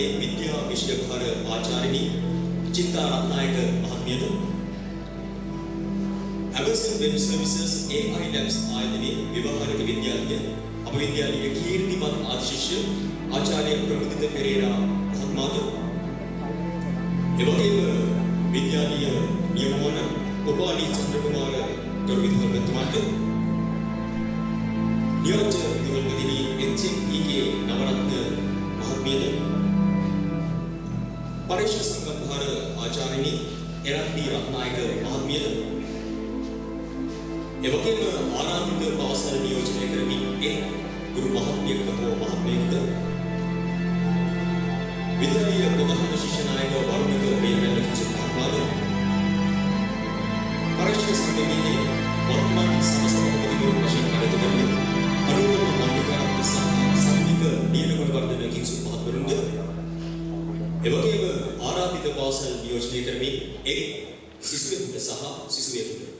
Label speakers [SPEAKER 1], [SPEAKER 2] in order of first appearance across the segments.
[SPEAKER 1] විද්‍යාලයේ විද්‍යා විෂයකාර ආචාර්යනි චිත්තා Ratnayake මහත්මියද Experzio Web Services AI Labs ආයතනයේ ව්‍යවහාරික විද්‍යාඥ අප විද්‍යාලයේ කීර්තිමත් ආදිශිෂ්‍ය ආචාර්ය ප්‍රමුදිත පෙරේරා මහත්මයාද එවැගේම විද්‍යාලීය නියමවන උපාලි චන්ද්‍රකුමාර ගරු විදුහල්පතිතුමාට නියෝජ්‍ය විදුහල්පතිනි එච්.එම්.ඊ.කේ නවරත්න මහත්මියද පරිශ්‍ර සංගම්භාර ආචාර්යනි එරන්දි රත්නායක මහත්මියද එවැගේම ආරාධිත පාසල් නියෝජනය කරමින් ගුරු මහත්මියකට හෝ මහත්මියකට විද්‍යාලීය ප්‍රධාන ශිෂ්‍ය නායක වරුණක වේරණක සුභාපාද පරිශ්‍ර සංගමයේ වර්තමාන සමස්තපතිගුරු වශයෙන් කටයුතු කරන අනුරම මණ්ඩිකාරත්න සහ සම්මික දීනගුණ වර්ධන කිංසු මහත්වරුන්ද එවැගේම ආරාධිත පාසල් නියෝජනය කරමින් සිසුවෙකුට සහ සිසුවෙකුට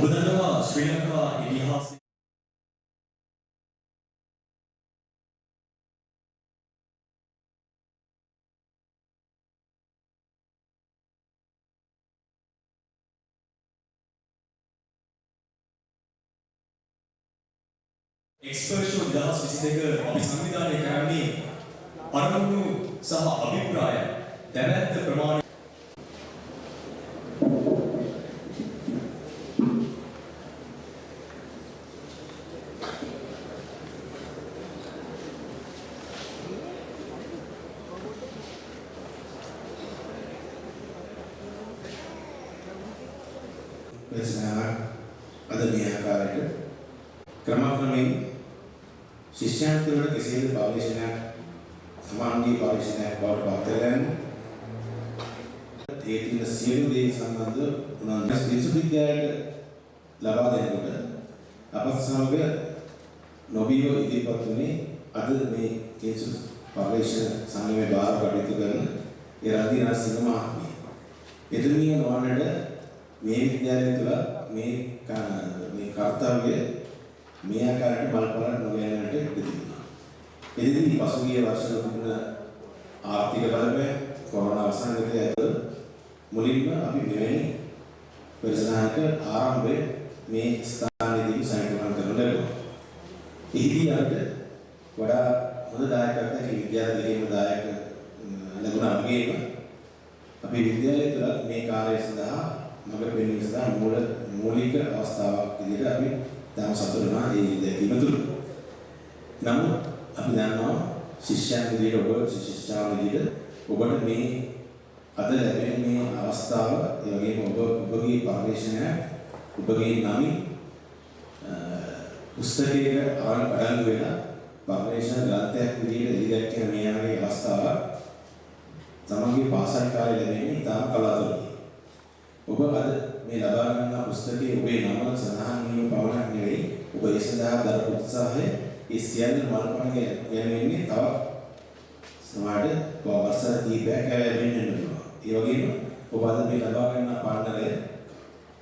[SPEAKER 1] ඔබ ශ්‍රී ලංකා ඉතිහාසයේ Experzio 2022 අපි සංවිධානය කරන්නේ අරමුණු සහ අභිප්‍රාය දැවැන්ත ප්‍රමාණය
[SPEAKER 2] දේශනාවක් අද මේ ආකාරයට ක්‍රමක්‍රමයෙන් ශිෂ්‍යයන් තුළ කෙසේද පරිශ්‍රණයක් සමාන්ගේ පරිශ්‍රණයක් බවට පත් කරගන්න ඒ තුන සියලු දේ සම්බන්ධ උනන්දු විශ්වවිද්‍යාලයට ලබා දෙනකොට අපත් සමග නොබියව ඉදිරිපත් වුණේ අද මේ කේසු පරිශ්‍රණ සංගමේ බාර කටයුතු කරන ඒ රාජ්‍ය සිංහ මහත්මිය. එතුමිය නොවන්නට මේ විද්‍යාලය තුළ මේ කාර්යය මේ ආකාරයට බලපෑම් නොගැනීමට ඉඩ තිබුණා. එදිනෙදි පසුගිය වර්ෂවල තිබුණ ආර්ථික බලපෑම කොරෝනා අවසන්කදී ඇතුළු මුලින්ම අපි මෙවැනි පරිසරයක ආරම්භය මේ ස්ථානයේදී සංකල්පන කරන ලැබුවා. එහිදී අපිට වඩා හොඳ දායකත්වයක් විද්‍යාලයේම දායක ලැබුණා වගේම අපි විද්‍යාලය තුළ මේ කාර්යය සඳහා මඟ පෙන්වීම සඳහා මූලික අවස්ථාවක් විදිහට අපි තාම සතුටු වෙනවා මේ දැකීම තුළ. නමුත් අපි දන්නවා ශිෂ්‍යයන් විදිහට ඔබ ශිෂ්‍යාවන් විදිහට ඔබට මේ අද ලැබෙන මේ අවස්ථාව ඒ වගේම ඔබගේ පරිශ්‍රණය ඔබගේ නමින් පුස්තකයක අඩංගු වෙන පරිශ්‍රණ ග්‍රන්ථයක් විදිහට ඉදිරියට මේ ආකාරයේ අවස්ථාව තමන්ගේ පාසල් කාලේ ලැබෙන්නේ ඉතාම කලාතුරකින්. ඔබ අද මේ ලබා ගන්නා පුස්තකයේ ඔබේ නම සඳහන් වීම පමණක් නෙවෙයි ඔබ ඒ සඳහා දරපු උත්සාහය ඒ සියල්ල මල්පණ ගැනීමෙන්නේ තව සමාජ වර්ෂ දීපයක් වෙන්න වෙනවා. ඒ වගේම ඔබ අද මේ ලබා ගන්නා පාඩනය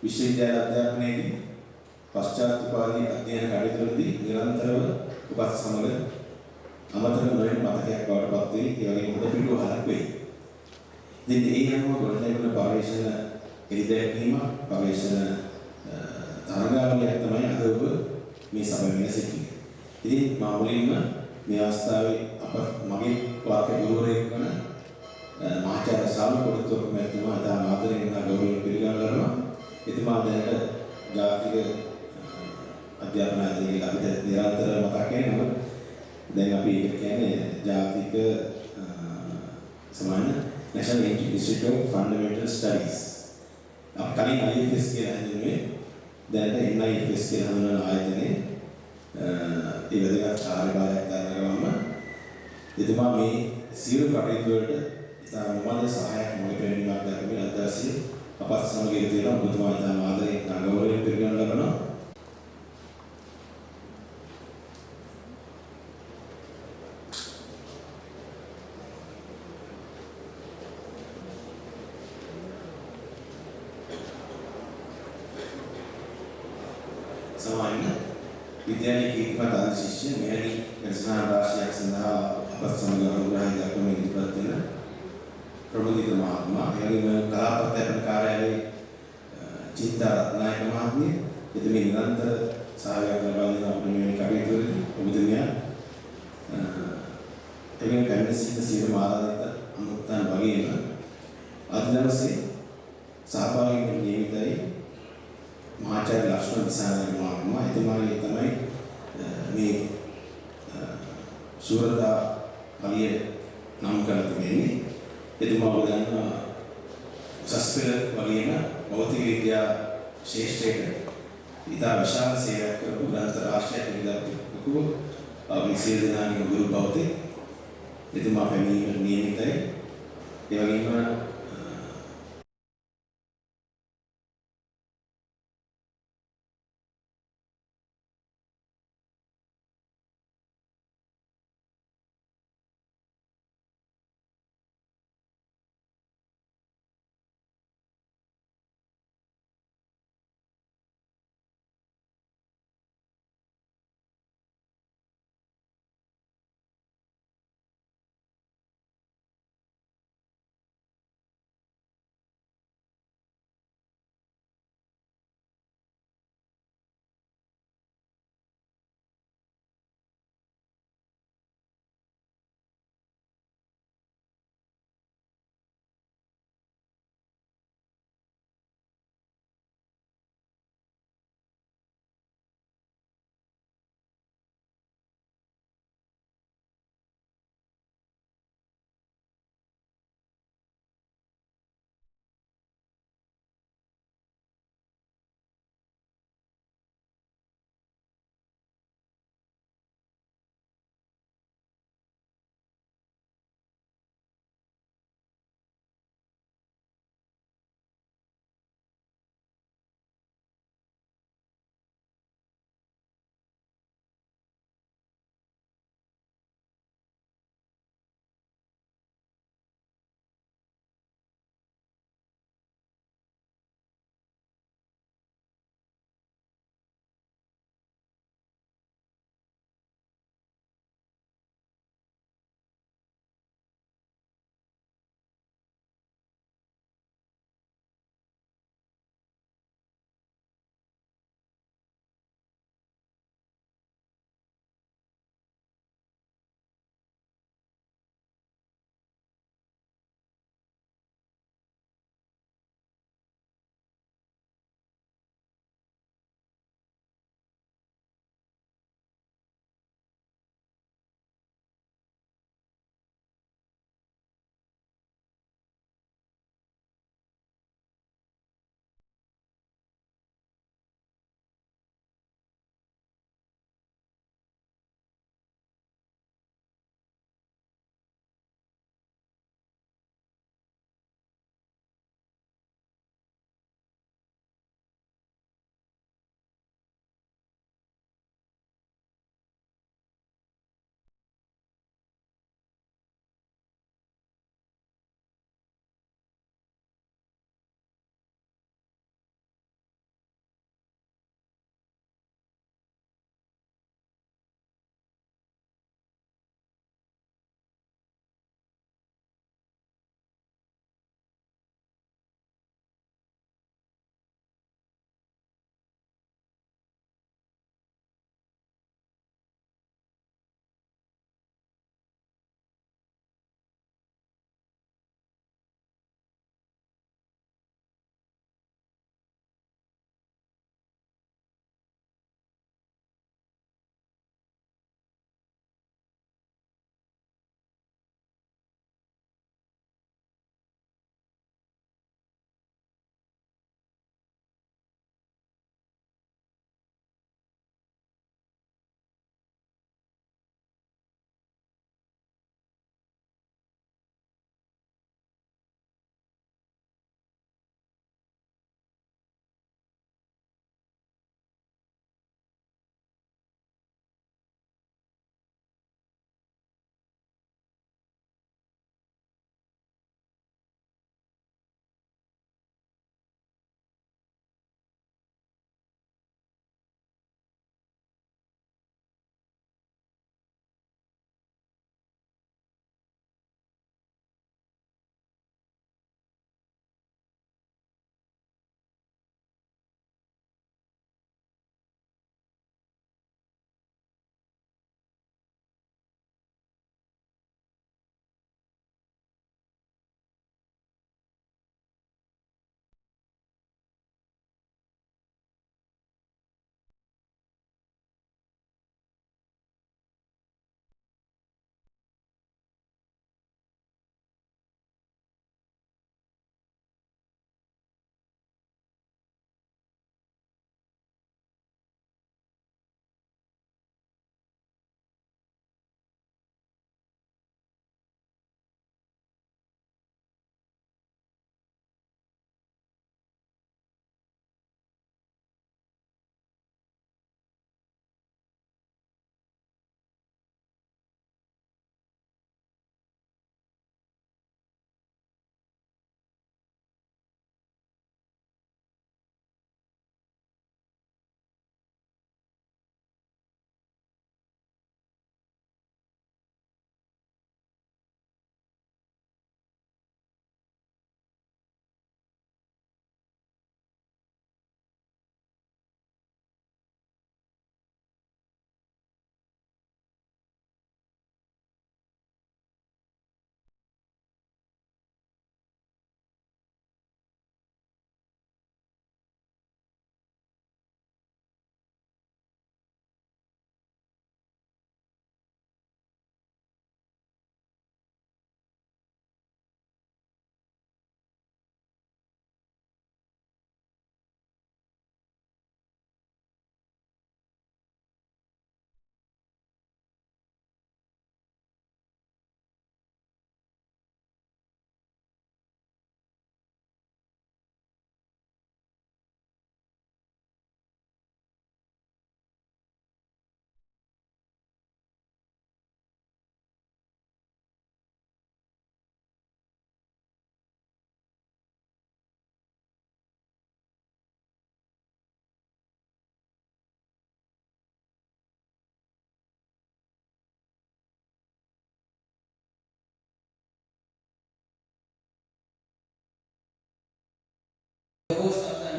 [SPEAKER 2] විශ්වවිද්‍යාල අධ්‍යාපනයේදී පශ්චාත්පාදී අධ්‍යයන කටයුතුවලදී නිරන්තරව ඔබත් සමග අමතක නොවන මතකයක් බවට පත් වෙයි. ඒ වගේම ඔබ පිටුවහලක් වෙයි. ඉතින් ඒ හැම ගොඩනැගෙන පරිශ්‍රණ එළිදැක්වීම පරිශ්‍රණ තරගාවලියක් තමයි අද ඔබ මේ සභාවේ සිටින්නේ. ඉතින් මා මුලින්ම මේ අවස්ථාවේ මගේ වාක්‍ය ගුරුවරයෙක් වන මහාචාර්ය සාමකොඩතුක මැතිතුමා ඉතාම ආදරයෙන් ගෞරවයෙන් පිළිගන්නවා. එතුමා දැනට ජාතික අධ්‍යාපන අධිකාරිය අපිට නිරන්තර මතක් වෙනවා. දැන් අපි ඒක කියන්නේ ජාතික සමාන National Institute of Fundamental Studies. අපි කලින් IFS කියලා හඳුන්වන්නේ දැනට NIFS කියලා හඳුන්වන ආයතනයේ ඒ වැදගත් කාර්යභාරයක් දරන ගමන්ම එතුමා මේ සියලු කටයුතු වලට ඉතාම මොමද සහායක් මොකද පෙන්වීමක් දක්වමින් අදවසේ අපත් සමග ඉදිරියට ඔබතුමා ඉතාම ආදරයෙන් ගෞරවයෙන් පිළිගන්න ලබනවා. සමාන විද්‍යාලයේ කීර්තිමත් ආදි ශිෂ්‍ය මෙවැනි රචනා රාශියක් සඳහා අපත් සමග අනුග්‍රහය දක්වමින් ඉදිරිපත් වෙන ප්‍රමුදිත මහත්මයා එවැනිම කලාපත්‍යපන කාර්යාලයේ චිත්තා රත්නායක මහත්මිය එතුමිය නිරන්තර සහයෝගය ලබා දෙන අපේ මෙවැනි කටයුතුවලදී ඔබතුමිය එවැනි කැමැසිට සියලු ආරාධිත අමුත්තන් වගේම අද දවසේ සහභාගී වෙන නියමිතයි මහාචාර්ය ලක්ෂ්මන් දිසානායක මහත්මයා එතුමාගේ තමයි මේ සූරතා කලිය නම් කරලා තිබෙන්නේ. එතුමා වදන්නා උසස් පෙළ වගේම භෞතික විද්‍යා ශාස්ත්‍රයේ ඉතා විශාල සේවයක් කරපු ග්‍රන්ථ රාශියක් ඉදිරිපත් අපි සියලු දෙනාගේ ගුරු භෞතික එතුමා පැමිණීමට නියමිතයි. ඒ වගේම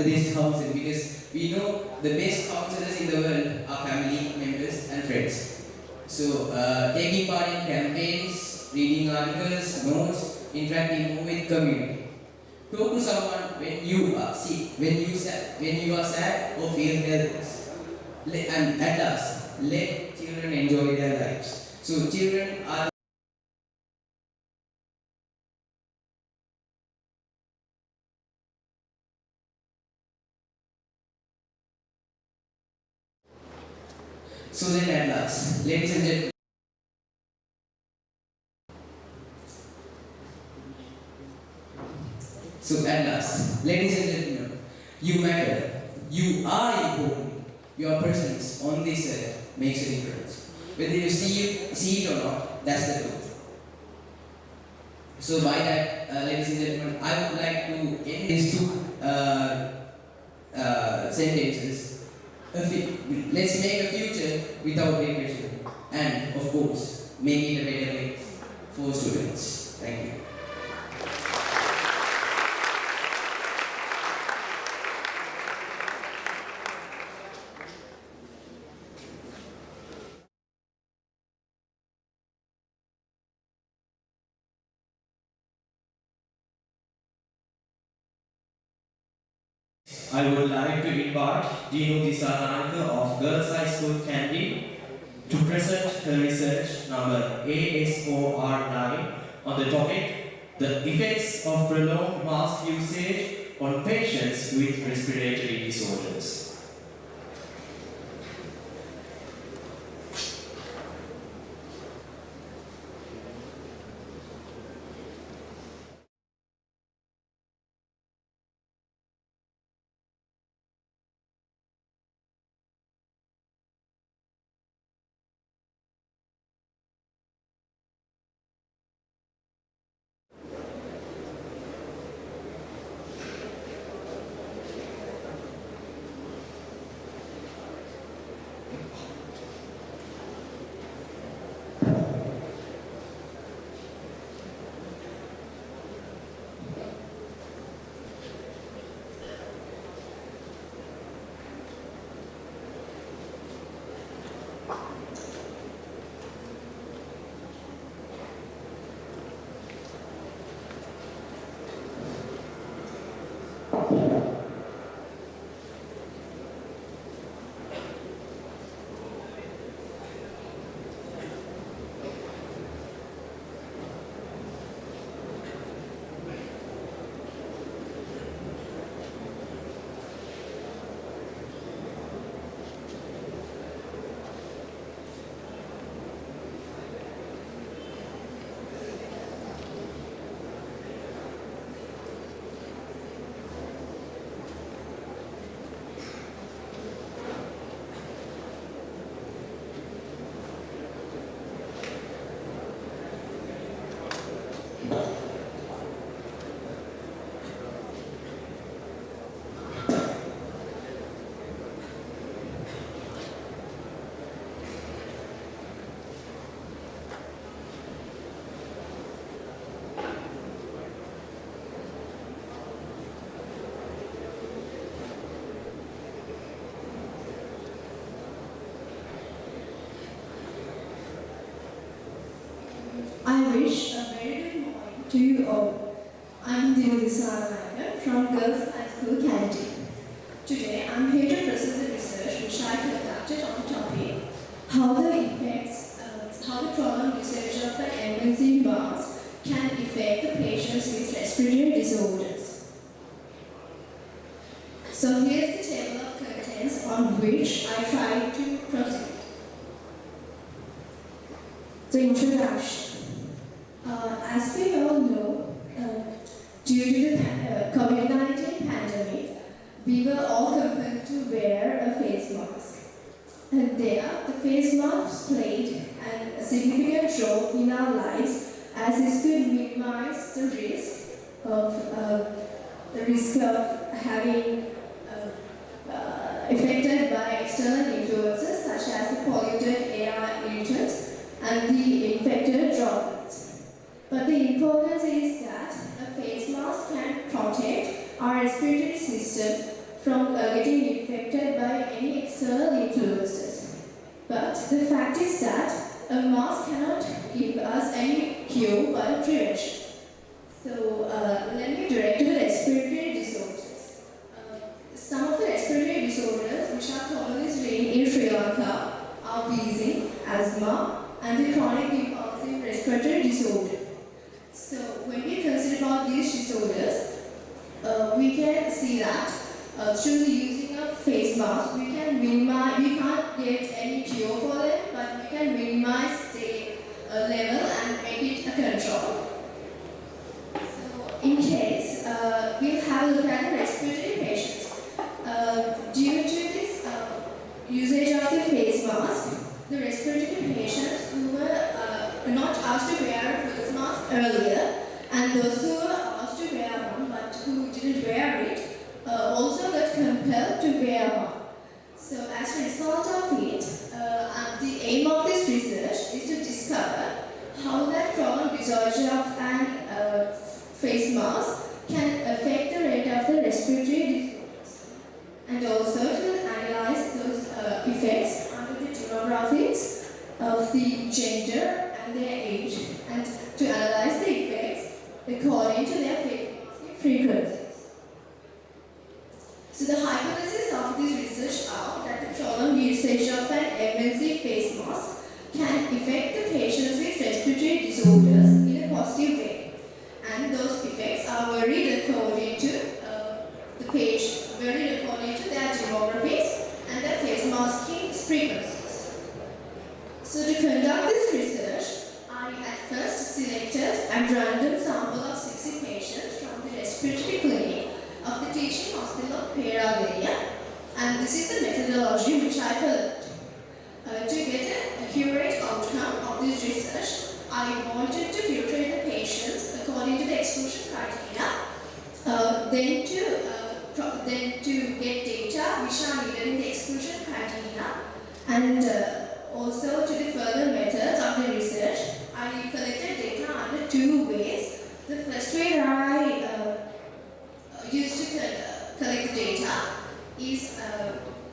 [SPEAKER 3] this counseling, because we know the best counselors in the world are family members and friends. So taking part in campaigns, reading articles, notes, interacting more with community. Talk to someone when you are sick, when you are sad or feel helpless. And at last, let children enjoy their lives. So children are So then at last, ladies and gentlemen, you matter. You are important. Your presence on this earth makes a difference. Whether you see it or not, that's the truth. So by that, ladies and gentlemen, I would like to end these two sentences. Let's make a future without regression, and of course, make it a better place for students. Thank you.
[SPEAKER 4] I would like to invite Dino Disananka of Girls High School Kandy to present her research number ASOR9 on the topic, the effects of prolonged mask usage on patients with respiratory disorders.
[SPEAKER 5] I wish a very good morning to you all. I'm Dinodisa from Girls High School Kandy. Today I'm here to present the research which I conducted on the topic how the prolonged usage of the emergency mask can affect the patients with respiratory disorders. So here's the table of contents on which I tried to proceed. The introduction. As we all know, due to the COVID-19 pandemic, we were all compelled to wear a face mask. And there, the face mask played a significant role in our lives, as it could minimize the risk of having affected by external influences such as the polluted air irritants and the infected droplets. But the importance is that a face mask can protect our respiratory system from getting infected by any external influences. But the fact is that a mask cannot give us any cure but prevention. So let me direct to the respiratory disorders. Some of the respiratory disorders which are commonly seen in Sri Lanka are wheezing, asthma, and the chronic impulsive respiratory disorder. So when we consider about these disorders, we can see that through the using of face mask, we can minimize, we can't get any cure for them, but we can minimize the level and make it a control. So in case, we'll have a look at the respiratory patients. Due to this usage of the face mask, the respiratory patients who were not asked to wear a face mask earlier, and those who were asked to wear one but who didn't wear it, also got compelled to wear one. So as a result of it, the aim of this research is to discover how that prolonged usage of an face mask can affect the rate of the respiratory disorders, and also to analyze those effects under the demographics of the gender and their age, and to analyze the effects according to their frequencies. So the hypothesis of this research are that the prolonged usage of an emergency face mask can affect the patients with respiratory disorders in a positive way, and those effects are varied according to the patient, varied according to their demographics and their face masking frequencies. So to conduct this research, I at first selected a random sample of 60 patients from the respiratory clinic of the teaching hospital of Peragaria, and this is the methodology which I followed. To get an accurate outcome of this research, I wanted to filter the patients according to the exclusion criteria, then to get data which are needed in the exclusion criteria, and also to the further methods of the research. I collected data under two ways. The first way that I used to collect the data is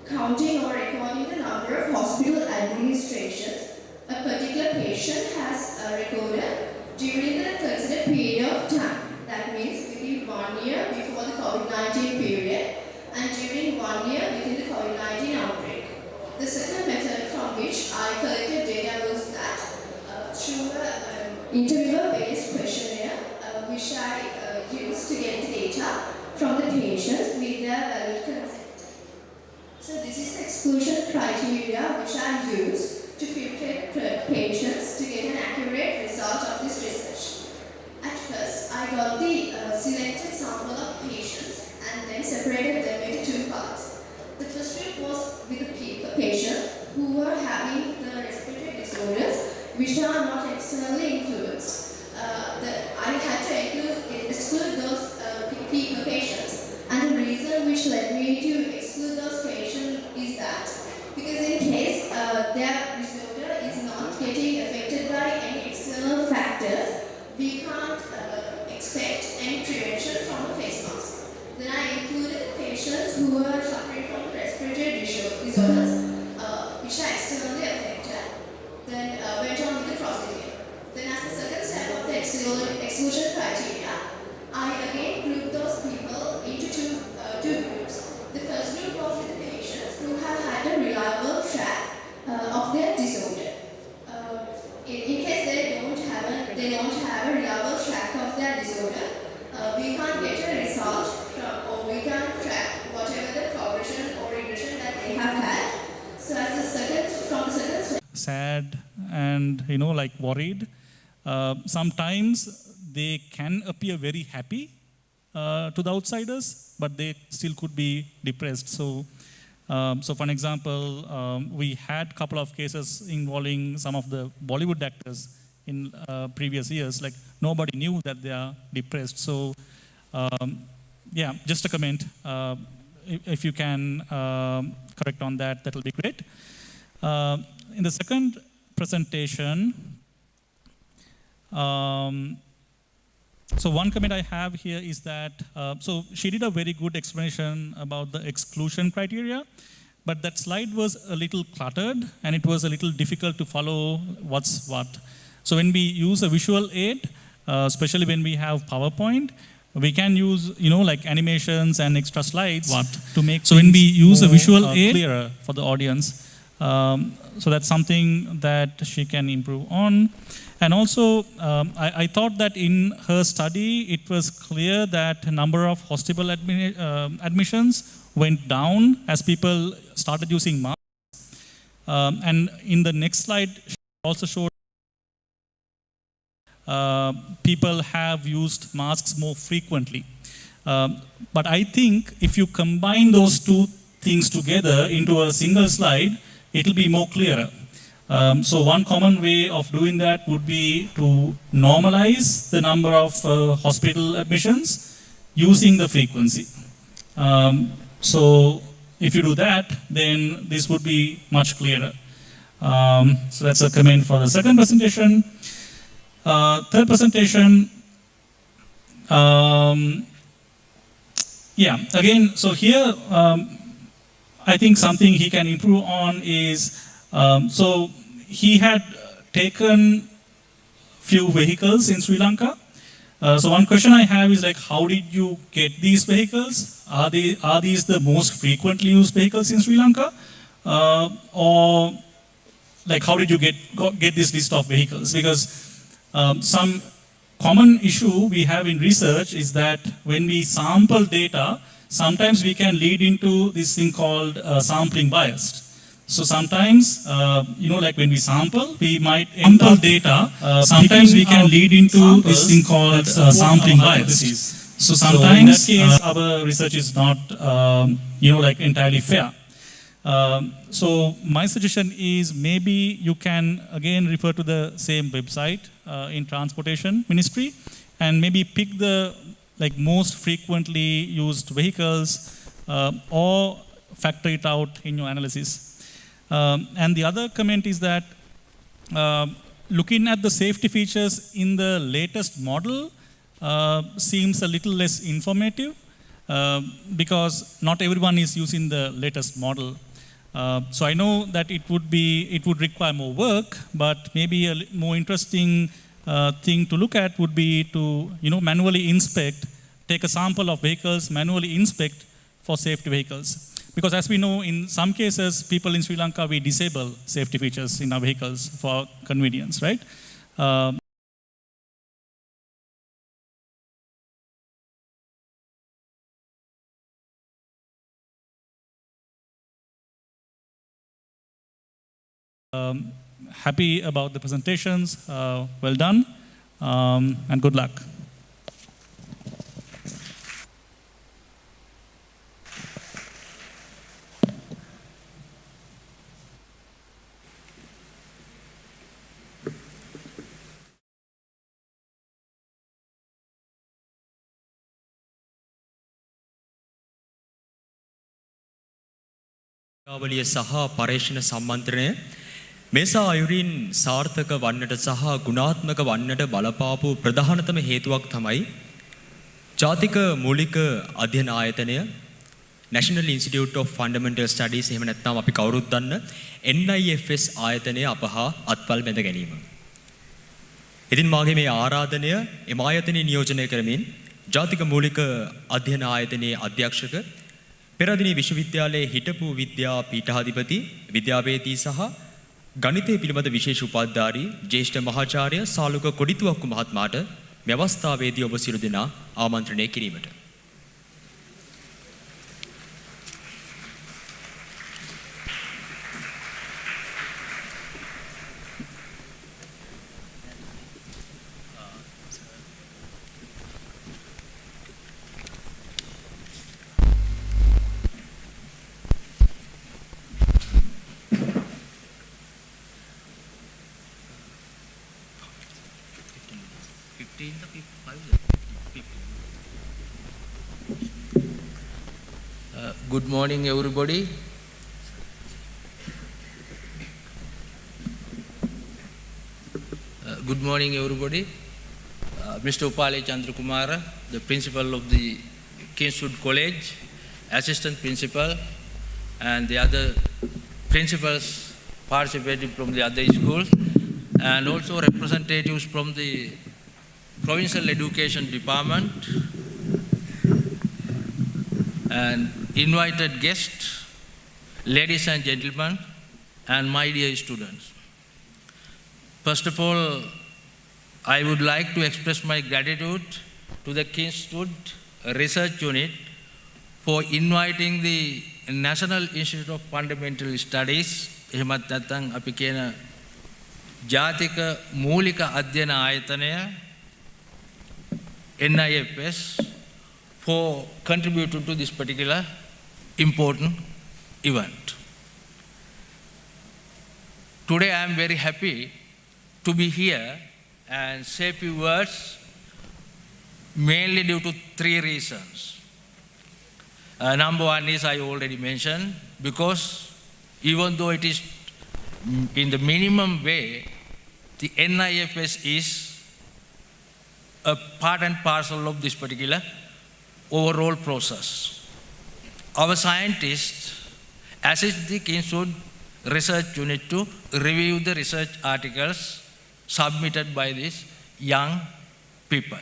[SPEAKER 5] counting or recording the number of hospital administrations a particular patient has recorded during the considered period of time. That means within 1 year before the COVID-19 period and during 1 year within the COVID-19 outbreak. The second method from which I collected data was that through an interviewer-based questionnaire which I used to get the data from the patients with their valid consent. So this is the exclusion criteria which I use to filter patients to get an accurate result of this research. At first, I got the selected sample of patients and then separated them into two parts. The first group was with the patients who were having the respiratory disorders which are not externally influenced. I had to exclude those patients, and the reason which led me to exclude those patients is that because in case their disorder is not getting affected by any external factors, we can't expect any prevention from the face mask. Then I included patients who are suffering from respiratory disorders which are externally affected, then went on with the procedure. Then as the second step of the exclusion criteria, I again grouped those people into two groups. The first group was with the patients who have had a reliable track of their disorder. In case they don't have a reliable track of their disorder, we can't get a result from, or we can't track whatever the progression or regression that they have had. So as the second step,
[SPEAKER 6] sad and like worried. Sometimes they can appear very happy to the outsiders, but they still could be depressed. So for an example, we had a couple of cases involving some of the Bollywood actors in previous years. Like nobody knew that they are depressed. So just a comment. If you can correct on that, that will be great. In the second presentation, So one comment I have here is that, so she did a very good explanation about the exclusion criteria, but that slide was a little cluttered and it was a little difficult to follow what's what. So when we use a visual aid, especially when we have PowerPoint, we can use, like animations and extra slides to make so when we use a visual aid clearer for the audience. So that's something that she can improve on. And also, I thought that in her study, it was clear that number of hospital admissions went down as people started using masks. And in the next slide, she also showed people have used masks more frequently. But I think if you combine those two things together into a single slide, it will be more clearer. So one common way of doing that would be to normalize the number of hospital admissions using the frequency. So if you do that, then this would be much clearer. So that's a comment for the second presentation. Third presentation, again, so here I think something he can improve on is, so he had taken few vehicles in Sri Lanka. So one question I have is like, how did you get these vehicles? Are these the most frequently used vehicles in Sri Lanka? Or like, how did you get this list of vehicles? Because some common issue we have in research is that when we sample data, sometimes we can lead into this thing called sampling bias. So sometimes, like when we sample, we might enter data. Sometimes we can lead into this thing called sampling bias. So sometimes, in that case, our research is not, like entirely fair. So my suggestion is maybe you can again refer to the same website in Transportation Ministry and maybe pick the most frequently used vehicles or factor it out in your analysis. And the other comment is that looking at the safety features in the latest model seems a little less informative because not everyone is using the latest model. So I know that it would require more work, but maybe a more interesting thing to look at would be to manually inspect, take a sample of vehicles, manually inspect for safety vehicles. Because as we know, in some cases, people in Sri Lanka, we disable safety features in our vehicles for convenience, right? Happy about the presentations. Well done, and good luck.
[SPEAKER 1] වලිය සහ පර්යේෂණ සම්මන්ත්‍රණය මේසා අයුරින් සාර්ථක වන්නට සහ ගුණාත්මක වන්නට බලපාපු ප්‍රධානතම හේතුවක් තමයි ජාතික මූලික අධ්‍යයන ආයතනය National Institute of Fundamental Studies එහෙම නැත්නම් අපි කවුරුත් දන්න NIFS ආයතනය අපහා අත්වල් බැඳ ගැනීම. ඉතින් මාගේ මේ ආරාධනය එම ආයතනය නියෝජනය කරමින් ජාතික මූලික අධ්‍යයන ආයතනයේ අධ්‍යක්ෂක පෙරදින විශ්වවිද්‍යාලයේ හිටපු විද්‍යා පීඨාධිපති විද්‍යාවේදී සහ ගණිතය පිළිබඳ විශේෂ උපාධිධාරී ජ්‍යෙෂ්ඨ මහාචාර්ය සාලුක කොඩිතුවක්කු මහත්මයාට මේ අවස්ථාවේදී ඔබ සියලු දෙනා ආමන්ත්‍රණය කිරීමට
[SPEAKER 7] Good morning, everybody. Good morning, everybody. Mr. Upale Chandrakumara, the principal of the Kingswood College, assistant principal, and the other principals participating from the other schools, and also representatives from the Provincial Education Department, and invited guests, ladies and gentlemen, and my dear students. First of all, I would like to express my gratitude to the Kingswood Research Unit for inviting the National Institute of Fundamental Studies, එහෙමත් නැත්නම් අපි කියන ජාතික මූලික අධ්‍යයන ආයතනය NIFS for contributing to this particular important event. Today I am very happy to be here and say a few words, mainly due to three reasons. Number one is I already mentioned, because even though it is in the minimum way, the NIFS is a part and parcel of this particular overall process. Our scientists assist the Kingswood Research Unit to review the research articles submitted by these young people.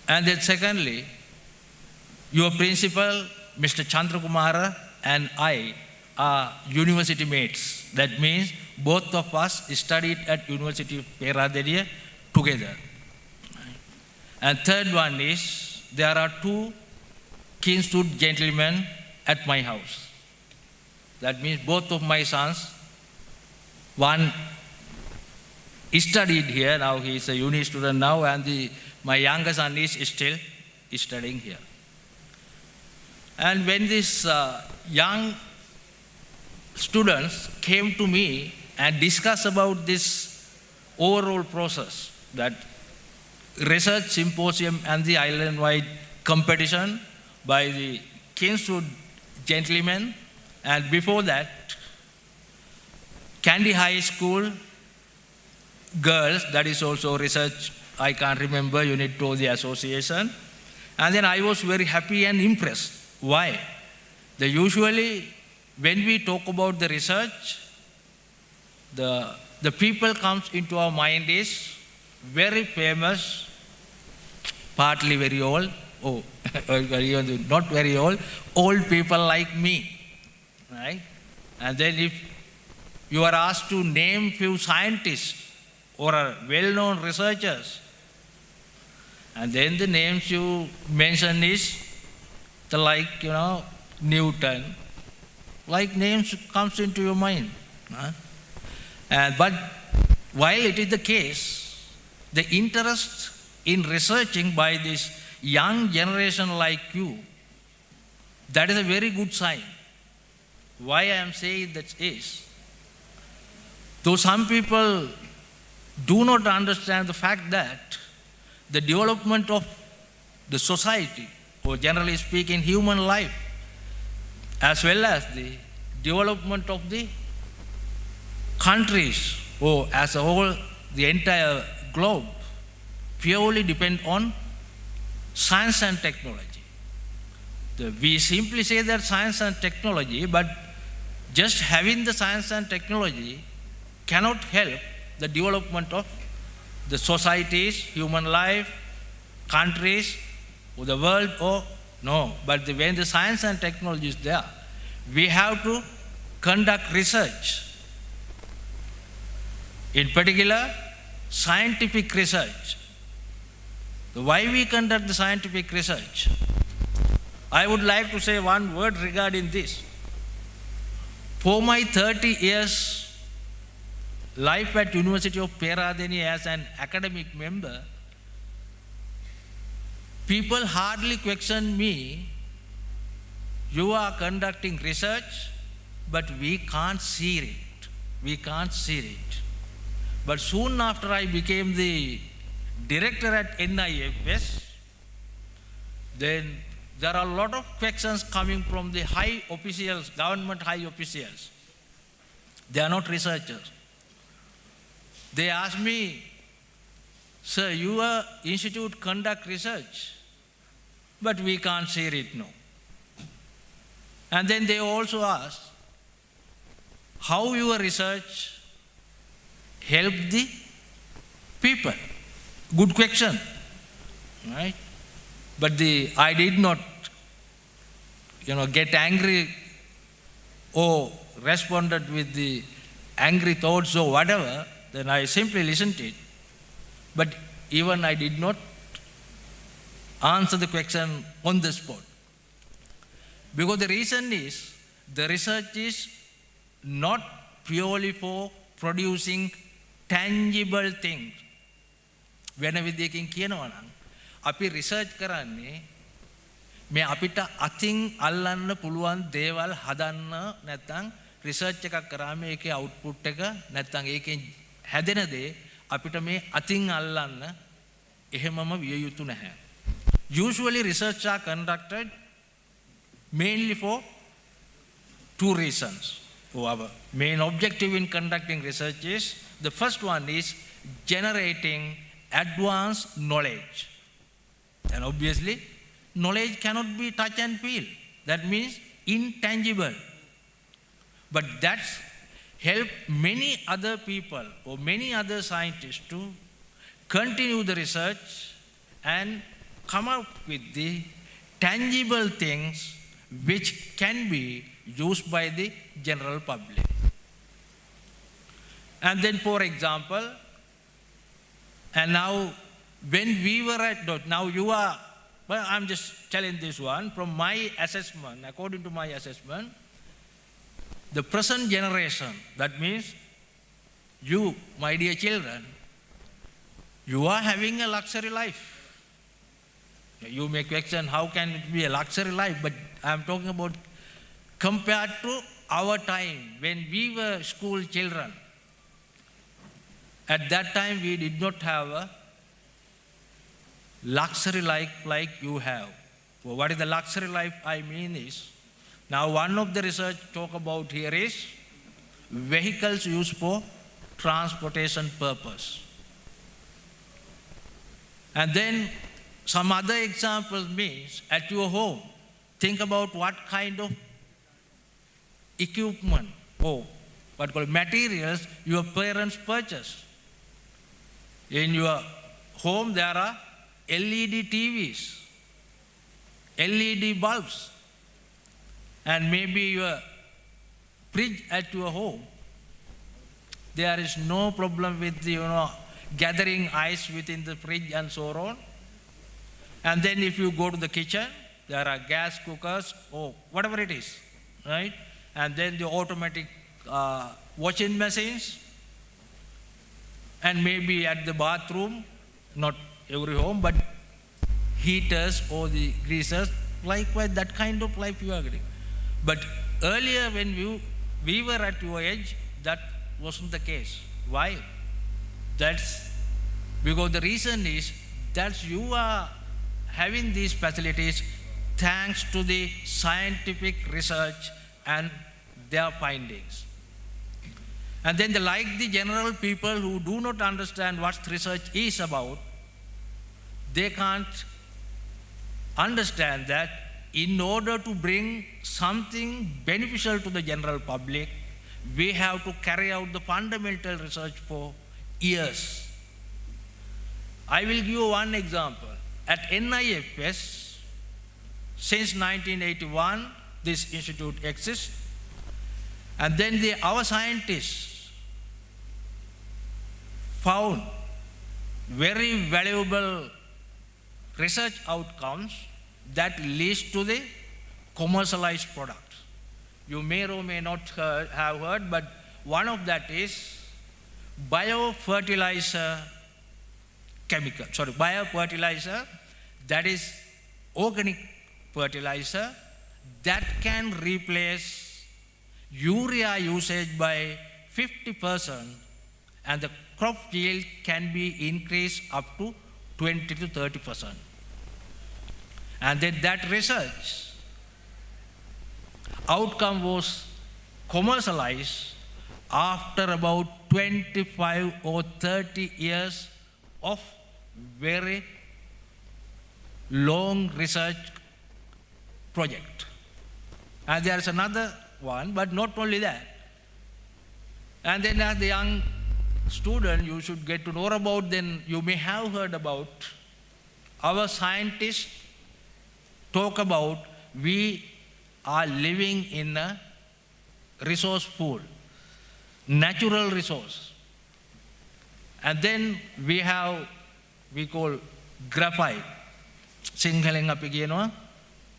[SPEAKER 7] And then secondly, your principal, Mr. Chandrakumara, and I are university mates. That means both of us studied at University of Peradeniya together. And third one is, there are two Kingswood gentlemen at my house. That means both of my sons, one studied here, now he is a uni student now, and my younger son is still studying here. And when these young students came to me and discussed about this overall process, that research symposium and the island-wide competition by the Kingswood gentlemen, and before that, Kandy High School girls, that is also research, I can't remember, unit to the association. And then I was very happy and impressed. Why? Usually, when we talk about the research, the people comes into our mind is very famous, partly very old, not very old people like me, right? And then if you are asked to name few scientists or well-known researchers, and then the names you mention is Newton, like names comes into your mind. But while it is the case, the interest in researching by this young generation like you, that is a very good sign. Why I am saying that is, though some people do not understand the fact that the development of the society, or generally speaking human life, as well as the development of the countries, or as a whole, the entire globe, purely depend on science and technology. We simply say that science and technology, but just having the science and technology cannot help the development of the societies, human life, countries, or the world, or no. But when the science and technology is there, we have to conduct research. In particular, scientific research. Why we conduct the scientific research? I would like to say one word regarding this. For my 30 years life at University of Peradeniya as an academic member, people hardly question me, you are conducting research, but we can't see it. We can't see it. But soon after I became the director at NIFS, then there are a lot of questions coming from the high officials, government high officials. They are not researchers. They ask me, sir, your institute conduct research, but we can't see it now. And then they also ask, how your research help the people? Good question, right? But I did not, get angry or responded with the angry thoughts or whatever. Then I simply listened to it. But even I did not answer the question on the spot. Because the reason is, the research is not purely for producing tangible things. වෙන විදියකින් කියනවා නම් අපි research කරන්නේ මේ අපිට අතින් අල්ලන්න පුළුවන් දේවල් හදන්න නැත්නම් රිසර්ච් එකක් කරාම ඒකේ අවුට්පුට් එක නැත්නම් ඒකෙන් හැදෙන දේ අපිට මේ අතින් අල්ලන්න එහෙමම විය යුතු නැහැ. Usually research are conducted mainly for two reasons. Our main objective in conducting research is, the first one is generating advanced knowledge. And obviously, knowledge cannot be touch and feel. That means intangible. But that's helped many other people or many other scientists to continue the research and come up with the tangible things which can be used by the general public. And then, for example, and now when we were at, now you are, well, I'm just telling this one, from my assessment, according to my assessment, the present generation, that means you, my dear children, you are having a luxury life. You may question, how can it be a luxury life? But I'm talking about compared to our time when we were school children. At that time, we did not have a luxury life like you have. Well, what is the luxury life I mean is, now one of the research talk about here is vehicles used for transportation purpose. And then some other examples means, at your home, think about what kind of equipment or materials your parents purchased. In your home, there are LED TVs, LED bulbs, and maybe your fridge at your home. There is no problem with gathering ice within the fridge and so on. And then if you go to the kitchen, there are gas cookers or whatever it is, right? And then the automatic washing machines. And maybe at the bathroom, not every home, but heaters or the greasers, likewise that kind of life you are getting. But earlier when we were at your age, that wasn't the case. Why? That's because the reason is that you are having these facilities thanks to the scientific research and their findings. And then like the general people who do not understand what research is about, they can't understand that in order to bring something beneficial to the general public, we have to carry out the fundamental research for years. I will give you one example. At NIFS, since 1981, this institute exists. And then our scientists found very valuable research outcomes that leads to the commercialized products. You may or may not have heard, but one of that is biofertilizer, that is organic fertilizer that can replace urea usage by 50%, and the crop yield can be increased up to 20 to 30%. And then that research outcome was commercialized after about 25 or 30 years of very long research project. And there is another one, but not only that. And then as the young student, you should get to know about, then you may have heard about our scientists talk about we are living in a resource pool, natural resource. And then we call graphite. Sinhaleng api kiyenawa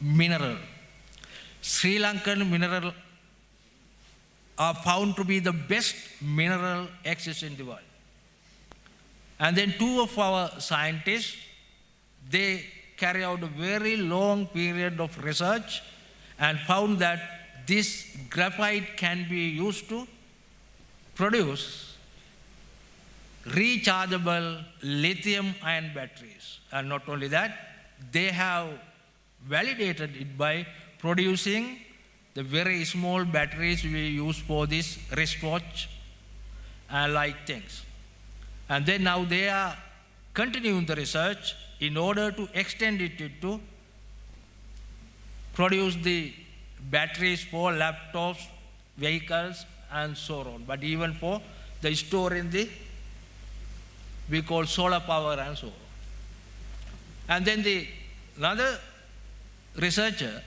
[SPEAKER 7] mineral. Sri Lankan mineral are found to be the best mineral exists in the world. And then two of our scientists, they carry out a very long period of research and found that this graphite can be used to produce rechargeable lithium-ion batteries. And not only that, they have validated it by producing the very small batteries we use for this wristwatch like things. And then now they are continuing the research in order to extend it to produce the batteries for laptops, vehicles, and so on. But even for the store in the, we call solar power and so on. And then another researcher,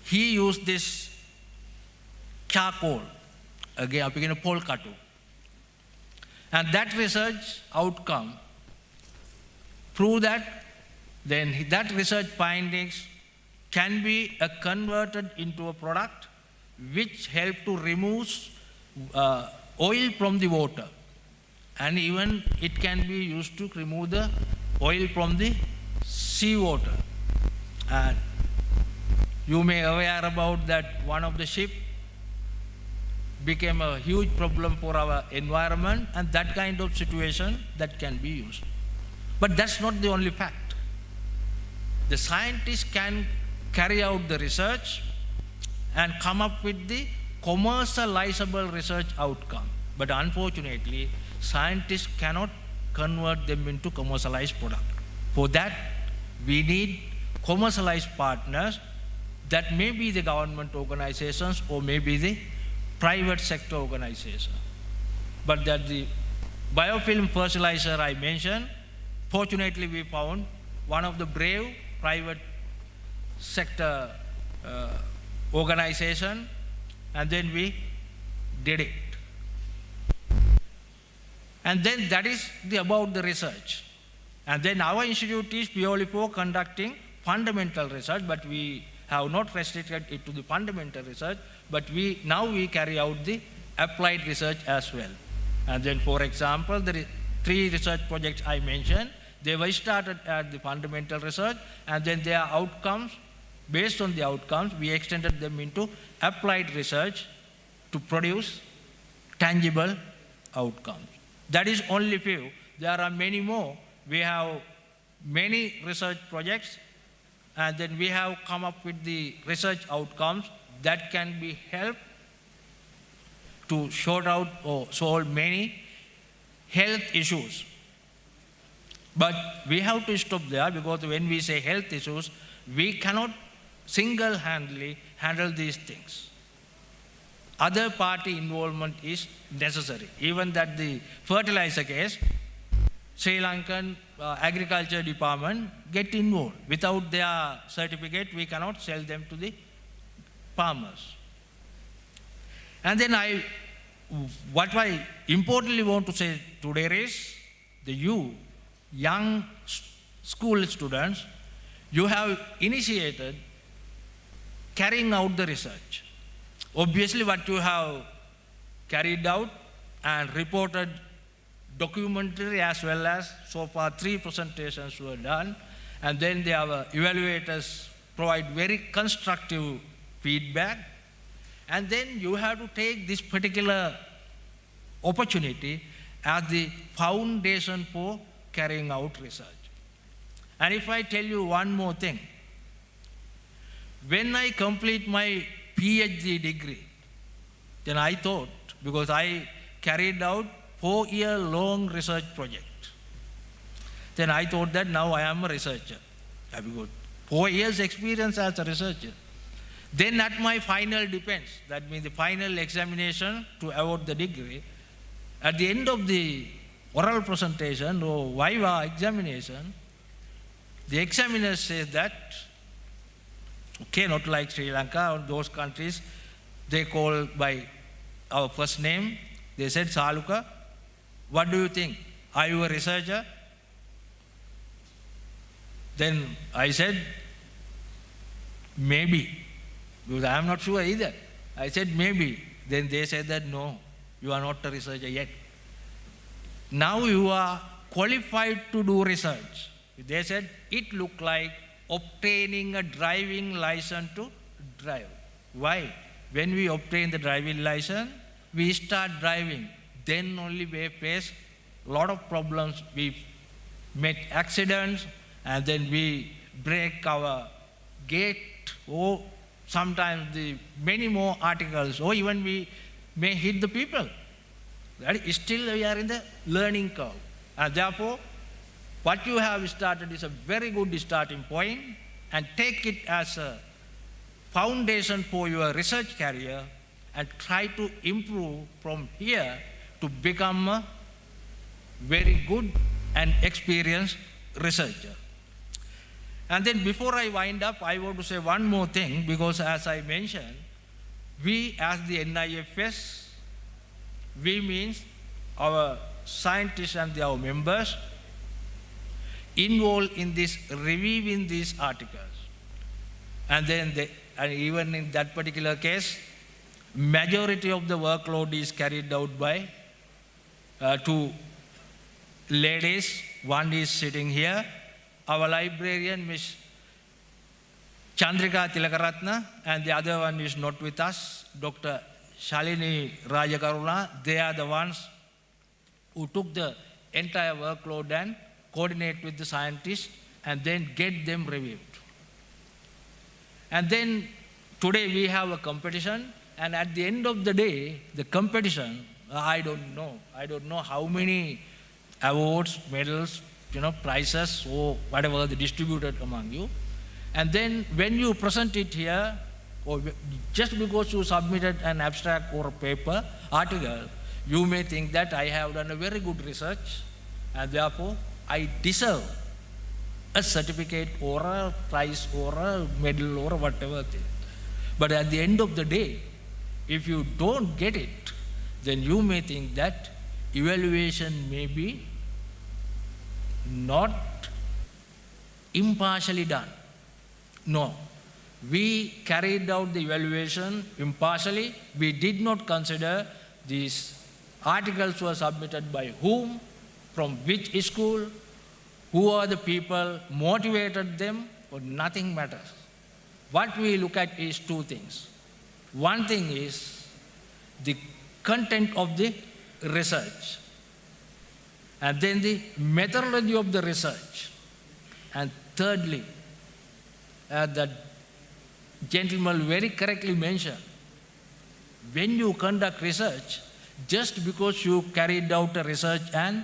[SPEAKER 7] he used this charcoal, again, අපි කියන පොල් කටු. And that research outcome proved that then that research findings can be converted into a product which help to remove oil from the water. And even it can be used to remove the oil from the seawater. And you may be aware about that one of the ship became a huge problem for our environment, and that kind of situation that can be used. But that's not the only fact. The scientists can carry out the research and come up with the commercializable research outcome. But unfortunately, scientists cannot convert them into commercialized product. For that, we need commercialized partners that may be the government organizations or maybe the private sector organization. But that the biofilm fertilizer I mentioned, fortunately we found one of the brave private sector organization, and then we did it. And then that is about the research. And then our institute is purely for conducting fundamental research, but we have not restricted it to the fundamental research, but now we carry out the applied research as well. And then, for example, the 3 research projects I mentioned, they were started at the fundamental research, and then their outcomes, based on the outcomes, we extended them into applied research to produce tangible outcomes. That is only few. There are many more. We have many research projects, and then we have come up with the research outcomes that can be helped to sort out or solve many health issues. But we have to stop there, because when we say health issues, we cannot single-handedly handle these things. Other party involvement is necessary. Even that the fertilizer case, Sri Lankan agriculture department get involved. Without their certificate, we cannot sell them to the farmers. And then what I importantly want to say today is, young school students, you have initiated carrying out the research. Obviously, what you have carried out and reported documentary, as well as so far 3 presentations were done, and then the evaluators provide very constructive feedback, and then you have to take this particular opportunity as the foundation for carrying out research. And if I tell you one more thing, when I complete my PhD degree, then I thought, because I carried out 4-year-long research project, Then I thought that now I am a researcher. I've got 4 years experience as a researcher. Then at my final defense, that means the final examination to award the degree, at the end of the oral presentation or viva examination, the examiner says that, okay, not like Sri Lanka or those countries, they call by our first name. They said, Saluka, what do you think? Are you a researcher? Then I said, maybe, because I am not sure either. I said, maybe. Then they said that, no, you are not a researcher yet. Now you are qualified to do research. They said, it looked like obtaining a driving license to drive. Why? When we obtain the driving license, we start driving. Then only we face a lot of problems. We met accidents, and then we break our gate, or sometimes the many more articles, or even we may hit the people. That is, still we are in the learning curve. And therefore, what you have started is a very good starting point, and take it as a foundation for your research career and try to improve from here to become a very good and experienced researcher. And then before I wind up, I want to say one more thing, because as I mentioned, we as the NIFS, we means our scientists and our members involved in this, reviewing these articles. And then and even in that particular case, majority of the workload is carried out by 2 ladies. One is sitting here, our librarian, Ms. Chandrika Tilakaratna, and the other one is not with us, Dr. Shalini Rajakaruna. They are the ones who took the entire workload and coordinate with the scientists and then get them reviewed. And then today we have a competition, and at the end of the day, the competition, I don't know how many awards, medals, prizes, or whatever they distributed among you. And then when you present it here, or just because you submitted an abstract or a paper, article, you may think that I have done a very good research, and therefore I deserve a certificate or a prize or a medal or whatever thing. But at the end of the day, if you don't get it, then you may think that evaluation may be not impartially done. No. We carried out the evaluation impartially. We did not consider these articles were submitted by whom, from which school, who are the people, motivated them, or nothing matters. What we look at is 2 things. One thing is the content of the research, and then the methodology of the research. And thirdly, the gentleman very correctly mentioned, when you conduct research, just because you carried out a research and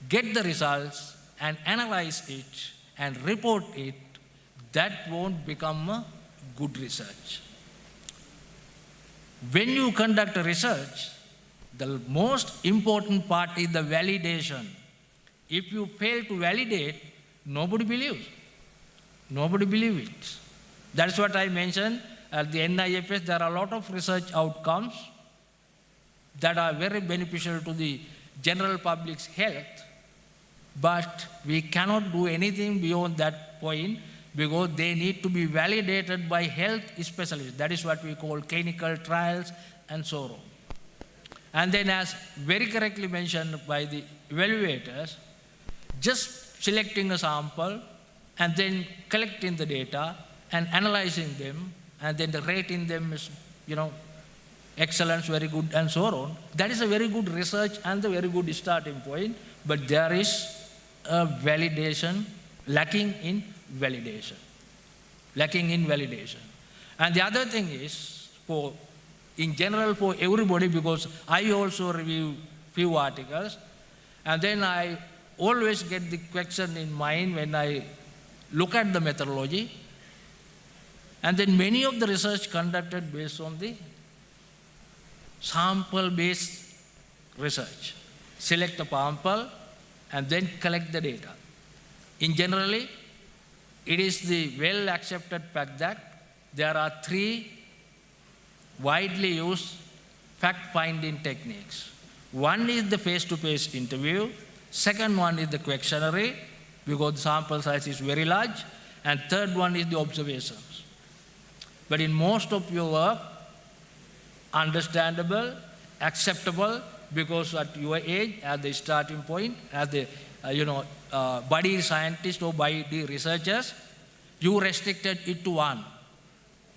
[SPEAKER 7] get the results and analyze it and report it, that won't become a good research. When you conduct a research, the most important part is the validation. If you fail to validate, nobody believes. Nobody believes it. That's what I mentioned. At the NIFS, there are a lot of research outcomes that are very beneficial to the general public's health, but we cannot do anything beyond that point because they need to be validated by health specialists. That is what we call clinical trials and so on. And then, as very correctly mentioned by the evaluators, just selecting a sample and then collecting the data and analyzing them and then rating them is, excellence, very good, and so on. That is a very good research and a very good starting point, but there is a validation, lacking in validation. And the other thing is, in general for everybody, because I also review few articles, and then I always get the question in mind when I look at the methodology. And then many of the research conducted based on the sample-based research. Select a sample and then collect the data. In generally, it is the well-accepted fact that there are 3 widely used fact-finding techniques. One is the face-to-face interview. Second one is the questionnaire, because the sample size is very large. And third one is the observations. But in most of your work, understandable, acceptable, because at your age, at the starting point, as the body scientist or body researchers, you restricted it to 1,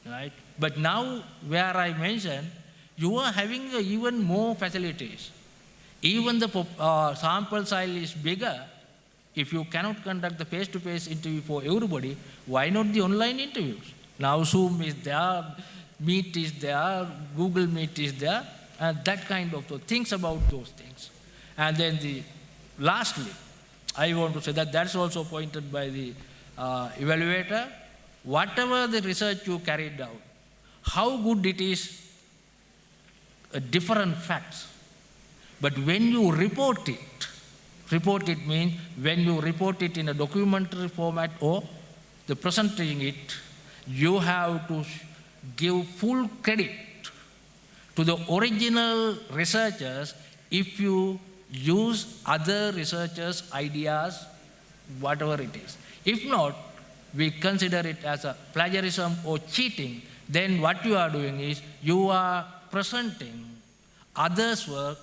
[SPEAKER 7] right? But now, where I mentioned, you are having even more facilities. Even the sample size is bigger. If you cannot conduct the face-to-face interview for everybody, why not the online interviews? Now Zoom is there, Meet is there, Google Meet is there, and that kind of things about those things. And then lastly, I want to say that that's also pointed by the evaluator. Whatever the research you carried out, how good it is, different facts. But when you report it means when you report it in a documentary format or the presenting it, you have to give full credit to the original researchers if you use other researchers' ideas, whatever it is. If not, we consider it as a plagiarism or cheating, then what you are doing is you are presenting others' work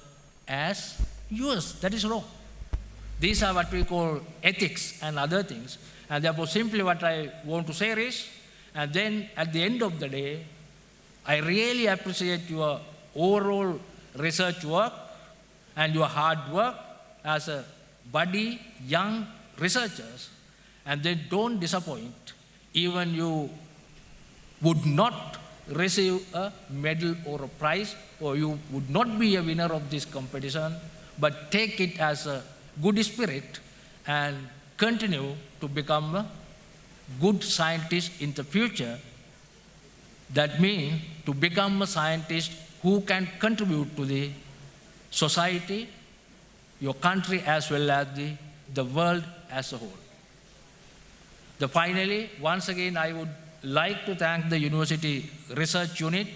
[SPEAKER 7] as yours. That is wrong. These are what we call ethics and other things. And therefore, simply what I want to say is, and then at the end of the day, I really appreciate your overall research work and your hard work as a buddy, young researchers. And then don't disappoint. Even you would not receive a medal or a prize, or you would not be a winner of this competition, but take it as a good spirit and continue to become a good scientist in the future. That means to become a scientist who can contribute to the society, your country, as well as the world as a whole. Finally, once again, I would like to thank the University Research Unit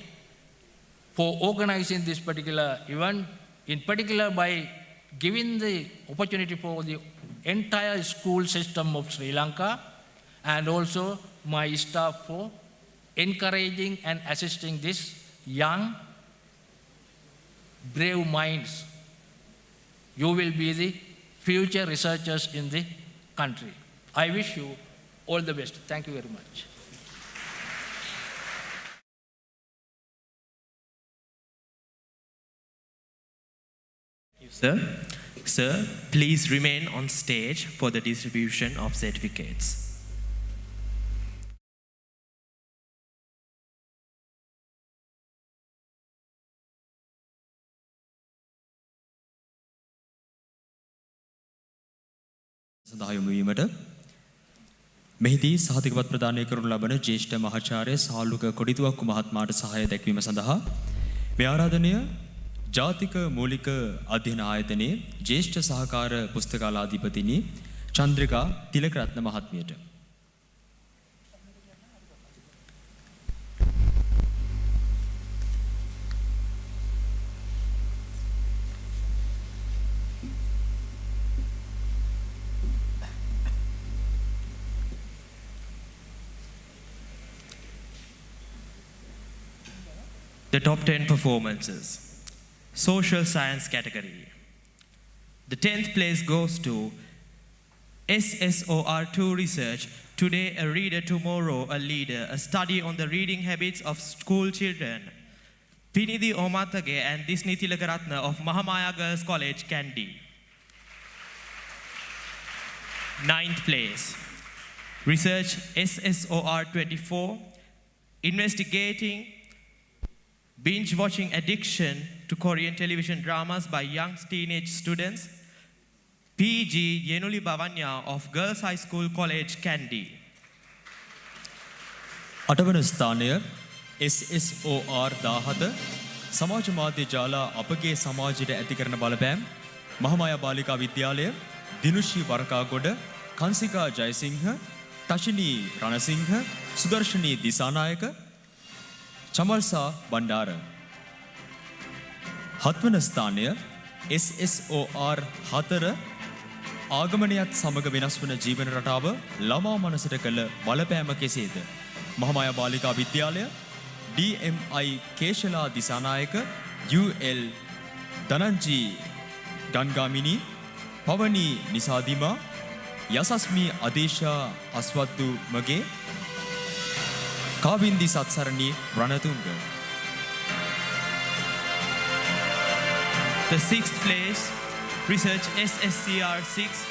[SPEAKER 7] for organizing this particular event, in particular by giving the opportunity for the entire school system of Sri Lanka, and also my staff for encouraging and assisting these young, brave minds. You will be the future researchers in the country. I wish you all the best. Thank you very much.
[SPEAKER 4] Sir, please remain on stage for the distribution of certificates.
[SPEAKER 1] සඳහා යොමු වීමට මෙහිදී සහතිකපත් ප්‍රදානය කරනු ලබන ජ්‍යෙෂ්ඨ මහාචාර්ය සාලුක කොඩිතුවක්කු මහත්මයාට සහාය දැක්වීම සඳහා මේ ආරාධනය ජාතික මූලික අධ්‍යයන ආයතනයේ ජ්‍යෙෂ්ඨ සහකාර පුස්තකාලාධිපතිනි Chandrika Tilakaratne මහත්මියට.
[SPEAKER 4] The top 10 performances. Social science category. The 10th place goes to SSOR2 research. Today a reader, tomorrow a leader. A study on the reading habits of school children. Pinidi Omatage and Disney Tilakaratna of Mahamaya Girls College, Kandy. 9th place. Research SSOR24. Investigating binge-watching addiction to Korean television dramas by young teenage students. PG Yenuli Bavanya of Girls High School College, Kandy.
[SPEAKER 1] අටවන ස්ථානය SSOR 17 සමාජ මාධ්‍ය ජාලා අපගේ සමාජයට ඇති කරන බලපෑම් මහාමායා බාලිකා විද්‍යාලය දිනුෂී වරකාගොඩ කන්සිකා ජයසිංහ තෂිනී රණසිංහ සුදර්ශනී දිසානායක චමල්සා බණ්ඩාර හත්වන ස්ථානය SSOR 4 ආගමනයත් සමග වෙනස් වන ජීවන රටාව ළමා මනසට කළ බලපෑම කෙසේද මහාමායා බාලිකා විද්‍යාලය DMI කේශලා දිසානායක UL දනංජී ගන්ගාමිනී පවනී නිසාදිමා යසස්මී අදේශා අස්වත්තු මගේ Kavindi සත්සරණී Ranatunga.
[SPEAKER 4] The sixth place, research SSCR 6,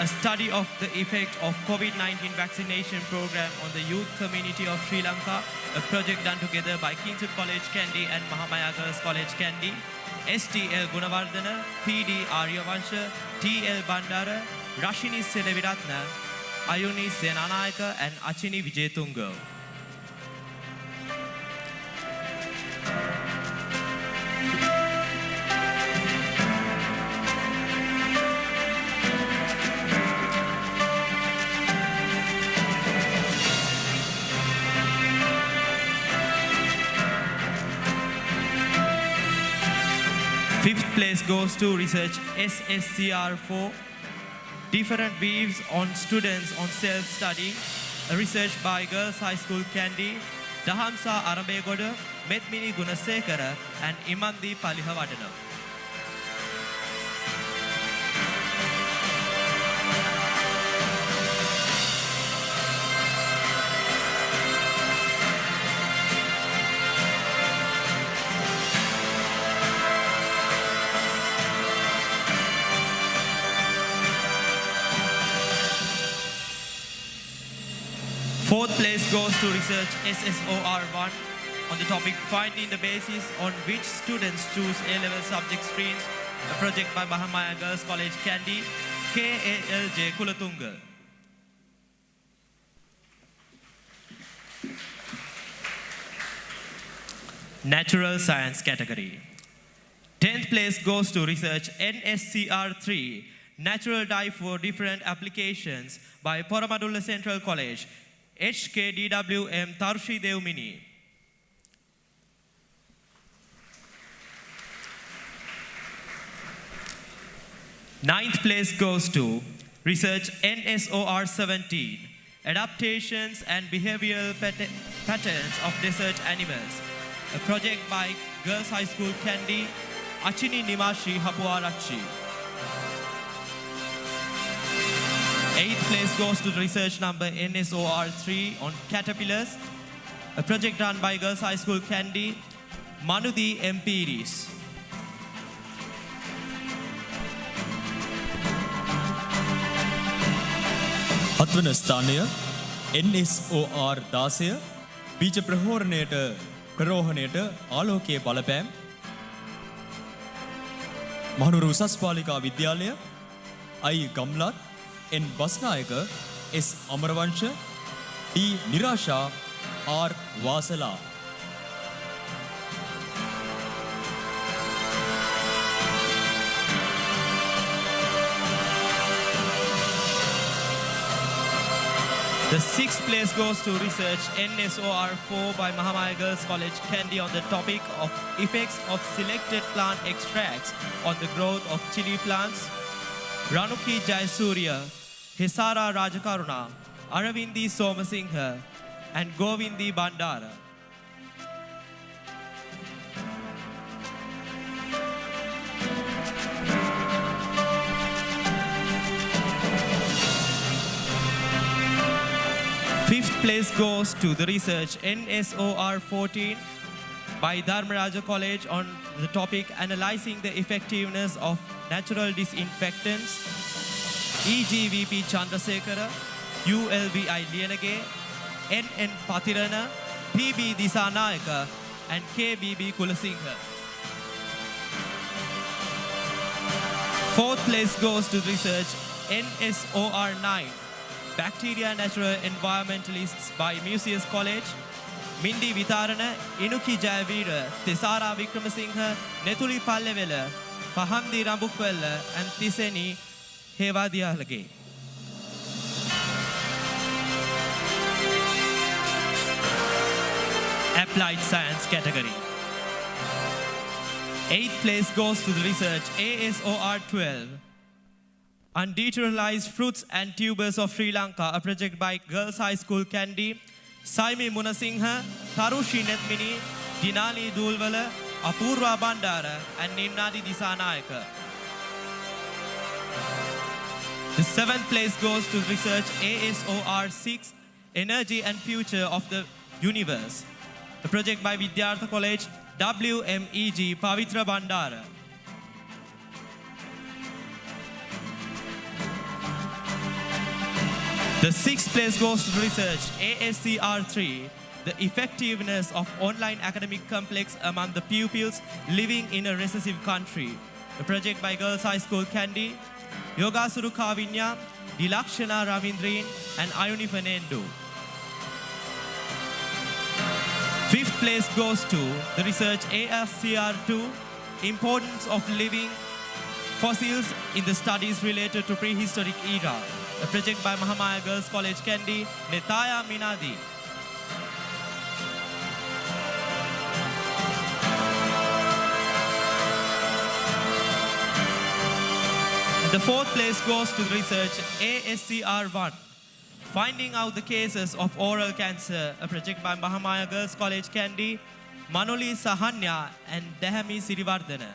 [SPEAKER 4] a study of the effect of COVID-19 vaccination program on the youth community of Sri Lanka, a project done together by Kingswood College, Kandy and Mahamaya Girls College, Kandy. STL Gunawardana, PD Aryavansha, TL Bandara, Rashini Seneviratna, Ayuni Senanayaka and Achini Vijayatunga. Fifth place goes to research SSCR 4, different views on students on self-study, a research by Girls High School, Kandy, Dahamsa Arambegoda, Methmini Gunasekara and Imandi Palihavadana. Fourth place goes to research SSOR 1 on the topic finding the basis on which students choose A-level subject streams, a project by Mahamaya Girls College, Kandy, KALJ Kulatunga. Natural science category. 10th place goes to research NSCR 3, natural dye for different applications by Poramadulla Central College, HKDWM Tarshi Devmini. Ninth place goes to research NSOR 17, adaptations and behavioral patterns of desert animals, a project by Girls High School, Kandy, Achini Nimashi Hapuarachi. Eighth place goes to the research number NSOR 3 on caterpillars, a project done by Girls High School, Kandy, Manudi Empiris.
[SPEAKER 1] හත්වන ස්ථානය NSOR 16 බීජ ප්‍රරෝහණයට ආලෝකයේ බලපෑම් මහනුවර උසස් පාලිකා විද්‍යාලය I Gamlath N Basnayake S Amarawansa D නිරාශා R වාසලා.
[SPEAKER 4] The sixth place goes to research NSOR 4 by Mahamaya Girls College, Kandy on the topic of effects of selected plant extracts on the growth of chili plants. Ranuki Jayasuriya, Hisara Rajakaruna, Aravindi Somasinghe and Govindi Bandara. Fifth place goes to the research NSOR 14 by Dharmaraja College on the topic analyzing the effectiveness of natural disinfectants. EGVP Chandrasekhara, ULVI Lienage, NN Patirana, PB Disanayaka and KBB Kulasinghe. Fourth place goes to research NSOR9, Bacteria Natural Environmentalists by Museus College. Mindi Vitarana, Inuki Jayavira, Tisara Vikramasinghe, Netuli Pallevela, Fahamdi Rambukwella, and Tiseni Hevadialage. Applied Science category. Eighth place goes to the research ASOR12, Undeteriorized Fruits and Tubers of Sri Lanka, a project by Girls High School Kandy, Saimi Munasinghe, Tarushi Netmini, Dinali Dulwala, Apurva Bandara, and Nimnadi Disanayaka. The seventh place goes to research ASOR6, Energy and Future of the Universe, a project by Vidyartha College, WMEG Pavitra Bandara. The sixth place goes to research ASCR3, the effectiveness of online academic complex among the pupils living in a recessive country, a project by Girls High School Kandy, Yogasuru Kavinya, Dilakshana Ravindrin, and Ayuni Fernando. Fifth place goes to the research ASCR2, Importance of Living Fossils in the Studies Related to Prehistoric Era, a project by Mahamaya Girls College Kandy, Netaya Minadi. The fourth place goes to the research ASCR1, Finding Out the Cases of Oral Cancer, a project by Mahamaya Girls College Kandy, Manoli Sahanya, and Dehami Sirivardhana.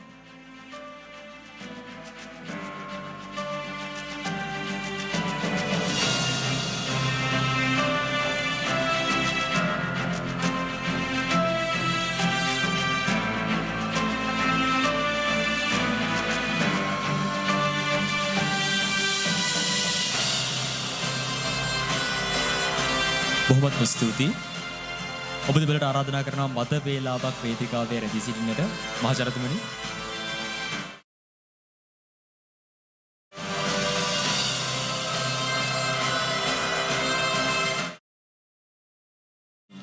[SPEAKER 1] බොහොමත්ම ස්තුතියි. ඔබ දෙපළට ආරාධනා කරනවා මත වේලාවක් වේදිකාවේ රැඳී සිටින්නට මහජනතුමනි.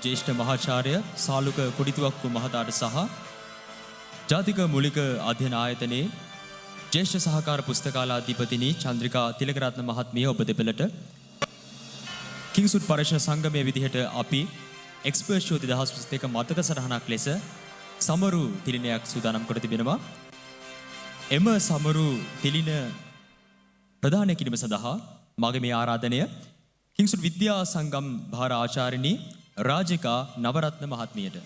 [SPEAKER 1] ජ්‍යෙෂ්ඨ මහාචාර්ය සාලුක කුඩිතුවක්කු මහතාට සහ ජාතික මූලික අධ්‍යයන ආයතනයේ ජ්‍යෙෂ්ඨ සහකාර පුස්තකාලාධිපතිනි චන්ද්‍රිකා තිලකරත්න මහත්මිය ඔබ දෙපළට කිංසුත් පර්යේෂණ සංගමයේ විදිහට අපි එක්ස්පර්ෂෝ 2021 මතක සටහනක් ලෙස සමරු තිලිනයක් සූදානම් කර තිබෙනවා. එම සමරු තිලින ප්‍රදානය කිරීම සඳහා මගේ මේ ආරාධනය කිංසුත් විද්‍යා සංගම් භාර ආචාර්යනි රාජිකා නවරත්න මහත්මියට.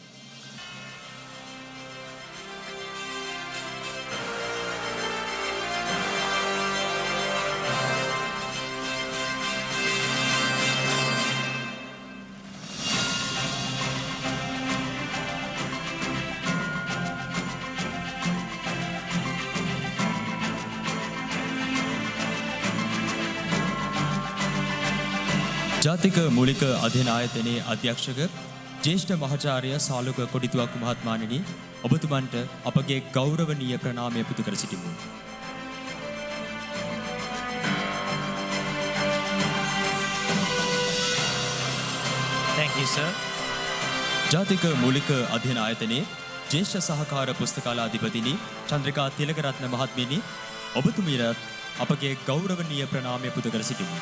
[SPEAKER 1] ජාතික මූලික අධ්‍යයන ආයතනයේ අධ්‍යක්ෂක ජ්‍යෙෂ්ඨ මහාචාර්ය සාලුක කොඩිතුවක්කු මහත්මයාණෙනි ඔබතුමන්ට අපගේ ගෞරවනීය ප්‍රණාමය පුද කර සිටිමු.
[SPEAKER 4] Thank you, sir.
[SPEAKER 1] ජාතික මූලික අධ්‍යයන ආයතනයේ ජ්‍යෙෂ්ඨ සහකාර පුස්තකාලාධිපතිනි චන්ද්‍රිකා තිලකරත්න මහත්මියනි ඔබතුමියට අපගේ ගෞරවනීය ප්‍රණාමය පුද කර සිටිමු.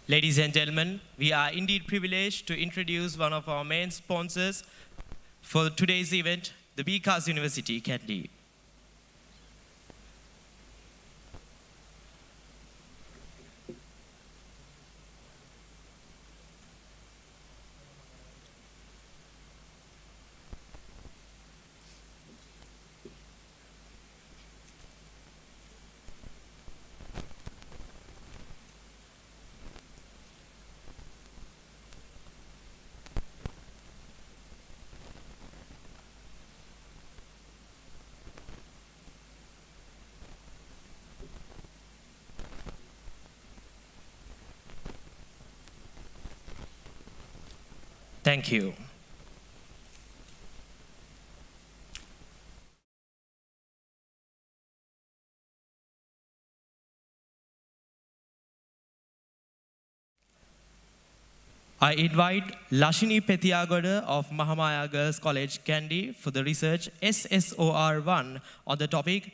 [SPEAKER 4] Ladies and gentlemen, we are indeed privileged to introduce one of our main sponsors for today's event, the BCAS University Candy. Thank you. I invite Lashini Petiagoda of Mahamaya Girls College Kandy for the research SSOR1 on the topic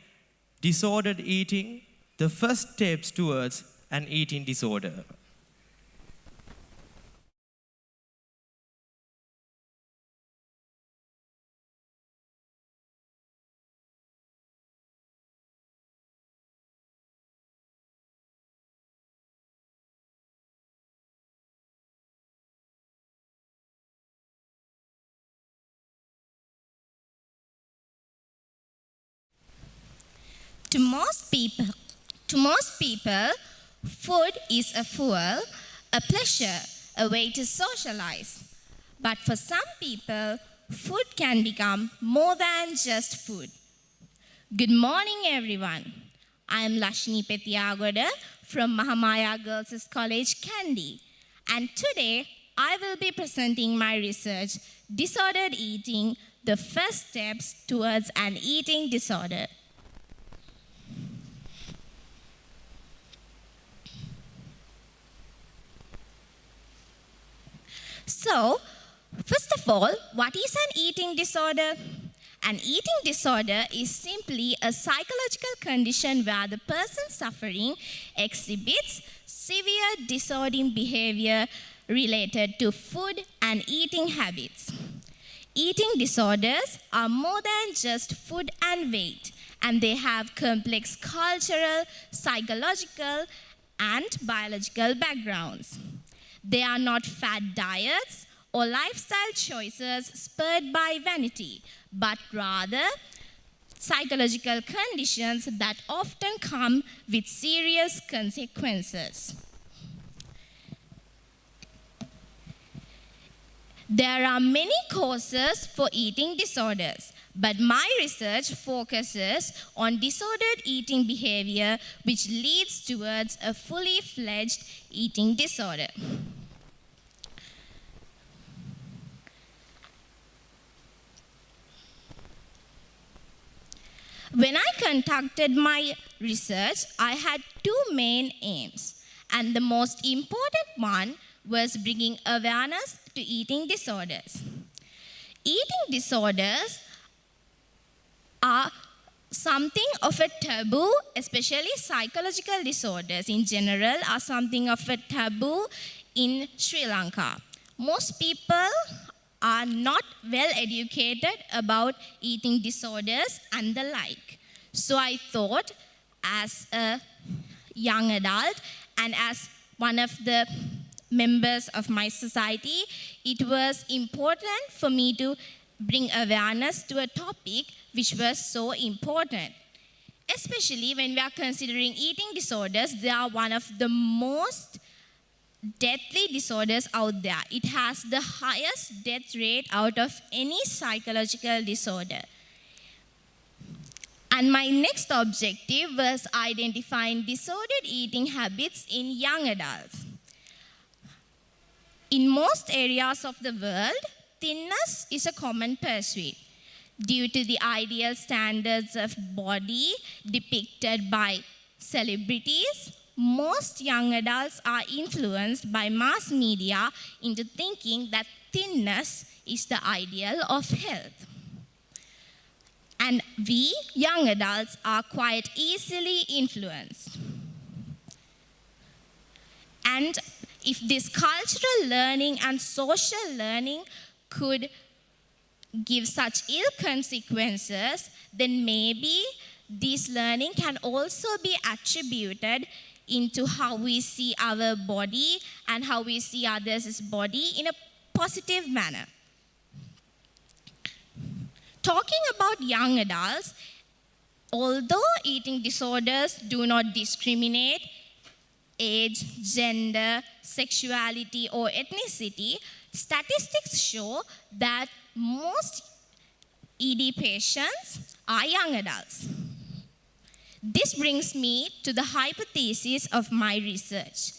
[SPEAKER 4] Disordered Eating, the First Steps Towards an Eating Disorder.
[SPEAKER 8] To most people, food is a fuel, a pleasure, a way to socialize. But for some people, food can become more than just food. Good morning, everyone. I am Lashini Petiagoda from Mahamaya Girls College, Kandy. And today, I will be presenting my research, Disordered Eating, the First Steps Towards an Eating Disorder. So, first of all, what is an eating disorder? An eating disorder is simply a psychological condition where the person suffering exhibits severe disordered behavior related to food and eating habits. Eating disorders are more than just food and weight, and they have complex cultural, psychological, and biological backgrounds. They are not fad diets or lifestyle choices spurred by vanity, but rather psychological conditions that often come with serious consequences. There are many causes for eating disorders, but my research focuses on disordered eating behavior which leads towards a fully fledged eating disorder. When I conducted my research, I had two main aims, and the most important one was bringing awareness to eating disorders. Eating disorders are something of a taboo, especially psychological disorders in general are something of a taboo in Sri Lanka. Most people are not well educated about eating disorders and the like. So I thought, as a young adult and as one of the members of my society, it was important for me to bring awareness to a topic which was so important. Especially when we are considering eating disorders, they are one of the most deadly disorders out there. It has the highest death rate out of any psychological disorder. And my next objective was identifying disordered eating habits in young adults. In most areas of the world, thinness is a common pursuit. Due to the ideal standards of body depicted by celebrities, most young adults are influenced by mass media into thinking that thinness is the ideal of health. And we, young adults, are quite easily influenced. And if this cultural learning and social learning could give such ill consequences, then maybe this learning can also be attributed into how we see our body and how we see others' body in a positive manner. Talking about young adults, although eating disorders do not discriminate age, gender, sexuality, or ethnicity, statistics show that most ED patients are young adults. This brings me to the hypothesis of my research.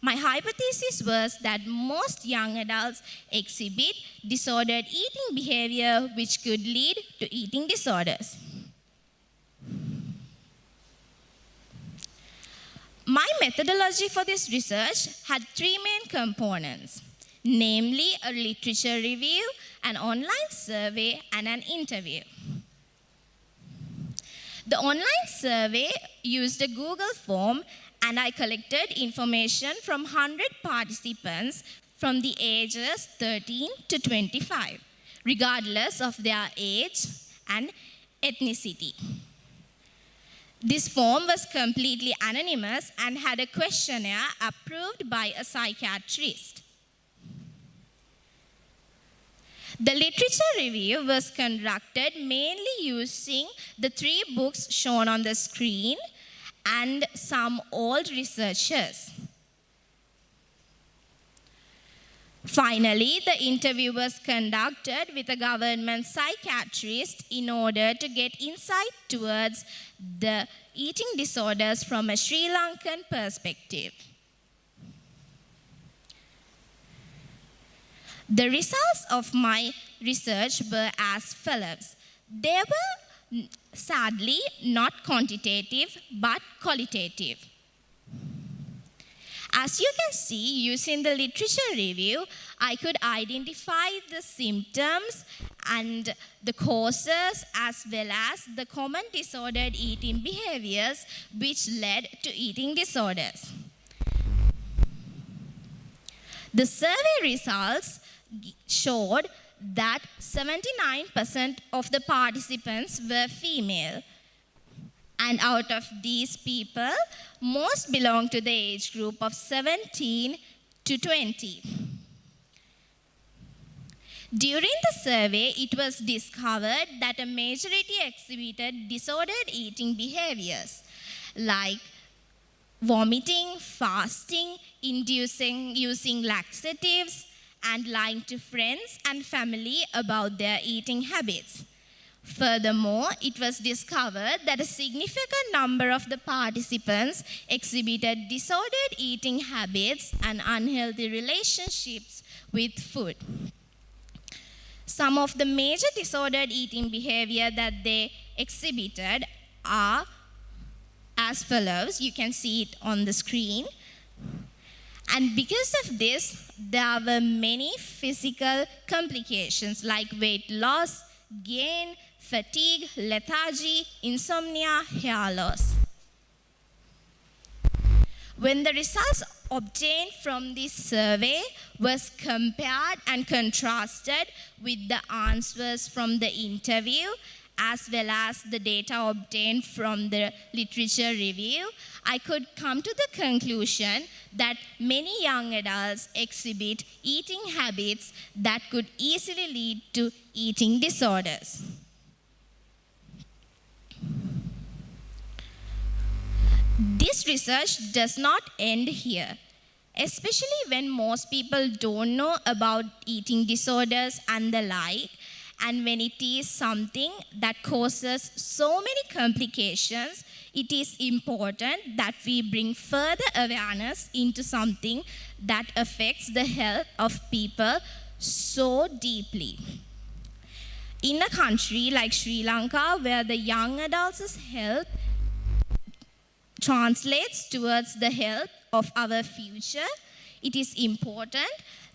[SPEAKER 8] My hypothesis was that most young adults exhibit disordered eating behavior which could lead to eating disorders. My methodology for this research had three main components, namely a literature review, an online survey, and an interview. The online survey used a Google form, and I collected information from 100 participants from the ages 13 to 25, regardless of their age and ethnicity. This form was completely anonymous and had a questionnaire approved by a psychiatrist. The literature review was conducted mainly using the three books shown on the screen and some old researchers. Finally, the interview was conducted with a government psychiatrist in order to get insight towards the eating disorders from a Sri Lankan perspective. The results of my research were as follows. They were sadly not quantitative but qualitative. As you can see, using the literature review, I could identify the symptoms and the causes as well as the common disordered eating behaviors which led to eating disorders. The survey results showed that 79% of the participants were female. And out of these people, most belong to the age group of 17 to 20. During the survey, it was discovered that a majority exhibited disordered eating behaviors like vomiting, fasting, using laxatives, and lying to friends and family about their eating habits. Furthermore, it was discovered that a significant number of the participants exhibited disordered eating habits and unhealthy relationships with food. Some of the major disordered eating behavior that they exhibited are as follows. You can see it on the screen. And because of this, there were many physical complications like weight loss, gain, fatigue, lethargy, insomnia, hair loss. When the results obtained from this survey was compared and contrasted with the answers from the interview, as well as the data obtained from the literature review, I could come to the conclusion that many young adults exhibit eating habits that could easily lead to eating disorders. This research does not end here, especially when most people don't know about eating disorders and the like, and when it is something that causes so many complications, it is important that we bring further awareness into something that affects the health of people so deeply. In a country like Sri Lanka, where the young adults' health translates towards the health of our future, it is important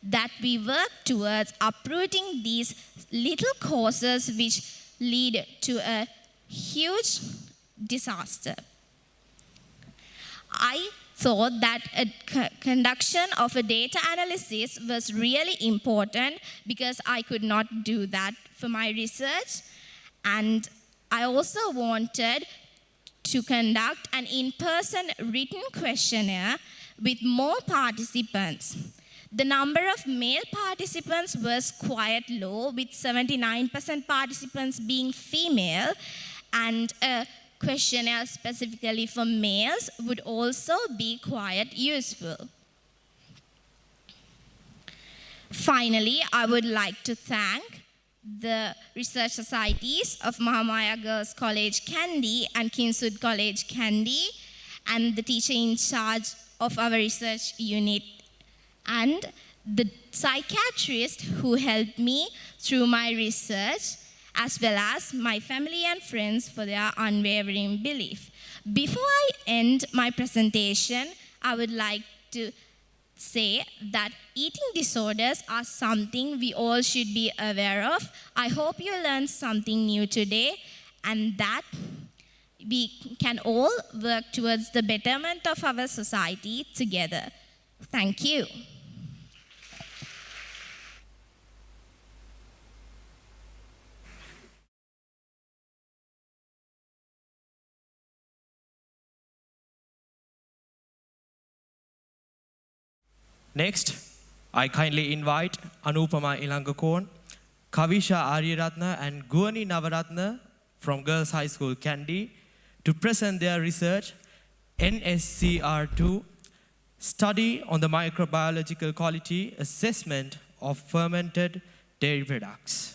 [SPEAKER 8] that we work towards uprooting these little causes which lead to a huge disaster. I thought that a conduction of a data analysis was really important because I could not do that for my research. And I also wanted to conduct an in-person written questionnaire with more participants. The number of male participants was quite low, with 79% participants being female, and a questionnaire specifically for males would also be quite useful. Finally, I would like to thank the research societies of Mahamaya Girls College Kandy and Kingswood College Kandy, and the teacher in charge of our research unit, and the psychiatrist who helped me through my research, as well as my family and friends for their unwavering belief. Before I end my presentation, I would like to say that eating disorders are something we all should be aware of. I hope you learned something new today, and that we can all work towards the betterment of our society together. Thank you.
[SPEAKER 4] Next, I kindly invite Anupama Ilangakon, Kavisha Aryaratna and Guani Navaratna from Girls High School Kandy to present their research, NSCR2, Study on the Microbiological Quality Assessment of Fermented Dairy Products.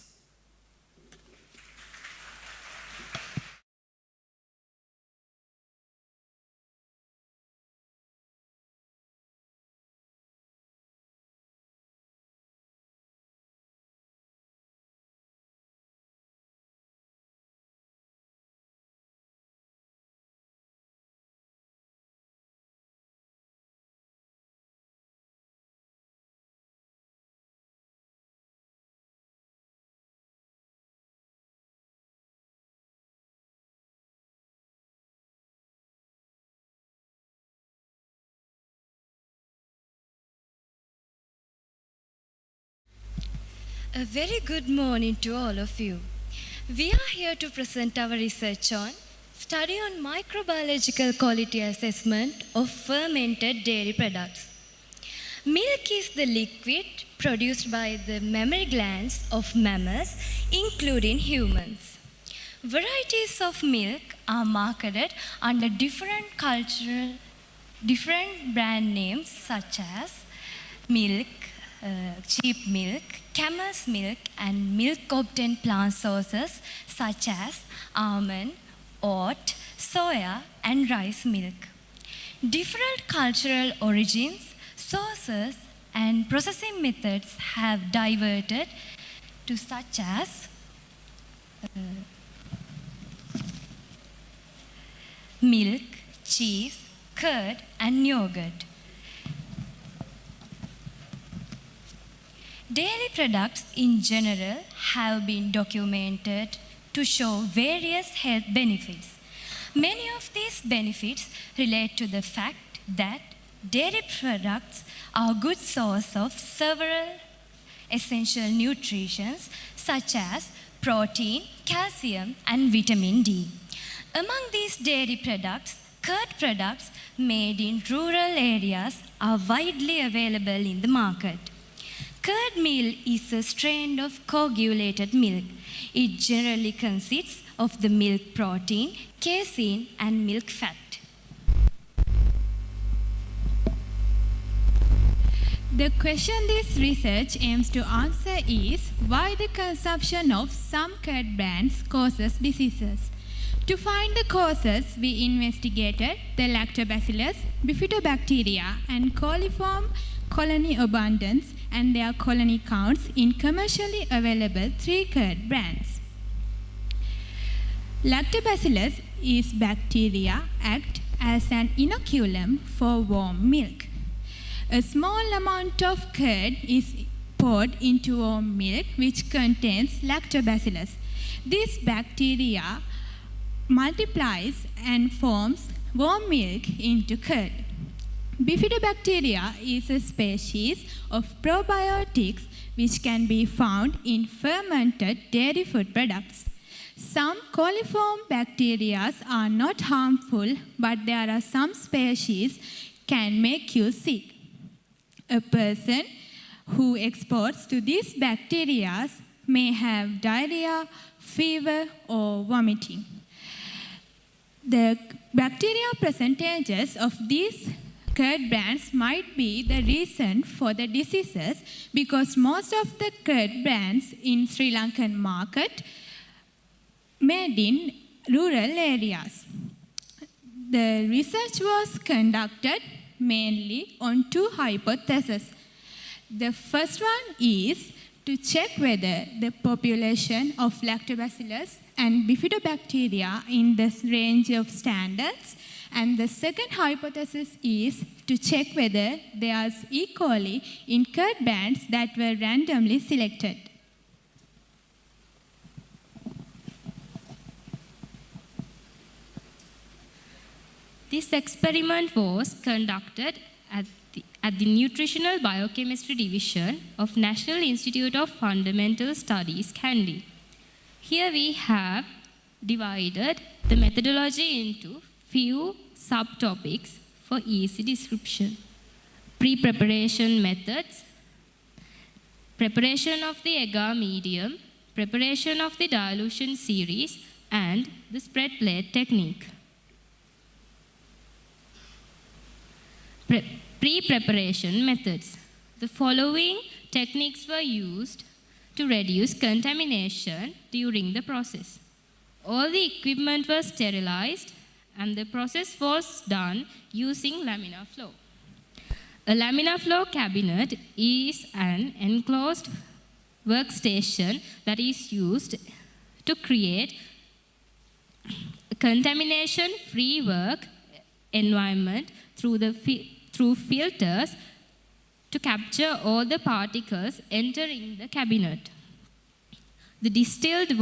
[SPEAKER 9] A very good morning to all of you. We are here to present our research on study on microbiological quality assessment of fermented dairy products. Milk is the liquid produced by the mammary glands of mammals, including humans. Varieties of milk are marketed under different brand names such as milk, cheap milk, camel's milk, and milk obtained plant sources such as almond, oat, soya, and rice milk. Different cultural origins, sources, and processing methods have diverted to such as milk, cheese, curd, and yogurt. Dairy products in general have been documented to show various health benefits. Many of these benefits relate to the fact that dairy products are a good source of several essential nutrients such as protein, calcium, and vitamin D. Among these dairy products, curd products made in rural areas are widely available in the market. Curd meal is a strain of coagulated milk. It generally consists of the milk protein, casein, and milk fat.
[SPEAKER 10] The question this research aims to answer is why the consumption of some curd brands causes diseases. To find the causes, we investigated the Lactobacillus, Bifidobacteria, and coliform colony abundance and their colony counts in commercially available 3 curd brands. Lactobacillus is bacteria act as an inoculum for warm milk. A small amount of curd is poured into warm milk which contains lactobacillus. This bacteria multiplies and forms warm milk into curd. Bifidobacteria is a species of probiotics which can be found in fermented dairy food products. Some coliform bacteria are not harmful, but there are some species can make you sick. A person who exposed to these bacteria may have diarrhea, fever, or vomiting. The bacteria percentages of these curd brands might be the reason for the diseases because most of the curd brands in Sri Lankan market made in rural areas. The research was conducted mainly on two hypotheses. The first one is to check whether the population of lactobacillus and bifidobacteria in this range of standards, and the second hypothesis is to check whether there is E. coli in curd bands that were randomly selected.
[SPEAKER 11] This experiment was conducted at the Nutritional Biochemistry Division of National Institute of Fundamental Studies, Kandy. Here we have divided the methodology into few subtopics for easy description. Pre-preparation methods, preparation of the agar medium, preparation of the dilution series, and the spread plate technique. Pre-preparation methods. The following techniques were used to reduce contamination during the process. All the equipment was sterilized and the process was done using laminar flow. A laminar flow cabinet is an enclosed workstation that is used to create a contamination-free work environment through filters to capture all the particles entering the cabinet. The distilled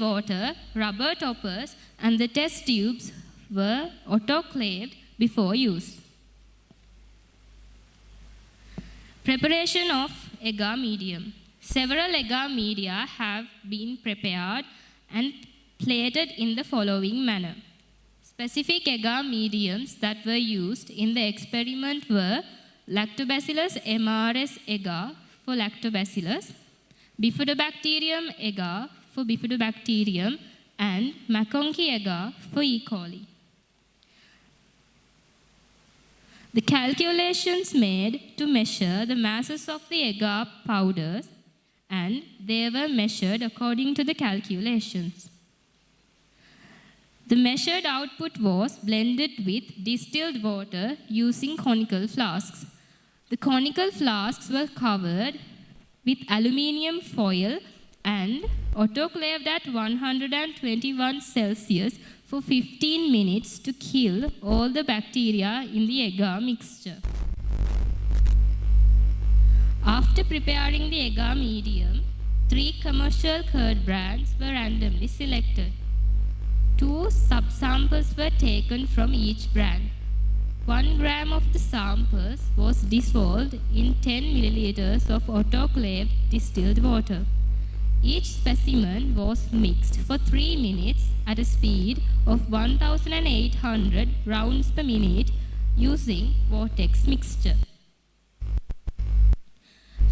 [SPEAKER 11] water, rubber toppers, and the test tubes were autoclaved before use. Preparation of agar medium. Several agar media have been prepared and plated in the following manner. Specific agar mediums that were used in the experiment were Lactobacillus MRS agar for lactobacillus, Bifidobacterium agar for bifidobacterium, and McConkey agar for E. coli. The calculations made to measure the masses of the agar powders, and they were measured according to the calculations. The measured output was blended with distilled water using conical flasks. The conical flasks were covered with aluminium foil and autoclaved at 121 Celsius for 15 minutes to kill all the bacteria in the agar mixture. After preparing the agar medium, 3 commercial curd brands were randomly selected. 2 subsamples were taken from each brand. 1 gram of the samples was dissolved in 10 milliliters of autoclaved distilled water. Each specimen was mixed for 3 minutes at a speed of 1,800 rounds per minute using vortex mixture.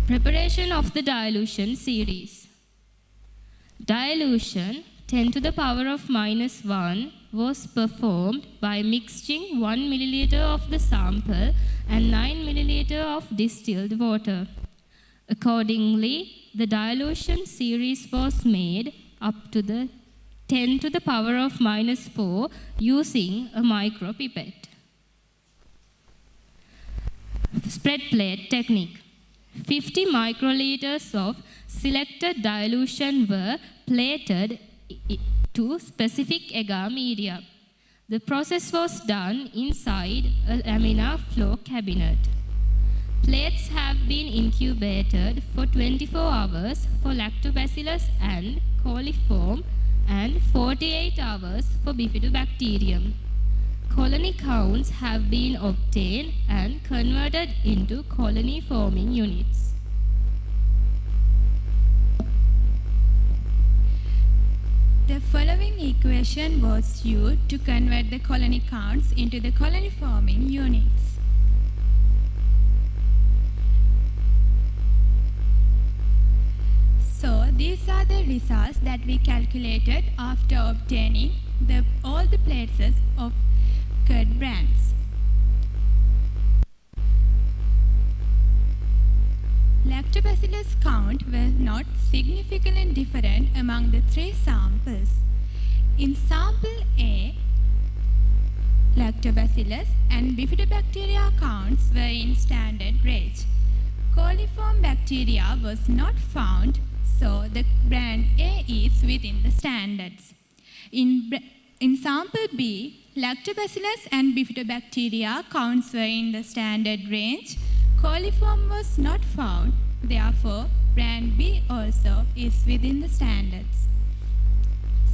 [SPEAKER 11] Preparation of the dilution series. Dilution 10 to the power of minus 1 was performed by mixing 1 milliliter of the sample and 9 milliliter of distilled water. Accordingly, the dilution series was made up to the 10 to the power of minus 4 using a micropipette. Spread plate technique. 50 microliters of selected dilution were plated to specific agar media. The process was done inside a laminar flow cabinet. Plates have been incubated for 24 hours for lactobacillus and coliform and 48 hours for bifidobacterium. colony counts have been obtained and converted into colony forming units.
[SPEAKER 10] The following equation was used to convert the colony counts into the colony forming units. So these are the results that we calculated after obtaining all the places of curd brands. Lactobacillus count was not significantly different among the three samples. In sample A, Lactobacillus and Bifidobacteria counts were in standard range. Coliform bacteria was not found, so the brand A is within the standards. In sample B, Lactobacillus and Bifidobacteria counts were in the standard range. Coliform was not found, therefore brand B also is within the standards.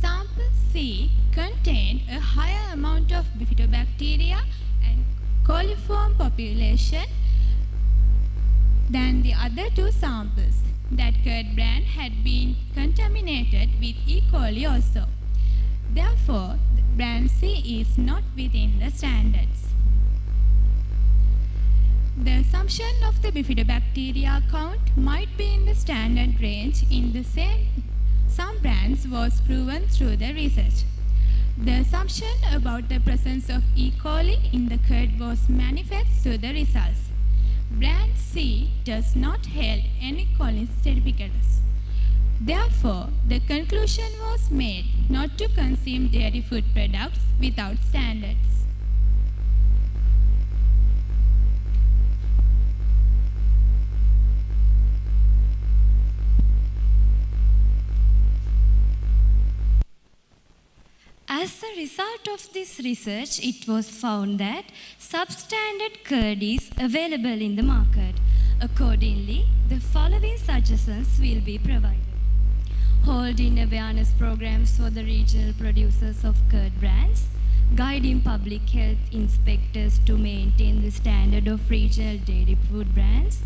[SPEAKER 10] Sample C contained a higher amount of Bifidobacteria and coliform population than the other two samples. That curd brand had been contaminated with E. coli also. Therefore, brand C is not within the standards. The assumption of the Bifidobacteria count might be in the standard range in the some brands was proven through the research. The assumption about the presence of E. coli in the curd was manifest through the results. Brand C does not hold any coli certificates. Therefore, the conclusion was made not to consume dairy food products without standards.
[SPEAKER 9] As a result of this research, it was found that substandard curd is available in the market. Accordingly, the following suggestions will be provided. Holding awareness programs for the regional producers of curd brands, guiding public health inspectors to maintain the standard of regional dairy food brands,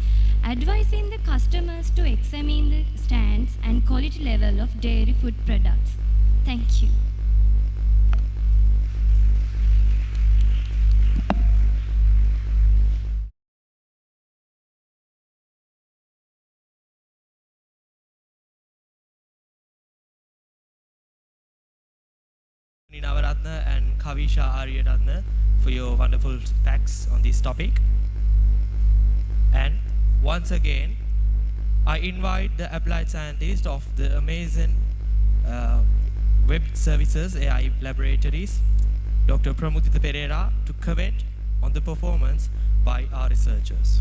[SPEAKER 9] advising the customers to examine the stands and quality level of dairy food products. Thank you.
[SPEAKER 4] Ninawaratna and Kavisha Aryaratna for your wonderful facts on this topic. And once again, I invite the applied scientists of the amazing web services AI laboratories, Dr. Pramudita Pereira, to comment on the performance by our researchers.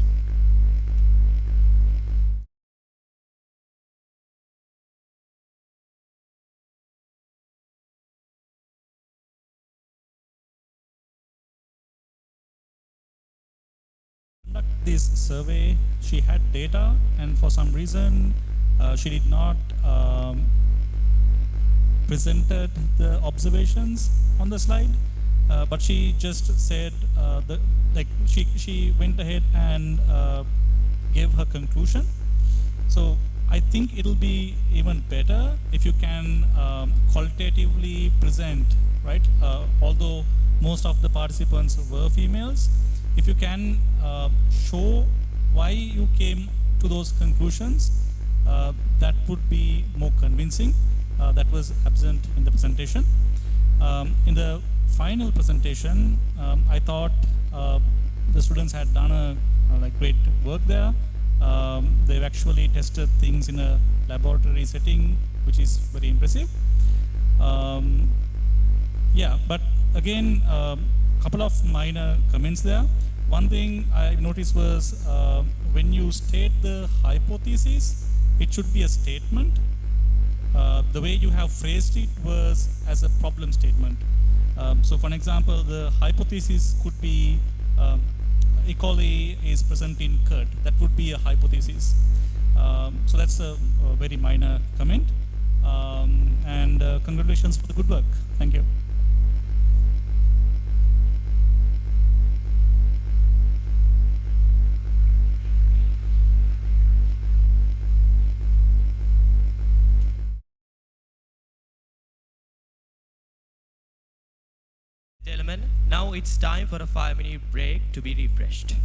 [SPEAKER 6] This survey, she had data, and for some reason she did not presented the observations on the slide, but she just said she went ahead and gave her conclusion. So I think it'll be even better if you can qualitatively present, right? Although most of the participants were females, if you can show why you came to those conclusions, that would be more convincing. That was absent in the presentation. In the final presentation, I thought the students had done a great work there. They've actually tested things in a laboratory setting, which is very impressive. Yeah, but again, couple of minor comments there. One thing I noticed was when you state the hypothesis, it should be a statement. The way you have phrased it was as a problem statement. So for an example, the hypothesis could be E. coli is present in curd. That would be a hypothesis. So that's a very minor comment. And congratulations for the good work. Thank you.
[SPEAKER 12] it's time for a 5-minute break to be refreshed.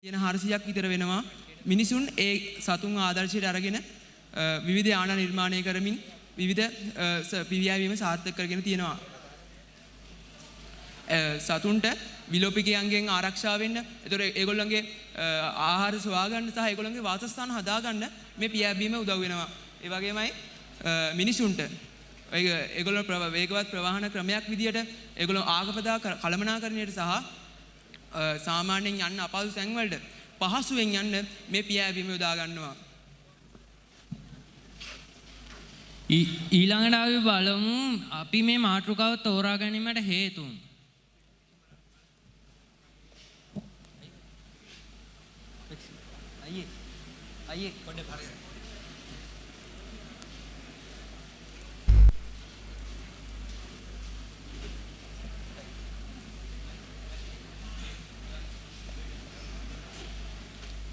[SPEAKER 13] කියන 400ක් විතර වෙනවා. මිනිසුන් ඒ සතුන් ආදර්ශයට අරගෙන විවිධ යාන නිර්මාණය කරමින් විවිධ පිළියැවීම සාර්ථක කරගෙන තියෙනවා. සතුන්ට විලෝපිකයන්ගෙන් ආරක්ෂා වෙන්න, ඒතර ඒගොල්ලන්ගේ ආහාර සොයා ගන්න සහ ඒගොල්ලන්ගේ වාසස්ථාන හදා ගන්න මේ පිළියැවීම උදව් වෙනවා. ඒ වගේමයි මිනිසුන්ට ඒගොල්ලෝ වේගවත් ප්‍රවාහන ක්‍රමයක් විදියට ඒගොල්ලෝ ආගපදා කළමනාකරණයට සහ සාමාන්‍යයෙන් යන්න අපහසු තැන් වලට පහසුවෙන් යන්න මේ පියාවීම යොදා ගන්නවා.
[SPEAKER 14] ඊළඟට අපි බලමු අපි මේ මාතෘකාව තෝරා ගැනීමට හේතුන්. අයියේ කොණ්ඩේ හරියට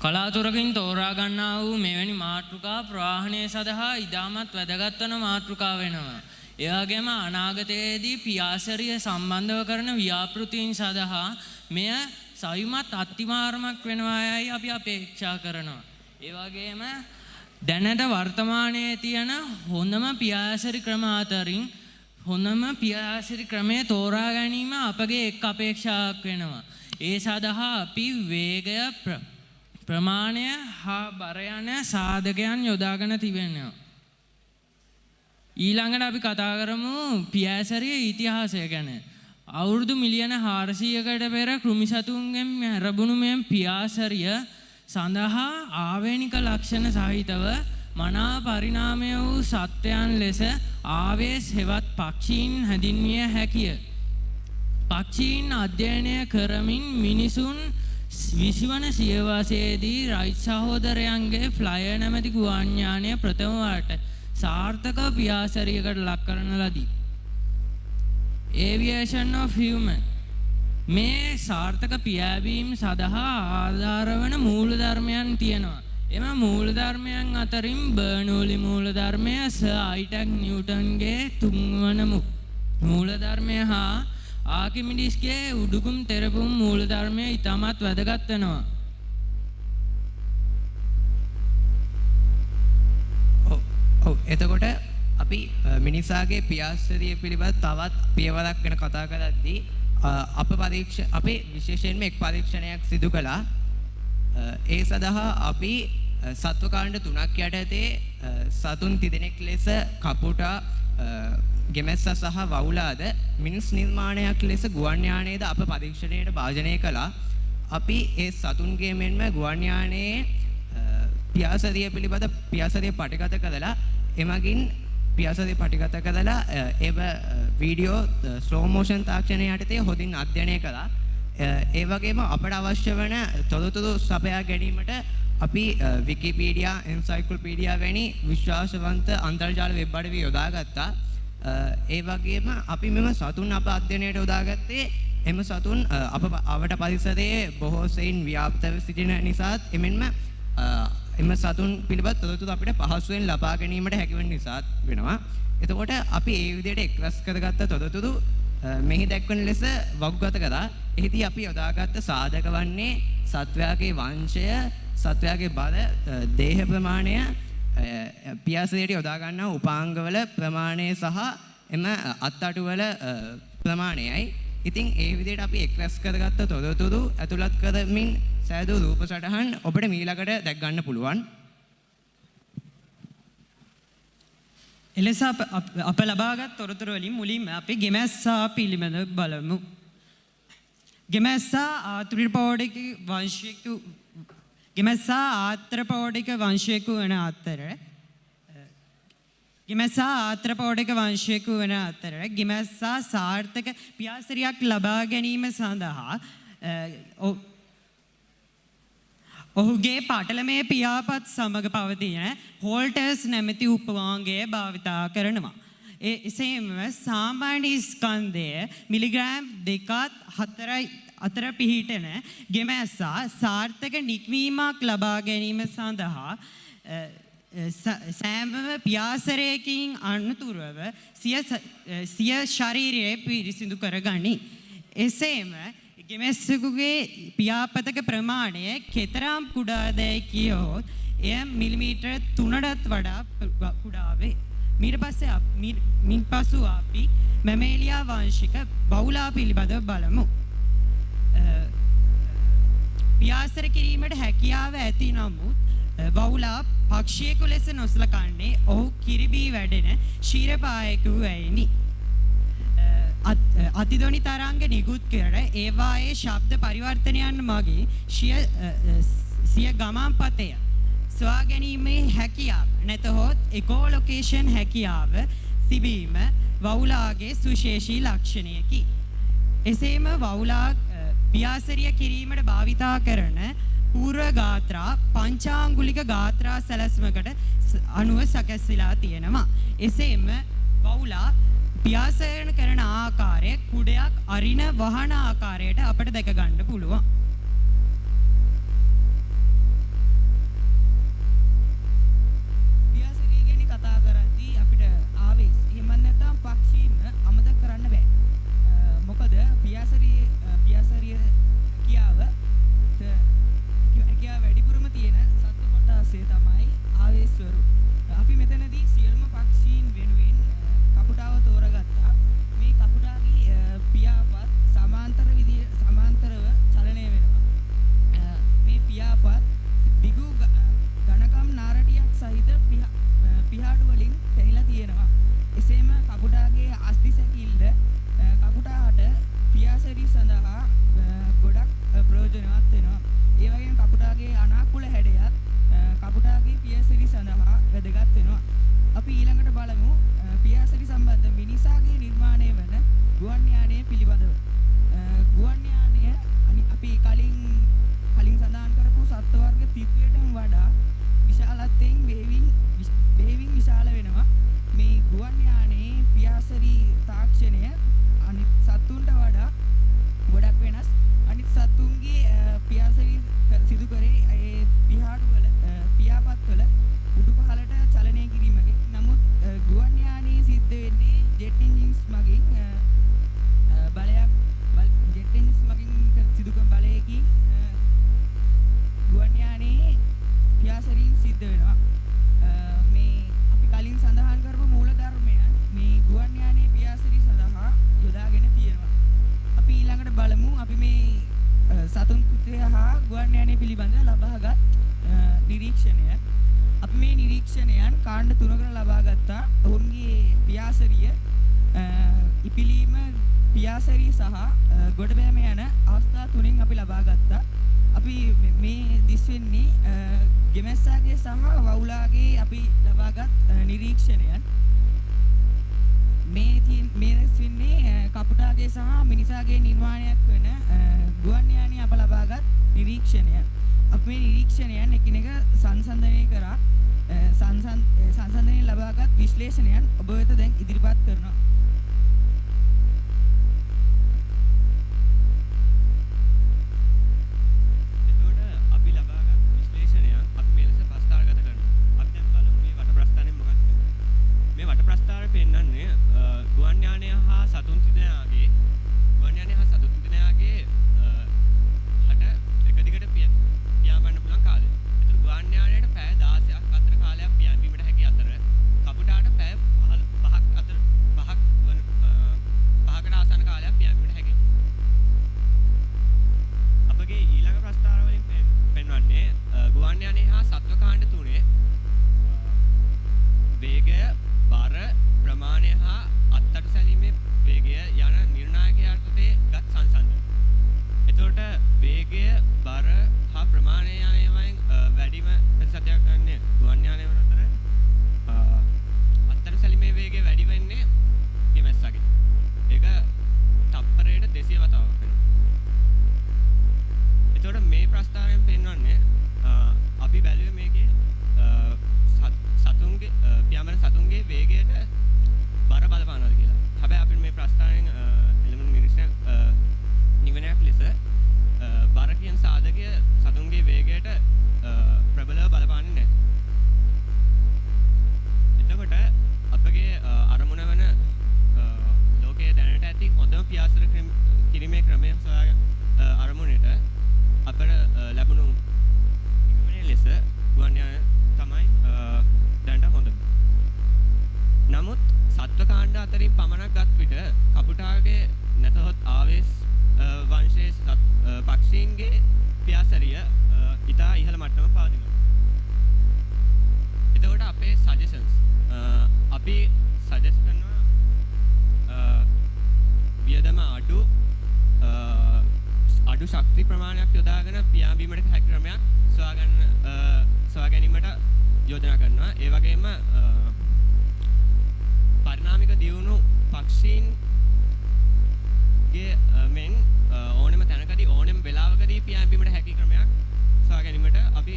[SPEAKER 14] කලාතුරකින් තෝරා ගන්නා වූ මෙවැනි මාතෘකා ප්‍රවාහනය සඳහා ඉතාමත් වැදගත් වන මාතෘකා වෙනවා. ඒ වගේම අනාගතයේදී පියාසරිය සම්බන්ධව කරන ව්‍යාපෘතීන් සඳහා මෙය සවිමත් අත්තිමාරමක් වෙනවා යයි අපි අපේක්ෂා කරනවා. ඒ වගේම දැනට වර්තමානයේ තියෙන හොඳම පියාසරි ක්‍රම අතරින් හොඳම පියාසරි ක්‍රමය තෝරා ගැනීම අපගේ එක් අපේක්ෂාවක් වෙනවා. ඒ සඳහා අපි වේගය ප්‍රමාණය හා බර යන සාධකයන් යොදාගෙන තිබෙනවා. ඊළඟට අපි කතා කරමු පියාසරියේ ඉතිහාසය ගැන. අවුරුදු මිලියන 400කට පෙර කෘමිසතුන්ගෙන් ලැබුණු මේ පියාසරිය සඳහා ආවේනික ලක්ෂණ සහිතව මනා පරිණාමය වූ සත්වයන් ලෙස ආවේස් හෙවත් පක්ෂීන් හැඳින්විය හැකිය. පක්ෂීන් අධ්‍යයනය කරමින් මිනිසුන් 20 වන සියවසේදී රයිට් සහෝදරයන්ගේ ෆ්ලයර් නැමැති ගුවන් යානය ප්‍රථම වරට සාර්ථක පියාසරියකට ලක් කරන ලදී. Aviation of Human මේ සාර්ථක පියාවීම සඳහා ආධාර වන මූලධර්මයන් තියෙනවා. එම මූලධර්මයන් අතරින් බර්නෝලි මූලධර්මය, සර් අයිසැක් නිව්ටන්ගේ තුන්වන මූලධර්මය හා ආකිමිඩිස්ගේ උඩුකුම් තෙරපුම් මූලධර්මය ඉතාමත් වැදගත් වෙනවා.
[SPEAKER 15] එතකොට අපි මිනිසාගේ පියාසරිය පිළිබඳ තවත් පියවරක් ගැන කතා කරද්දී අපේ විශේෂයෙන්ම එක් පරීක්ෂණයක් සිදු කළා. ඒ සඳහා අපි සත්වකාණ්ඩ 3ක් යටතේ සතුන් 3 දෙනෙක් ලෙස කපුටා, ගෙමැස්සා සහ වවුලාද මිනිස් නිර්මාණයක් ලෙස ගුවන් යානයේද අප පරීක්ෂණයට භාජනය කළා. අපි ඒ සතුන්ගේ මෙන්ම ගුවන් යානයේ පියාසරිය පිළිබඳ පියාසරිය පටිගත කළා. එමගින් පියාසරිය පටිගත කළා ඒව වීඩියෝ ස්ලෝ මෝෂන් තාක්ෂණය යටතේ හොඳින් අධ්‍යයනය කළා. ඒ වගේම අපට අවශ්‍ය වන තොරතුරු සපයා ගැනීමට අපි විකිපීඩියා, එන්සයික්ලෝපීඩියා වැනි විශ්වාසවන්ත අන්තර්ජාල වෙබ් අඩවි යොදාගත්තා. ඒ වගේම අපි මෙම සතුන් අප අධ්‍යයනයට යොදාගත්තේ එම සතුන් අපට පරිසරයේ බොහෝ සෙයින් ව්‍යාප්තව සිටින නිසාත් එමෙන්ම එම සතුන් පිළිබඳ තොරතුරු අපිට පහසුවෙන් ලබා ගැනීමට හැකි වෙන නිසාත් වෙනවා. එතකොට අපි ඒ විදිහට එක්රස් කරගත්ත තොරතුරු මෙහි දැක්වෙන ලෙස වගුගත කරා. එහිදී අපි යොදාගත්ත සාධක වන්නේ සත්වයාගේ වංශය, සත්වයාගේ බල, දේහ ප්‍රමාණය, පියාසරියට යොදා ගන්නා උපාංගවල ප්‍රමාණය සහ එම අත්අඩුවල ප්‍රමාණයයි. ඉතින් ඒ විදිහට අපි එක්රැස් කරගත්ත තොරතුරු ඇතුළත් කරමින් සෑදූ රූප සටහන් ඔබට මීළඟට දැක් ගන්න පුළුවන්.
[SPEAKER 16] එලෙස අප ලබාගත් තොරතුරු වලින් මුලින්ම අපි ගෙමැස්සා පිළිබඳව බලමු. ගෙමැස්සා ආත්‍රපෝඩික වංශයකු වන අතර ගෙමැස්සා සාර්ථක පියාසරියක් ලබා ගැනීම සඳහා ඔහුගේ පටලමේ පියාපත් සමග පවතින හෝල්ටර්ස් නැමැති උපවාංගය භාවිතා කරනවා. එසේම සාමාන්‍ය ස්කන්ධය මිලිග්‍රෑම් 2-4 අතර පිහිටන ගෙමැස්සා සාර්ථක නික්මීමක් ලබා ගැනීම සඳහා සෑම පියාසරයකින් අනතුරුව සිය ශරීරය පිරිසිදු කරගනී. එසේම ගෙමැස්සෙකුගේ පියාපතක ප්‍රමාණය කෙතරම් කුඩාදැයි කියොත් එය මිලිමීටර් 3ටත් වඩා කුඩා වේ. මින් පසු අපි මැමේලියා වංශික බවුලා පිළිබඳව බලමු. පියාසර කිරීමට හැකියාව ඇති නමුත් වවුලා පක්ෂියෙකු ලෙස නොසලකන්නේ ඔහු කිරිබී වැඩෙන ක්ෂීරපායකු වැයිනි. අතිදොනි තරංග නිකුත් කර ඒවායේ ශබ්ද පරිවර්තනයන් මගින් සිය ගමන් පතය සොයා ගැනීමේ හැකියාව නැතහොත් එකෝලොකේෂන් හැකියාව තිබීම වවුලාගේ සුවිශේෂී ලක්ෂණයකි. එසේම වවුලා පියාසරිය කිරීමට භාවිතා කරන පූර්ව ගාත්‍රා පංචාංගුලික ගාත්‍රා සැලැස්මකට අනුව සකස්ලා තියෙනවා. එසේම වවුලා පියාසරණ කරන ආකාරය කුඩයක් අරින වහන ආකාරයට අපිට දැක ගන්න පුළුවන්. පියාසරිය ගැන කතා කරද්දී අපිට ආවේශ එහෙම නැත්නම් පක්ෂීන් අමතක කරන්න බෑ. මොකද පියාසරිය කියාව වැඩිපුරම තියෙන සත්ත්ව කොටසේ තමයි ආවේශවරු. අපි මෙතනදී සියලුම පක්ෂීන් වෙනුවෙන් කපුටාව තෝරගත්තා. මේ කපුටාගේ පියාපත් සමාන්තරව චලනය වෙනවා. මේ පියාපත් දිගු ඝනකම් නාරටියක් සහිත පිහාඩු වලින් තැනිලා තියෙනවා. එසේම කපුටාගේ අස්ථි සැකිල්ල කපුටාට පියාසරි සඳහා ගොඩක් ප්‍රයෝජනවත් වෙනවා. ඒ වගේම කපුටාගේ අනාකූල හැඩයත් කපුටාගේ පියාසරි සඳහා වැදගත් වෙනවා. අපි ඊළඟට බලමු පියාසරි සම්බන්ධ මිනිසාගේ නිර්මාණය වන ගුවන් යානය පිළිබඳව. ගුවන් යානය අපි කලින් සඳහන් කරපු සත්ත්ව වර්ග 30ටම වඩා විශාලත්වයෙන් වේවින් විශාල වෙනවා. මේ ගුවන් යානයේ පියාසරි තාක්ෂණය අනිත් සත්තුන්ට වඩා ගොඩක් වෙනස්. අනිත් සත්තුන්ගේ පියාසරි සිදු කරේ ඒ පියාපත්වල උඩු පහළට චලනය කිරීමකින්. නමුත් ගුවන් යානයේ සිද්ධ වෙන්නේ ජෙට් එන්ජින්ස් මගින් සිදු කරන බලයකින් ගුවන් යානයේ පියාසරින් සිද්ධ වෙනවා. මේ අපි කලින් සඳහන් කරපු මූල ධර්මයන් මේ ගුවන් යානයේ පියාසරි සඳහා යොදාගෙන තියෙනවා. අපි ඊළඟට බලමු අපි මේ සතුන් කෘත්‍ය හා ගුවන් යානය පිළිබඳව ලබාගත් නිරීක්ෂණය. අපි මේ නිරීක්ෂණයන් කාණ්ඩ තුනකට ලබා ගත්තා. ඔවුන්ගේ පියාසරිය ඉපිලීම පියාසරිය සහ ගොඩබෑම යන අවස්ථා තුනෙන් අපි ලබා ගත්තා. අපි මේ දිස් වෙන්නේ ගෙමැස්සාගේ සහ වවුලාගේ අපි ලබාගත් නිරීක්ෂණයන්. මේ දිස් වෙන්නේ කපුටාගේ සහ මිනිසාගේ නිර්මාණයක් වෙන ගුවන් යානය අප ලබාගත් නිරීක්ෂණයන්. අපි මේ නිරීක්ෂණයන් එකිනෙක සංසන්දනය කරා සංසන්දනයෙන් ලබාගත් විශ්ලේෂණයන් ඔබ වෙත දැන් ඉදිරිපත් කරනවා.
[SPEAKER 12] පෙන්වන්නේ ගුවන් යානය හා සතුන් තිදෙනාගේ හට එක දිගට පියාඹන්න පුළුවන් කාලය. ඒතර ගුවන් යානයට පැය 16ක් අතර කාලයක් පියාඹීමට හැකි අතර කපුටාට පැය 5ක් කපුටාගේ නැතහොත් ආවේස් වංශයේ පක්ෂීන්ගේ පියාසරිය ඉතා ඉහළ මට්ටම පාදිනවා. එතකොට අපේ සජෙෂන්ස් අපි සජෙස්ට් කරනවා වියදම අඩු ශක්ති ප්‍රමාණයක් යොදාගෙන පියාඹීමට හැකි ක්‍රමයක් සොයා ගැනීමට යෝජනා කරනවා. ඒ වගේම පරිණාමික දියුණු පක්ෂීන්ගේ මෙන් ඕනෙම තැනකදී ඕනෙම වෙලාවකදී පියාඹීමට හැකි ක්‍රමයක් සොයා ගැනීමට අපි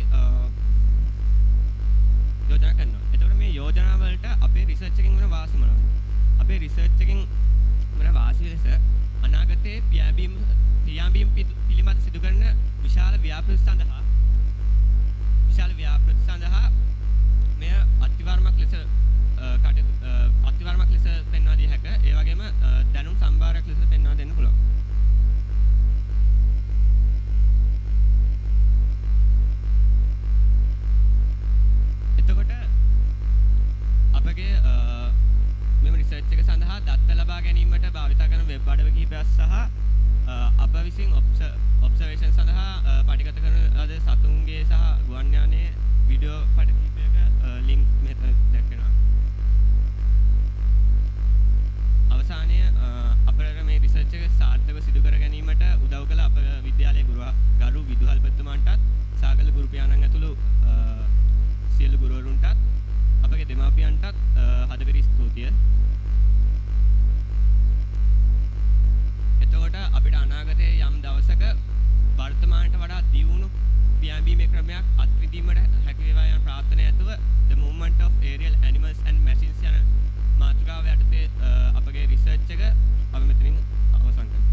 [SPEAKER 12] යෝජනා කරනවා. එතකොට මේ යෝජනා වලට අපේ රිසර්ච් එකකින් වෙන වාසි මොනවද? අපේ රිසර්ච් එකකින් වෙන වාසි ලෙස අනාගතයේ පියාඹීම පිළිබඳ සිදු කරන විශාල ව්‍යාපෘති සඳහා මෙය අත්විවරමක් ලෙස පෙන්වා දිය හැක. ඒ වගේම දැනුම් සම්භාරයක් ලෙස පෙන්වා දෙන්න පුළුවන්. එතකොට අපගේ මෙම රිසර්ච් එක සඳහා දත්ත ලබා ගැනීමට භාවිත කරන වෙබ් අඩවි කිහිපයක් සහ අප විසින් ඔබ්සර්වේෂන් සඳහා පටිගත කරන ලද සතුන්ගේ සහ ගුවන් යානයේ වීඩියෝ පට කිහිපයක ලින්ක් මෙතන දැක්වෙනවා. අවසානයේ අපේ මේ රිසර්ච් එක සාර්ථකව සිදු කර ගැනීමට උදව් කළ අප විද්‍යාලයේ ගරු විදුහල්පතිතුමාන්ටත් සාගල ගුරු පියාණන් ඇතුළු සියලු ගුරුවරුන්ටත් අපගේ දෙමාපියන්ටත් හදපිරි ස්තුතිය. එතකොට අපිට අනාගතයේ යම් දවසක වර්තමානයට වඩා දියුණු පියාඹීමේ ක්‍රමයක් අත්විඳීමට හැකි වේවා යන ප්‍රාර්ථනාව ඇතුව the movement of aerial animals and machines යන මාතෘකාව යටතේ අපගේ රිසර්ච් එක අපි මෙතනින් අවසන් කරනවා.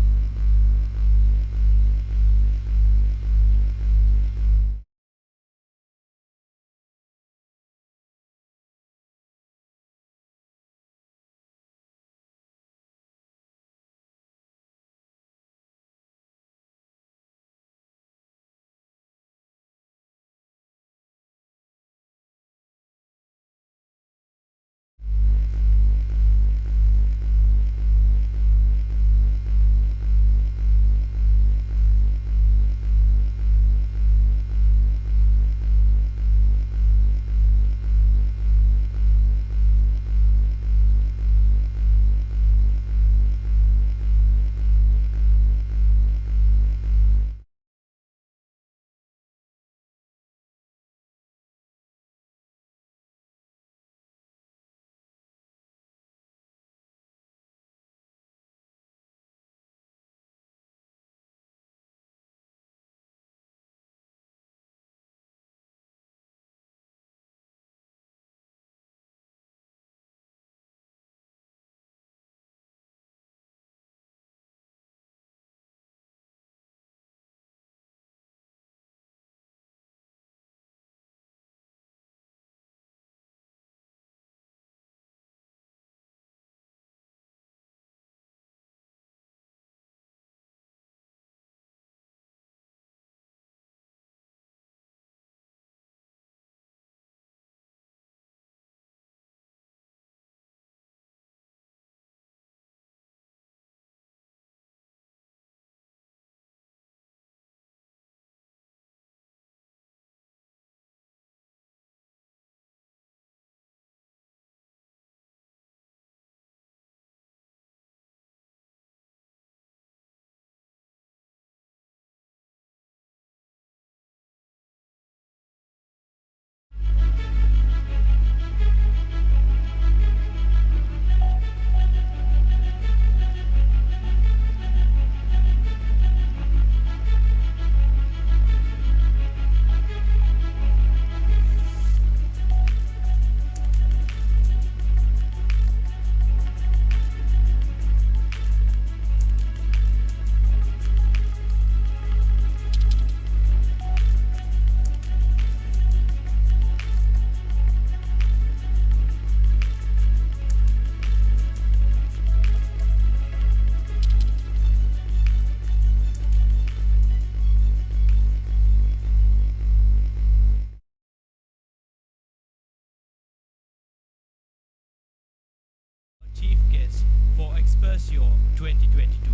[SPEAKER 17] Experzio 2022.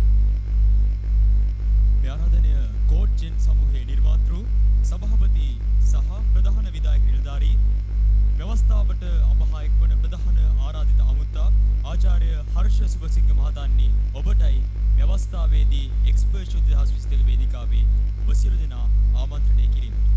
[SPEAKER 1] මේ ආරාධනය කෝට් ජෙන් සමූහයේ නිර්මාතෘ සභාපති සහ ප්‍රධාන විධායක නිලධාරී ව්‍යවස්ථාවට අපහායක වන ප්‍රධාන ආරාධිත අමුත්තා ආචාර්ය හර්ෂ සුබසිංහ මහතාණනි ඔබටයි ව්‍යවස්ථාවේදී එක්ස්පර්ෂෝ 2022 වේදිකාවේ ඔබ සියලු දෙනා ආමන්ත්‍රණය කිරීමට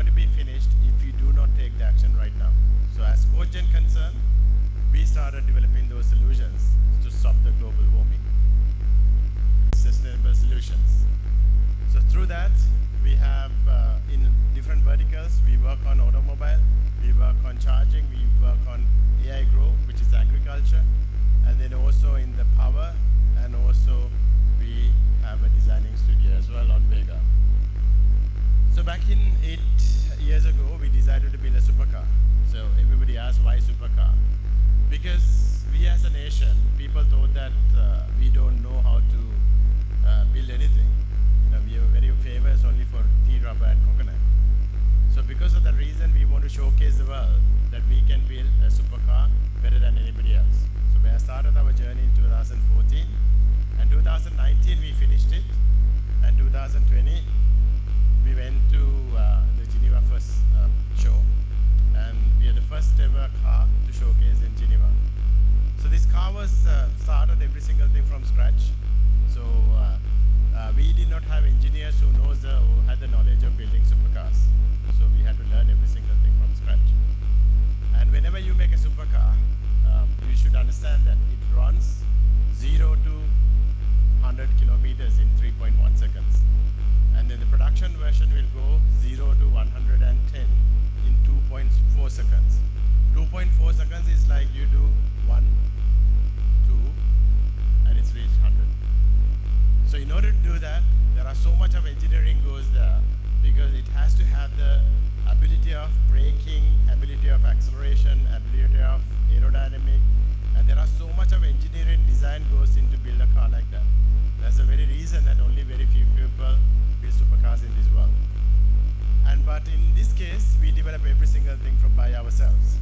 [SPEAKER 2] going to be finished if you do not take the action right now. So as Cogen concerned, we started developing those solutions to stop the global warming. Sustainable solutions. So through that, we have in different verticals, we work on automobile, we work on charging, we work on AI grow, which is agriculture, and then also in the power, and also we have a designing studio as well on Vega. So back in 8 years ago, we decided to build a supercar. So everybody asked why supercar? Because we as a nation, people thought that we don't know how to build anything. We are very famous only for tea, rubber and coconut. So because of that reason, we want to showcase the world that we can build a supercar better than anybody else. So we started our journey in 2014, and 2019 we finished it, and 2020 we went to the Geneva first show, and we are the first ever car to showcase in Geneva. So this car was started every single thing from scratch. So we did not have engineers who had the knowledge of building supercars. So we had to learn every single thing from scratch. And whenever you make a supercar, you should understand that it runs 0 to 100 kilometers in 3.1 seconds. And then the production version will go 0 to 110 in 2.4 seconds. 2.4 seconds is like you do 1, 2, and it's reached 100. So in order to do that, there are so much of engineering goes there, because it has to have the ability of braking, ability of acceleration, ability of aerodynamic, and there are so much of engineering design goes into build a car like that. That's the very reason that only very few people build supercars in this world. But in this case, we develop every single thing by ourselves.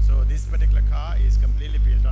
[SPEAKER 2] So this particular car is completely built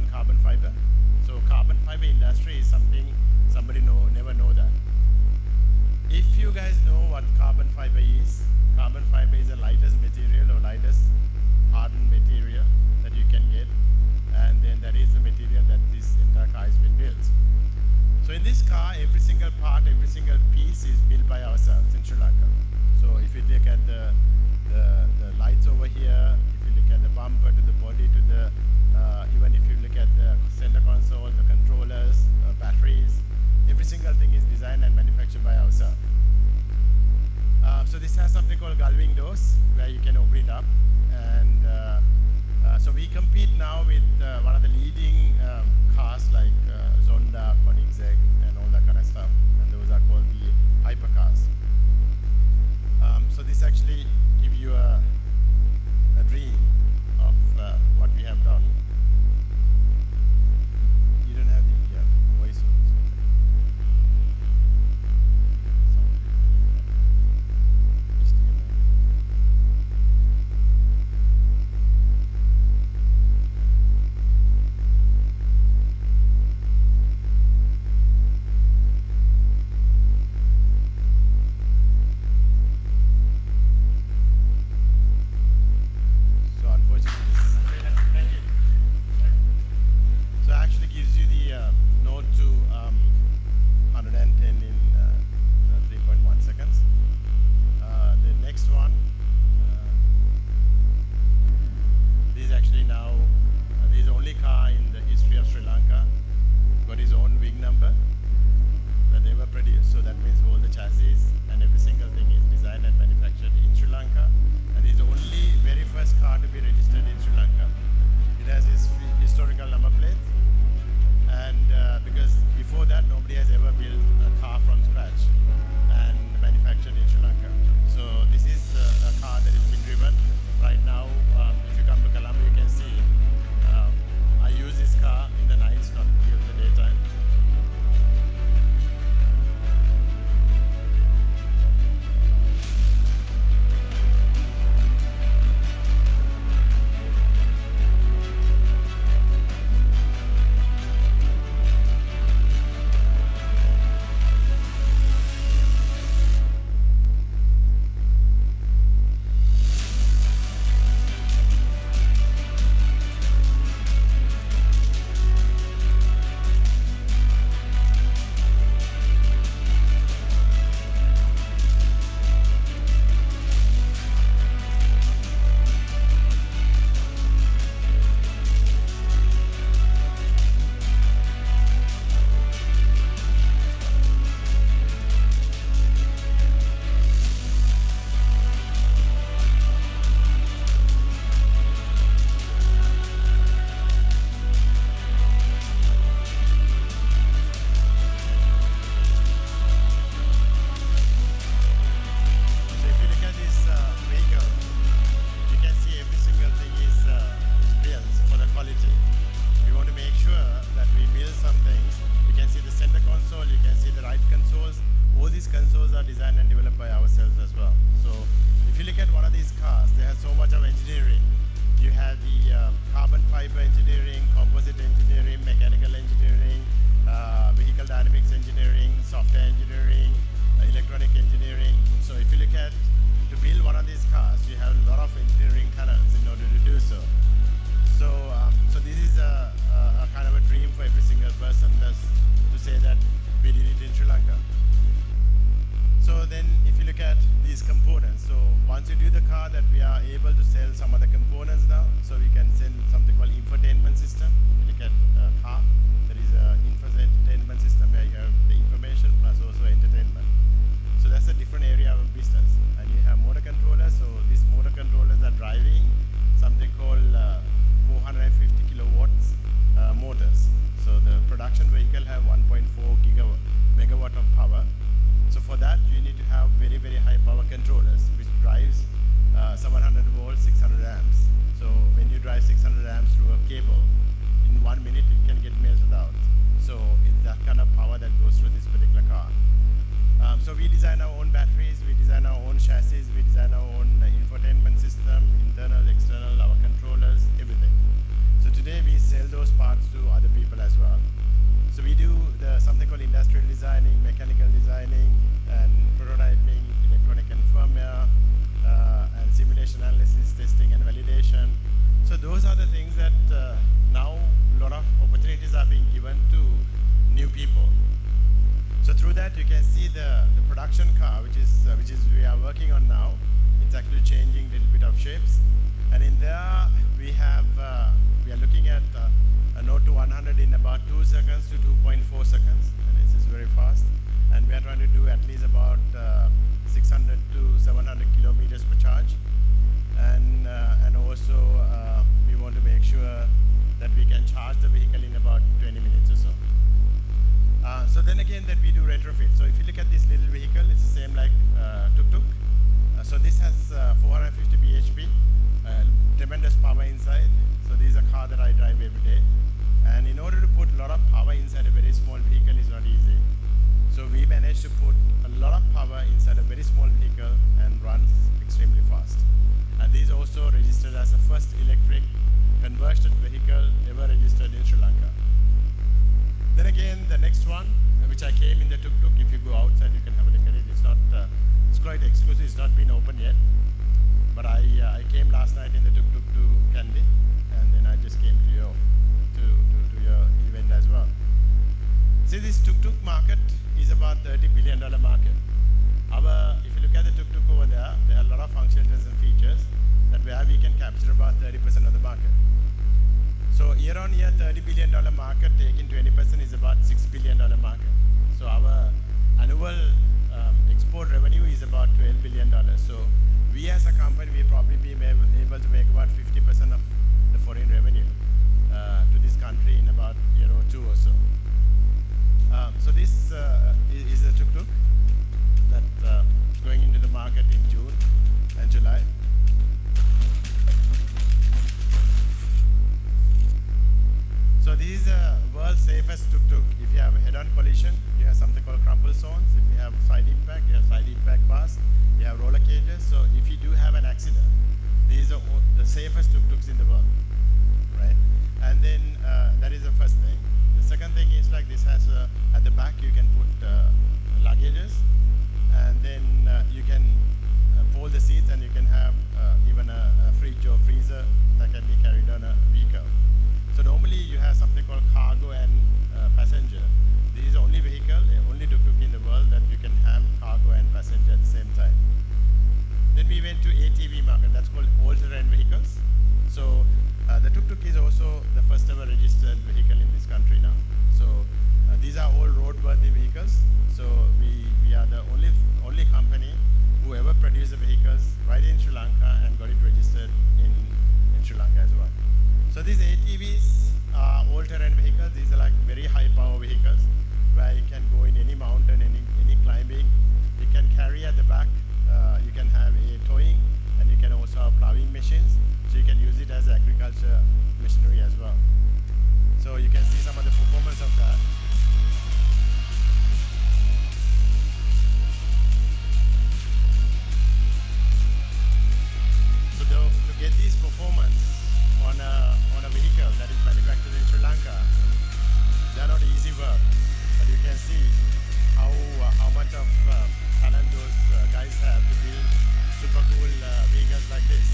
[SPEAKER 2] car that we are able to sell some of the components now. So we can sell something called infotainment system. You look at a car, there is an infotainment system where you have the information plus also entertainment. So that's a different area of business. And you have motor controllers. So these motor controllers are driving something called 450 kilowatts motors. So the production vehicle have 1.4 megawatt of power. So for that, you need to have very, very high power controllers, which drives 700 volts, 600 amps. So when you drive 600 amps through a cable, in 1 minute it can get melted out. So it's that kind of power that goes through this particular car. So we design our own batteries, we design our own chassis, we design our own infotainment system, internal, external, our controllers, everything. So today we sell those parts to other people as well. So we do something called industrial designing, mechanical designing, and prototyping, electronic and firmware, and simulation analysis, testing and validation. So those are the things that now a lot of opportunities are being given to new people. So through that you can see the production car, which is we are working on now. It's actually changing a little bit of shapes, and in there we are looking at a 0 to 100 in about 2 seconds to 2.4 seconds, and this is very fast. And we are trying to do at least about 600 to 700 kilometers per charge, and also we want to make sure that we can charge the vehicle in about 20 minutes or so. So then again that we do retrofit. So if you look at this little vehicle, it's the same like tuk-tuk. So this has 450 bhp, tremendous power inside. So this is a car that I drive every day. And in order to put a lot of power inside a very small vehicle is not easy. So we managed to put a lot of power inside a very small vehicle and runs extremely fast. And this is also registered as the first electric conversion vehicle ever registered in Sri Lanka. Then again, the next one, which I came in the tuk-tuk, if you go outside, you can have a look at it. It's quite exclusive, it's not been open yet. But I came last night in the tuk-tuk to Kandy, and then I just came to your event as well. See, this tuk-tuk market is about $30 billion market. If you look at the tuk-tuk over there are a lot of functionalities and features that where we can capture about 30% of the market. So year on year, $30 billion market, taking 20% is about $6 billion market. So our annual export revenue is about $12 billion. So we as a company, we probably be able to make about 50% of the foreign revenue to this country in about a year or two or so. So this is a tuk-tuk that going into the market in June and July. So this is the world's safest tuk-tuk. If you have a head-on collision, you have something called crumple zones. If you have side impact, you have side impact bars. You have roller cages. So if you do have an accident, these are the safest tuk-tuks in the world, right? And then that is the first thing. The second thing is like this has at the back you can put luggages, and then you can fold the seats, and you can have even a fridge or freezer that can be carried on a vehicle. So normally you have something called cargo and passenger. This is the only vehicle, only tuk-tuk in the world that you can have cargo and passenger at the same time. Then we went to ATV market, that's called all-terrain vehicles. So the tuk-tuk is also the first ever registered vehicle in this country now. So these are all roadworthy vehicles. So we are the only company who ever produced the vehicles right in Sri Lanka and got it registered in Sri Lanka as well. So these ATVs are all-terrain vehicles. These are like very high-power vehicles where you can go in any mountain, any climbing. You can carry at the back. You can have a towing, and you can also have plowing machines. So you can use it as agriculture machinery as well. So you can see some of the performance of that. So to get this performance on a vehicle that is manufactured in Sri Lanka, they are not easy work, but you can see how much of talent those guys have to build super cool vehicles like this.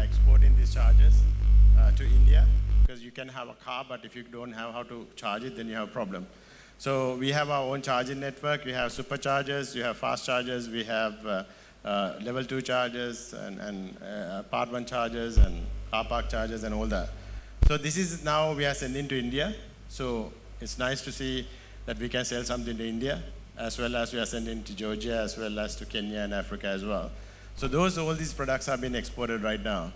[SPEAKER 2] exporting these chargers to India, because you can have a car, but if you don't have how to charge it, then you have a problem. So we have our own charging network. We have superchargers, we have fast chargers, we have level 2 chargers and apartment chargers and car park chargers and all that. So this is now we are sending to India. So it's nice to see that we can sell something to India, as well as we are sending to Georgia, as well as to Kenya and Africa as well. So all these products are being exported right now.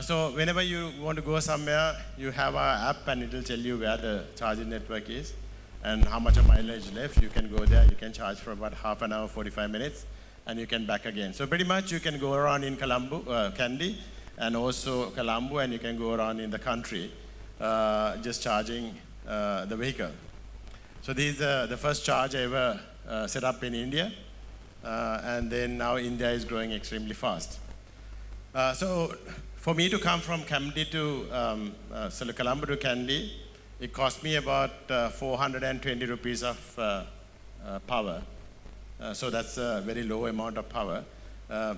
[SPEAKER 2] So whenever you want to go somewhere, you have our app and it will tell you where the charging network is and how much of mileage left. You can go there, you can charge for about half an hour, 45 minutes, and you can back again. So pretty much you can go around in Kandy and also Colombo, and you can go around in the country just charging the vehicle. So this is the first charge ever set up in India, and then now India is growing extremely fast. So for me to come from Kandy to Colombo to Kandy, it cost me about 420 rupees of power. So that's a very low amount of power.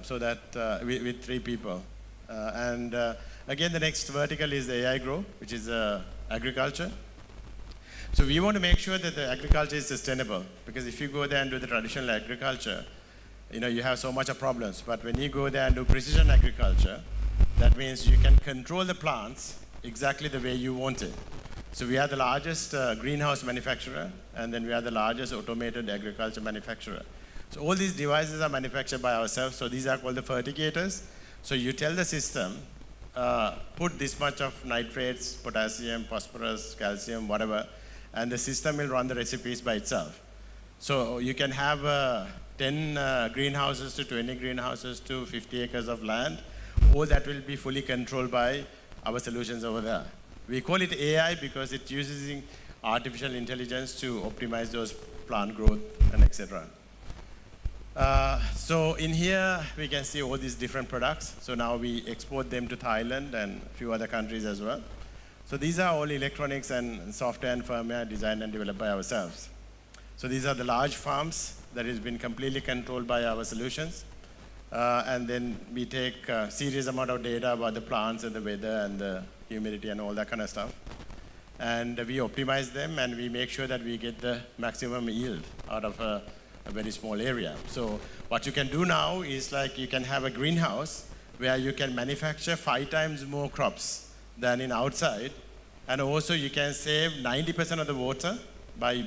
[SPEAKER 2] So that with 3 people. And again, the next vertical is the AI grow, which is agriculture. So we want to make sure that the agriculture is sustainable, because if you go there and do the traditional agriculture, you have so much of problems. But when you go there and do precision agriculture, that means you can control the plants exactly the way you want it. So we are the largest greenhouse manufacturer, and then we are the largest automated agriculture manufacturer. So all these devices are manufactured by ourselves. So these are called the fertigators. So you tell the system, put this much of nitrates, potassium, phosphorus, calcium, whatever, and the system will run the recipes by itself. So you can have 10 greenhouses to 20 greenhouses to 50 acres of land. All that will be fully controlled by our solutions over there. We call it AI because it uses artificial intelligence to optimize those plant growth and etc. So in here, we can see all these different products. So now we export them to Thailand and a few other countries as well. So these are all electronics and software and firmware designed and developed by ourselves. So these are the large farms that has been completely controlled by our solutions. And then we take a serious amount of data about the plants and the weather and the humidity and all that kind of stuff. And we optimize them and we make sure that we get the maximum yield out of a very small area. So what you can do now is like you can have a greenhouse where you can manufacture 5 times more crops than in outside. And also you can save 90% of the water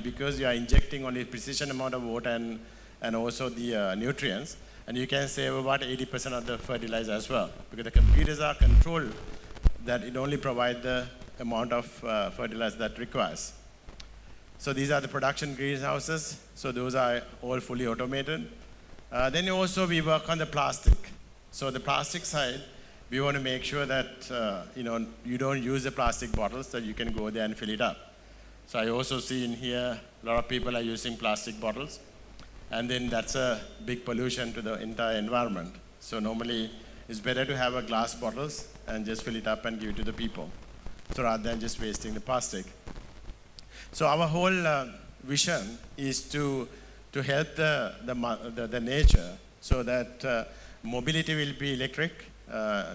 [SPEAKER 2] because you are injecting only precision amount of water and also the nutrients. And you can save about 80% of the fertilizer as well, because the computers are controlled that it only provides the amount of fertilizer that requires. So these are the production greenhouses. So those are all fully automated. Then also we work on the plastic. So the plastic side, we want to make sure that you don't use the plastic bottles, that you can go there and fill it up. So I also see in here a lot of people are using plastic bottles, and then that's a big pollution to the entire environment. So normally it's better to have a glass bottles and just fill it up and give it to the people, so rather than just wasting the plastic. So our whole vision is to help the nature, so that mobility will be electric,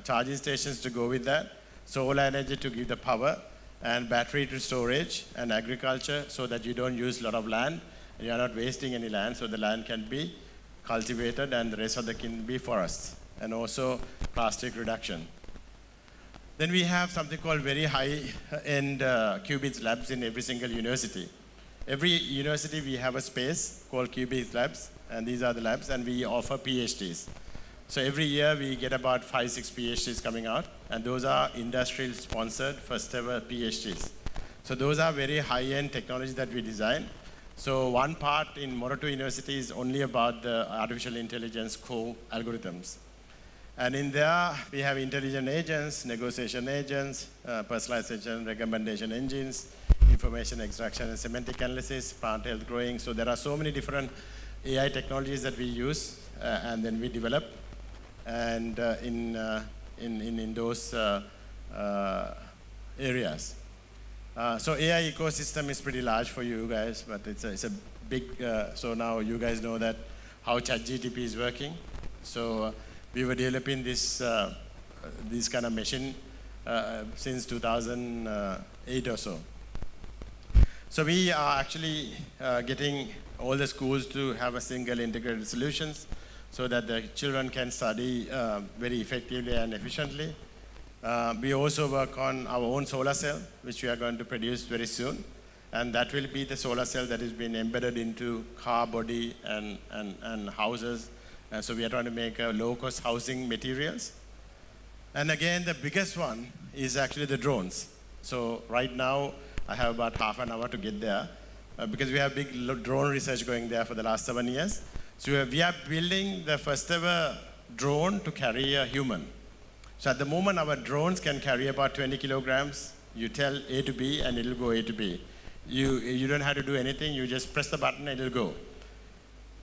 [SPEAKER 2] charging stations to go with that, solar energy to give the power, and battery to storage, and agriculture so that you don't use a lot of land, and you are not wasting any land, so the land can be cultivated and the rest of the can be forests, and also plastic reduction. Then we have something called very high-end qubits labs in every single university. Every university we have a space called qubits labs, and these are the labs, and we offer PhDs. So every year we get about 5-6 PhDs coming out, and those are industrial sponsored first ever PhDs. So those are very high-end technology that we design. So one part in Moroto University is only about the artificial intelligence core algorithms. And in there, we have intelligent agents, negotiation agents, personalization, recommendation engines, information extraction and semantic analysis, plant health growing. So there are so many different AI technologies that we use and then we develop. And in those areas. So AI ecosystem is pretty large for you guys, but it's a big, so now you guys know that how ChatGPT is working. So we were developing this
[SPEAKER 17] this kind of machine since 2008 or so. So we are actually getting all the schools to have a single integrated solutions so that the children can study very effectively and efficiently. We also work on our own solar cell, which we are going to produce very soon. And that will be the solar cell that has been embedded into car body and houses. And so we are trying to make low-cost housing materials. And again, the biggest one is actually the drones. So right now, I have about half an hour to get there because we have big drone research going there for the last 7 years. So we are building the first ever drone to carry a human. So at the moment, our drones can carry about 20 kilograms. You tell A to B and it'll go A to B. You don't have to do anything. You just press the button and it'll go.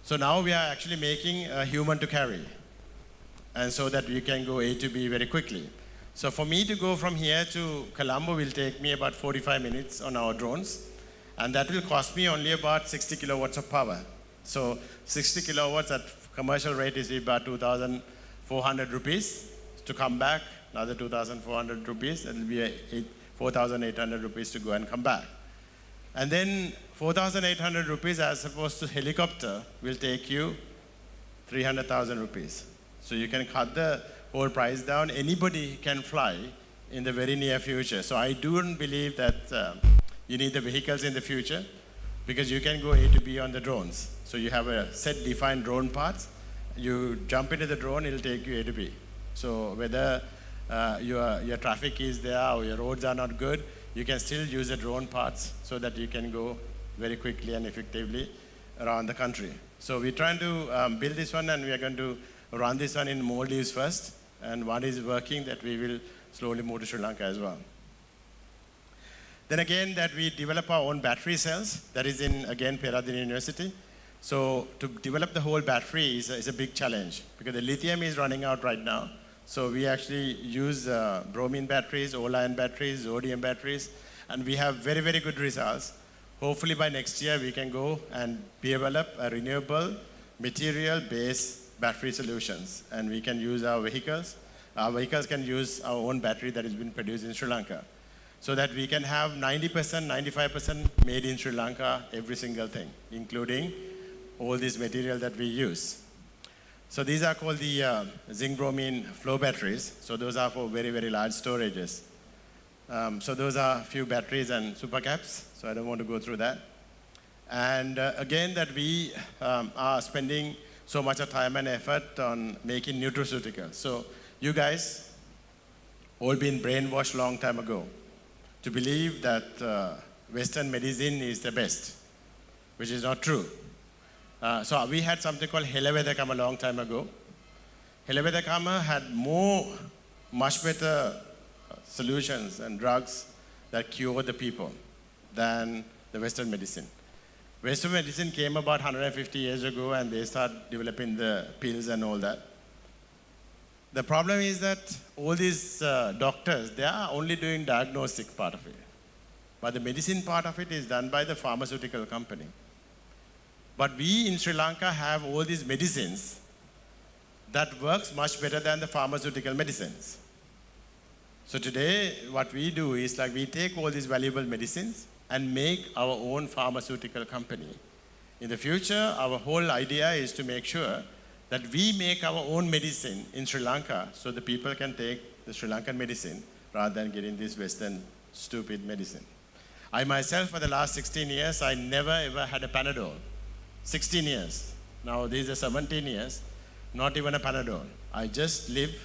[SPEAKER 17] So now we are actually making a human to carry. And so that we can go A to B very quickly. So for me to go from here to Colombo will take me about 45 minutes on our drones. And that will cost me only about 60 kilowatts of power. So 60 kilowatts at commercial rate is about 2,400 rupees. To come back, another 2,400 rupees. That will be 4,800 rupees to go and come back. And then 4,800 rupees as opposed to helicopter will take you 300,000 rupees. So you can cut the whole price down. Anybody can fly in the very near future. So I don't believe that you need the vehicles in the future because you can go A to B on the drones. So you have a set defined drone paths. You jump into the drone, it'll take you A to B. So whether your traffic is there or your roads are not good, you can still use the drone paths so that you can go very quickly and effectively around the country. So we're trying to build this one and we are going to run this one in Maldives first. And one is working that we will slowly move to Sri Lanka as well. Then again that we develop our own battery cells. That is in, again, Peradeniya University. So to develop the whole battery is a big challenge because the lithium is running out right now. So we actually use bromine batteries, O-ion batteries, sodium batteries, and we have very, very good results. Hopefully by next year we can go and develop a renewable material-based battery solutions, and we can use our vehicles. Our vehicles can use our own battery that has been produced in Sri Lanka, so that we can have 90%, 95% made in Sri Lanka, every single thing, including all this material that we use. So these are called the zinc bromine flow batteries. So those are for very, very large storages. So those are a few batteries and supercaps. So I don't want to go through that. And again, that we are spending so much of time and effort on making nutraceuticals. So you guys all been brainwashed long time ago to believe that Western medicine is the best, which is not true. So we had something called Helavedakama a long time ago. Helavedakama had much better solutions and drugs that cure the people than the Western medicine. Western medicine came about 150 years ago and they started developing the pills and all that. The problem is that all these doctors, they are only doing diagnostic part of it. But the medicine part of it is done by the pharmaceutical company. But we in Sri Lanka have all these medicines that works much better than the pharmaceutical medicines. So today, what we do is like we take all these valuable medicines and make our own pharmaceutical company. In the future, our whole idea is to make sure that we make our own medicine in Sri Lanka so the people can take the Sri Lankan medicine rather than getting this Western stupid medicine. I myself, for the last 16 years, I never ever had a Panadol. 16 years. Now these are 17 years, not even a Panadol. I just live,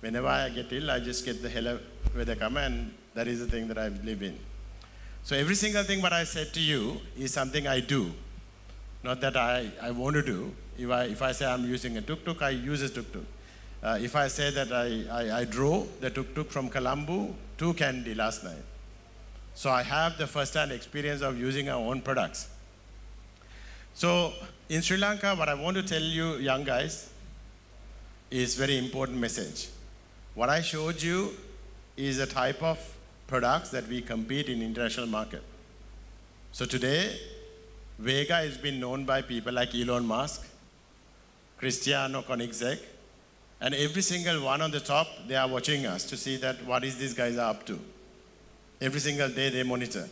[SPEAKER 17] whenever I get ill, I just get the Helavedakama and that is the thing that I live in. So every single thing what I said to you is something I do, not that I want to do. If I say I'm using a tuk-tuk, I use a tuk-tuk. If I say that I drove the tuk-tuk from Colombo to Kandy last night. So I have the first-hand experience of using our own products. So in Sri Lanka, what I want to tell you young guys is very important message. What I showed you is a type of products that we compete in international market. So today, Vega has been known by people like Elon Musk, Cristiano Koenigsegg, And every single one on the top, they are watching us to see that what is these guys are up to. Every single day they monitor.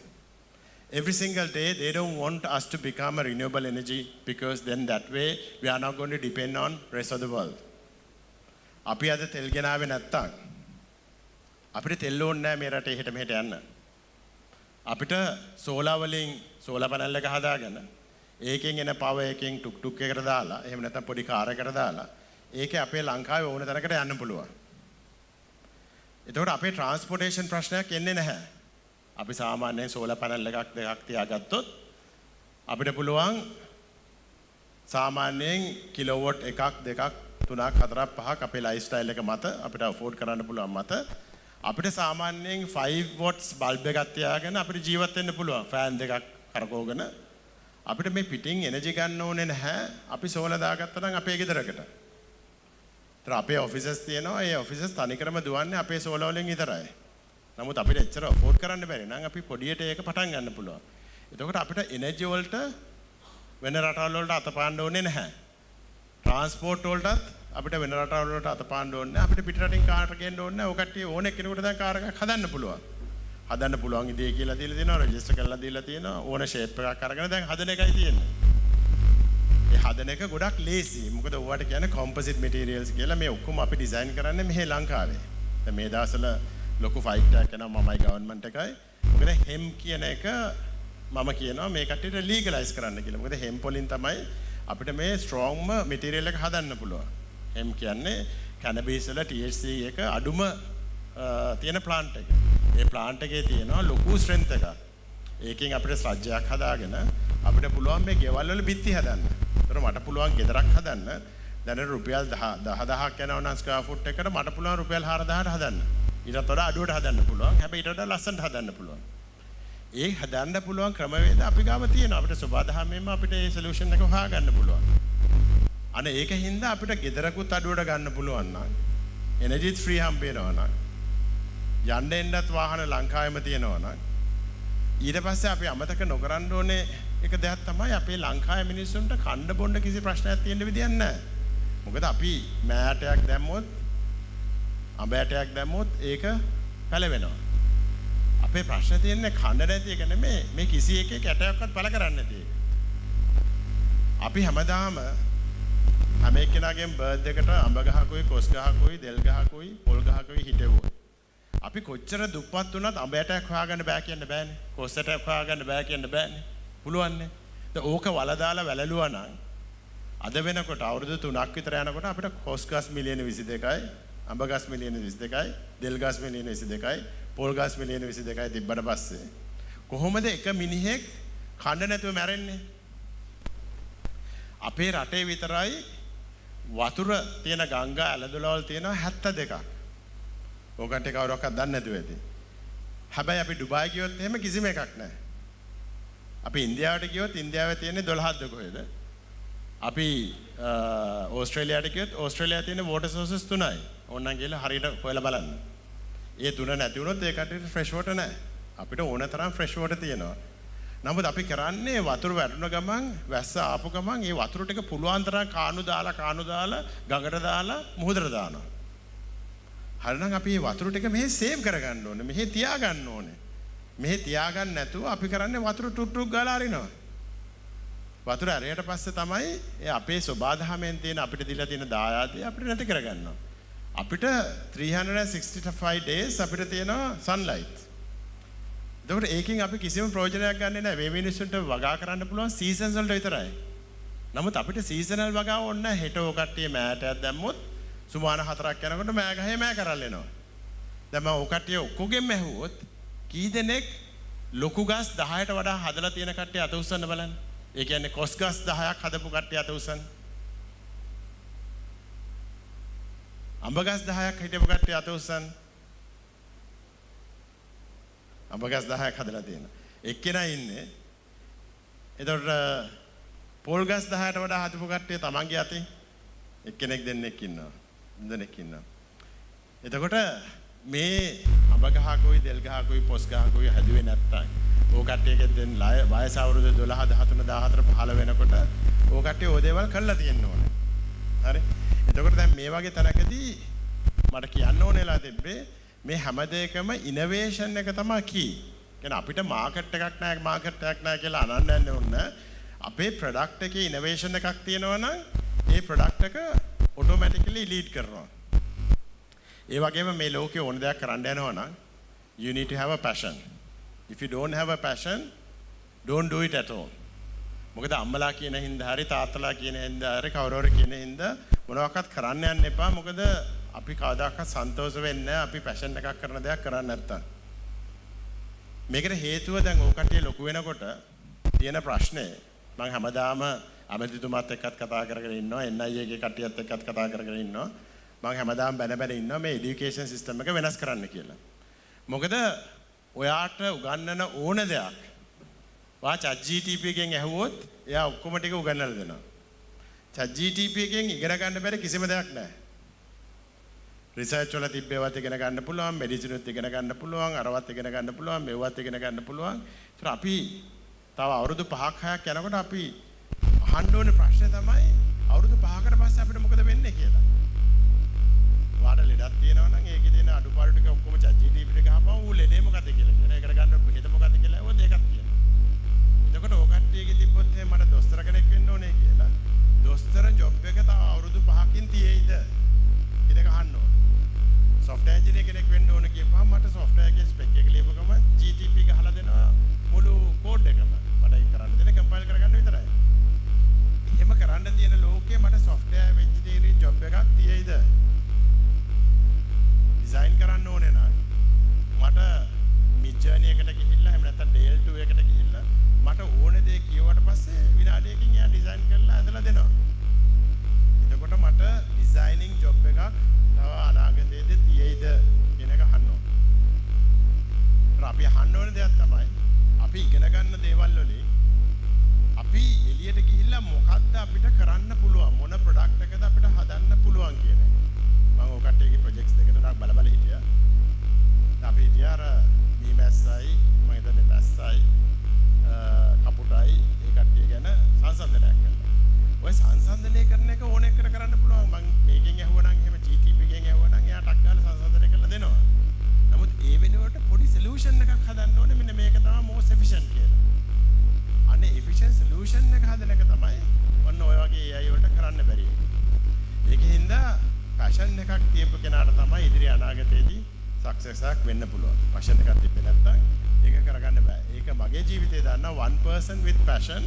[SPEAKER 17] Every single day they don't want us to become a renewable energy because then that way we are not going to depend on rest of the world. අපි අද තෙල් ගෙනාවේ නැත්තම් අපිට තෙල් ඕනේ නැහැ මේ රටේ හෙට මෙහෙට යන්න. අපිට සෝලා වලින් සෝලා පැනල් එක හදාගෙන ඒකෙන් එන පවර් එකෙන් ටුක් ටුක් එකකට දාලා එහෙම නැත්නම් පොඩි කාර් එකකට දාලා ඒකේ අපේ ලංකාවේ ඕන තරකට යන්න පුළුවන්. එතකොට අපේ ට්‍රාන්ස්පෝර්ටේෂන් ප්‍රශ්නයක් එන්නේ නැහැ. අපි සාමාන්‍යයෙන් සෝලා පැනල් එකක් දෙකක් තියාගත්තොත් අපිට පුළුවන් සාමාන්‍යයෙන් කිලෝවොට් එකක් දෙකක් තුනක් හතරක් පහක් අපේ ලයිෆ් ස්ටයිල් එක මත අපිට අෆෝඩ් කරන්න පුළුවන් මත අපිට සාමාන්‍යයෙන් 5 වොට්ස් බල්බ් එකක් තියාගෙන අපිට ජීවත් වෙන්න පුළුවන් ෆෑන් දෙකක් කරකවගෙන අපිට මේ පිටින් එනර්ජි ගන්න ඕනේ නැහැ අපි සෝලා දාගත්තා නම් අපේ ගෙදරකට. ඒතර අපේ ඔෆිසස් තියෙනවා ඒ ඔෆිසස් තනිකරම දුවන්නේ අපේ සෝලා වලින් විතරයි. නමුත් අපිට එච්චර අෆෝඩ් කරන්න බැරි නම් අපි පොඩියට ඒක පටන් ගන්න පුළුවන්. එතකොට අපිට එනර්ජි වලට වෙන රටවල් වලට අතපාන්න ඕනේ නැහැ. ට්‍රාන්ස්පෝර්ට් වලටත් අපිට වෙන රටවල් වලට අතපාන්න ඕනේ නැහැ. අපිට පිටරටින් කාර් ගේන්න ඕනේ නැහැ. ඔය කට්ටිය ඕනේ කෙනෙකුට දැන් කාර් එකක් හදන්න පුළුවන්. හදන්න පුළුවන් ඉදී කියලා දීලා තියෙනවා, රෙජිස්ටර් කරලා දීලා තියෙනවා. ඕන ෂේප් එකක් අරගෙන දැන් හදන එකයි තියෙන්නේ. ඒ හදන එක ගොඩක් ලේසි. මොකද ඕවට කියන්නේ කොම්පොසිට් මැටීරියල්ස් කියලා මේ ඔක්කොම අපි ඩිසයින් කරන්නේ මෙහි ලංකාවේ. දැන් මේ දවස්වල ලොකු ෆයිට් එකක් යනවා මමයි ගවර්න්මන්ට් එකයි. මොකද හෙම් කියන එක මම කියනවා මේ කට්ටියට ලීගලයිස් කරන්න කියලා. මොකද හෙම් වලින් තමයි අපිට මේ ස්ට්‍රෝංම මැටීරියල් එක හදන්න පුළුවන්. හෙම් කියන්නේ කැනබිස් වල THC එක අඩුම තියෙන ප්ලාන්ට් එක. ඒ ප්ලාන්ට් එකේ තියෙනවා ලොකු ස්ට්‍රෙන්ත් එකක්. ඒකෙන් අපිට සජ්ජයක් හදාගෙන අපිට පුළුවන් මේ ගෙවල් වල බිත්ති හදන්න. ඒතර මට පුළුවන් ගෙදරක් හදන්න. දැන් රුපියල් 10000ක් යනවා නම් ස්ක්වයර් ෆුට් එකකට මට පුළුවන් රුපියල් 4000ට හදන්න. ඊටත් වඩා අඩුවට හදන්න පුළුවන්. හැබැයි ඊට වඩා ලස්සනට හදන්න පුළුවන්. ඒ හදන්න පුළුවන් ක්‍රමවේද අපි ගාව තියෙනවා. අපිට සබදාහමෙන්ම අපිට මේ සොලියුෂන් එක හොයාගන්න පුළුවන්. අනේ ඒකින්ද අපිට ගෙදරකුත් අඩුවට ගන්න පුළුවන් නම් එනර්ජි ෆ්‍රී හම්බ වෙනවා නම් යන්න එන්නත් වාහන ලංකාවෙම තියෙනවා නම් ඊට පස්සේ අපි අමතක නොකරන්න ඕනේ එක දෙයක් තමයි අපේ ලංකාවේ මිනිස්සුන්ට කණ්ඩ බොණ්ඩ කිසි ප්‍රශ්නයක් තියෙන්න විදියක් නැහැ. මොකද අපි මෑටයක් දැම්මොත් අඹ ඇටයක් දැම්මොත් ඒක පැලවෙනවා. අපේ ප්‍රශ්න තියෙන්නේ කණ්ඩ නැති එක නෙමෙයි මේ කිසි එකේ කැටයක්වත් පළ කරන්නේ නැති එක. අපි හැමදාම හැම එක්කෙනාගේම බර්ත්ඩේ එකට අඹ ගහකුයි කොස් ගහකුයි දෙල් ගහකුයි පොල් ගහකුයි හිටෙවුවා. අපි කොච්චර දුප්පත් වුණත් අඹ ඇටයක් හොයාගන්න බෑ කියන්න බෑනේ. කොස් ඇටයක් හොයාගන්න බෑ කියන්න බෑනේ. පුළුවන්නේ. ඕක වල දාලා වැළලුවා නම් අද වෙනකොට අවුරුදු 3ක් විතර යනකොට අපිට කොස් ගස් මිලියන 22යි අඹ ගස් මිලියන 22යි දෙල් ගස් මිලියන 22යි පොල් ගස් මිලියන 22යි තිබ්බට පස්සේ කොහොමද එක මිනිහෙක් කන්න නැතුව මැරෙන්නේ? අපේ රටේ විතරයි වතුර තියෙන ගංගා ඇලදොලවල් තියෙනවා 72ක්. ඕකට කවුරක්වත් දන්නේ නැතුව ඇති. හැබැයි අපි ඩුබායි ගියොත් එහෙම කිසිම එකක් නැහැ. අපි ඉන්දියාවට ගියොත් ඉන්දියාවේ තියෙන්නේ 12ක්ද කොහෙද? අපි ඕස්ට්‍රේලියාවට ගියොත් ඕස්ට්‍රේලියාවේ තියෙන වෝටර් සෝසස් 3යි. ඕනනම් ගිහලා හරියට හොයලා බලන්න. ඒ 3 නැති වුණොත් ඒ කට්ටියට ෆ්‍රෙෂ් වෝටර් නැහැ. අපිට ඕන තරම් ෆ්‍රෙෂ් වෝටර් තියෙනවා. නමුත් අපි කරන්නේ වතුර වැටුණ ගමන් වැස්ස ආපු ගමන් ඒ වතුර ටික පුළුවන් තරම් කාණු දාලා ගඟට දාලා මුහුදට දානවා. හරිනම් අපි මේ වතුර ටික මෙහෙ සේව් කරගන්න ඕනේ. මෙහෙ තියාගන්න ඕනේ. මෙහෙ තියාගන්න නැතුව අපි කරන්නේ වතුර ටුක් ගාලා අරිනවා. වතුර ඇරියට පස්සේ තමයි ඒ අපේ සබදාහමෙන් තියෙන අපිට දීලා තියෙන දායාදේ අපිට නැති කරගන්නවා. අපිට 365 days අපිට තියෙනවා sunlight. ඒකට ඒකෙන් අපි කිසිම ප්‍රයෝජනයක් ගන්නෙ නැහැ. මේ මිනිස්සුන්ට වගා කරන්න පුළුවන් සීසන්ස් වලට විතරයි. නමුත් අපිට සීසනල් වගා ඕනේ නැහැ. හෙට ඔය කට්ටිය මෑටයක් දැම්මොත් සුමාන 4ක් යනකොට මෑ ගහේ මෑ කරල් එනවා. දැන් මම ඔය කට්ටිය ඔක්කොගෙම ඇහුවොත් කී දෙනෙක් ලොකු ගස් 10ට වඩා හදලා තියෙන කට්ටිය අත උස්සන්න බලන්න. ඒ කියන්නේ කොස් ගස් 10ක් හදපු කට්ටිය අත උස්සන්න. අඹ ගස් 10ක් හිටපු කට්ටිය අත උස්සන්න. අඹ ගස් 10ක් හදලා තියෙනවා. එක්කෙනා ඉන්නේ. එතකොට පොල් ගස් 10ට වඩා හදපු කට්ටිය තමන්ගේ අතේ එක්කෙනෙක් දෙන්නෙක් ඉන්නවා. දෙන්නෙක් ඉන්නවා. එතකොට මේ අඹ ගහකුයි දෙල් ගහකුයි පොස් ගහකුයි හැදුවේ නැත්තම් ඕ කට්ටියගෙන් දැන් වයස අවුරුදු 12 13 14 15 වෙනකොට ඕ කට්ටිය ඕ දේවල් කරලා තියෙන්න ඕනේ. හරි. එතකොට දැන් මේ වගේ තැනකදී මට කියන්න ඕනෙලා තිබ්බේ මේ හැම දෙයකම ඉනෝවේෂන් එක තමයි කී. කියන්නේ අපිට මාකට් එකක් නැහැ කියලා අනන්න යන්න ඕනේ. අපේ ප්‍රොඩක්ට් එකේ ඉනෝවේෂන් එකක් තියෙනවා නම් ඒ ප්‍රොඩක්ට් එක ඔටෝමැටිකලි ලීඩ් කරනවා. ඒ වගේම මේ ලෝකේ ඕන දෙයක් කරන්න යනවා නම් you need to have a passion. If you don't have a passion, don't do it at all. මොකද අම්මලා කියන හින්දා හරි තාත්තලා කියන හින්දා හරි කවුරුහරි කියන හින්දා මොනවාක්වත් කරන්න යන්න එපා. මොකද අපි කවදාකවත් සන්තෝෂ වෙන්නේ නැහැ අපි පැෂන් එකක් කරන දෙයක් කරන්නේ නැත්තම්. මේකට හේතුව දැන් ඕක කට්ටිය ලොකු වෙනකොට තියෙන ප්‍රශ්නේ මම හැමදාම අමෙදිතුමාත් එක්කත් කතා කරගෙන ඉන්නවා NIA ගේ කට්ටියත් එක්කත් කතා කරගෙන ඉන්නවා මම හැමදාම බැන ඉන්නවා මේ এডুকেෂන් සිස්ටම් එක වෙනස් කරන්න කියලා. මොකද ඔයාට උගන්වන ඕන දෙයක් වා ChatGPT එකෙන් ඇහුවොත් එයා ඔක්කොම ටික උගන්වලා දෙනවා. ChatGPT එකෙන් ඉගෙන ගන්න බැරි කිසිම දෙයක් නැහැ. රිසර්ච් වල තිබ්බේවත් ඉගෙන ගන්න පුළුවන්, මෙඩිසින් උත් ඉගෙන ගන්න පුළුවන්, අරවත් ඉගෙන ගන්න පුළුවන්, මෙව්වත් ඉගෙන ගන්න පුළුවන්. ඒතර අපි තව අවුරුදු 5ක් 6ක් යනකොට අපි අහන්න ඕනේ ප්‍රශ්නේ තමයි අවුරුදු 5කට පස්සේ අපිට මොකද වෙන්නේ කියලා. වාඩ ලෙඩක් තියෙනවා නම් ඒකේ තියෙන අඩුපාඩු ටික ඔක්කොම ChatGPT එකට ගහපුවම ඌ ලෙඩේ මොකද කියලා කියන. ඒකට ගන්න හිත මොකද කියලා ඇහුවොත් ඒකත් කියනවා. එතකොට ඔය කට්ටියගේ තිබ්බොත් මට දොස්තර කෙනෙක් වෙන්න ඕනේ කියලා. දොස්තර ජොබ් එක තව අවුරුදු 5කින් තියෙයිද? ඉතින් අහන්න ඕනේ. software engineer කෙනෙක් වෙන්න ඕන කියපුවාම මට software එකේ spec එක ලියපු ගමන් GTP ගහලා දෙනවා මුළු code එකම. මට ඒක කරන්න දෙන compile කරගන්න විතරයි. එහෙම කරන්න තියෙන ලෝකේ මට software engineering job එකක් තියෙයිද? design කරන්න ඕනේ නම් මට mid journey එකට ගිහිල්ලා එහෙම නැත්නම් Dale 2 එකට ගිහිල්ලා මට ඕනේ දේ කියුවට පස්සේ විනාඩියකින් එයා design කරලා ඇදලා දෙනවා. එතකොට මට designing job එකක් තව අනාගතයේදී තියෙයිද කියන එක අහන්න ඕනේ. අපි අහන්න ඕනේ දෙයක් තමයි අපි ඉගෙන ගන්න දේවල් වලින් අපි එළියට ගිහිල්ලා මොකද්ද අපිට කරන්න පුළුවන් මොන ප්‍රොඩක්ට් එකද අපිට හදන්න පුළුවන් කියන එක. මම ඔය කට්ටියගේ ප්‍රොජෙක්ට්ස් දෙකට නම් බල හිටියා. අපි හිටියා අර මීමැස්සයි මම හිතන්නේ මැස්සයි කපුටයි ඒ කට්ටිය ගැන සංසන්දනයක් කළා. ඔය සංසන්දනය කරන එක ඕන එකට කරන්න පුළුවන්. මම මේකෙන් ඇහුවා නම් එහෙම GTP එකෙන් ඇහුවා නම් එයා ටක් ගාලා සංසන්දනය කරලා දෙනවා. නමුත් ඒ වෙනුවට පොඩි සොලියුෂන් එකක් හදන්න ඕනේ. මෙන්න මේක තමයි most efficient කියලා. අනේ efficient solution එක හදන එක තමයි ඔන්න ඔය වගේ AI වලට කරන්න බැරි එක. ඒකින්ද passion එකක් තියපු කෙනාට තමයි ඉදිරි අනාගතයේදී success එකක් වෙන්න පුළුවන්. passion එකක් තිබ්බේ නැත්නම් ඒක කරගන්න බෑ. ඒක මගේ ජීවිතේ දන්නා one person with passion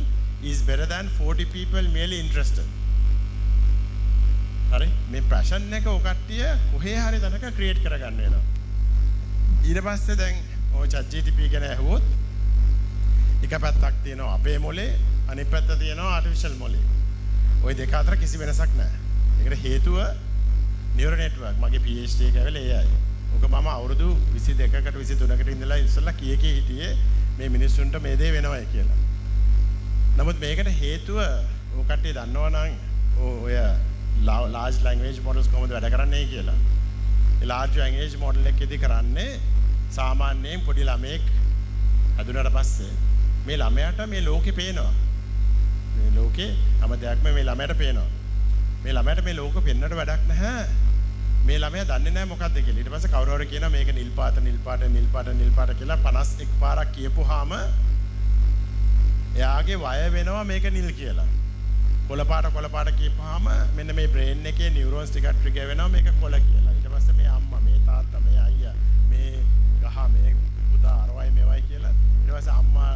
[SPEAKER 17] is better than 40 people merely interested. හරි මේ passion එක ඔය කට්ටිය කොහේ හරි තැනක ක්‍රියේට් කරගන්න වෙනවා. ඊට පස්සේ දැන් ඔය ChatGPT ගැන ඇහුවොත් එක පැත්තක් තියෙනවා අපේ මොලේ අනිත් පැත්ත තියෙනවා ආටිෆිෂල් මොලේ. ওই දෙක අතර කිසි වෙනසක් නැහැ. ඒකට හේතුව නියුරල් නෙට්වර්ක්. මගේ PhD එක ඇවිල්ලා AI. ඔක මම අවුරුදු 22කට 23කට ඉඳලා ඉස්සෙල්ලා කීකේ හිටියේ මේ මිනිස්සුන්ට මේ දේ වෙනවයි කියලා. නමුත් මේකට හේතුව ඔය කට්ටිය දන්නවනම් ඔය large language models කොහොමද වැඩ කරන්නේ කියලා. ඒ large language model එකේදී කරන්නේ සාමාන්‍යයෙන් පොඩි ළමෙක් හදුනට පස්සේ මේ ළමයාට මේ ලෝකේ පේනවා. මේ ලෝකේ හැම දෙයක්ම මේ ළමයාට පේනවා. මේ ළමයාට මේ ලෝක පෙන්වන්නට වැඩක් නැහැ. මේ ළමයා දන්නේ නැහැ මොකක්ද කියලා. ඊට පස්සේ කවුරු හරි කියනවා මේක නිල් පාට කියලා 51 පාරක් කියපුවාම එයාගේ වය වෙනවා මේක නිල් කියලා. කොළ පාට කියපුවාම මෙන්න මේ බ්‍රේන් එකේ නියුරෝන්ස් ටික ට්‍රිගර් වෙනවා මේක කොළ කියලා. ඊට පස්සේ මේ අම්මා, මේ තාත්තා, මේ අයියා, මේ ගහ, මේ පුතා අරවයි මේවයි කියලා. ඊට පස්සේ අම්මා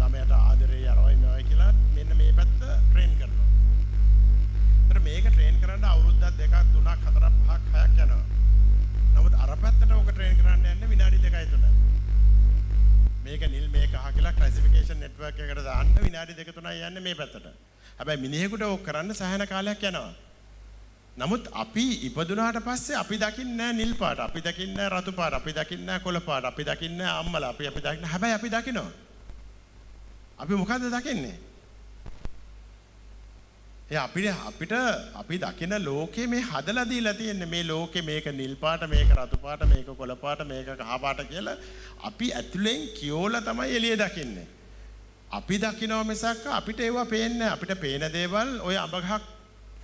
[SPEAKER 17] ළමයට ආදරේ අරවයි මේවයි කියලා මෙන්න මේ පැත්ත ට්‍රේන් කරනවා. ඒතර මේක ට්‍රේන් කරන්න අවුරුද්දක් 2ක් 3ක් 4ක් 5ක් 6ක් යනවා. නමුත් අර පැත්තට ඔක ට්‍රේන් කරන්න යන්නේ විනාඩි 2යි 3යි. මේක නිල් මේක අහ කියලා ක්ලාසිෆිකේෂන් නෙට්වර්ක් එකකට දාන්න විනාඩි 2 3යි යන්නේ මේ පැත්තට. හැබැයි මිනිහෙකුට ඕක කරන්න සෑහෙන කාලයක් යනවා. නමුත් අපි ඉපදුනාට පස්සේ අපි දකින්නේ නැහැ නිල් පාට, අපි දකින්නේ නැහැ රතු පාට, අපි දකින්නේ නැහැ කොළ පාට, අපි දකින්නේ නැහැ අම්මලා, අපි දකින්නේ හැබැයි අපි දකිනවා. අපි මොකද්ද දකින්නේ? අපි දකින ලෝකේ මේ හදලා දීලා තියෙන්නේ මේ ලෝකේ මේක නිල් පාට, මේක රතු පාට, මේක කොළ පාට, මේක කහ පාට කියලා අපි ඇතුලෙන් කියෝලා තමයි එළිය දකින්නේ. අපි දකිනවා මිසක් අපිට ඒවා පේන්නේ නැහැ. අපිට පේන දේවල් ඔය අඹ ගහක්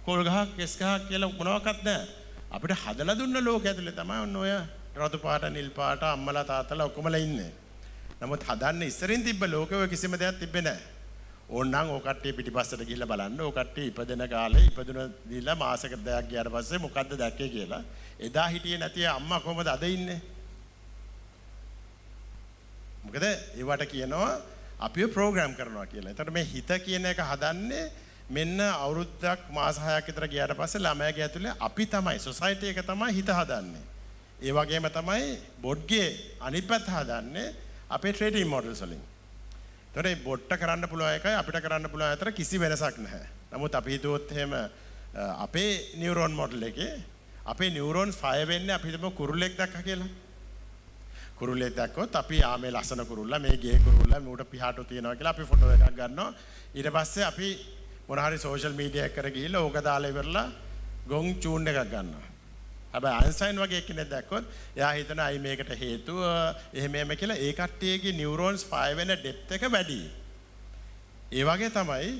[SPEAKER 17] කොල් ගහක් කෙස් ගහක් කියලා මොනවාක්වත් නැහැ. අපිට හදලා දුන්න ලෝකය ඇතුලේ තමයි ඔන්න ඔය රතු පාට නිල් පාට අම්මලා තාත්තලා ඔක්කොමලා ඉන්නේ. නමුත් හදන්න ඉස්සරින් තිබ්බ ලෝකෙ ඔය කිසිම දෙයක් තිබ්බේ නැහැ. ඕනනම් ඕ කට්ටිය පිටිපස්සට ගිහිල්ලා බලන්න. ඕ කට්ටිය ඉපදෙන කාලේ ඉපදුන දීලා මාසෙකට දෙකක් ගියාට පස්සේ මොකද්ද දැක්කේ කියලා. එදා හිටියේ නැති අම්මා කොහමද අද ඉන්නේ? මොකද ඒවට කියනවා අපිව ප්‍රෝග්‍රෑම් කරනවා කියලා. එතකොට මේ හිත කියන එක හදන්නේ මෙන්න අවුරුද්දක් මාස 6ක් විතර ගියාට පස්සේ ළමයාගේ ඇතුලේ අපි තමයි සොසයිටි එක තමයි හිත හදන්නේ. ඒ වගේම තමයි බොඩ්ගේ අනිත් පැත්ත හදන්නේ අපේ ට්‍රේඩින් මොඩල්ස් වලින්. එතකොට මේ බොට්ට කරන්න පුළුවන් එකයි අපිට කරන්න පුළුවන් අතර කිසි වෙනසක් නැහැ. නමුත් අපි හිතුවොත් එහෙම අපේ නියුරෝන් මොඩල් එකේ අපේ නියුරෝන්ස් ෆයර් වෙන්නේ අපි හිතමු කුරුල්ලෙක් දැක්කා කියලා. කුරුල්ලෙක් දැක්කොත් අපි ආමේ ලස්සන කුරුල්ලා මේ ගේ කුරුල්ලා මූට පිහාටු තියනවා කියලා අපි ෆොටෝ එකක් ගන්නවා. ඊට පස්සේ අපි මොන හරි සෝෂල් මීඩියා එකකට ගිහිල්ලා ඕක දාලා ඉවරලා ගොන් චූන් එකක් ගන්නවා. හැබැයි අයින්ස්ටයින් වගේ කෙනෙක් දැක්කොත් එයා හිතනවා අයි මේකට හේතුව එහෙම එහෙම කියලා ඒ කට්ටියගේ නියුරෝන්ස් ෆයර් වෙන ඩෙප්ත් එක වැඩි. ඒ වගේ තමයි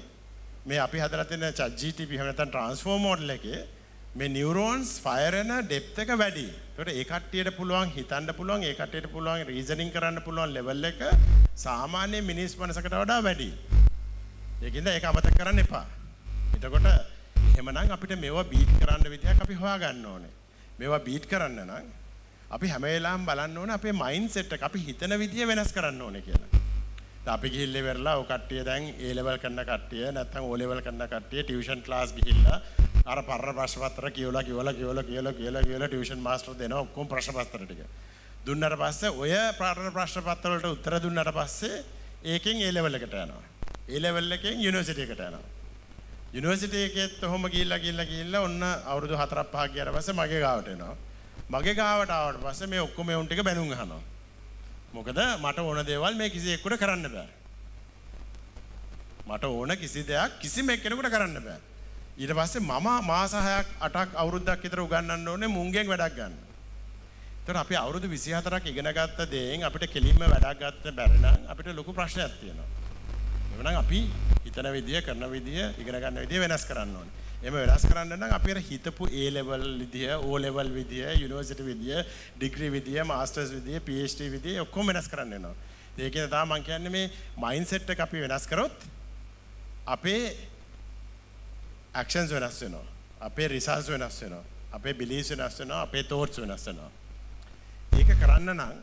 [SPEAKER 17] මේ අපි හදලා තියෙන chat GTP එහෙම නැත්නම් ට්‍රාන්ස්ෆෝර්ම් මොඩල් එකේ මේ නියුරෝන්ස් ෆයර් වෙන ඩෙප්ත් එක වැඩි. ඒකට ඒ කට්ටියට පුළුවන් හිතන්න පුළුවන් ඒ කට්ටියට පුළුවන් රීසනින් කරන්න පුළුවන් ලෙවල් එක සාමාන්‍ය මිනිස් මනසකට වඩා වැඩි. ඒකින්ද ඒක අමතක කරන්න එපා. එතකොට එහෙමනම් අපිට මේවා බීට් කරන්න විදියක් අපි හොයාගන්න ඕනේ. මේවා බීට් කරන්න නම් අපි හැම වෙලාවෙම බලන්න ඕනේ අපේ මයින්ඩ් සෙට් එක අපි හිතන විදිය වෙනස් කරන්න ඕනේ කියලා. දැන් අපි ගිහිල්ලා ඉවරලා ඔය කට්ටිය දැන් A level කරන කට්ටිය නැත්නම් O level කරන කට්ටිය ටියුෂන් ක්ලාස් ගිහිල්ලා අර පරණ ප්‍රශ්න පත්‍ර කියවලා ටියුෂන් මාස්ටර් දෙනවා ඔක්කොම ප්‍රශ්න පත්‍ර ටික. දුන්නාට පස්සේ ඔය පරණ ප්‍රශ්න පත්‍ර වලට උත්තර දුන්නාට පස්සේ ඒකෙන් A level එකට යනවා. A level එකෙන් යුනිවර්සිටි එකට යනවා. යුනිවර්සිටි එකේත් ඔහොම ගිහිල්ලා ඔන්න අවුරුදු 4-5ක් ගියාට පස්සේ මගේ ගාවට එනවා. මගේ ගාවට ආවට පස්සේ මේ ඔක්කොම උන් ටික බැනුම් අහනවා. මොකද මට ඕන දේවල් මේ කිසි එක්කෙකුට කරන්න බෑ. මට ඕන කිසි දෙයක් කිසිම එක්කෙනෙකුට කරන්න බෑ. ඊට පස්සේ මම මාස 6ක් 8ක් අවුරුද්දක් විතර උගන්වන්න ඕනේ මුංගෙන් වැඩක් ගන්න. ඒතර අපි අවුරුදු 24ක් ඉගෙන ගත්ත දේෙන් අපිට කෙලින්ම වැඩක් ගන්න බැරි නම් අපිට ලොකු ප්‍රශ්නයක් තියෙනවා. එවනම් අපි හිතන විදිය කරන විදිය ඉගෙන ගන්න විදිය වෙනස් කරන්න ඕනේ. එහෙම වෙනස් කරන්න නම් අපි අර හිතපු A level විදිය, O level විදිය, යුනිවර්සිටි විදිය, ඩිග්‍රී විදිය, මාස්ටර්ස් විදිය, PhD විදිය ඔක්කොම වෙනස් කරන්න වෙනවා. ඒකෙන් තමයි මම කියන්නේ මේ මයින්ඩ්සෙට් එක අපි වෙනස් කරොත් අපේ actions වෙනස් වෙනවා. අපේ results වෙනස් වෙනවා. අපේ beliefs වෙනස් වෙනවා. අපේ thoughts වෙනස් වෙනවා. ඒක කරන්න නම්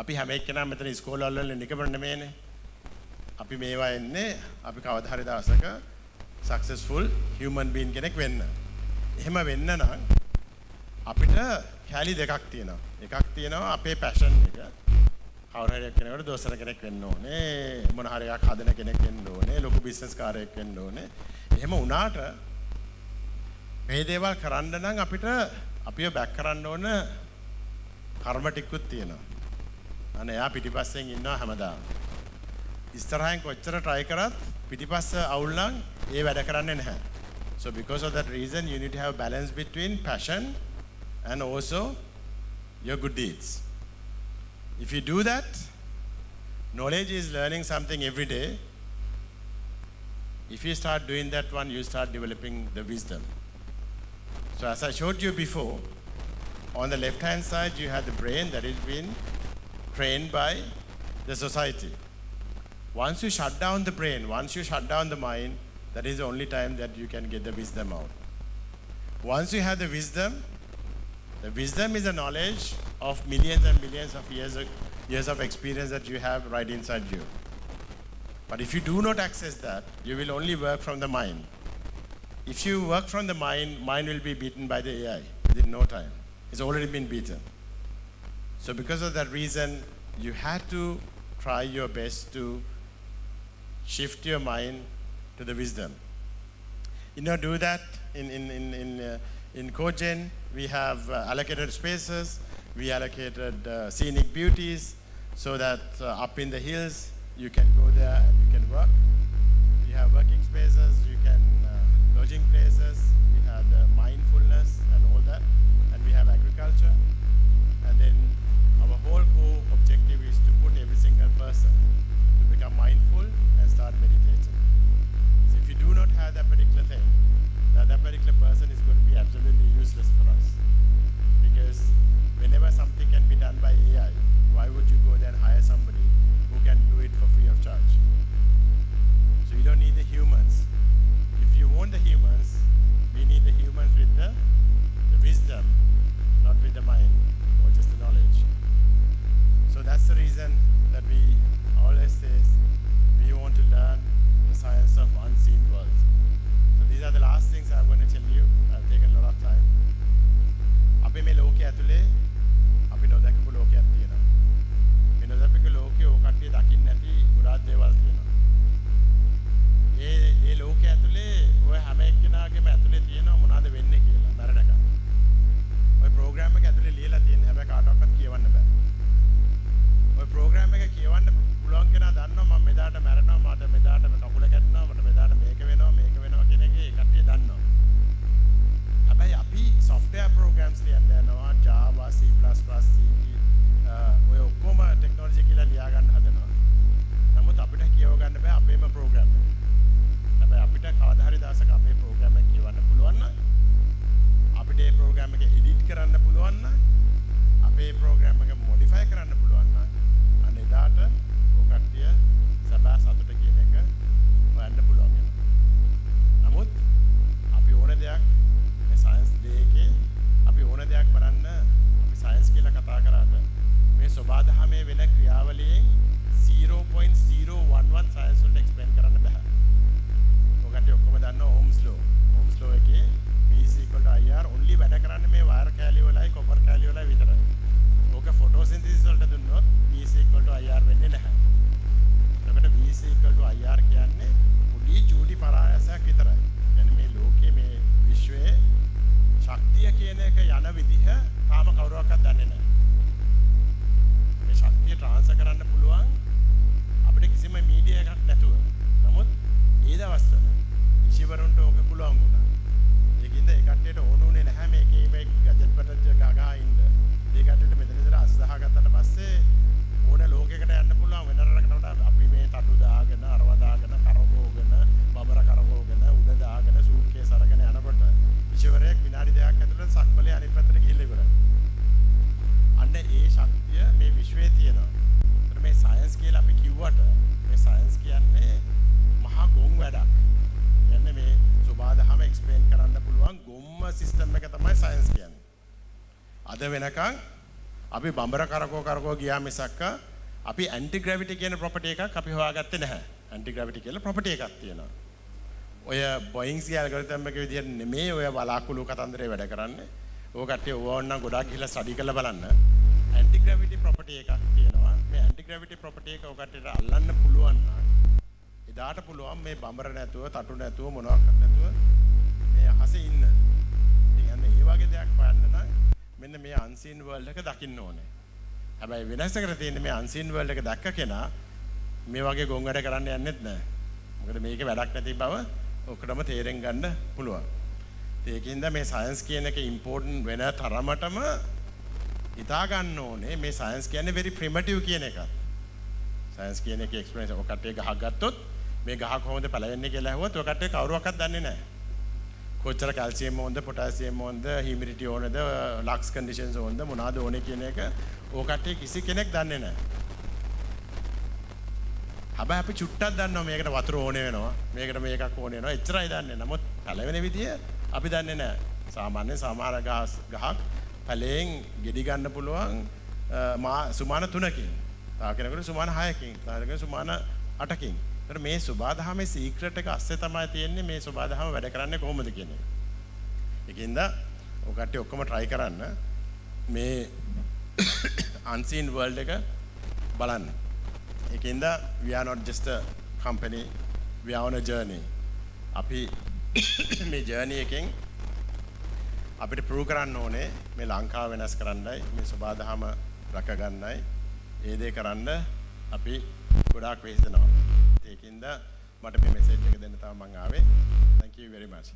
[SPEAKER 17] අපි හැම එක්කෙනාම මෙතන ඉස්කෝලවල වල නිකමර නෙමෙයිනේ. අපි මේවා එන්නේ අපි කවදා හරි දවසක successful human being කෙනෙක් වෙන්න. එහෙම වෙන්න නම් අපිට කැලි දෙකක් තියෙනවා. එකක් තියෙනවා අපේ passion එක. කවුරු හරි කෙනෙකුට දොස්තර කෙනෙක් වෙන්න ඕනේ. මොන හරි එකක් හදන කෙනෙක් වෙන්න ඕනේ. ලොකු බිස්නස් කාරයෙක් වෙන්න ඕනේ. එහෙම වුණාට මේ දේවල් කරන්න නම් අපිට අපිව බැක් කරන්න ඕන කර්ම ටිකකුත් තියෙනවා. අනේ එයා පිටිපස්සෙන් ඉන්නවා හැමදාම. ඉස්සරහින් කොච්චර try කරත් පිටිපස්ස අවුල් නම් ඒ වැඩ කරන්නේ නැහැ. So because of that reason you need to have balance between passion and also your good deeds. If you do that, knowledge is learning something every day. If you start doing that one, you start developing the wisdom. So as I showed you before, on the left hand side you have the brain that is being trained by the society. Once you shut down the brain, once you shut down the mind, that is the only time that you can get the wisdom out. Once you have the wisdom is the knowledge of millions and millions of years of experience that you have right inside you. But if you do not access that, you will only work from the mind. If you work from the mind, mind will be beaten by the AI within no time. It's already been beaten. So because of that reason, you have to try your best to shift your mind to the wisdom. You know, do that in Cogen, we have allocated spaces, we allocated scenic beauties, so that up in the hills, you can go there and you can work. We have working spaces, you can lodging places, we have mindfulness and all that, and we have agriculture. And then our whole core objective is to put every single person to become mindful and start meditating. So if you do not have that particular thing, that අද වෙනකන් අපි බඹර කරකෝ ගියා මිසක්ක අපි aunty gravity කියන property එකක් අපි හොයාගත්තේ නැහැ. Aunty gravity කියලා ප්‍රොපර්ටි එකක් තියෙනවා. ඔය බොයින්ග්ස්ගේ ඇල්ගොරිතම් එකේ විදිහට නෙමෙයි ඔය බලාකුළු කතන්දරේ වැඩ කරන්නේ. ඕක කට්ටිය ඕවන්න ගොඩක් ගිහලා ස්ටඩි කරලා බලන්න. ඇන්ටි ග්‍රැවිටි ප්‍රොපර්ටි එකක් තියෙනවා. මේ ඇන්ටි ග්‍රැවිටි ප්‍රොපර්ටි එක ඕක කට්ටියට අල්ලන්න පුළුවන් නම් එදාට පුළුවන් මේ බඹර නැතුව, තටු නැතුව, මොනවාක්වත් නැතුව මේ අහසේ ඉන්න. ඉතින් ඒ වගේ දෙයක් හොයන්න නම් මෙන්න මේ අන්සීන් වර්ල්ඩ් එක දකින්න ඕනේ. හැබැයි වෙනසකට තියෙන්නේ මේ අන්සීන් වර්ල්ඩ් එක දැක්ක කෙනා මේ වගේ ගොන් වැඩ කරන්න යන්නෙත් නැහැ. මොකද මේකේ වැඩක් නැති බව ඔක්කොටම තේරෙන් ගන්න පුළුවන්. ඒකින්ද මේ සයන්ස් කියන එක ඉම්පෝටන්ට් වෙන තරමටම හිතා ගන්න ඕනේ මේ සයන්ස් කියන්නේ very primitive කියන එක. සයන්ස් කියන එකේ එක්ස්පීරියන්ස් ඔකට ගහක් ගත්තොත් මේ ගහ කොහොමද පැලවෙන්නේ කියලා ඇහුවොත් ඔකට කවුරුවක්වත් දන්නේ නැහැ. කොච්චර කැල්සියම් ඕනද, පොටෑසියම් ඕනද, හියුමිඩිටි ඕනද, ලක්ස් කන්ඩිෂන්ස් ඕනද, මොනවාද ඕනේ කියන එක ඔකට කිසි කෙනෙක් දන්නේ නැහැ. හැබැයි අපි චුට්ටක් දන්නවා මේකට වතුර ඕනේ වෙනවා, මේකට මේකක් ඕනේ වෙනවා. එච්චරයි දන්නේ. නමුත් පැලවෙන විදිය අපි දන්නේ නැහැ. සාමාන්‍යයෙන් සමහර ගහක් පැලයෙන් ගෙඩි ගන්න පුළුවන් සුමාන 3කින්. තව කෙනෙකුට සුමාන 6කින්, තව කෙනෙකුට සුමාන 8කින්. ඒතර මේ සුබාදහමේ සීක්‍රට් එක අස්සේ තමයි තියෙන්නේ මේ සුබාදහම වැඩ කරන්නේ කොහොමද කියන එක. ඒකින්ද ඔකට ඔක්කොම try කරන්න මේ unseen world එක බලන්න. ඒකින්ද we are not just a company, we are on a journey. අපි මේ journey එකෙන් අපිට prove කරන්න ඕනේ මේ ලංකාව වෙනස් කරන්නයි, මේ සුබාදහම රැක ගන්නයි. ඒ දේ කරන්න අපි ගොඩාක් වෙහෙසනවා. ඒකින්ද මට මේ මෙසේජ් එක දෙන්න තමයි මම ආවේ. Thank you very much.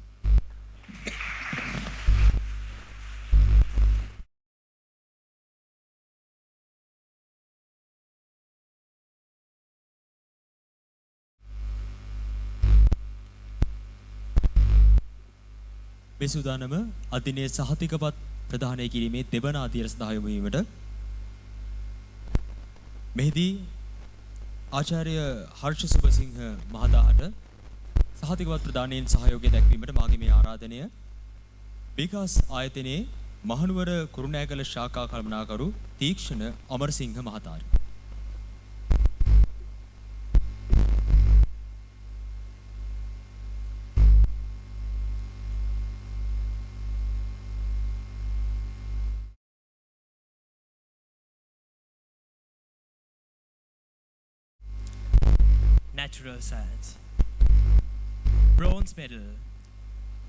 [SPEAKER 1] මේ සූදානම අදිනේ සහතිකපත් ප්‍රදානය කිරීමේ දෙවන අධීර සඳහා යොමු වීමට මෙහිදී ආචාර්ය හර්ෂ සුබසිංහ මහතාට සහතිකපත් ප්‍රදානයෙන් සහයෝගය දැක්වීමට මාගේ මේ ආරාධනය විකාස් ආයතනයේ මහනුවර කුරුණෑගල ශාඛා කළමනාකරු තීක්ෂණ අමරසිංහ මහතාට.
[SPEAKER 18] Natural Science. Bronze medal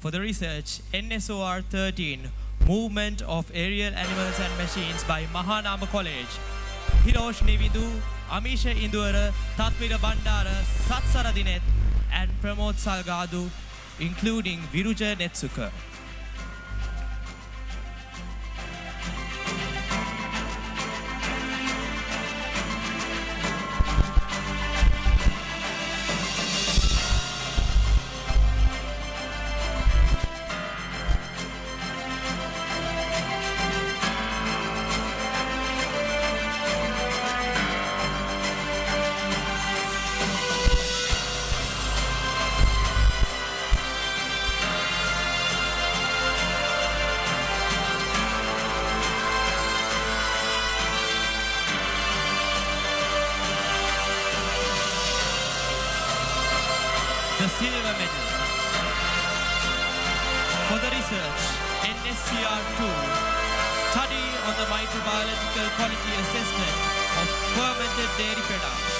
[SPEAKER 18] for the research NSOR 13 Movement of Aerial Animals and Machines by Mahanama College. Hirosh Nivindu, Amisha Indura, Tatmira Bandara, Satsara Dinet and Pramod Salgadu, including Viruja Netsuka. The silver medal for the research NSCR2 study on the microbiological quality assessment of fermented dairy products.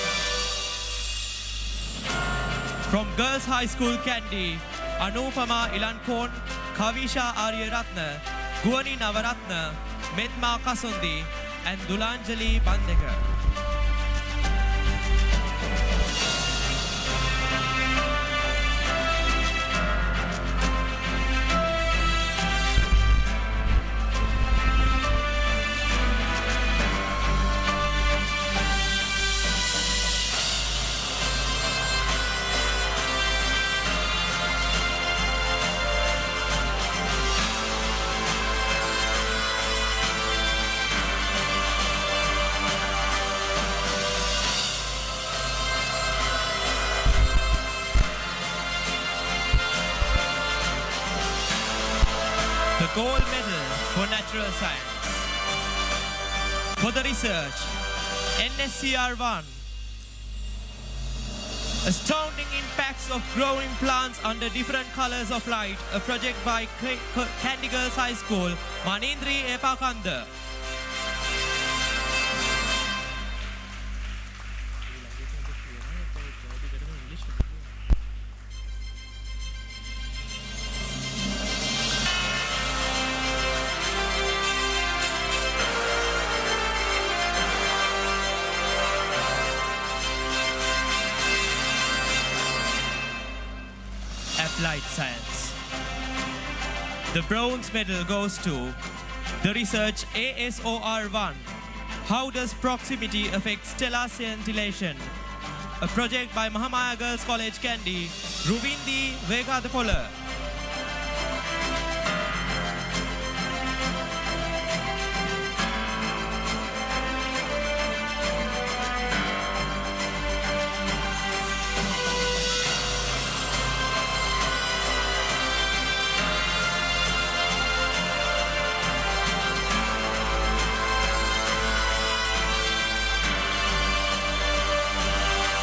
[SPEAKER 18] From Girls High School Kandy, Anupama Ilankon, Kavisha Aryaratna, Guwani Navaratna, Medma Kasundi and Dulanjali Bandekar. The gold medal for natural science For the research, NSCR1. Astounding impacts of growing plants under different colors of light, a project by Candy Girls High School, Manindri Epakanda. Applied Science. The bronze medal goes to the research ASOR1. How does proximity affect stellar scintillation? A project by Mahamaya Girls College, Kandy, Ruvindi Vegadapola.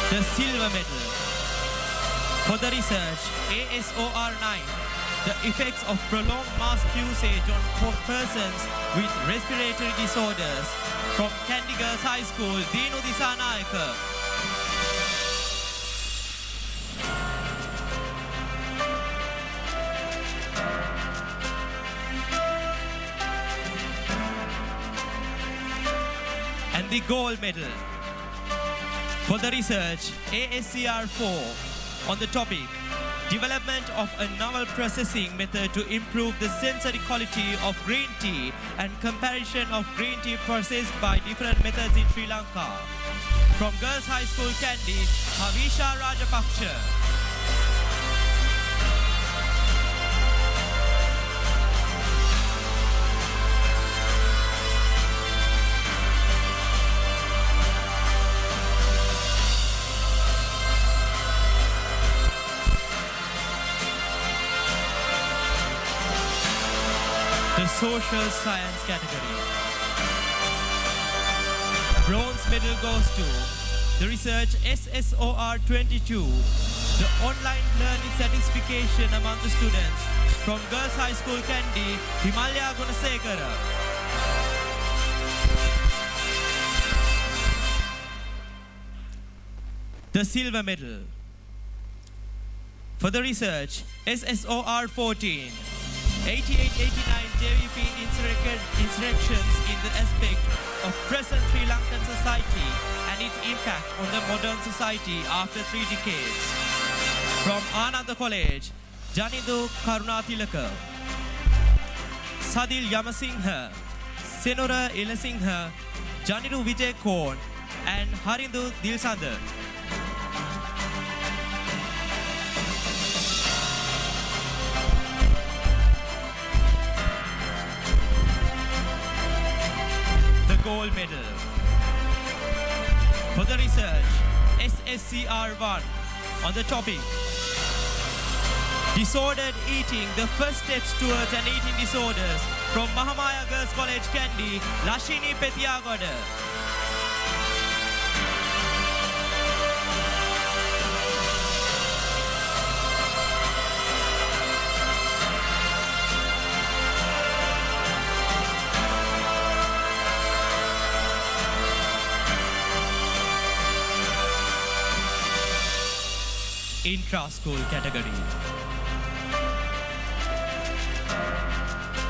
[SPEAKER 18] The silver medal. For the research, ASOR9, the effects of prolonged mask usage on persons with respiratory disorders. From Candy Girls High School, Dinu Disanayaka. And the gold medal. For the research, ASCR4 on the topic, development of a novel processing method to improve the sensory quality of green tea and comparison of green tea processed by different methods in Sri Lanka. From Girls High School, Kandy, Havisha Rajapaksha. The social science category. Bronze medal goes to the research SSOR 22, the online learning certification among the students. From Girls High School, Kandy, Himalaya Gunasekara. The silver medal. For the research, SSOR 14, 88-89 JVP insurrections in the aspect of present Sri Lankan society and its impact on the modern society after 3 decades. From Ananda College, Janidu Karunatilaka, Sadil Yamasingha, Senora Ilasingha, Janidu Vijay Korn, and Harindu Dilsanda. Gold medal. For the research, SSCR1 on the topic, disordered eating, the first steps towards an eating disorders. From Mahamaya Girls College, Kandy, Lashini Petiagoda. Intra-school category.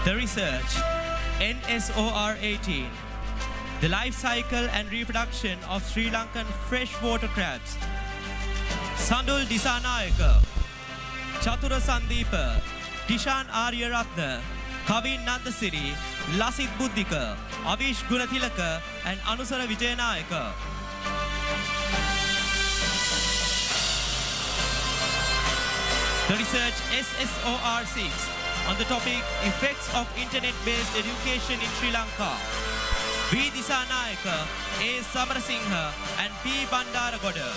[SPEAKER 18] The research, NSOR 18, the life cycle and reproduction of Sri Lankan freshwater crabs. Sandul Disanayaka, Chatura Sandeepa, Tishan Aryaratna, Kavin Nandasiri, Lasit Buddhika, Avish Gunathilaka, and Anusara Vijayanayaka. The research SSOR 6 on the topic effects of internet-based education in Sri Lanka. V. Disanayaka, A. Samarasingha, and P. Bandaragoda.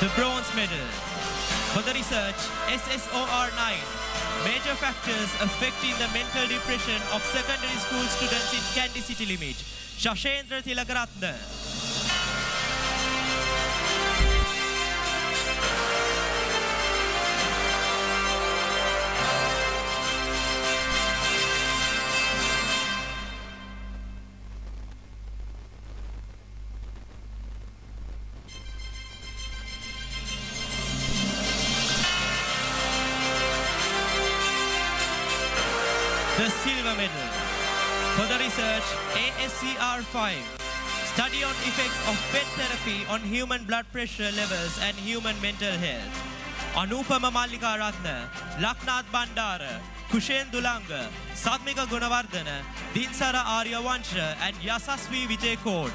[SPEAKER 18] The bronze medal. For the research, SSOR9, major factors affecting the mental depression of secondary school students in Kandy City Limit. Shashendra Tilakaratna. The silver medal. For the research, ASCR5, study on effects of pet therapy on human blood pressure levels and human mental health. Anupama Mallika Ratna, Laknath Bandara, Kushen Dulanga, Sadmika Gunawardana, Dinsara Aryawansha and Yasasvi Vijay Kode.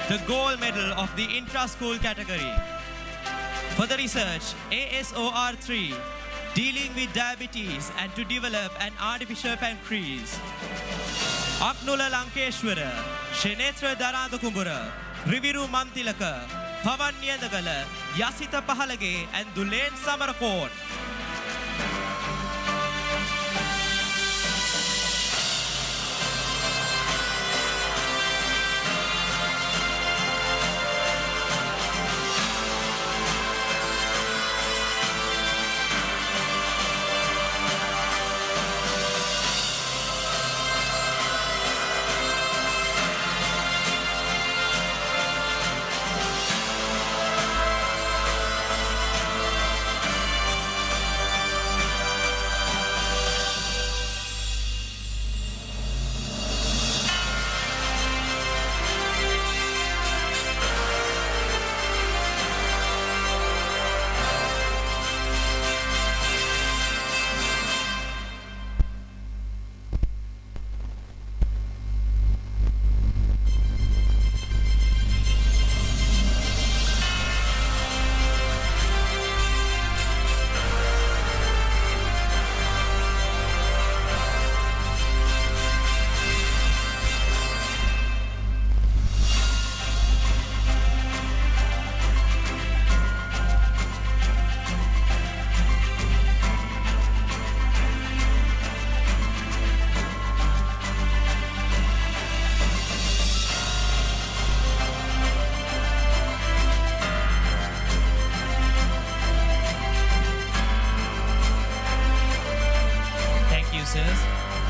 [SPEAKER 18] The gold medal of the intra-school category. For the research, ASOR3, dealing with diabetes and to develop an artificial pancreas. Aknula Lankeshwara, Shenetra Daradakumbura, Riviru Mantilaka, Pavan Niyandagala, Yasita Pahalage and Dulen Samarakon.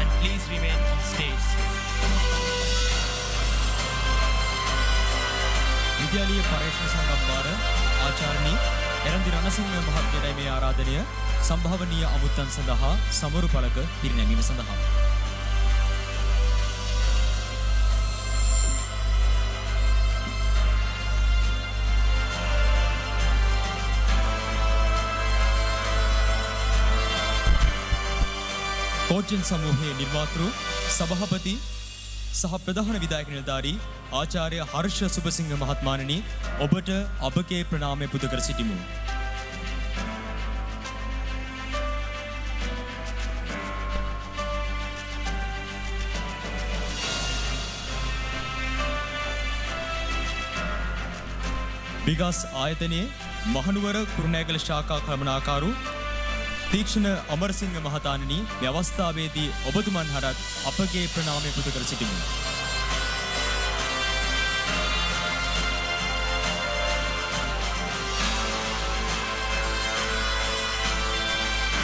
[SPEAKER 18] And please remain on stage.
[SPEAKER 1] විද්‍යාලීය පරීක්ෂණ සංගම්බාර ආචාර්යනි එරන්දි රණසිංහ මහත්මයාගේ මේ ආරාධනය සම්භාවනීය අමුත්තන් සඳහා සමරු පළක පිරිනැමීම සඳහා කෝච්චන් සමූහයේ නිර්මාතෘ සභාපති සහ ප්‍රධාන විධායක නිලධාරී ආචාර්ය හර්ෂ සුබසිංහ මහත්මයාණනි ඔබට අපගේ ප්‍රණාමය පුද කර සිටිමු. විගස් ආයතනයේ මහනුවර කුරුණෑගල ශාඛා කළමනාකාරු තීක්ෂණ අමරසිංහ මහතාණනි මේ අවස්ථාවේදී ඔබතුමන් හරත් අපගේ ප්‍රණාමය පුද කර සිටිමු.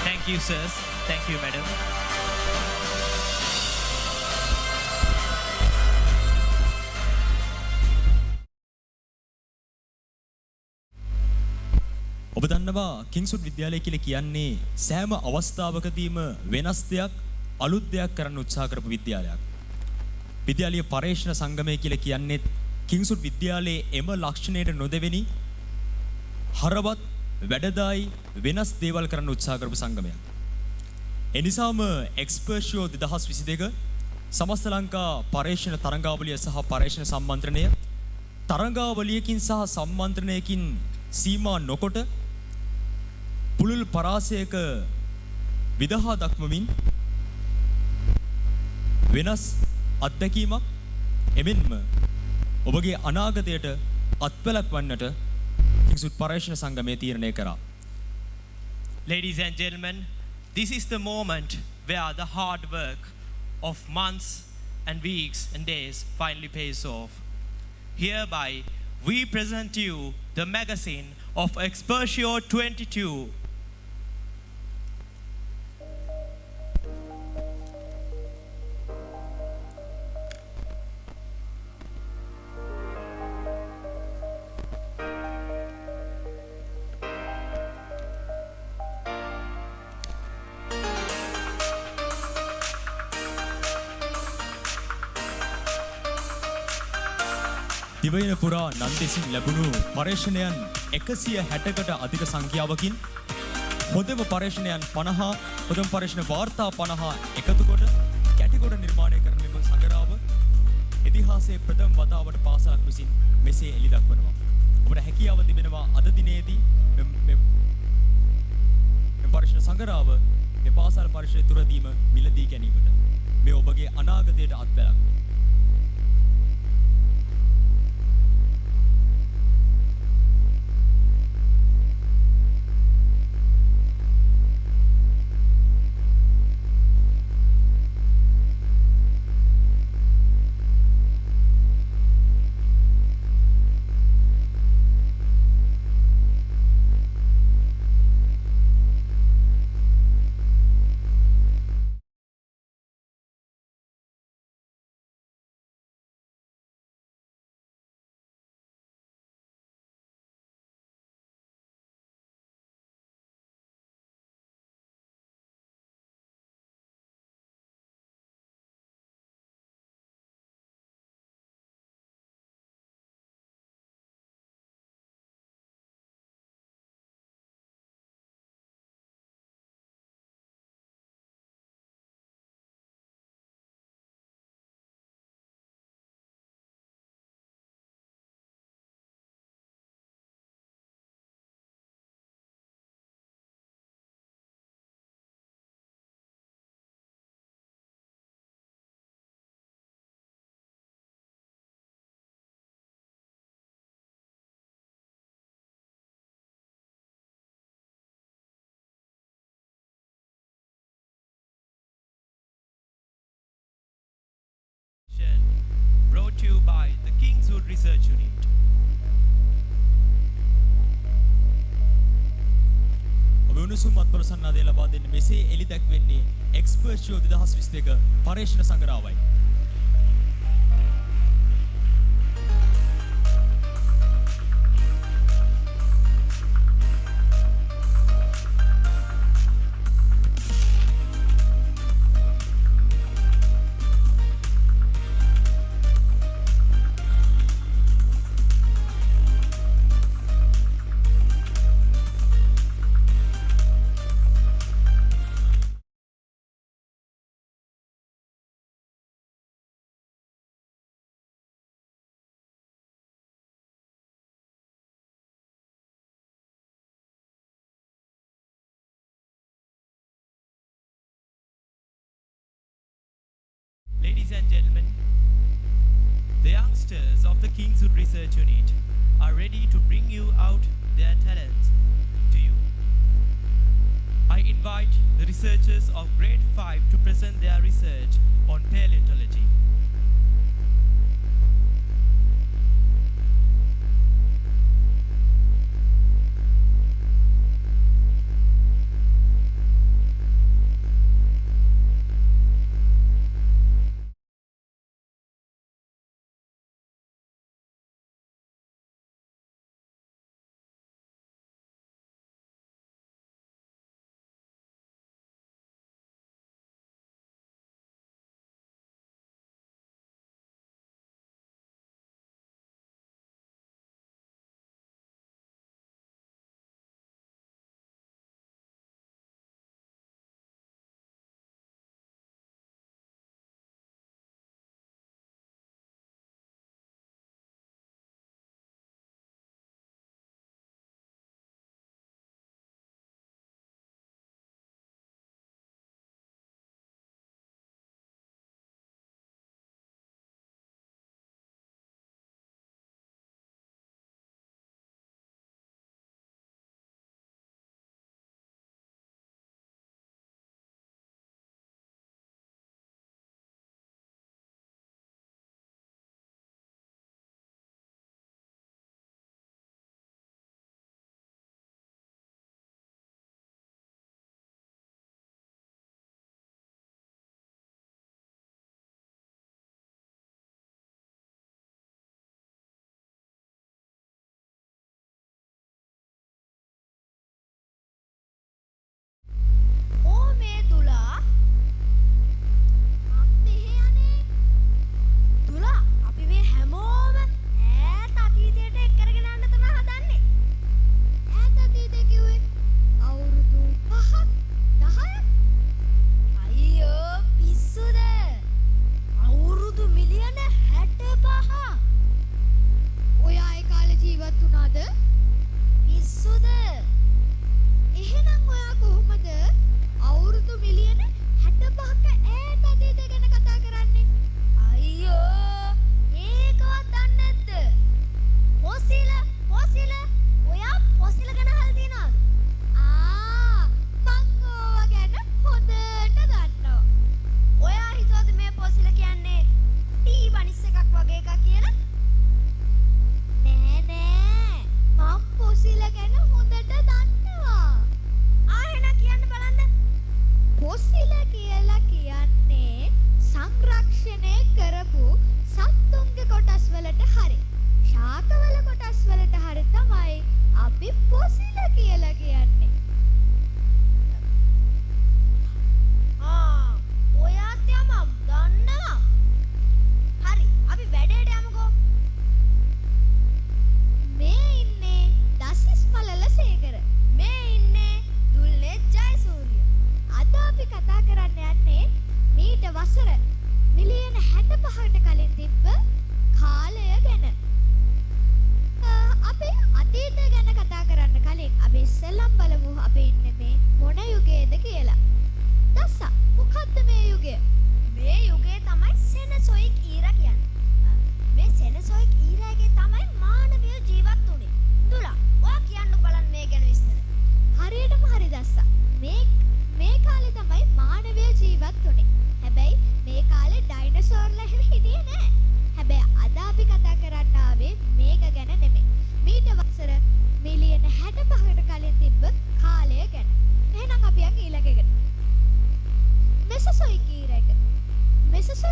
[SPEAKER 18] Thank you, sirs. Thank you, madam.
[SPEAKER 1] දන්නවා කිංස්වුඩ් විද්‍යාලය කියලා කියන්නේ සෑම අවස්ථාවකදීම වෙනස් දෙයක් අලුත් දෙයක් කරන්න උත්සාහ කරපු විද්‍යාලයක්. විද්‍යාලීය පර්යේෂණ සංගමය කියලා කියන්නේ කිංස්වුඩ් විද්‍යාලයේ එම ලක්ෂණයට නොදෙවෙනි හරවත් වැඩදායි වෙනස් දේවල් කරන්න උත්සාහ කරපු සංගමයක්. එනිසාම එක්ස්පර්ෂියෝ 2022 සමස්ත ලංකා පර්යේෂණ තරංගාවලිය සහ පර්යේෂණ සම්මන්ත්‍රණය තරංගාවලියකින් සහ සම්මන්ත්‍රණයකින් සීමා නොකොට පුළුල් පරාසයක විදහා දක්වමින් වෙනස් අත්දැකීමක් එමෙන්ම ඔබගේ අනාගතයට අත්වැලක් වන්නට කිංස්වුඩ් පර්යේෂණ සංගමය තීරණය කරා.
[SPEAKER 18] Ladies and gentlemen, this is the moment where the hard work of months and weeks and days finally pays off. Hereby, we present to you the magazine of Experzio 22.
[SPEAKER 1] දිවයින පුරා නන්දෙසින් ලැබුණු පර්යේෂණයන් 160කට අධික සංඛ්‍යාවකින් හොඳම පර්යේෂණයන් 50 හොඳම පර්යේෂණ වාර්තා 50 එකතු කොට කැටි කොට නිර්මාණය කරන මෙම සංගරාව ඉතිහාසයේ ප්‍රථම වතාවට පාසලක් විසින් මෙසේ එළි දක්වනවා. ඔබට හැකියාව තිබෙනවා අද දිනේදී මේ පර්යේෂණ සංගරාව මේ පාසල් පරිශ්‍රය තුරදීම මිලදී ගැනීමට මේ ඔබගේ අනාගතයට අත්වැලක්. Brought to you by the Kingswood Research Unit. ඔබ උණුසුම් අත්පොළ සන්නාදය ලබා දෙන්න මෙසේ එළි දැක්වෙන්නේ එක්ස්පර්ෂියෝ 2022 පර්යේෂණ සංගරාවයි. Ladies and gentlemen, the youngsters of the Kingswood Research Unit are ready to bring you out their talents to you. I invite the researchers of grade 5 to present their research on paleontology.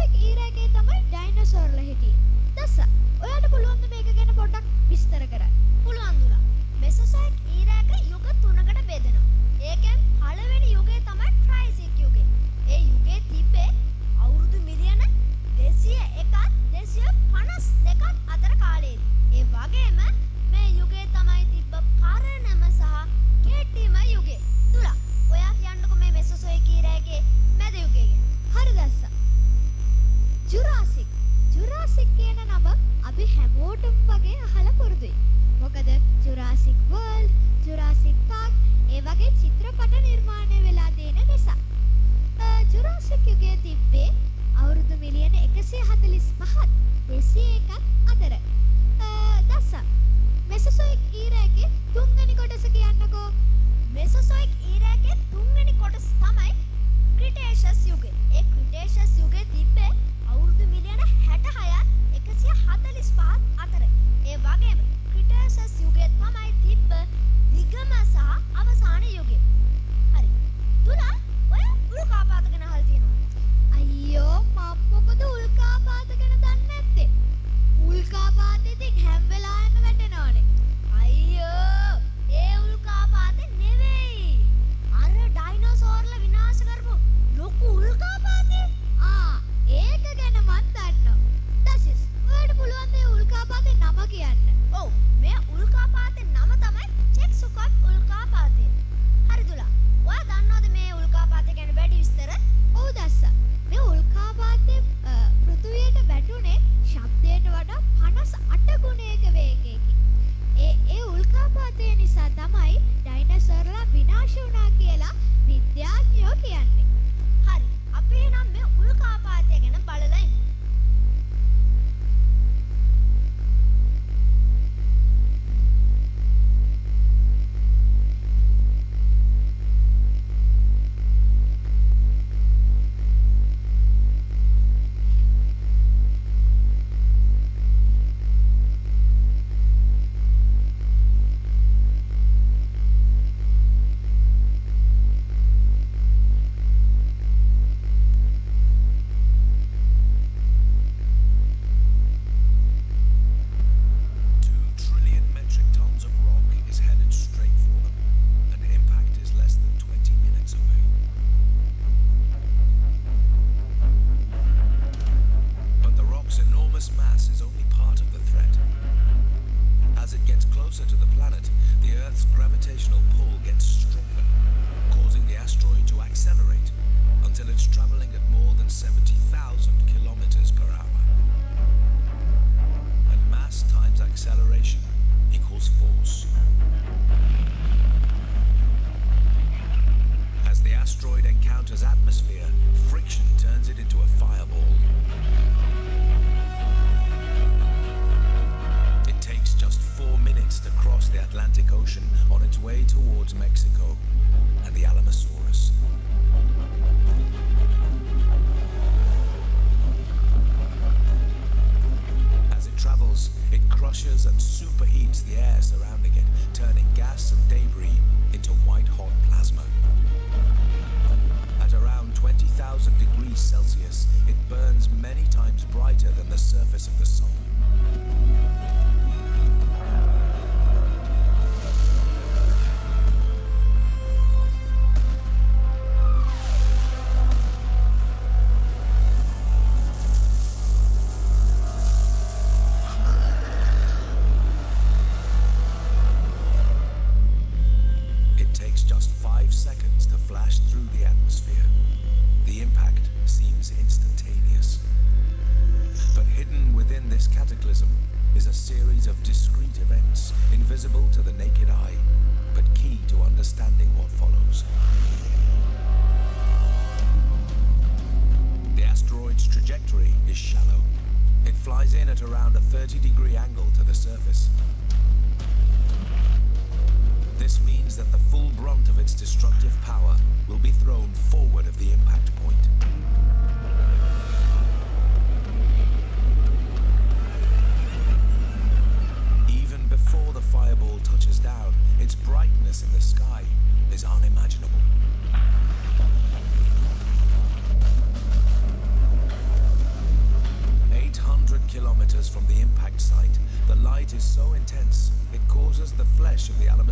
[SPEAKER 19] මෙසොසොයික් ඊරාගේ තමයි ඩයිනෝසෝර්ලා හිටියේ. දස්ස ඔයාට පුළුවන් මේක ගැන පොඩ්ඩක් විස්තර කරන්න.
[SPEAKER 20] පුළුවන් දුලා. මෙසොසොයික් ඊරාක යුග 3කට බෙදෙනවා. ඒකෙන් පළවෙනි යුගය තමයි ට්‍රයිසික් යුගය. ඒ යුගයේ තිබ්බේ අවුරුදු මිලියන 201ක් 252ක් අතර කාලයේදී. ඒ වගේම මේ යුගයේ තමයි තිබ්බ පරණම සහ කෙටිම යුගය. දුලා, ඔයා කියන්නකෝ මේ මෙසොසොයික් ඊරාගේ මැද යුගය ගැන.
[SPEAKER 19] හරි දස්ස. ජුරාසික් කියන නම අපි හැමෝටම වගේ අහලා පුරුදුයි. මොකද ජුරාසික් වර්ල්ඩ්, ජුරාසික් පාක් ඒ වගේ චිත්‍රපට නිර්මාණය වෙලා තියෙන නිසා. ජුරාසික් යුගයේ තිබ්බේ අවුරුදු මිලියන 145ක් 201ක් අතර. දස්ස මෙසොසොයික් ඊරාගේ තුන්වෙනි කොටස කියන්නකෝ.
[SPEAKER 20] මෙසොසොයික් ඊරාගේ තුන්වෙනි කොටස තමයි ක්‍රිටේෂස් යුගය. ඒ ක්‍රිටේෂස් යුගයේ තිබ්බේ අවුරුදු මිලියන 66ක් 145ක් අතර. ඒ වගේම ක්‍රිටේෂස් යුගයේ තමයි තිබ්බ දිගම සහ අවසාන යුගය. හරි. දුලා, ඔය උල්කාපාත ගැන අහලා තියෙනවද?
[SPEAKER 19] අයියෝ මම මොකද උල්කාපාත ගැන දන්නේ නැත්තේ. උල්කාපාත ඉතින් හැම වෙලාවෙම වැටෙනවනේ.
[SPEAKER 20] අයියෝ, ඒ උල්කාපාත නෙවෙයි. අර ඩයිනෝසෝර්ලා විනාශ කරපු ලොකු උල්කාපාතේ.
[SPEAKER 19] ඒක ගැන මන් දන්නවා. දසිස් ඔයාලට පුළුවන් මේ උල්කාපාතේ නම කියන්න.
[SPEAKER 20] ඔව්, මේ උල්කාපාතේ නම තමයි චෙක්සුකොට් උල්කාපාතය. හරි දුලා, ඔයා දන්නවද මේ උල්කාපාතේ ගැන වැඩි විස්තර?
[SPEAKER 19] ඔව් දස්ස. මේ උල්කාපාතේ පෘථුවියට වැටුනේ ශබ්දයට වඩා 58 ගුණයක වේගයකින්. ඒ උල්කාපාතය නිසා තමයි ඩයිනෝසර්ලා විනාශ වුණා කියලා විද්‍යාඥයෝ කියන්නේ.
[SPEAKER 20] හරි, අපි එහෙනම් මේ උල්කාපාතය ගැන බලලා ඉමු.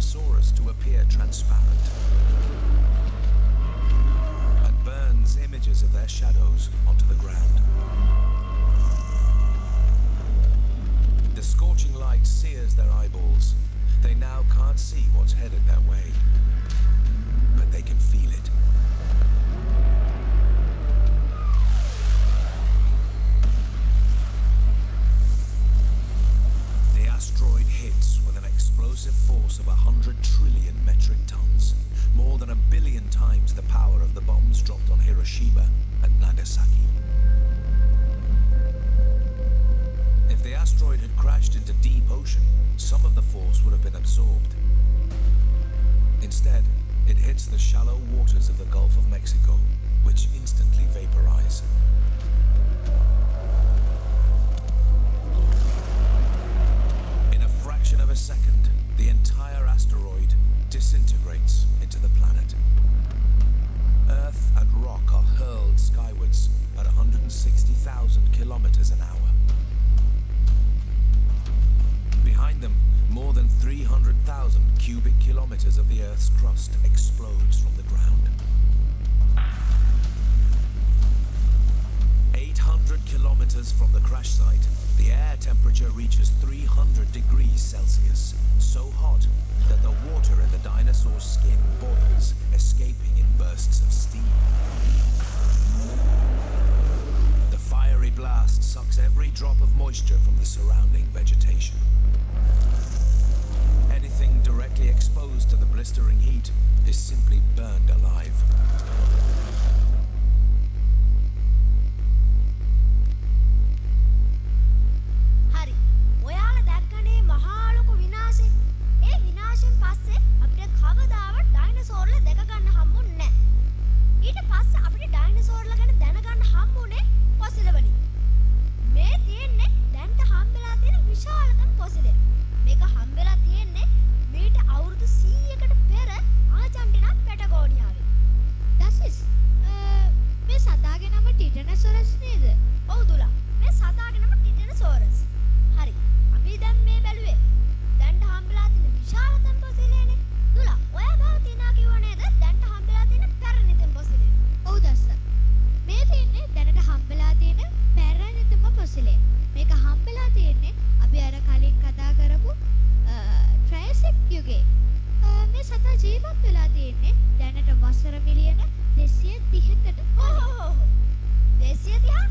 [SPEAKER 21] dinosaurs to appear transparent and burns images of their shadows onto the ground. The scorching light sears their eyeballs. They now can't see what's headed their way, but they can feel it. The asteroid hits with an explosive force of 100 trillion metric tons, more than 1 billion times the power of the bombs dropped on Hiroshima and Nagasaki. If the asteroid had crashed into deep ocean, some of the force would have been absorbed. Instead, it hits the shallow waters of the Gulf of Mexico, which instantly vaporize. In a fraction of a second, the entire asteroid disintegrates into the planet. Earth and rock are hurled skywards at 160,000 kilometers an hour. Behind them, more than 300,000 cubic kilometers of the Earth's crust explodes from the ground. 800 kilometers from the crash site, the air temperature reaches 300 degrees Celsius, so hot that the water in the dinosaur's skin boils, escaping in bursts of steam. The fiery blast sucks every drop of moisture from the surrounding vegetation. Anything directly exposed to the blistering heat is simply burned alive.
[SPEAKER 20] හරි. ඔයාලා දැක්කනේ මහා ලොකු විනාශය. ඒ විනාශයෙන් පස්සේ අපිට කවදාවත් ඩයිනෝසෝර්ලා දැක ගන්න හම්බුන්නේ නැහැ. ඊට පස්සේ අපිට ඩයිනෝසෝර්ලා ගැන දැනගන්න හම්බුනේ පොසිල වලින්. මේ තියෙන්නේ දැන්ට හම්බෙලා තියෙන විශාලතම පොසිලය. මේක හම්බෙලා තියෙන්නේ මීට අවුරුදු 100කට පෙර ආජන්ටිනා පැටගෝනියාවේ. දසිස් මේ සතාගේ නම ටිටනසොරස් නේද? ඔව් දුලා. මේ සතාගේ නම ටිටනසොරස්. හරි. අපි දැන් මේ බැලුවේ දැන්ට හම්බෙලා තියෙන විශාලතම පොසිලයනේ. දුලා, ඔයා ගාව තියනා කිව්ව නේද? දැන්ට හම්බෙලා තියෙන පැරණිතම පොසිලය. ඔව් දස්සා. මේ තියෙන්නේ දැනට හම්බෙලා තියෙන පැරණිතම පොසිලය. මේක හම්බෙලා තියෙන්නේ අපි අර කලින් කතා කරපු ට්‍රයසික් යුගයේ. මේ සතා ජීවත් වෙලා තියෙන්නේ දැනට වසර මිලියන 230කට කලින්. 230?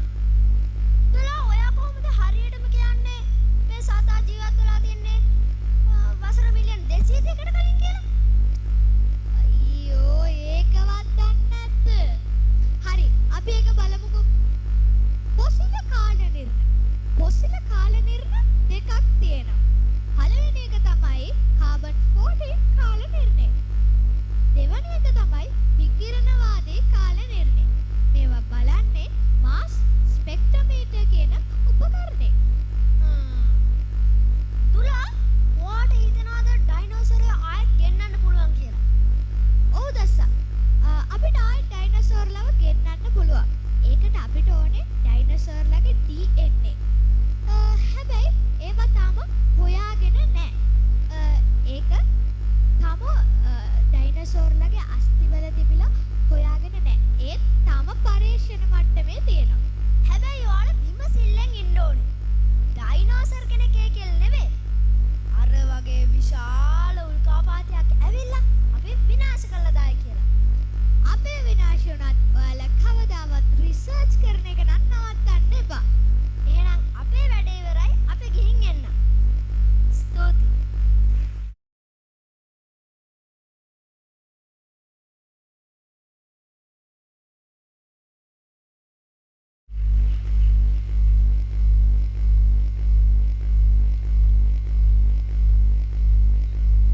[SPEAKER 20] දුලා, ඔයා කොහොමද හරියටම කියන්නේ මේ සතා ජීවත් වෙලා තින්නේ වසර මිලියන 230කට කලින් කියලා? අයියෝ, ඒකවත් දන්නේ නැද්ද? හරි, අපි ඒක බලමුකෝ. පොසිල කාල නිර්ණ. පොසිල කාල නිර්ණ දෙකක් තියෙනවා. පළවෙනි එක තමයි කාබන් 14 කාල නිර්ණය. දෙවැනි එක තමයි විකිරණවාදී කාල නිර්ණය. මේවා බලන්නේ මාස් ස්පෙක්ට්‍රමීටර් කියන උපකරණය. දුලා, ඔයාට හිතෙනවද ඩයිනෝසෝරය ආයෙත් ගෙන්නන්න පුළුවන් කියලා? ඔව් දස්සා. අපිට ආයෙත් ඩයිනෝසෝර්ලව ගෙන්නන්න පුළුවන්. ඒකට අපිට ඕනේ ඩයිනෝසෝර්ලගේ DNA. හැබැයි ඒවා තාම හොයාගෙන නැහැ. ඒක තාම ඩයිනෝසෝර්ලගේ අස්තිවල තිබිලා හොයාගෙන නැහැ. ඒත් තාම පරීක්ෂණ මට්ටමේ තියෙනවා. හැබැයි ඔයාලා විමසිල්ලෙන් ඉන්න ඕනේ. ඩයිනෝසර් කෙනෙක් කියලා නෙවෙයි. අර වගේ විශාල උල්කාපාතයක් ඇවිල්ලා අපි විනාශ කළා දායි කියලා. අපේ විනාශ වුණත් ඔයාලා කවදාවත් රිසර්ච් කරන එක නම් නවත්තන්න එපා. එහෙනම් අපේ වැඩේ ඉවරයි. අපි ගිහින් එන්න. ස්තුතියි.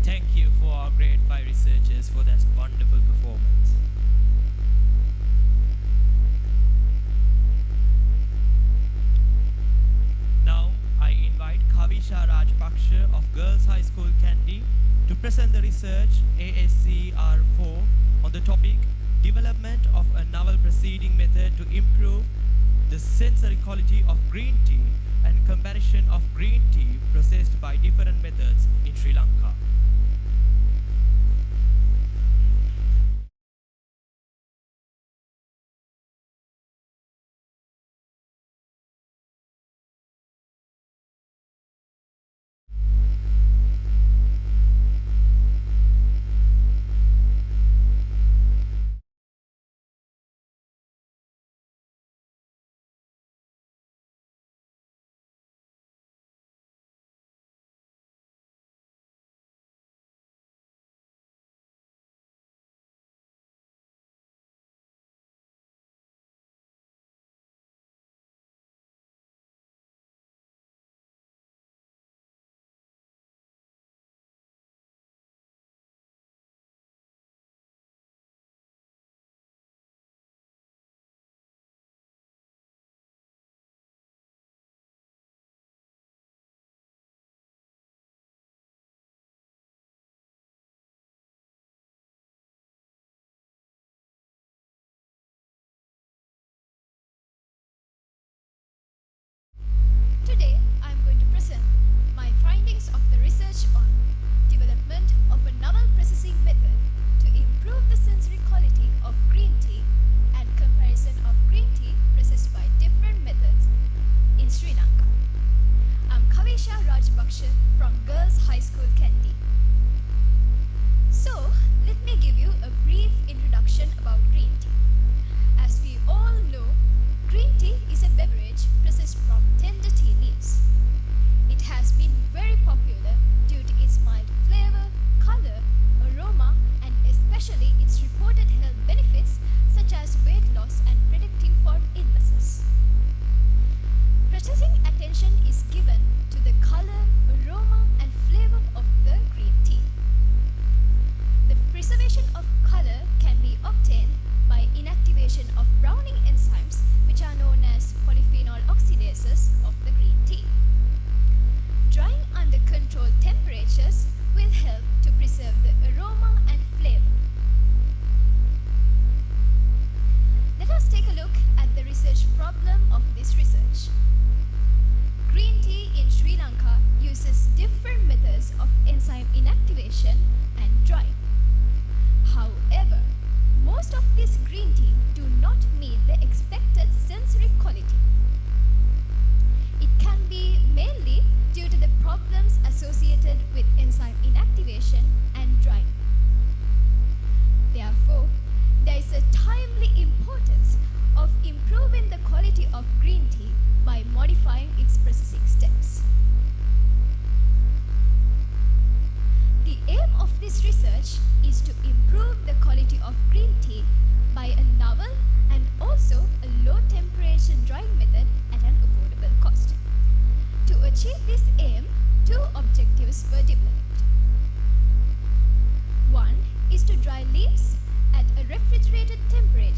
[SPEAKER 18] Thank you for our grade 5 researchers for that wonderful performance. Now I invite Kavisha Rajpaksha of Girls High School Kandy to present the research ASCR4 on the topic Development of a Novel Proceeding Method to Improve the Sensory Quality of Green Tea and Comparison of Green Tea Processed by Different Methods in Sri Lanka.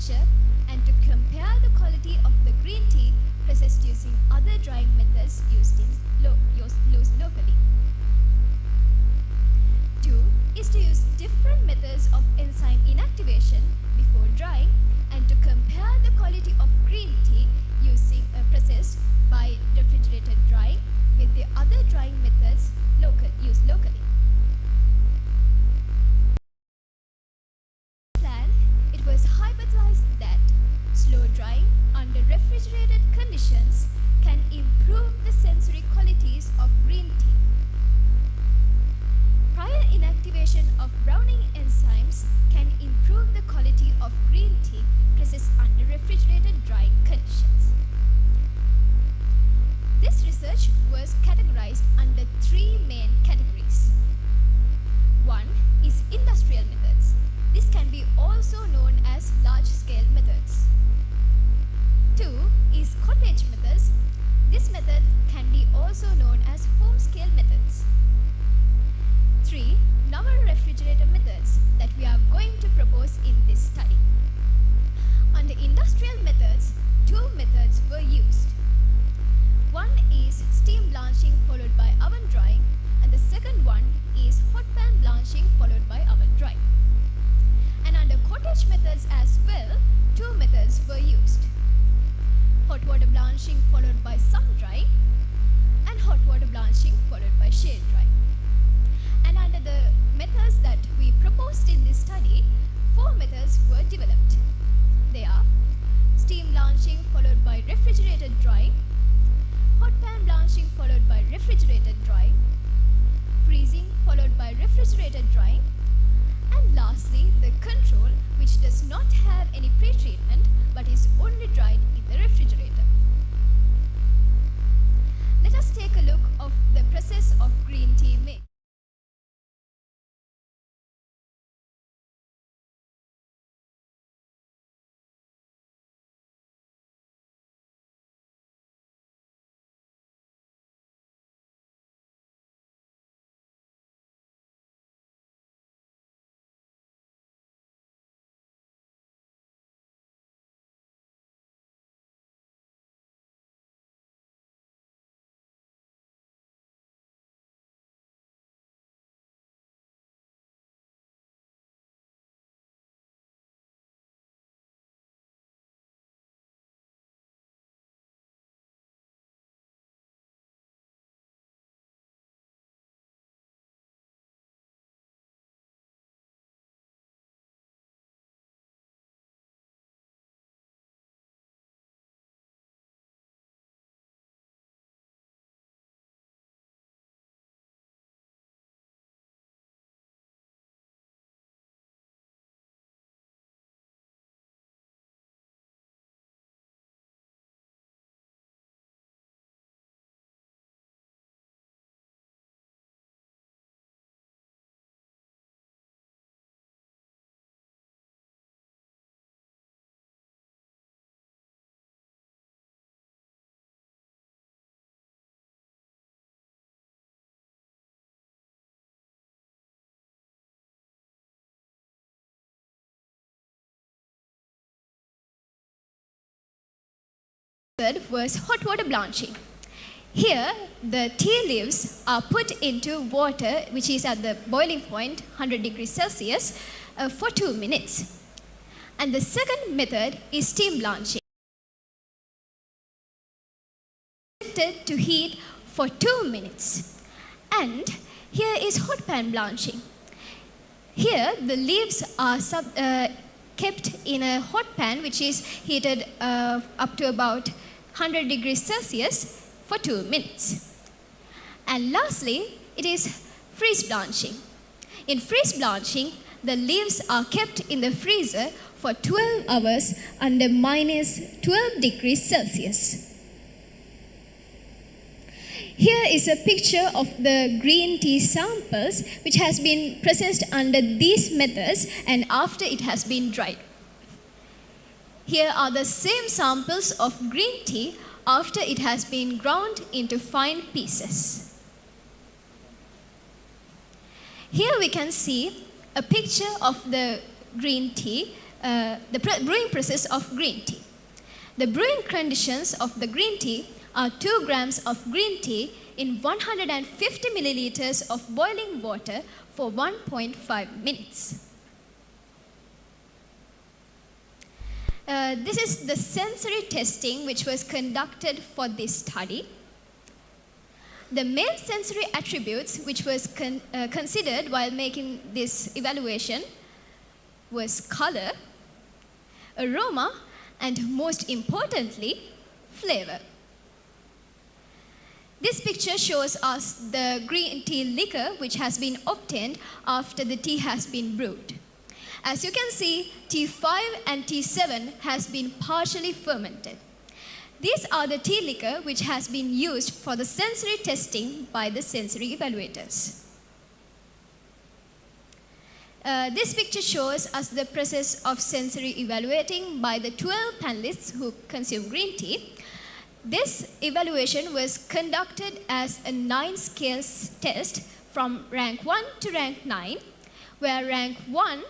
[SPEAKER 19] measure and to compare the quality of the green tea processed using other drying methods used locally. 2 is to use different methods of enzyme inactivation before drying and to compare the quality of green tea processed by refrigerated drying with the other drying methods used locally. Plan, it was hypothesized that slow drying under refrigerated conditions can improve the sensory qualities of green tea. Prior inactivation of browning enzymes can improve the quality of green tea processed under refrigerated drying conditions. This research was categorized under 3 main categories. 1 is industrial methods. This can be also known as large-scale methods. 2 is cottage methods. This method can be also known as home-scale methods. 3 novel refrigerator methods that we are going to propose in this study. Under industrial methods, 2 methods were used. 1 is steam blanching followed by oven drying, and the second one is hot pan blanching followed by oven drying. And under cottage methods as well, 2 methods were used. Hot water blanching followed by sun drying, and hot water blanching followed by shade drying. And under the methods that we proposed in this study, 4 methods were developed. They are steam blanching followed by refrigerated drying, hot pan blanching followed by refrigerated drying, freezing followed by refrigerated drying, and lastly the control, which does not have any pre-treatment but is only dried in the refrigerator. Let us take a look of the process of green tea making. Method was hot water blanching. Here, the tea leaves are put into water which is at the boiling point, 100 degrees Celsius, for 2 minutes. And the second method is steam blanching. To heat for 2 minutes. And here is hot pan blanching. Here, the leaves are kept in a hot pan which is heated up to about 100 degrees Celsius for 2 minutes. And lastly, it is freeze blanching. In freeze blanching, the leaves are kept in the freezer for 12 hours under minus 12 degrees Celsius. Here is a picture of the green tea samples which has been processed under these methods and after it has been dried. Here are the same samples of green tea after it has been ground into fine pieces. Here we can see a picture of the green tea
[SPEAKER 5] brewing process of green tea. The brewing conditions of the green tea are 2 grams of green tea in 150 milliliters of boiling water for 1.5 minutes. This is the sensory testing which was conducted for this study. The main sensory attributes which was considered while making this evaluation was color, aroma, and most importantly, flavor. This picture shows us the green tea liquor which has been obtained after the tea has been brewed. As you can see, T5 and T7 has been partially fermented. These are the tea liquor which has been used for the sensory testing by the sensory evaluators. This picture shows us the process of sensory evaluating by the 12 panelists who consume green tea. This evaluation was conducted as a 9-scale test from rank 1 to rank 9, where rank 1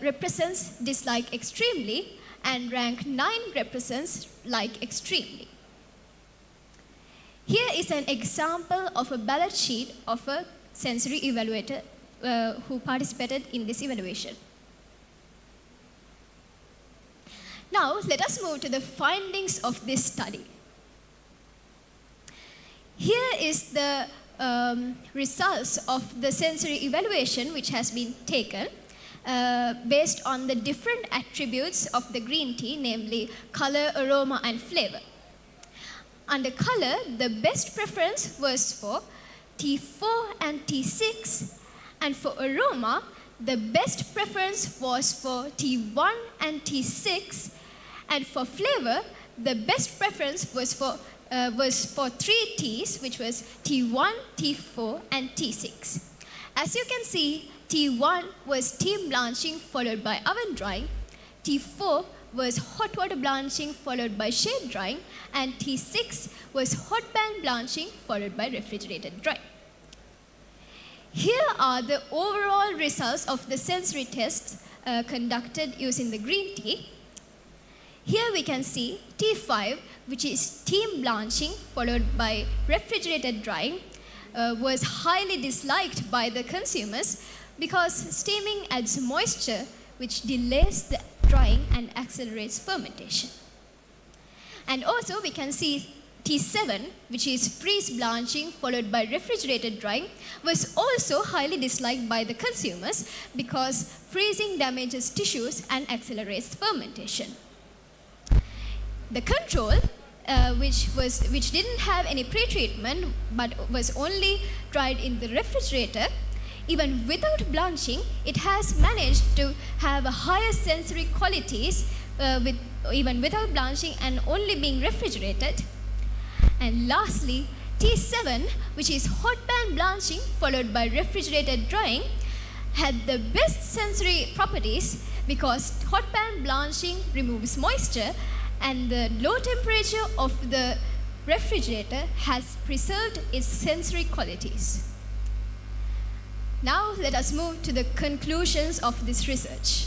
[SPEAKER 5] represents dislike extremely and rank 9 represents like extremely. Here is an example of a ballot sheet of a sensory evaluator who participated in this evaluation. Now let us move to the findings of this study. Here is the results of the sensory evaluation which has been taken based on the different attributes of the green tea, namely color, aroma, and flavor. Under color, the best preference was for T4 and T6, and for aroma, the best preference was for T1 and T6, and for flavor, the best preference was for 3 T's, which was T1, T4, and T6. As you can see, T1 was steam blanching followed by oven drying, T4 was hot water blanching followed by shade drying, and T6 was hot pan blanching followed by refrigerated drying. Here are the overall results of the sensory tests conducted using the green tea. Here we can see T5, which is steam blanching followed by refrigerated drying, was highly disliked by the consumers because steaming adds moisture which delays the drying and accelerates fermentation. And also we can see T7, which is freeze blanching followed by refrigerated drying, was also highly disliked by the consumers because freezing damages tissues and accelerates fermentation. The control, which didn't have any pre-treatment but was only dried in the refrigerator, even without blanching, it has managed to have a higher sensory qualities even without blanching and only being refrigerated. And lastly, T7, which is hot pan blanching followed by refrigerated drying, had the best sensory properties because hot pan blanching removes moisture and the low temperature of the refrigerator has preserved its sensory qualities. Now let us move to the conclusions of this research.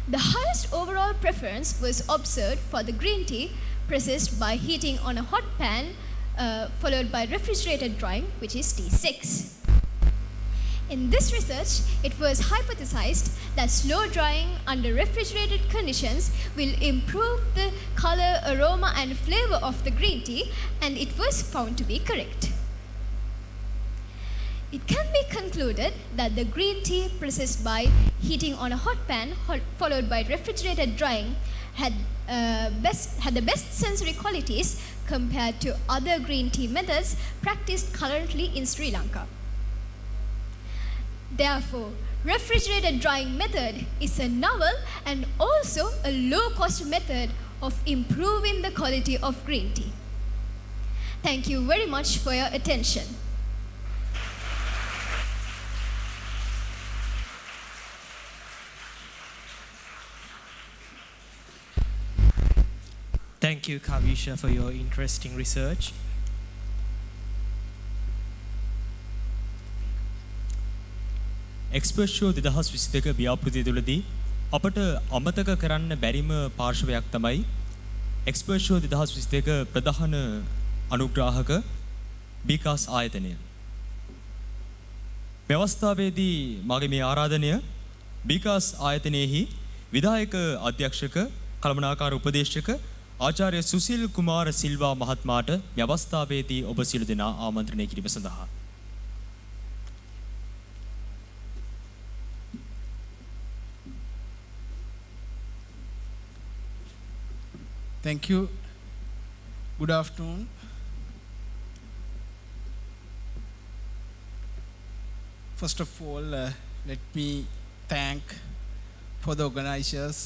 [SPEAKER 5] The highest overall preference was observed for the green tea processed by heating on a hot pan followed by refrigerated drying, which is T6. In this research, it was hypothesized that slow drying under refrigerated conditions will improve the color, aroma, and flavor of the green tea, and it was found to be correct. It can be concluded that the green tea processed by heating on a hot pan followed by refrigerated drying had the best sensory qualities compared to other green tea methods practiced currently in Sri Lanka. Therefore, refrigerated drying method is a novel and also a low-cost method of improving the quality of green tea. Thank you very much for your attention.
[SPEAKER 18] Thank you, Kavisha, for your interesting research.
[SPEAKER 1] එක්ස්පර්ෂෝ 2022 ව්‍යාපෘතිය තුළදී අපට අමතක කරන්න බැරිම පාර්ශවයක් තමයි එක්ස්පර්ෂෝ 2022 ප්‍රධාන අනුග්‍රාහක බීකාස් ආයතනය. මේ අවස්ථාවේදී මගේ මේ ආරාධනය බීකාස් ආයතනයේහි විධායක අධ්‍යක්ෂක කළමනාකාර උපදේශක ආචාර්ය සුසිල් කුමාර සිල්වා මහත්මයාට මේ අවස්ථාවේදී ඔබ සියලු දෙනා ආමන්ත්‍රණය කිරීම සඳහා
[SPEAKER 3] Thank you. Good afternoon. First of all, let me thank for the organizers.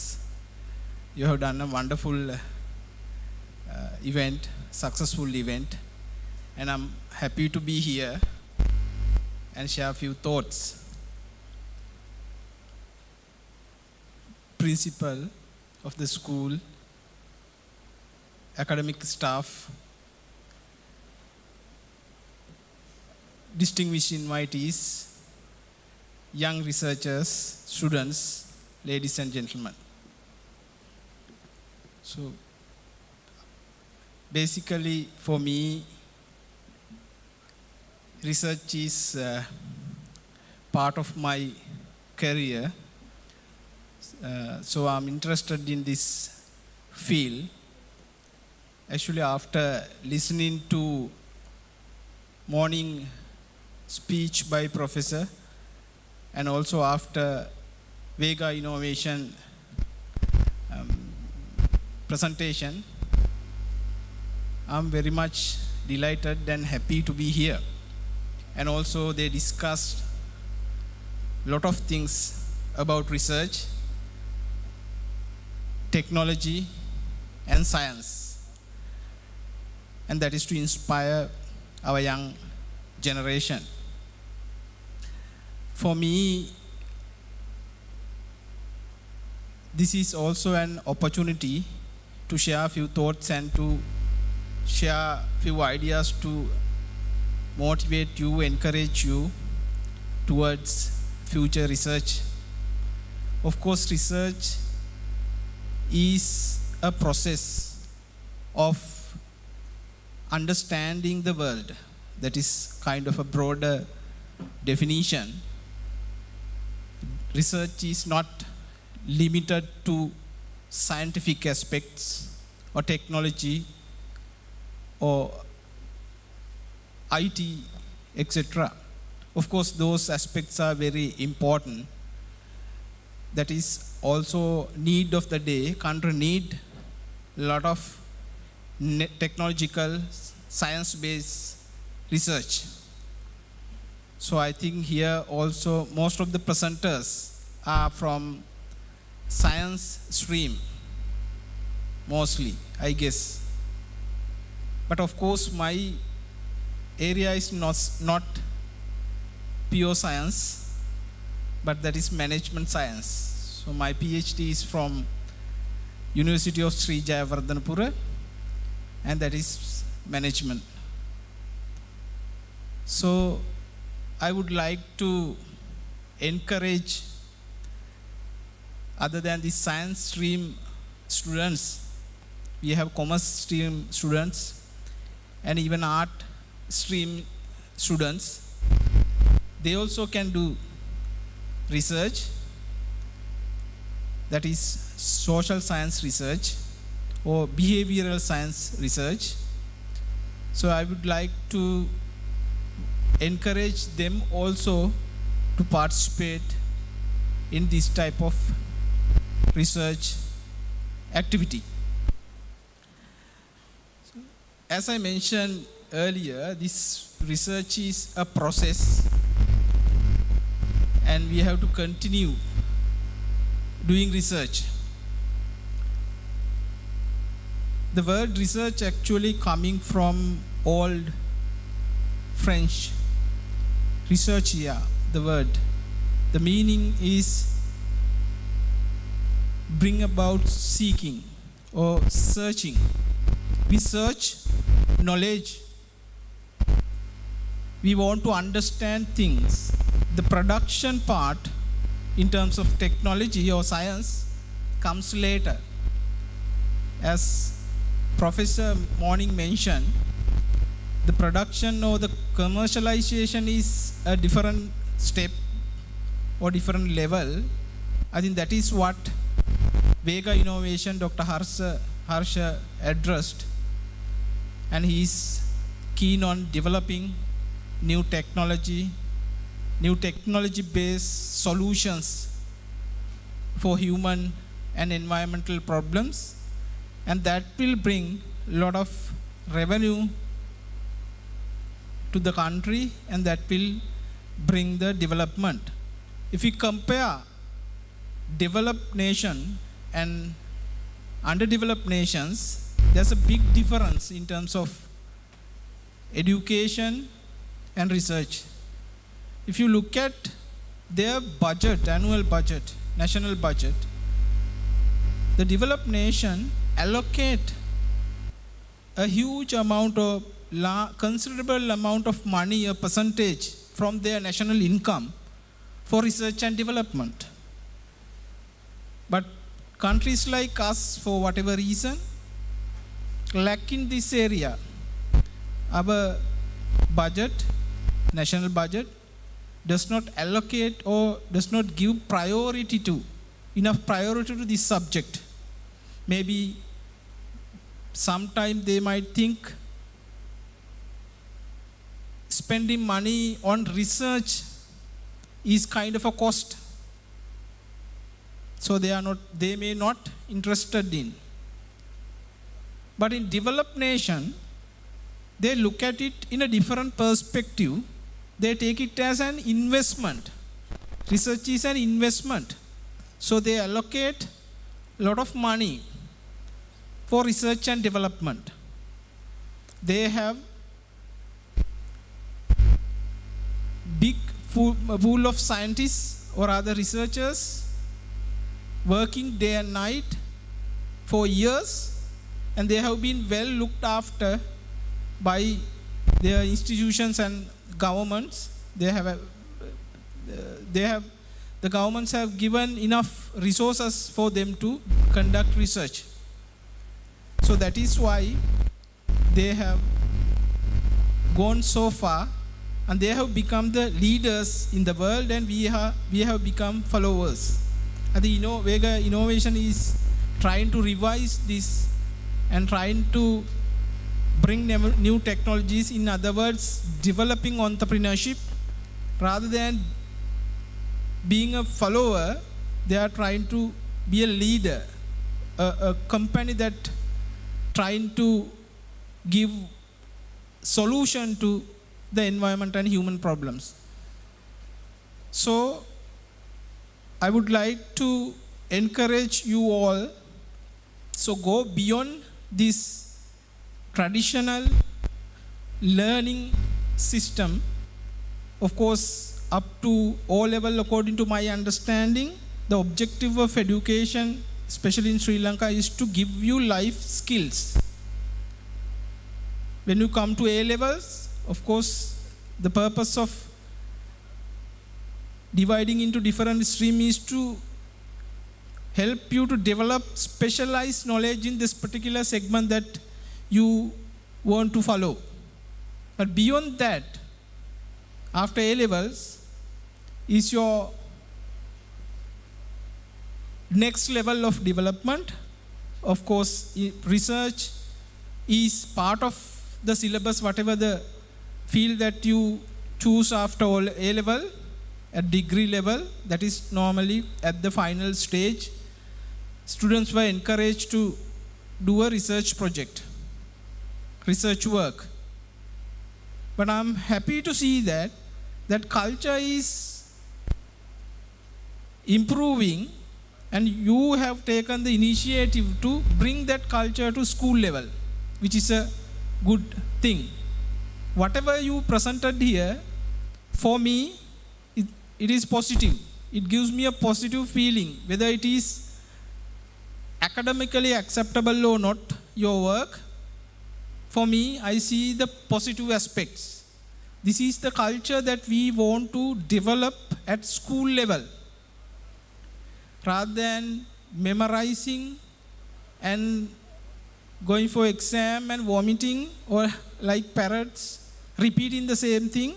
[SPEAKER 3] You have done a wonderful event, successful event, and I'm happy to be here and share a few thoughts. Principal of the school, academic staff, distinguished invitees, young researchers, students, ladies and gentlemen. So basically for me, research is part of my career. So I'm interested in this field. Actually, after listening to morning speech by professor and also after Vega Innovation presentation, I'm very much delighted and happy to be here. And also they discussed a lot of things about research, technology and science. And that is to inspire our young generation. For me, this is also an opportunity to share a few thoughts and to share a few ideas to motivate you, encourage you towards future research. Of course, research is a process of understanding the world. That is kind of a broader definition. Research is not limited to scientific aspects or technology or IT, etc. Of course, those aspects are very important. That is also need of the day. Country need a lot of technological, science-based research. So I think here also most of the presenters are from science stream, mostly, I guess. But of course my area is not pure science, but that is management science. So my PhD is from University of Sri Jayawardhanapura, and that is management. So I would like to encourage, other than the science stream students, we have commerce stream students and even art stream students. They also can do research, that is social science research or behavioral science research. So I would like to encourage them also to participate in this type of research activity. As I mentioned earlier, this research is a process and we have to continue doing research. The word research actually coming from old French researchia, the word. The meaning is bring about seeking or searching. We search knowledge. We want to understand things. the production part in terms of technology or science comes later. As Professor Morning mentioned, the production or the commercialization is a different step or different level. I think that is what Vega Innovation Dr. Harsha addressed, and he is keen on developing new technology-based solutions for human and environmental problems, and that will bring a lot of revenue to the country, and that will bring the development. If we compare developed nation and underdeveloped nations, there's a big difference in terms of education and research. If you look at their budget, annual budget, national budget, the developed nation allocate a huge amount of considerable amount of money, a percentage from their national income for research and development. But countries like us, for whatever reason, lack in this area. Our budget, national budget, does not allocate or does not give enough priority to this subject. Maybe sometime they might think spending money on research is kind of a cost. So they may not interested in. But in developed nation, they look at it in a different perspective. They take it as an investment. Research is an investment. So they allocate a lot of money for research and development. They have big pool of scientists or other researchers working day and night for years, and they have been well looked after by their institutions and governments. The governments have given enough resources for them to conduct research. So that is why they have gone so far, and they have become the leaders in the world, and we have become followers. And the Vega Innovation is trying to revise this and trying to bring new technologies. In other words, developing entrepreneurship. Rather than being a follower, they are trying to be a leader, a company that trying to give solution to the environment and human problems. So I would like to encourage you all, so go beyond this traditional learning system. Of course, up to O level, according to my understanding, the objective of education, especially in Sri Lanka, is to give you life skills. When you come to A levels, of course, the purpose of dividing into different streams is to help you to develop specialized knowledge in this particular segment that you want to follow. But beyond that, after A levels, is your next level of development. Of course, research is part of the syllabus, whatever the field that you choose after A level, at degree level, that is normally at the final stage. Students were encouraged to do a research project, research work. But I'm happy to see that culture is improving, and you have taken the initiative to bring that culture to school level, which is a good thing. Whatever you presented here, for me, it is positive. It gives me a positive feeling, whether it is academically acceptable or not, your work. For me, I see the positive aspects. This is the culture that we want to develop at school level rather than memorizing and going for exam and vomiting or like parrots repeating the same thing.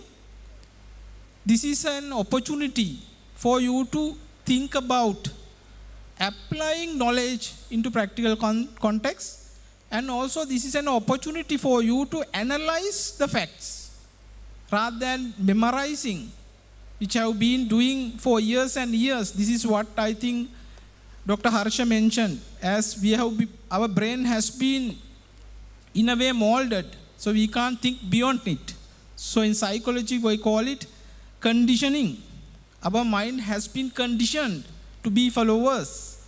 [SPEAKER 3] This is an opportunity for you to think about applying knowledge into practical context, and also this is an opportunity for you to analyze the facts rather than memorizing, which I have been doing for years and years. This is what I think Dr. Harsha mentioned, as our brain has been in a way molded, so we can't think beyond it. So in psychology we call it conditioning. Our mind has been conditioned to be followers.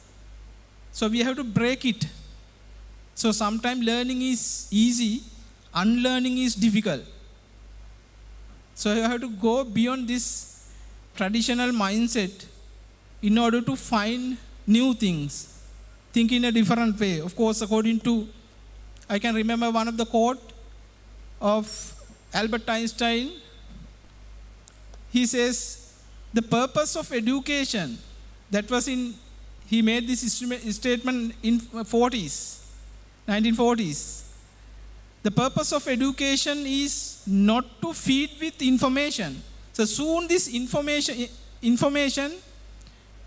[SPEAKER 3] So we have to break it. So sometimes learning is easy, unlearning is difficult. So you have to go beyond this traditional mindset in order to find new things, think in a different way. Of course, according to, I can remember one of the quote of Albert Einstein. He says, the purpose of education, that was he made this statement in 1940s. The purpose of education is not to feed with information. So soon this information,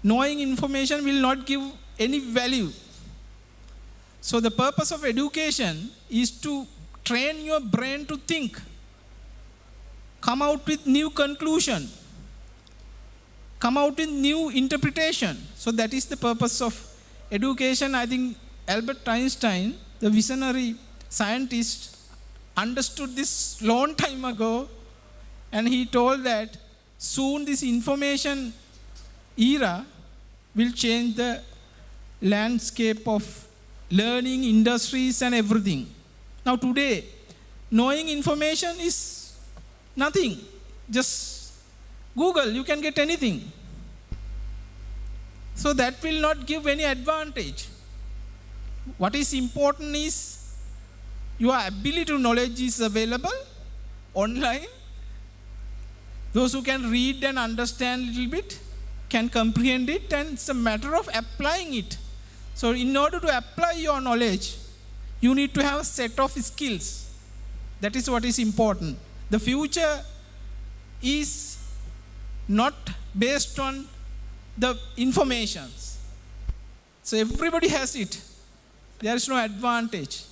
[SPEAKER 3] knowing information will not give any value. So the purpose of education is to train your brain to think, come out with new conclusion, come out with new interpretation. So that is the purpose of education. I think Albert Einstein, the visionary scientist, understood this long time ago, and he told that soon this information era will change the landscape of learning, industries and everything. Now today, knowing information is nothing. Just Google, you can get anything. So that will not give any advantage. What is important is your ability to knowledge is available online. Those who can read and understand a little bit can comprehend it, and it's a matter of applying it. So in order to apply your knowledge, you need to have a set of skills. That is what is important. The future is not based on the informations. So everybody has it. There is no advantage.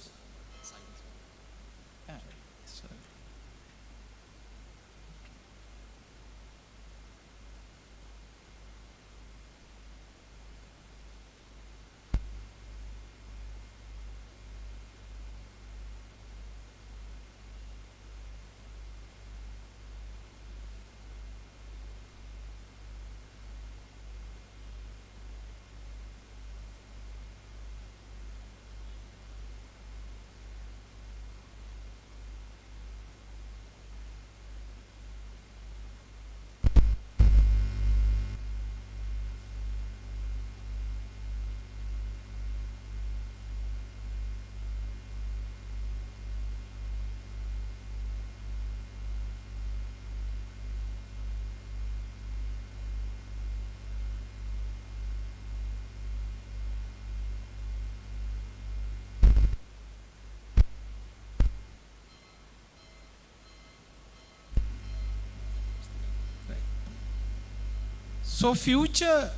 [SPEAKER 3] So future,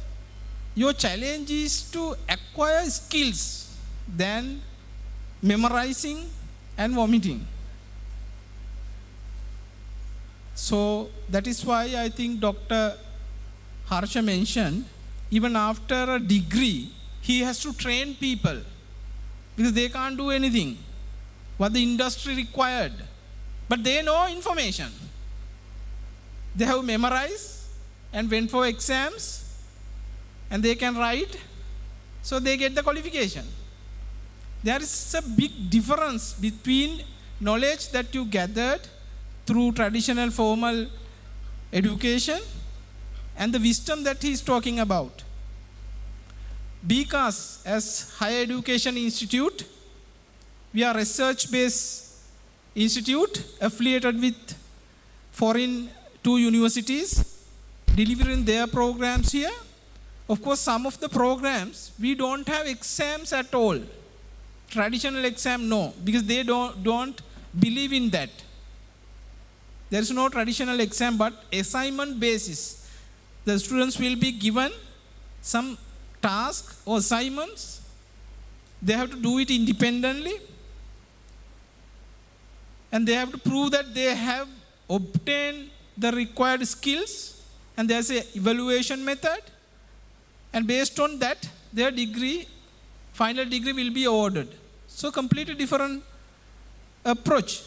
[SPEAKER 3] your challenge is to acquire skills than memorizing and vomiting. So that is why I think Dr. Harsha mentioned, even after a degree, he has to train people because they can't do anything what the industry required. But they know information. They have memorized and went for exams, and they can write, so they get the qualification. There is a big difference between knowledge that you gathered through traditional formal education and the wisdom that he is talking about. BCAS, as Higher Education Institute, we are a research-based institute affiliated with foreign 2 universities. delivering their programs here. Of course, some of the programs, we don't have exams at all. Traditional exam, no, because they don't believe in that. There is no traditional exam, but assignment basis. The students will be given some task or assignments. They have to do it independently. And they have to prove that they have obtained the required skills. And there's an evaluation method. And based on that, their degree, final degree will be awarded. So completely different approach.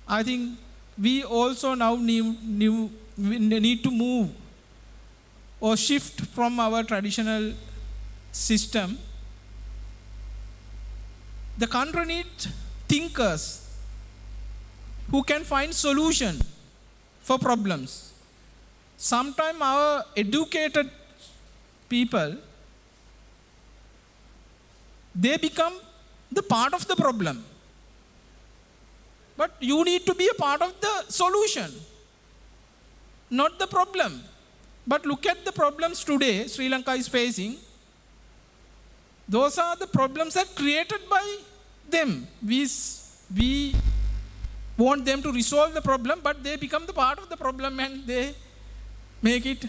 [SPEAKER 3] I think we also now need to move or shift from our traditional system. The country needs thinkers who can find solution for problems. Sometimes our educated people, they become the part of the problem. But you need to be a part of the solution, not the problem. But look at the problems today Sri Lanka is facing. Those are the problems that are created by them. We want them to resolve the problem, but they become the part of the problem and they make it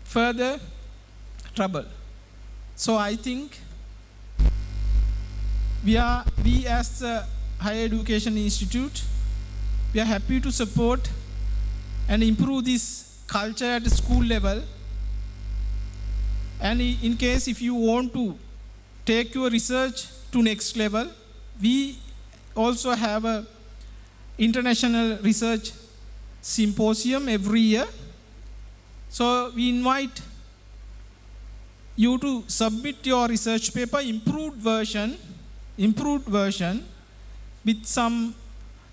[SPEAKER 3] further trouble. So I think we as a higher education institute, we are happy to support and improve this culture at the school level. And in case if you want to take your research to next level, we also have a international research symposium every year. So we invite you to submit your research paper, improved version, with some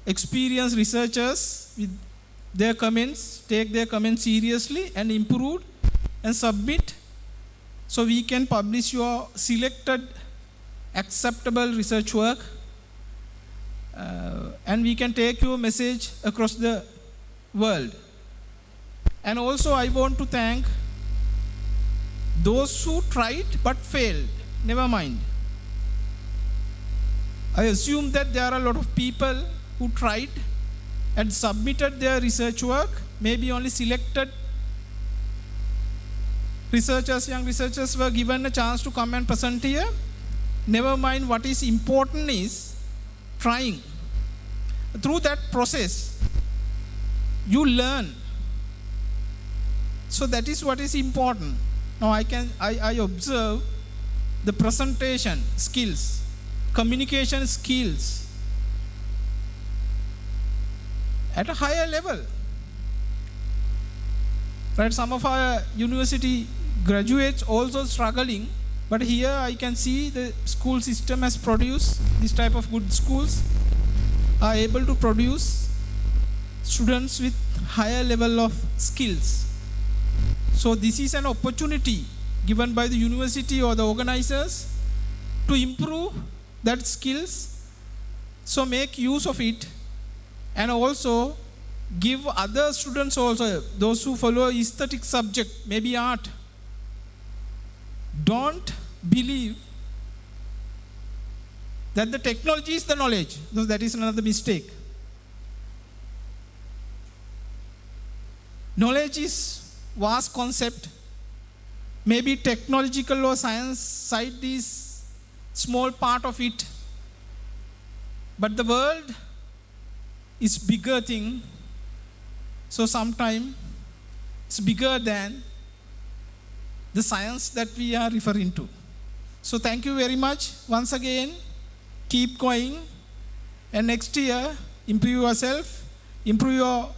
[SPEAKER 3] experienced researchers with their comments, take their comments seriously and improve and submit so we can publish your selected acceptable research work and we can take your message across the world. And also I want to thank those who tried but failed. Never mind. I assume that there are a lot of people who tried and submitted their research work, maybe only selected researchers, young researchers were given a chance to come and present here. Never mind, what is important is trying. Through that process, you learn. So that is what is important. Now I observe the presentation skills, communication skills at a higher level. Right, some of our university graduates also struggling, but here I can see the school system has produced this type of good schools are able to produce students with higher level of skills. So this is an opportunity given by the university or the organizers to improve that skills. So make use of it and also give other students also, those who follow aesthetic subject, maybe art. Don't believe that the technology is the knowledge. No, that is another mistake. Knowledge is vast concept. Maybe technological or science side is small part of it. But the world is bigger thing. So sometimes it's bigger than the science that we are referring to. So thank you very much. Once again, keep going. And next year, improve yourself, improve your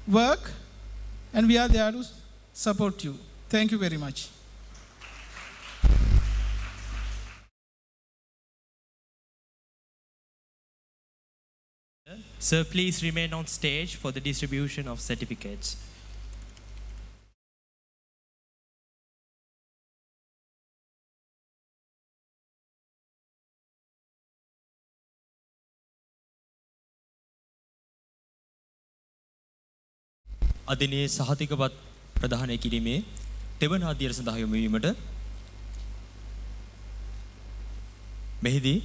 [SPEAKER 3] work, and we are there to support you. Thank you very much.
[SPEAKER 18] Sir, please remain on stage for the distribution of certificates.
[SPEAKER 1] අදිනේ සහතිකපත් ප්‍රදානය කිරීමේ තෙවන අධ්‍යයන සඳහා යොමු වීමට මෙහිදී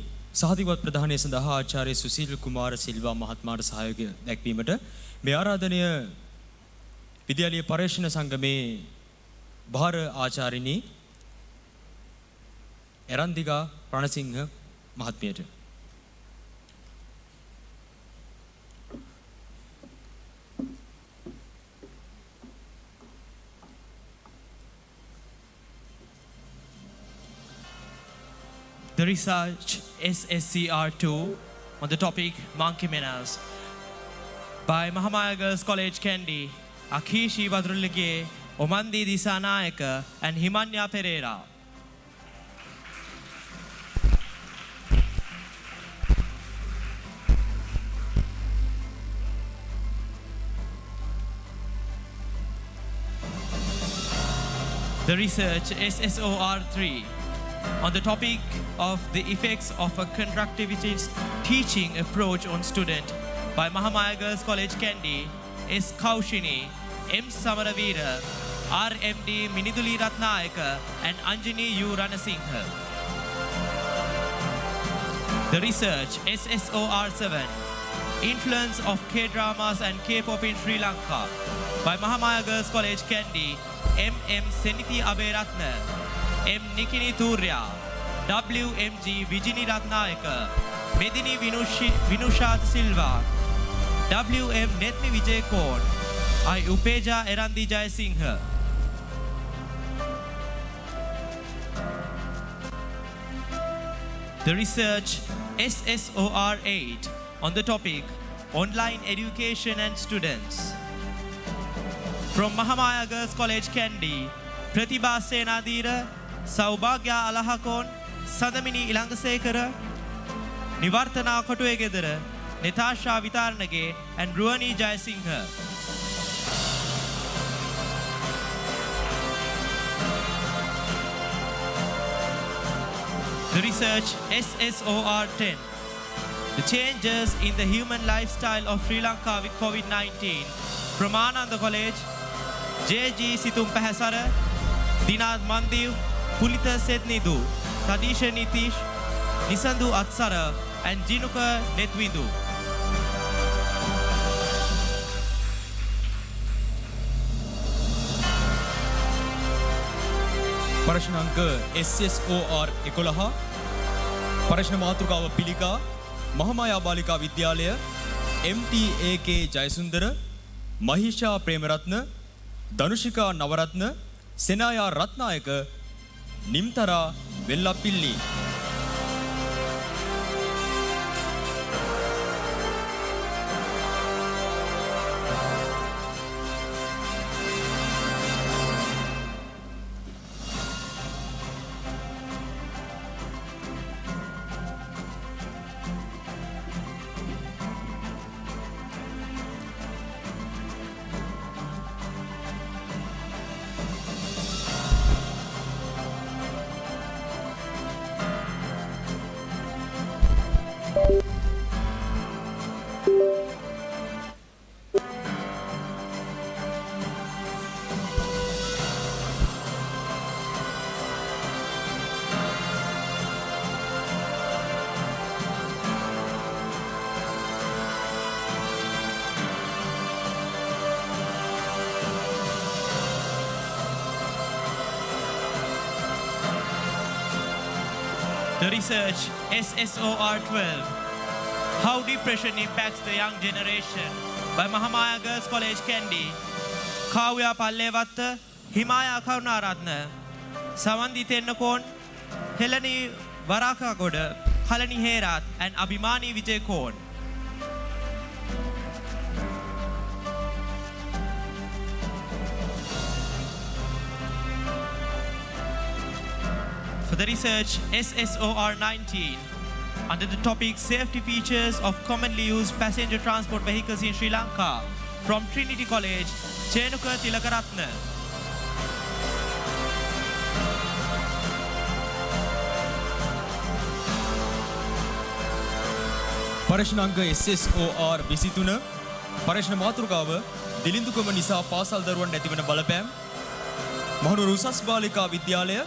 [SPEAKER 1] සහතිකපත් ප්‍රදානය සඳහා ආචාර්ය සුසිල් කුමාර සිල්වා මහත්මයාට සහයෝගය දැක්වීමට මේ ආරාධනය විද්‍යාලීය පර්යේෂණ සංගමේ භාර ආචාර්යිනී එරන්දිගා Ranasinghe මහත්මියට
[SPEAKER 18] The research SSCR2 on the topic monkey manners by Mahamaya Girls College Kandy, Akishi Badrulige, Omandi Disanayaka and Himanya Pereira. The research SSOR3 on the topic of the effects of a constructivist teaching approach on student by Mahamaya Girls College Kandy, S. Kaushini, M. Samaravira, RMD Miniduli Ratnayaka and Anjani U. Ranasinghe. The research SSOR7 influence of K-dramas and K-pop in Sri Lanka by Mahamaya Girls College Kandy, M. Seniti Aberatna, M. Nikini Turya, WMG Vijini Ratnayaka, Medini Vinushad Silva, WM Netmi Vijay Kaur, I. Upeja Erandi Jayasinghe. The research SSOR8 on the topic online education and students from Mahamaya Girls College Kandy, Pratibha Senadira, Saubhagya Alahakon, Sadamini Ilangasekara, Nivartana Kotuegedara, Natasha Vitarnage, and Ruani Jayasinghe. The research SSOR10, the changes in the human lifestyle of Sri Lanka with COVID-19 from Ananda College, J.G. Situm Pahasara, Dinad Mandiv, Pulita Sednidu, Tadisha Nitish, Nisandu Atsara, and Jinuka Netwindu.
[SPEAKER 1] ප්‍රශ්න අංක SSOR 11 ප්‍රශ්න මාතෘකාව පිළිකා මහාමායා බාලිකා විද්‍යාලය MTAK Jayasundara මහිෂා Premaratne ධනුෂිකා Navaratne සෙනායා Ratnayake නිම්තරා වෙල්ලපිල්ලි
[SPEAKER 18] The research SSOR12, how depression impacts the young generation by Mahamaya Girls College Kandy, Kavya Pallevatta, Himaya Karunaratna, Savandi Tennakon, Helani Varakagoda, Kalani Herat and Abhimani Vijay Kaur. For the research SSOR19 under the topic safety features of commonly used passenger transport vehicles in Sri Lanka from Trinity College, Chenuka Tilakaratna.
[SPEAKER 1] ප්‍රශ්න අංක SSOR 23 ප්‍රශ්න මාතෘකාව දිලිඳුකම නිසා පාසල් දරුවන් නැතිවන බලපෑම් මහනුවර උසස් බාලිකා විද්‍යාලය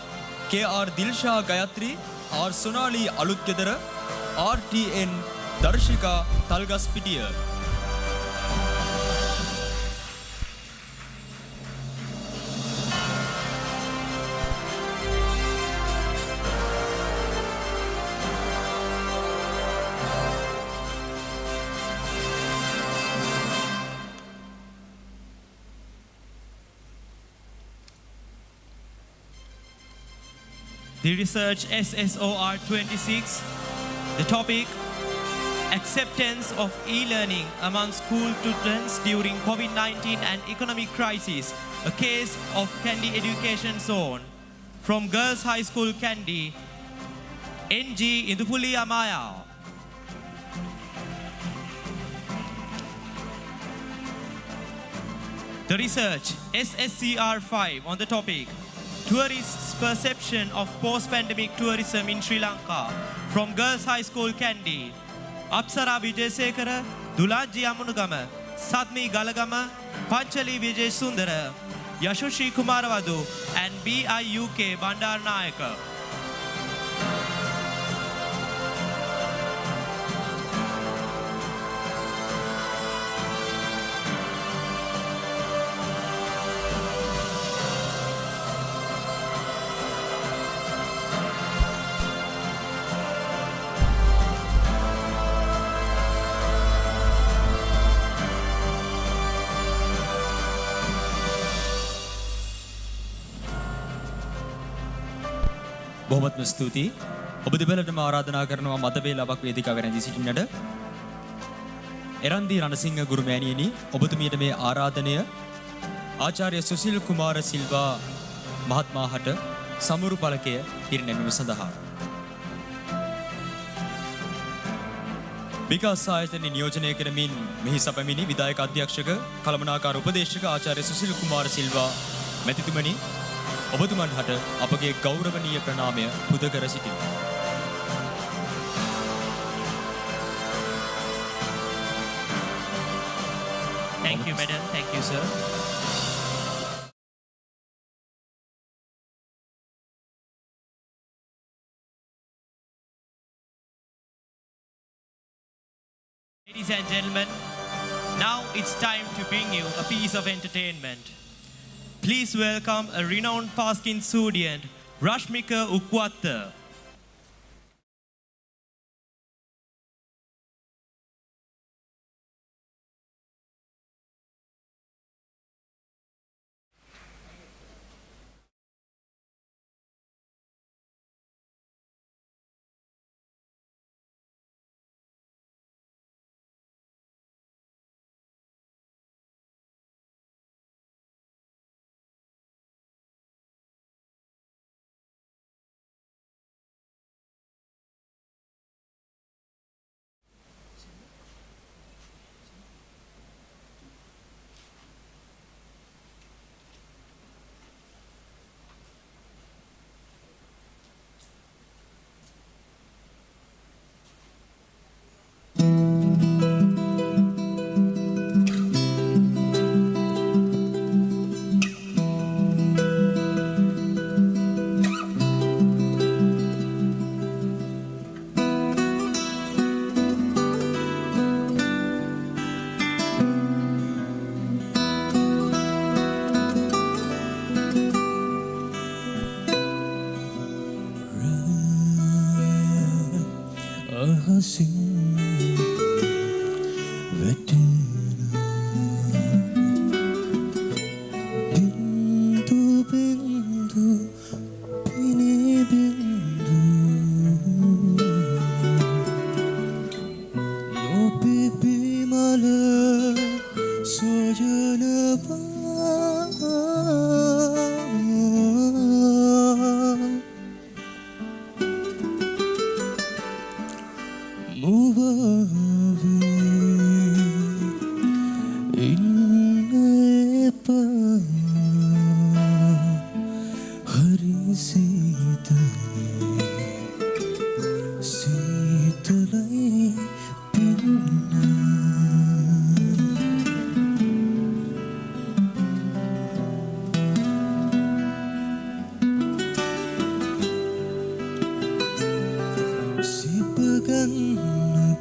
[SPEAKER 1] KR දිල්ෂා Gayatri R Sonali අලුත්ගෙදර RTN Darshika තල්ගස්පිටිය
[SPEAKER 18] The research SSOR 26, the topic acceptance of e-learning among school students during COVID-19 and economic crisis, a case of Kandy Education Zone. From Girls High School Kandy, NG Indupuli Amaya. The research SSCR 5 on the topic Tourists' perception of post-pandemic tourism in Sri Lanka. From Girls High School Kandy, Apsara Vijayasekara, Dulaji Amunugama, Sadmi Galagama, Panchali Vijay Sundara, Yashoshi Kumaravadu, and BIUK Bandar Nayaka.
[SPEAKER 1] බොහොමත්ම ස්තුතියි. ඔබ දෙපළටම ආරාධනා කරනවා මතවේලාවක් වේදිකාවේ රැඳී සිටින්නට. එරන්දී රණසිංහ ගුරු මෑණියනි, ඔබතුමියට මේ ආරාධනය ආචාර්ය සුසිල් කුමාර සිල්වා මහත්මයාට සමුරු පළකය පිරිනැමීම සඳහා. විකාශ ආයතන නියෝජනය කරමින් මෙහි සැපමිනි විධායක අධ්‍යක්ෂක කළමනාකාර උපදේශක ආචාර්ය සුසිල් කුමාර සිල්වා මැතිතුමනි, ඔබතුමන්ට අපගේ ගෞරවනීය ප්‍රණාමය පුද කර සිටිමි.
[SPEAKER 18] Thank you, madam. Thank you, sir. Ladies and gentlemen, now it's time to bring you a piece of entertainment. Please welcome a renowned Paskin student, Rashmika Ukwatta.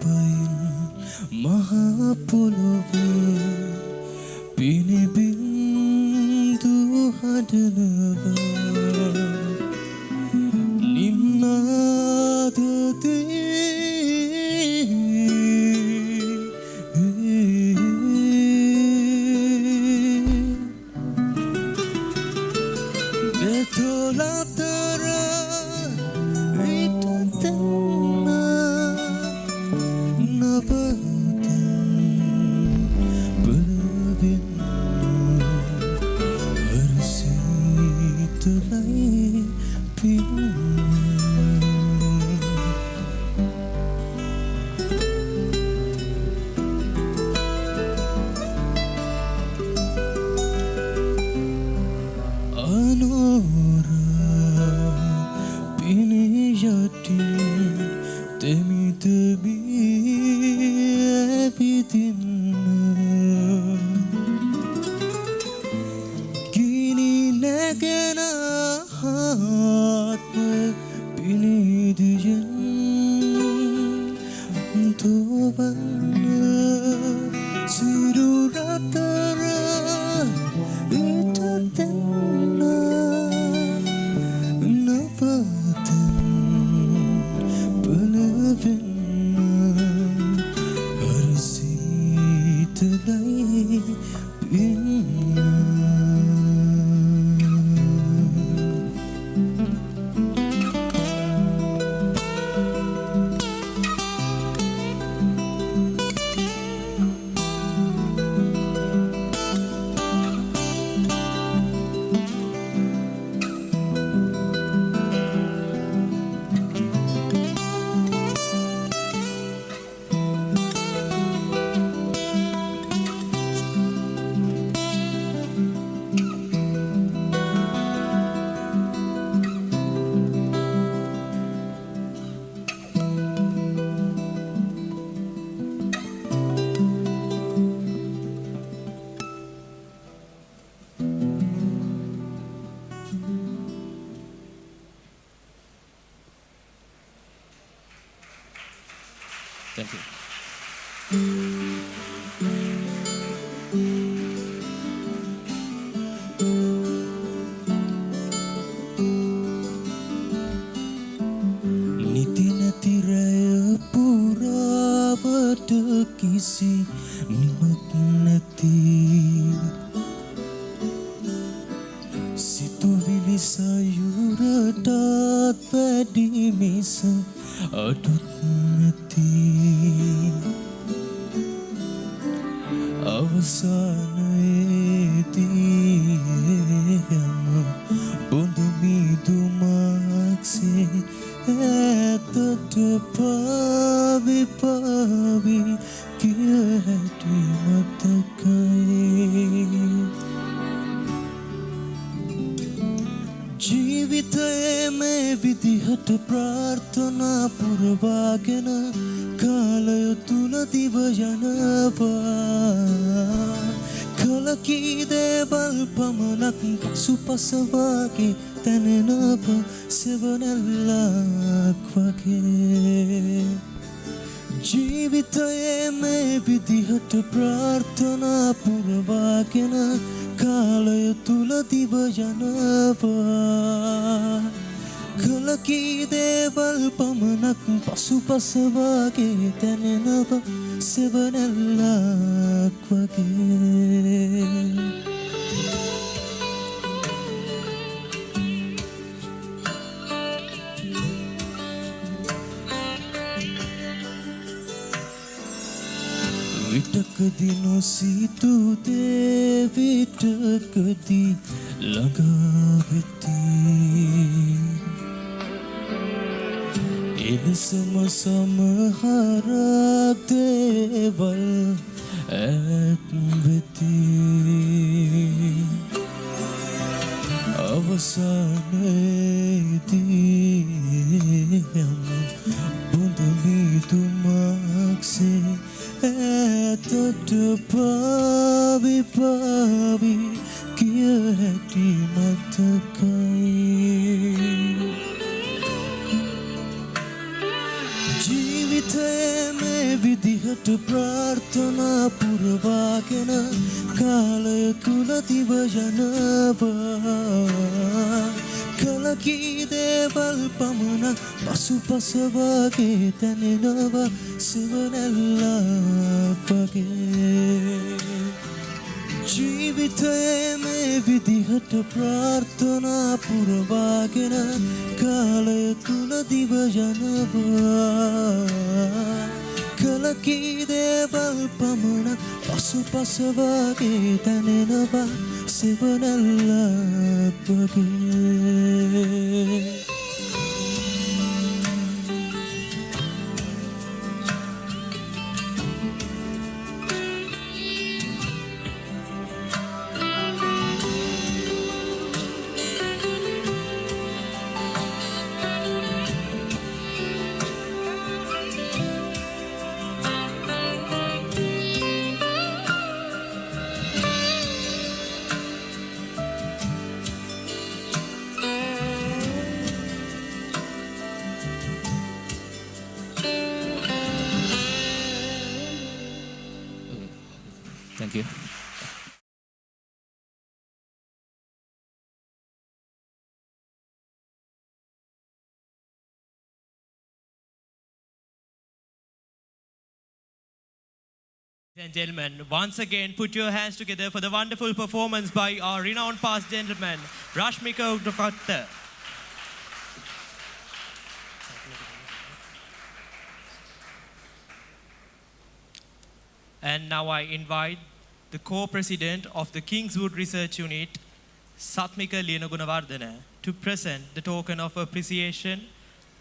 [SPEAKER 7] බයින් මහා පොළොව පිනිබින්දු හදනවා නිම්නාදතේ
[SPEAKER 1] Thank you.
[SPEAKER 7] නිති නැති රැය පුරාවට කිසි නිමක් නැති සිතුවිලි සයුරටත් වැඩි මිස අඩුත් නැති අවසානයේදී යම බොඳ මිදුමක්සේ ඇතට පාවි පාවි කිය හැටි මතකයි ජීවිතයේ මේ විදිහට ප්‍රාර්ථනා පුරවාගෙන කාලය තුල දිව යනවා කලකී දේවල් පමණක් පසුපස වාගේ තැනෙනව සෙවණැල්ලක් වගේ ජීවිතයේ මේ විදිහට ප්‍රාර්ථනා පුරවාගෙන කාලය තුල දිව යනවා කලකී දේවල් පමණක් පසුපස වාගේ තැනෙනව සෙවණැල්ලක් වගේ විටකදී නොසිතූ දේ විටකදී ළඟා වෙති එලෙසම සමහර දේවල් ඈත් වෙති අවසානයේදී යම බොඳ මිදුමක්සේ ඇතට පාවි පාවි කිය හැටි මතකයි ජීවිතයේ මේ විදිහට ප්‍රාර්ථනා පුරවාගෙන කාලය තුල දිව යනවා කලකී දේවල් පමණ පසුපස වගේ දැනෙනවා සිවනැල්ලක් වගේ ජීවිතයේ මේ විදිහට ප්‍රාර්ථනා පුරවාගෙන කාලය තුල දිව යනවා කලකී දේවල් පමණ පසුපස වගේ දැනෙනවා සිවනැල්ලක් වගේ
[SPEAKER 1] Thank you.
[SPEAKER 18] Ladies and gentlemen, once again, put your hands together for the wonderful performance by our renowned past gentleman, Rashmika Ugrapatta. And now I invite the co-president of the Kingswood Research Unit, Satmika Lienagunawardena, to present the token of appreciation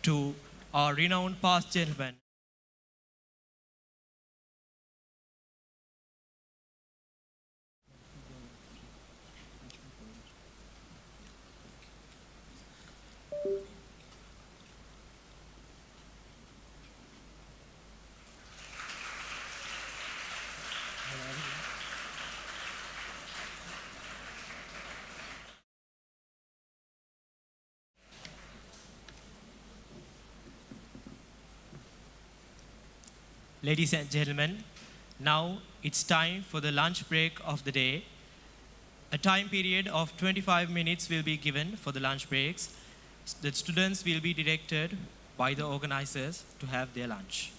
[SPEAKER 18] to our renowned past gentleman. Ladies and gentlemen, now it's time for the lunch break of the day. A time period of 25 minutes will be given for the lunch breaks. The students will be directed by the organizers to have their lunch.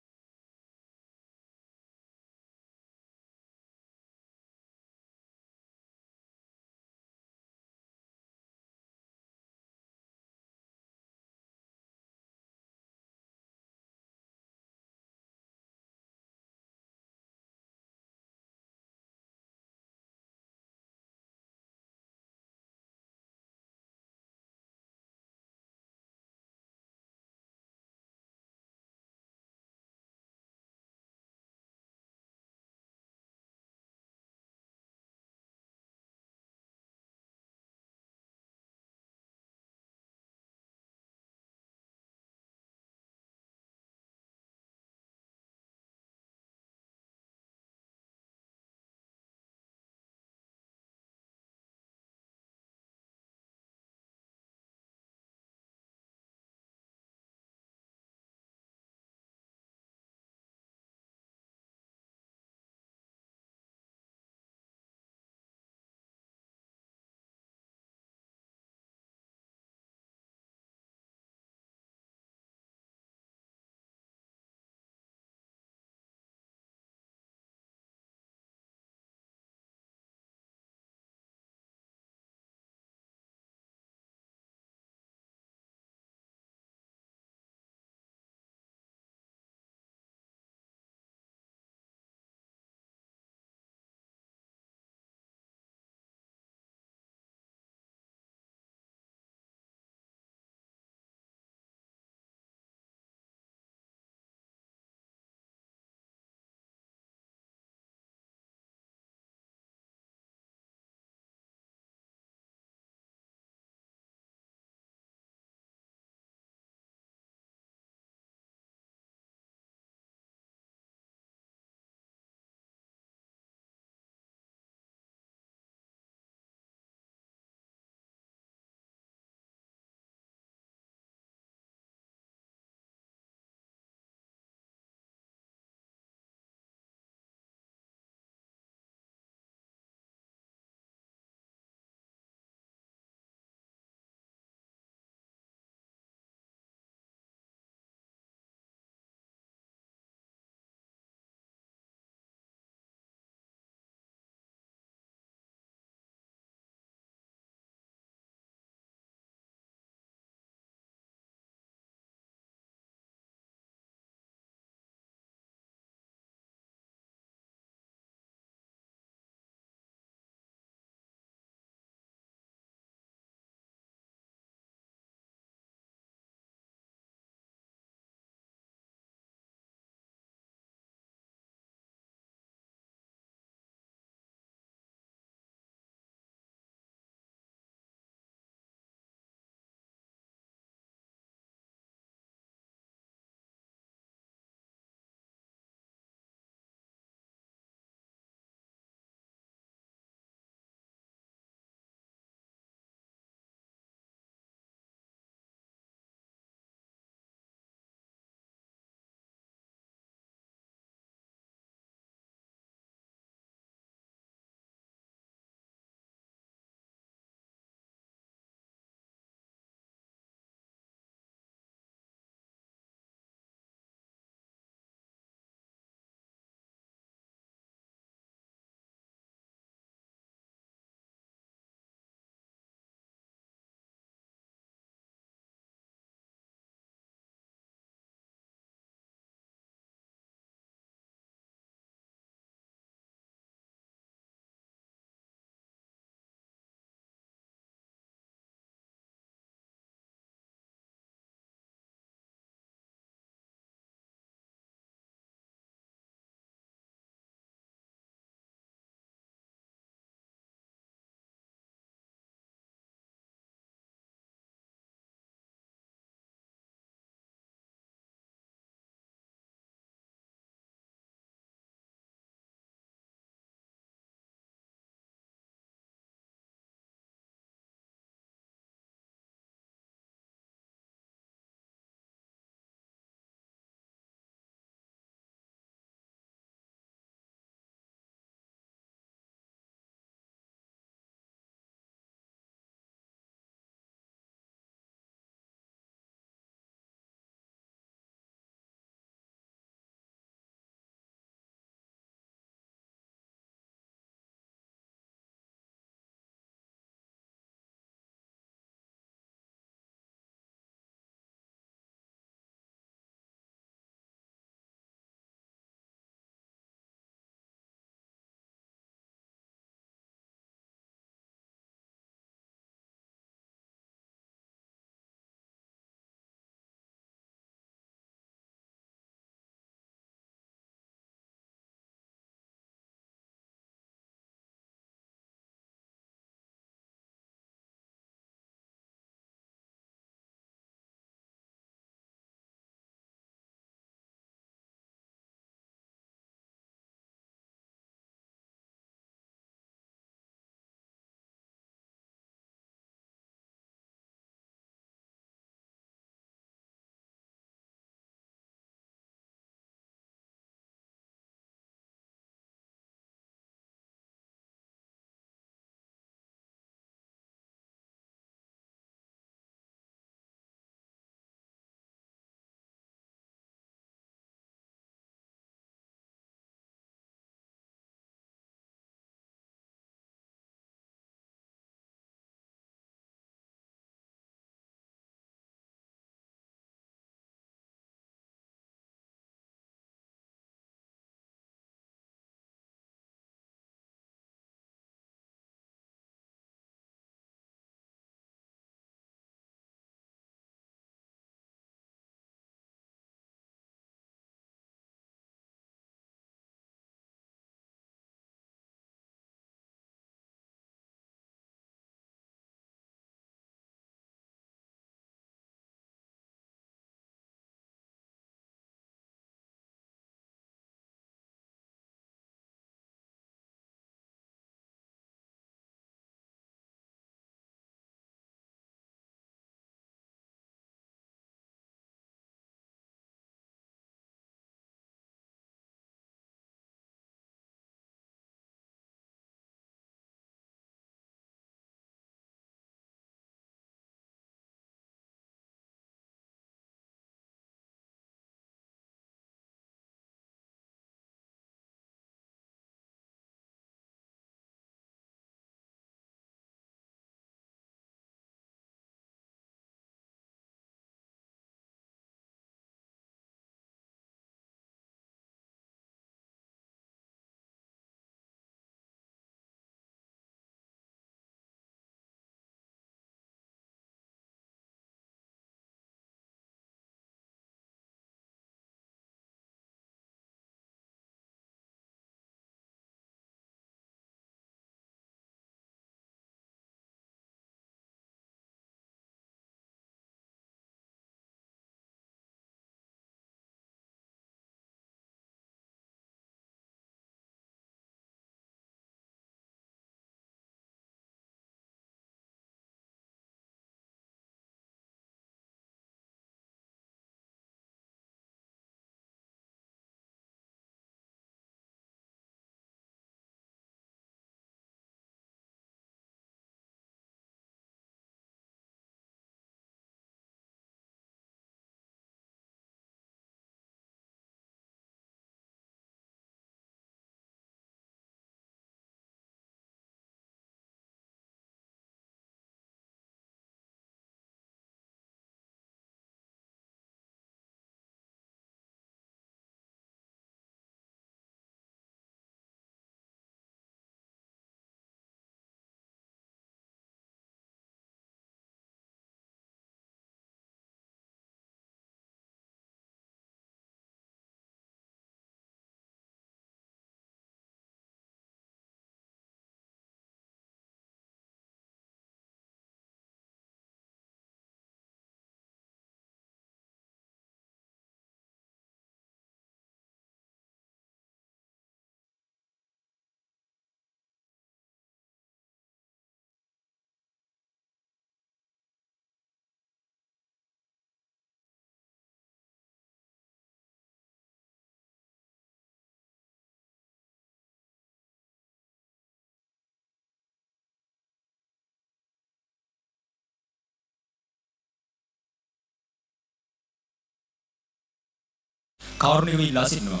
[SPEAKER 1] කාරුණිකව ඉල්ලා සිටිනවා.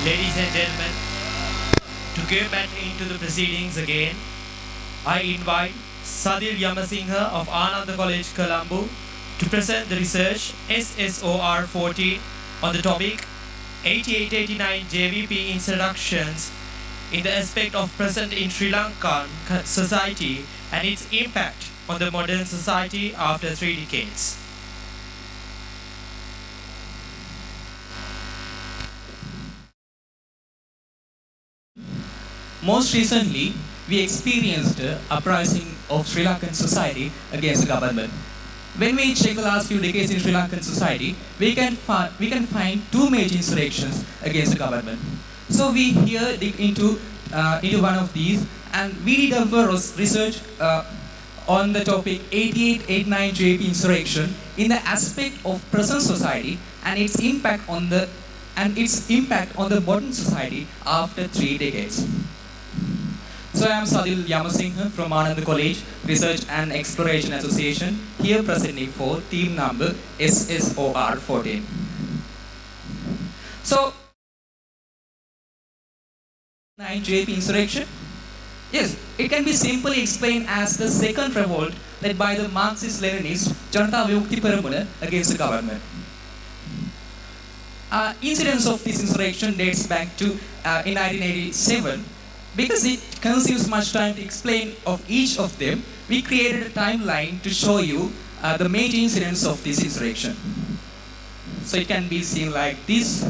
[SPEAKER 4] Ladies and gentlemen, to get back into the proceedings again, I invite Sadil Yamasinghe of Ananda College, Colombo, to present the research SSOR 14 on the topic 8889 JVP introductions in the aspect of present in Sri Lankan society and its impact on the modern society after 3 decades.
[SPEAKER 8] Most recently, we experienced an uprising of Sri Lankan society against the government. When we check the last few decades in Sri Lankan society, we can find two major insurrections against the government. So we here dig into one of these, and we did a research on the topic 8889 JP insurrection in the aspect of present society and its impact on the modern society after 3 decades. So I am Sadil Yamasinghe from Ananda College Research and Exploration Association, here presenting for team number SSOR 14. So, 9 JP insurrection? Yes, it can be simply explained as the second revolt led by the Marxist-Leninist Janata Vyukti Peramuna against the government. Incidence of this insurrection dates back to in 1987. Because it consumes much time to explain of each of them, we created a timeline to show you the major incidents of this insurrection. So it can be seen like this.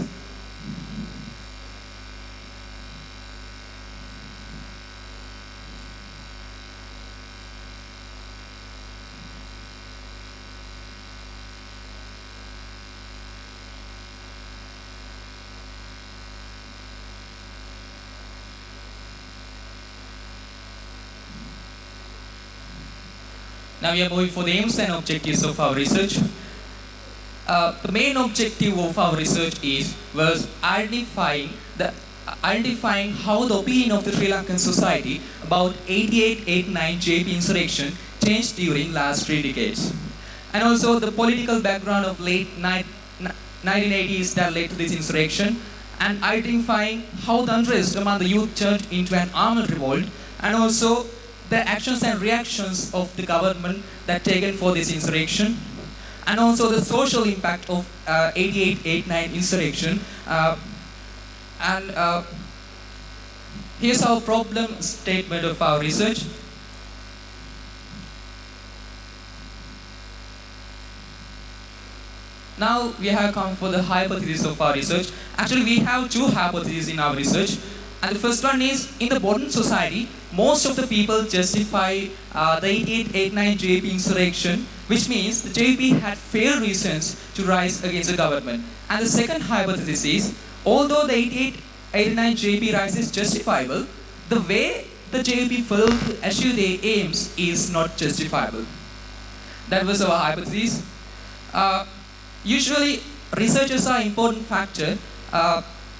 [SPEAKER 8] Now we are moving for the aims and objectives of our research. The main objective of our research was identifying how the opinion of the Sri Lankan society about 8889 JP insurrection changed during last 3 decades, and also the political background of late 1980s that led to this insurrection, and identifying how the unrest among the youth turned into an armed revolt, and also the actions and reactions of the government that taken for this insurrection, and also the social impact of 8889 insurrection. Here's our problem statement of our research. Now we have come for the hypothesis of our research. Actually, we have 2 hypotheses in our research. And the first one is, in the modern society, most of the people justify the 8889 JP insurrection, which means the JP had fair reasons to rise against the government. And the second hypothesis is, although the 8889 JP rise is justifiable, the way the JP failed to achieve their aims is not justifiable. That was our hypothesis. Usually, researchers are an important factor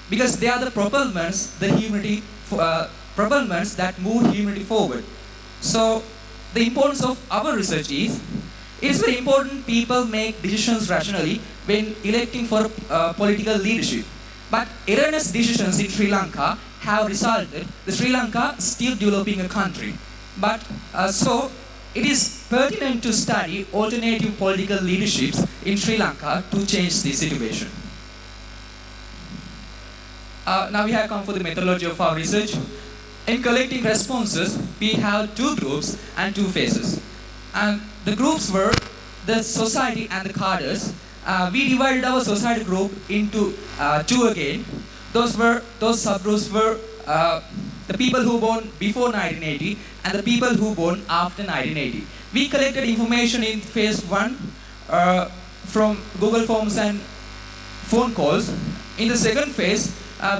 [SPEAKER 8] because they are the propelments, propelments that move humanity forward. So the importance of our research is, it is very important people make decisions rationally when electing for political leadership. But erroneous decisions in Sri Lanka have resulted in Sri Lanka still developing a country. But so it is pertinent to study alternative political leaderships in Sri Lanka to change the situation. Now we have come for the methodology of our research. In collecting responses, we have two groups and two phases. And the groups were the society and the cadres. We divided our society group into two again. Those subgroups were the people who born before 1980 and the people who born after 1980. We collected information in phase 1 from Google Forms and phone calls. In the second phase,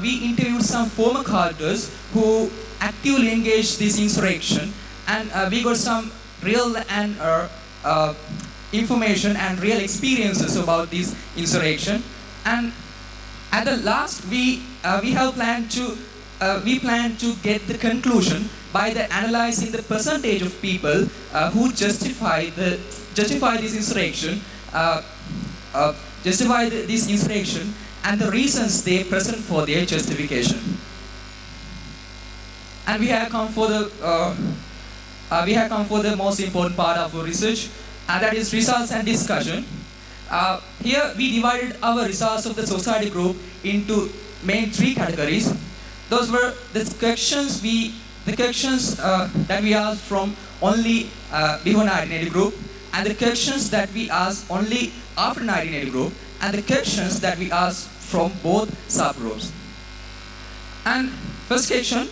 [SPEAKER 8] we interviewed some former cadres who actively engaged this insurrection, and we got some real and information and real experiences about this insurrection. And at the last, we plan to get the conclusion by analyzing the percentage of people who justify this insurrection, and the reasons they present for their justification. And we have come for the most important part of our research, and that is results and discussion. Here we divided our results of the society group into main three categories. Those were the questions that we asked from only before 1980 group, and the questions that we asked only after 1980 group, and the questions that we asked from both subgroups. And first question,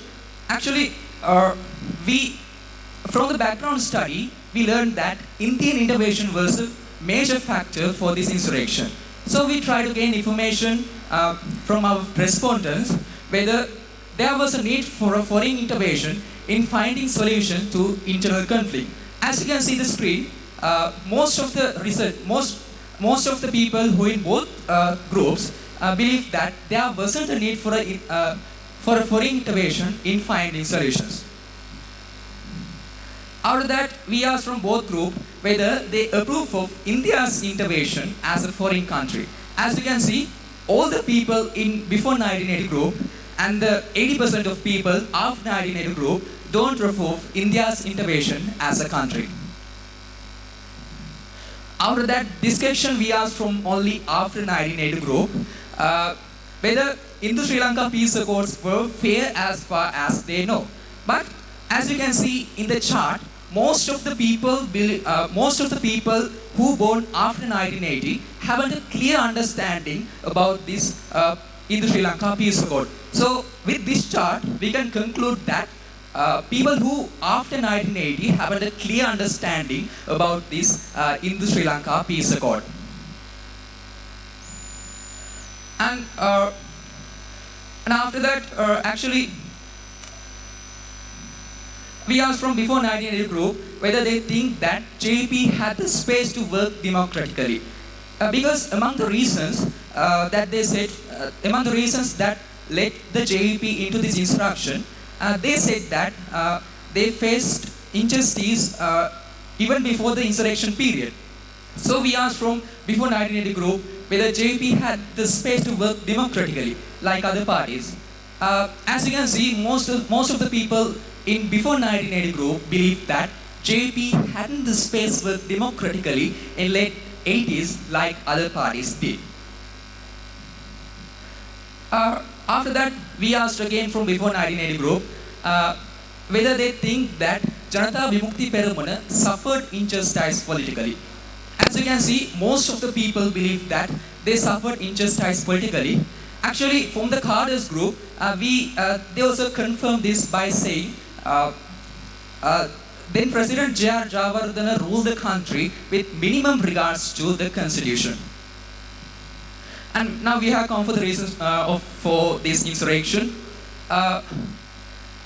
[SPEAKER 8] actually, from the background study, we learned that Indian intervention was a major factor for this insurrection. So we tried to gain information from our respondents whether there was a need for a foreign intervention in finding solution to internal conflict. As you can see the screen, most of the people who in both groups believe that there wasn't a need for a foreign intervention in finding solutions. After that, we asked from both groups whether they approve of India's intervention as a foreign country. As you can see, all the people in before 1980 group and the 80% of people after 1980 group don't approve India's intervention as a country. After that discussion, we asked from only after 1980 group whether Indo-Sri Lanka peace accords were fair as far as they know. But as you can see in the chart, most of the people who born after 1980 haven't a clear understanding about this Indo-Sri Lanka peace accord. So with this chart, we can conclude that people who after 1980 haven't a clear understanding about this Indo-Sri Lanka peace accord. And after that, actually, we asked from before 1980 group whether they think that JP had the space to work democratically. Because among the reasons that they said, among the reasons that led the JP into this insurrection, they said that they faced injustice even before the insurrection period. So we asked from before 1980 group whether JP had the space to work democratically like other parties. As you can see, most of the people in before 1980 group believed that JP hadn't the space to work democratically in late 80s like other parties did. After that, we asked again from before 1980 group whether they think that Janata Vimukti Peramuna suffered injustice politically. As you can see, most of the people believe that they suffered injustice politically. Actually, from the cadres group, they also confirmed this by saying, then President J.R. Javardhana ruled the country with minimum regards to the constitution. And now we have come for the reasons for this insurrection.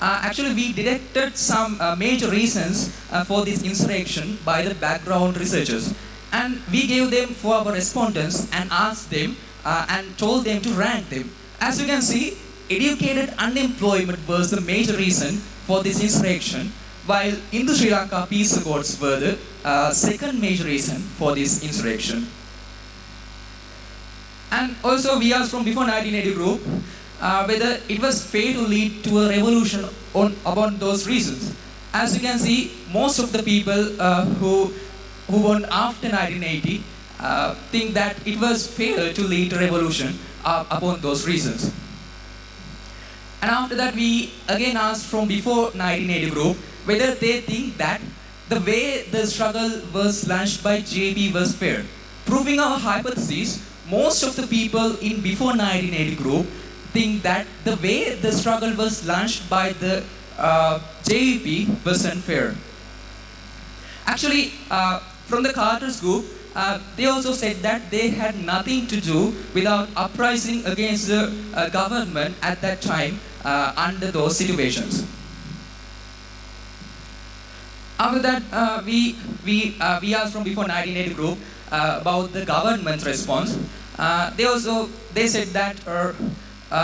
[SPEAKER 8] Actually, we detected some major reasons for this insurrection by the background researchers. And we gave them for our respondents and asked them and told them to rank them. As you can see, educated unemployment was the major reason for this insurrection, while in the Sri Lanka peace accords were the second major reason for this insurrection. And also we asked from before 1980 group whether it was fair to lead to a revolution upon those reasons. As you can see, most of the people who born after 1980 think that it was fair to lead a revolution upon those reasons. And after that we again asked from before 1980 group whether they think that the way the struggle was launched by JP was fair. Proving our hypothesis, most of the people in before 1980 group think that the way the struggle was launched by the JVP was unfair. Actually, from the Carter's group, they also said that they had nothing to do without uprising against the government at that time under those situations. After that, we asked from before 1980 group about the government's response. They said that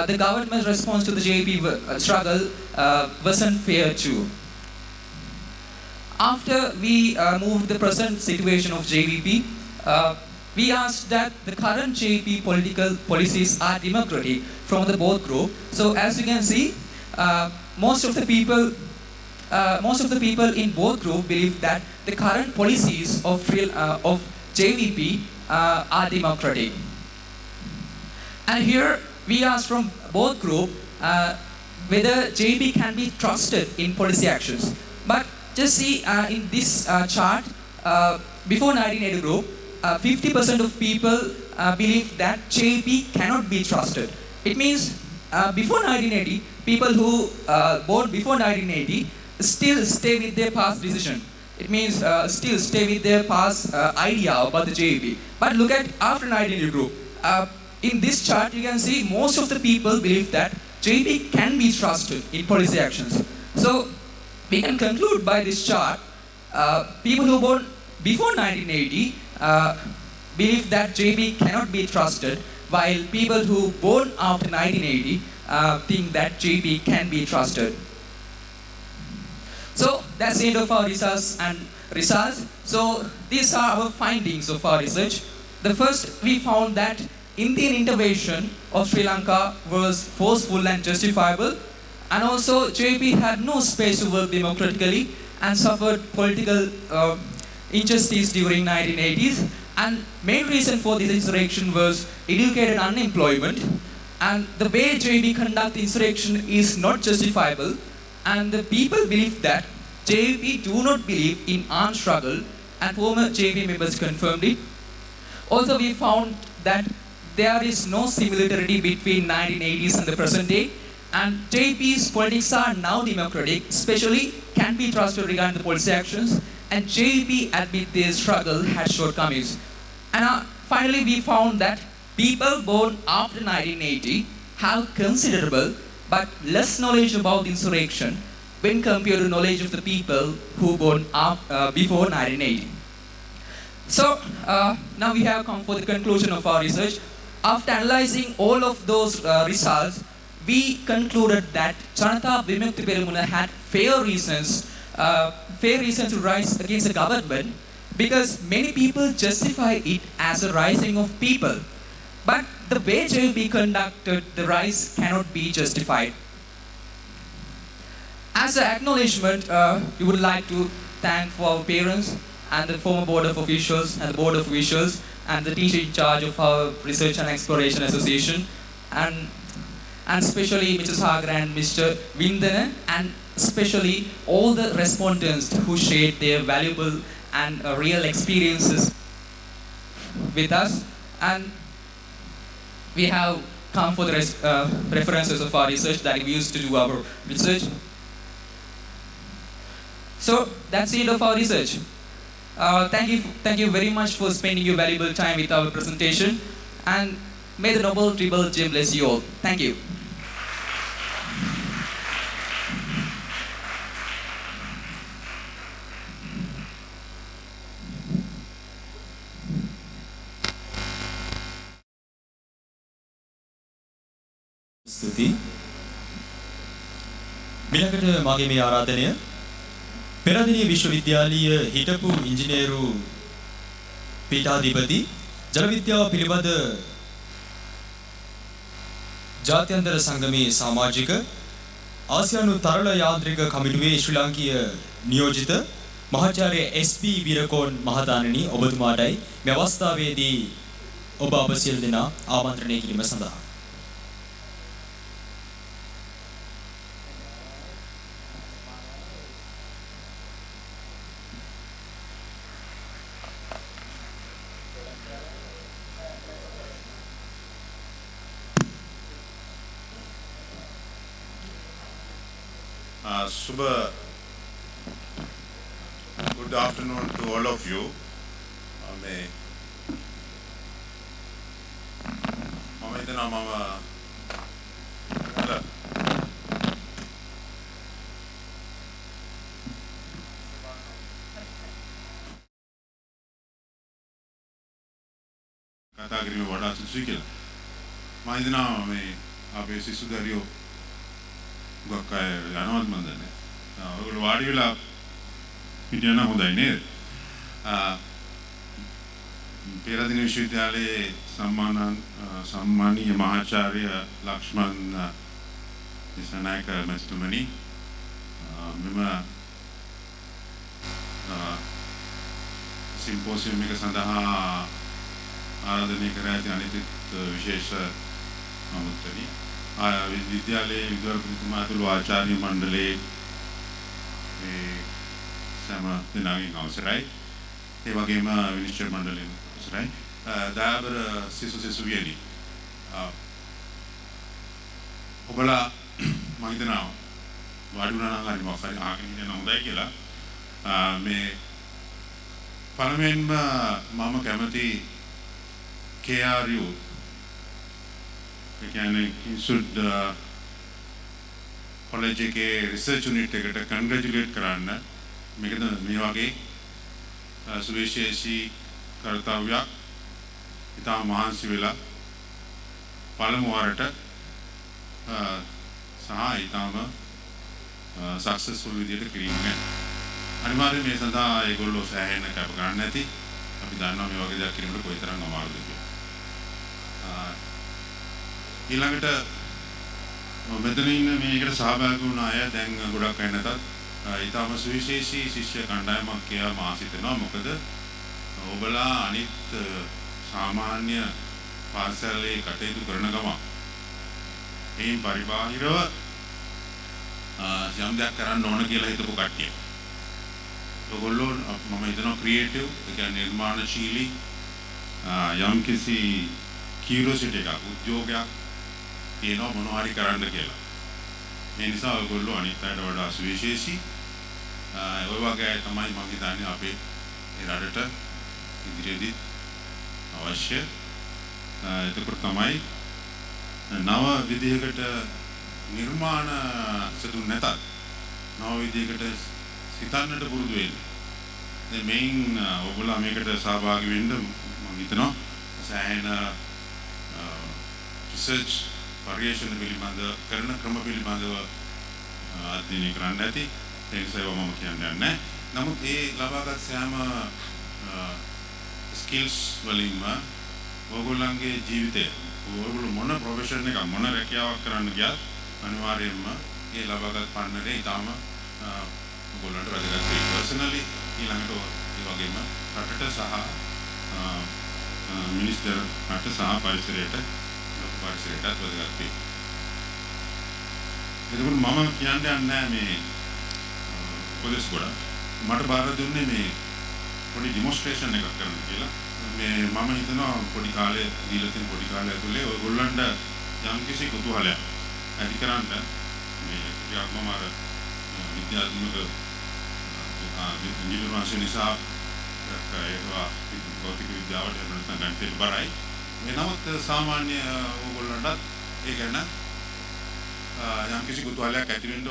[SPEAKER 8] the government's response to the JP struggle wasn't fair too. After we moved the present situation of JVP, we asked that the current JP political policies are democratic from the both group. So as you can see, most of the people in both groups believe that the current policies of JVP are democratic. And here we asked from both groups whether JVP can be trusted in policy actions. But just see in this chart, before 1980 group, 50% of people believe that JVP cannot be trusted. It means before 1980, people who born before 1980 still stay with their past decision. It means still stay with their past idea about the JVP. But look at after 1980 group. In this chart, you can see most of the people believe that JVP can be trusted in policy actions. So we can conclude by this chart, people who born before 1980 believe that JVP cannot be trusted, while people who born after 1980 think that JVP can be trusted. So that's the end of our results. So these are our findings of our research. The first, we found that Indian intervention of Sri Lanka was forceful and justifiable, and also JP had no space to work democratically and suffered political injustice during 1980s. And main reason for this insurrection was educated unemployment, and the way JP conduct insurrection is not justifiable, and the people believe that JP do not believe in armed struggle, and former JP members confirmed it. Also we found that there is no similarity between 1980s and the present day, and JP's politics are now democratic, especially can be trusted regarding the policy actions, and JP admit their struggle had shortcomings. And finally we found that people born after 1980 have considerable but less knowledge about insurrection when compared to knowledge of the people who born before 1980. So now we have come for the conclusion of our research. After analyzing all of those results, we concluded that Janata Vimukti Peramuna had fair reasons to rise against the government, because many people justify it as a rising of people. But the way JP conducted the rise cannot be justified. As an acknowledgement, we would like to thank for our parents and the former board of officials and the board of officials and the teacher in charge of our Research and Exploration Association, and especially Mr. Sagar and Mr. Vindana, and especially all the respondents who shared their valuable and real experiences with us. And we have come for the references of our research that we used to do our research. So that's the end of our research. Thank you very much for spending your valuable time with our presentation, and may the Noble Tribal Gem bless you all. Thank you.
[SPEAKER 1] මිලකට මගේ මේ ආරාධනය පෙරදිනිය විශ්වවිද්‍යාලීය හිටපු ඉංජිනේරු පීඨාධිපති ජල විද්‍යාව පිළිබඳ ජාත්‍යන්තර සංගමේ සමාජික ආසියානු තරල යාන්ත්‍රික කමිටුවේ ශ්‍රී ලාංකීය නියෝජිත මහාචාර්ය එස්.පී. වීරකෝන් මහතාණනි ඔබතුමාටයි මේ අවස්ථාවේදී ඔබ අප සියලු දෙනා ආමන්ත්‍රණය කිරීම සඳහා
[SPEAKER 11] Good afternoon to all of you. मैं इतना मामा කතාගිරීම වඩා සුසුයි කියලා. මම හිතනවා මේ අපේ සිසුදරියෝ ගොක්ක අය යනවත් මන් දන්නේ. ඔයගොල්ලෝ වාඩි වෙලා හිටියනම් හොඳයි නේද? පෙරදින විශ්වවිද්‍යාලයේ සම්මානීය මහාචාර්ය ලක්ෂ්මන් දිසානායක මහත්මයාණනි මෙම Symposium එක සඳහා ආරාධනය කර ඇති අනිත් විශේෂ ආමන්ත්‍රණي විද්‍යාලයේ විද්‍යාපතිතුමා ඇතුළු ආචාර්ය මණ්ඩලයේ සෑම දෙනාගෙන් අවසරයි. ඒ වගේම විනිශ්චය මණ්ඩලයෙන් අවසරයි. දයාබර සිසුවියනි ඔබලා මම හිතනවා වාඩි වුණා නම් හරි මොකක් හරි අහගෙන ඉන්න හොඳයි කියලා. මේ පළමුවෙන්ම මම කැමති KRU කියන්නේ කිසුඩ් කොලෙජ් එකේ රිසර්ච් යුනිට් එකට කන්ග්‍රැචුලේට් කරන්න. මේකද මේ වගේ සුවිශේෂී කර්තව්‍යයක් ඉතාම මහන්සි වෙලා පළමු වරට සහ ඉතාම සක්සස්ෆුල් විදිහට කිරීම ගැන අනිවාර්යයෙන් මේ සඳහා ඒගොල්ලෝ සෑහෙන කැප කරන්න ඇති. අපි දන්නවා මේ වගේ දෙයක් කිරීමට කොයිතරම් අමාරුද කියලා. ඊළඟට මෙතන ඉන්න මේකට සහභාගී වුණ අය දැන් ගොඩක් අය නැතත් ඊටම සුවිශේෂී ශිෂ්‍ය කණ්ඩායමක් කියලා මා හිතනවා. මොකද ඔබලා අනිත් සාමාන්‍ය පාසලේ කටයුතු කරන ගම එයින් පරිබාහිරව යම් දෙයක් කරන්න ඕන කියලා හිතපු කට්ටිය. ඔයගොල්ලෝ මම හිතනවා ක්‍රියේටිව්, ඒ කියන්නේ නිර්මාණශීලී යම් කිසි කියුරියොසිටි එකක්, උද්‍යෝගයක් තියෙනවා මොනවා හරි කරන්න කියලා. මේ නිසා ඔයගොල්ලෝ අනිත් අයට වඩා සුවිශේෂී ඔය වගේ තමයි මම හිතන්නේ අපේ රටට ඉදිරියේදී අවශ්‍ය. එතකොට තමයි නව විදිහකට නිර්මාණ සිදු නැතත් නව විදිහකට සිතන්නට පුරුදු වෙන්න. දැන් මේන් ඔයගොල්ලෝ මේකට සහභාගී වෙන්න මම හිතනවා සෑහෙන රිසර්ච් පරිශන පිළිබඳ කරන ක්‍රම පිළිබඳව අධ්‍යයනය කරන්න ඇති. ඒ නිසා මම කියන්නේ නැහැ. නමුත් ඒ ලබාගත් සෑම ස්කිල්ස් වලින්ම ඔයගොල්ලන්ගේ ජීවිතය ඔයගොල්ලෝ මොන ප්‍රොෆෙෂන් එකක් මොන රැකියාවක් කරන්න ගියත් අනිවාර්යයෙන්ම ඒ ලබාගත් පන්නරේ ඊටම ඔයගොල්ලන්ට වැදගත් වෙයි. පර්සනලි ඊළඟට ඒ වගේම රටට සහ මිනිස්ටර් රට සහ පරිසරයට පරිසරයටත් වැදගත් වෙයි. එතකොට මම කියන්නේ නැහැ මේ පොලිස් ගොඩ මට බාර දුන්නේ මේ පොඩි ඩෙමොන්ස්ට්‍රේෂන් එකක් කරන්න කියලා. මේ මම හිතනවා පොඩි කාලේ දීලා තියෙන පොඩි කාලය ඇතුලේ ඔයගොල්ලන්ට යම්කිසි කුතුහලයක් ඇති කරන්න මේ ටිකක් මම අර විද්‍යාත්මක නිර්මාණ නිසා ඒවා භෞතික විද්‍යාවට නැත්නම් ගණිතයට බරයි. නමුත් සාමාන්‍ය ඕගොල්ලන්ටත් ඒ ගැන යම්කිසි කුතුහලයක් ඇති වෙන්න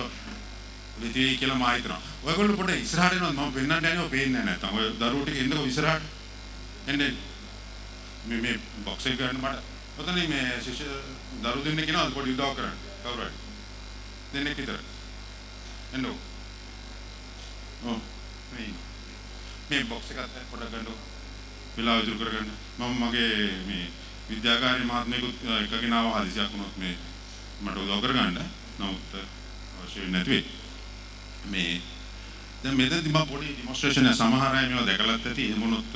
[SPEAKER 11] වෙතියි කියලා මා හිතනවා. ඔයගොල්ලෝ පොඩ්ඩක් ඉස්සරහට එනවා මම පෙන්නන්න යනවා පේන්නේ නැත්තම්. ඔය දරුවෝ ටික එන්නකෝ ඉස්සරහට. එන්නේ මේ බොක්ස් එක ගන්න මට. ඔතන මේ ශිෂ්‍ය දරුවෝ දෙන්නෙක් ඉන්නවා පොඩි උදව් කරන්න. කවුරු හරි. දෙන්නෙක් විතර. එන්නෝ. ඔව්. මේ බොක්ස් එකත් පොඩක් ගන්නකො. වෙලාව ඉතුරු කරගන්න. මම මගේ මේ විද්‍යාකාරී මහත්මයෙකුත් එකගෙන ආව හදිසියක් වුණොත් මේ මට උදව් කරගන්න. නමුත් අවශ්‍ය වෙන්නේ නැති වෙයි. මේ දැන් මෙතනදී මම පොඩි ඩෙමොන්ස්ට්‍රේෂන් එක සමහර අය මේවා දැකලත් ඇති. එහෙම වුණොත්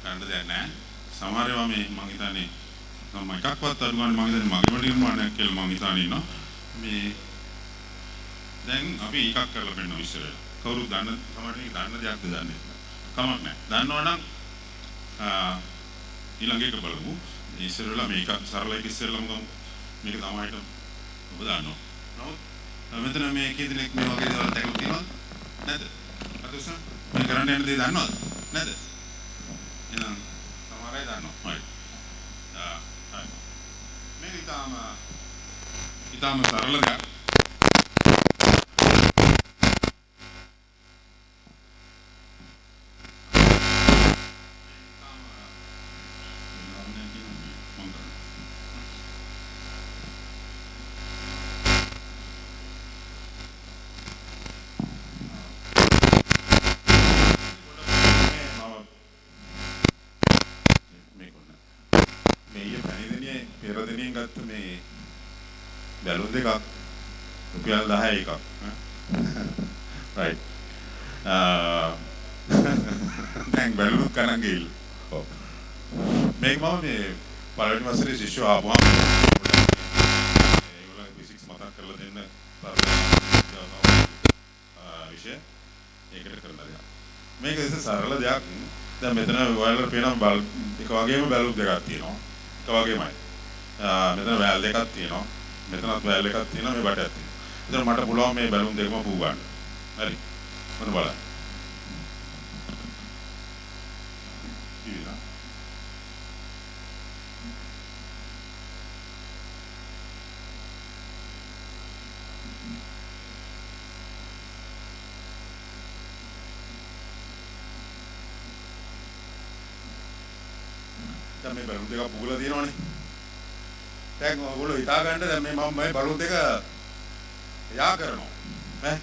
[SPEAKER 11] ගන්න දෙයක් නැහැ. සමහර ඒවා මේ මම හිතන්නේ මම එකක්වත් අඩු ගන්න මම හිතන්නේ මගේම නිර්මාණයක් කියලා මම හිතාන ඉන්නවා. මේ දැන් අපි එකක් කරලා පෙන්නනවා ඉස්සරහ. කවුරුත් දන්න සමහරවිට දන්න දෙයක්ද දන්නේ නැහැ. කමක් නැහැ. දන්නවනම් ඊළඟ එක බලමු. ඉස්සරහලා මේක සරලයි ඉස්සරහලම ගමු. මේක තමයි ඔබ දන්නවා. නමුත් මෙතන මේ කී දෙනෙක් මේ වගේ දේවල් දැකලා තියෙනවද? නැද්ද? අදොස්ස මේ කරන්න යන දේ දන්නවද? නැද්ද? එහෙනම් සමහර අය දන්නවා. හරි. මේක ඊටාම සරල දෙයක්. බැලුම් දෙකක් රුපියල් 10 එකක් right දැන් බැලුම් ගණන් ගිහිල්ලා ඔව් මේක මම මේ පළවෙනි වසරේ ශිෂ්‍යව ආවම ඒගොල්ලෝ බේසික්ස් මතක් කරලා දෙන්න විෂය ඒකට කරලා දෙනවා මේක ඉතින් සරල දෙයක් දැන් මෙතන ඔයාලට පේනවා එක වගේම බැලුම් දෙකක් තියෙනවා එක වගේමයි මෙතන වැල් දෙකක් තියෙනවා මෙතනත් වැල් එකක් තියෙනවා මේ බටයක් තියෙනවා. ඒතර මට පුළුවන් මේ බැලුම් දෙකම පූ ගන්න. හරි. මොන බලන්න. ඉතින් දැන් මේ බැලුම් දෙක පුගලා තියෙනවනේ. දැන් ඔයගොල්ලෝ හිතා ගන්න දැන් මේ මම මේ බැලුම් දෙක යා කරනවා. ඈ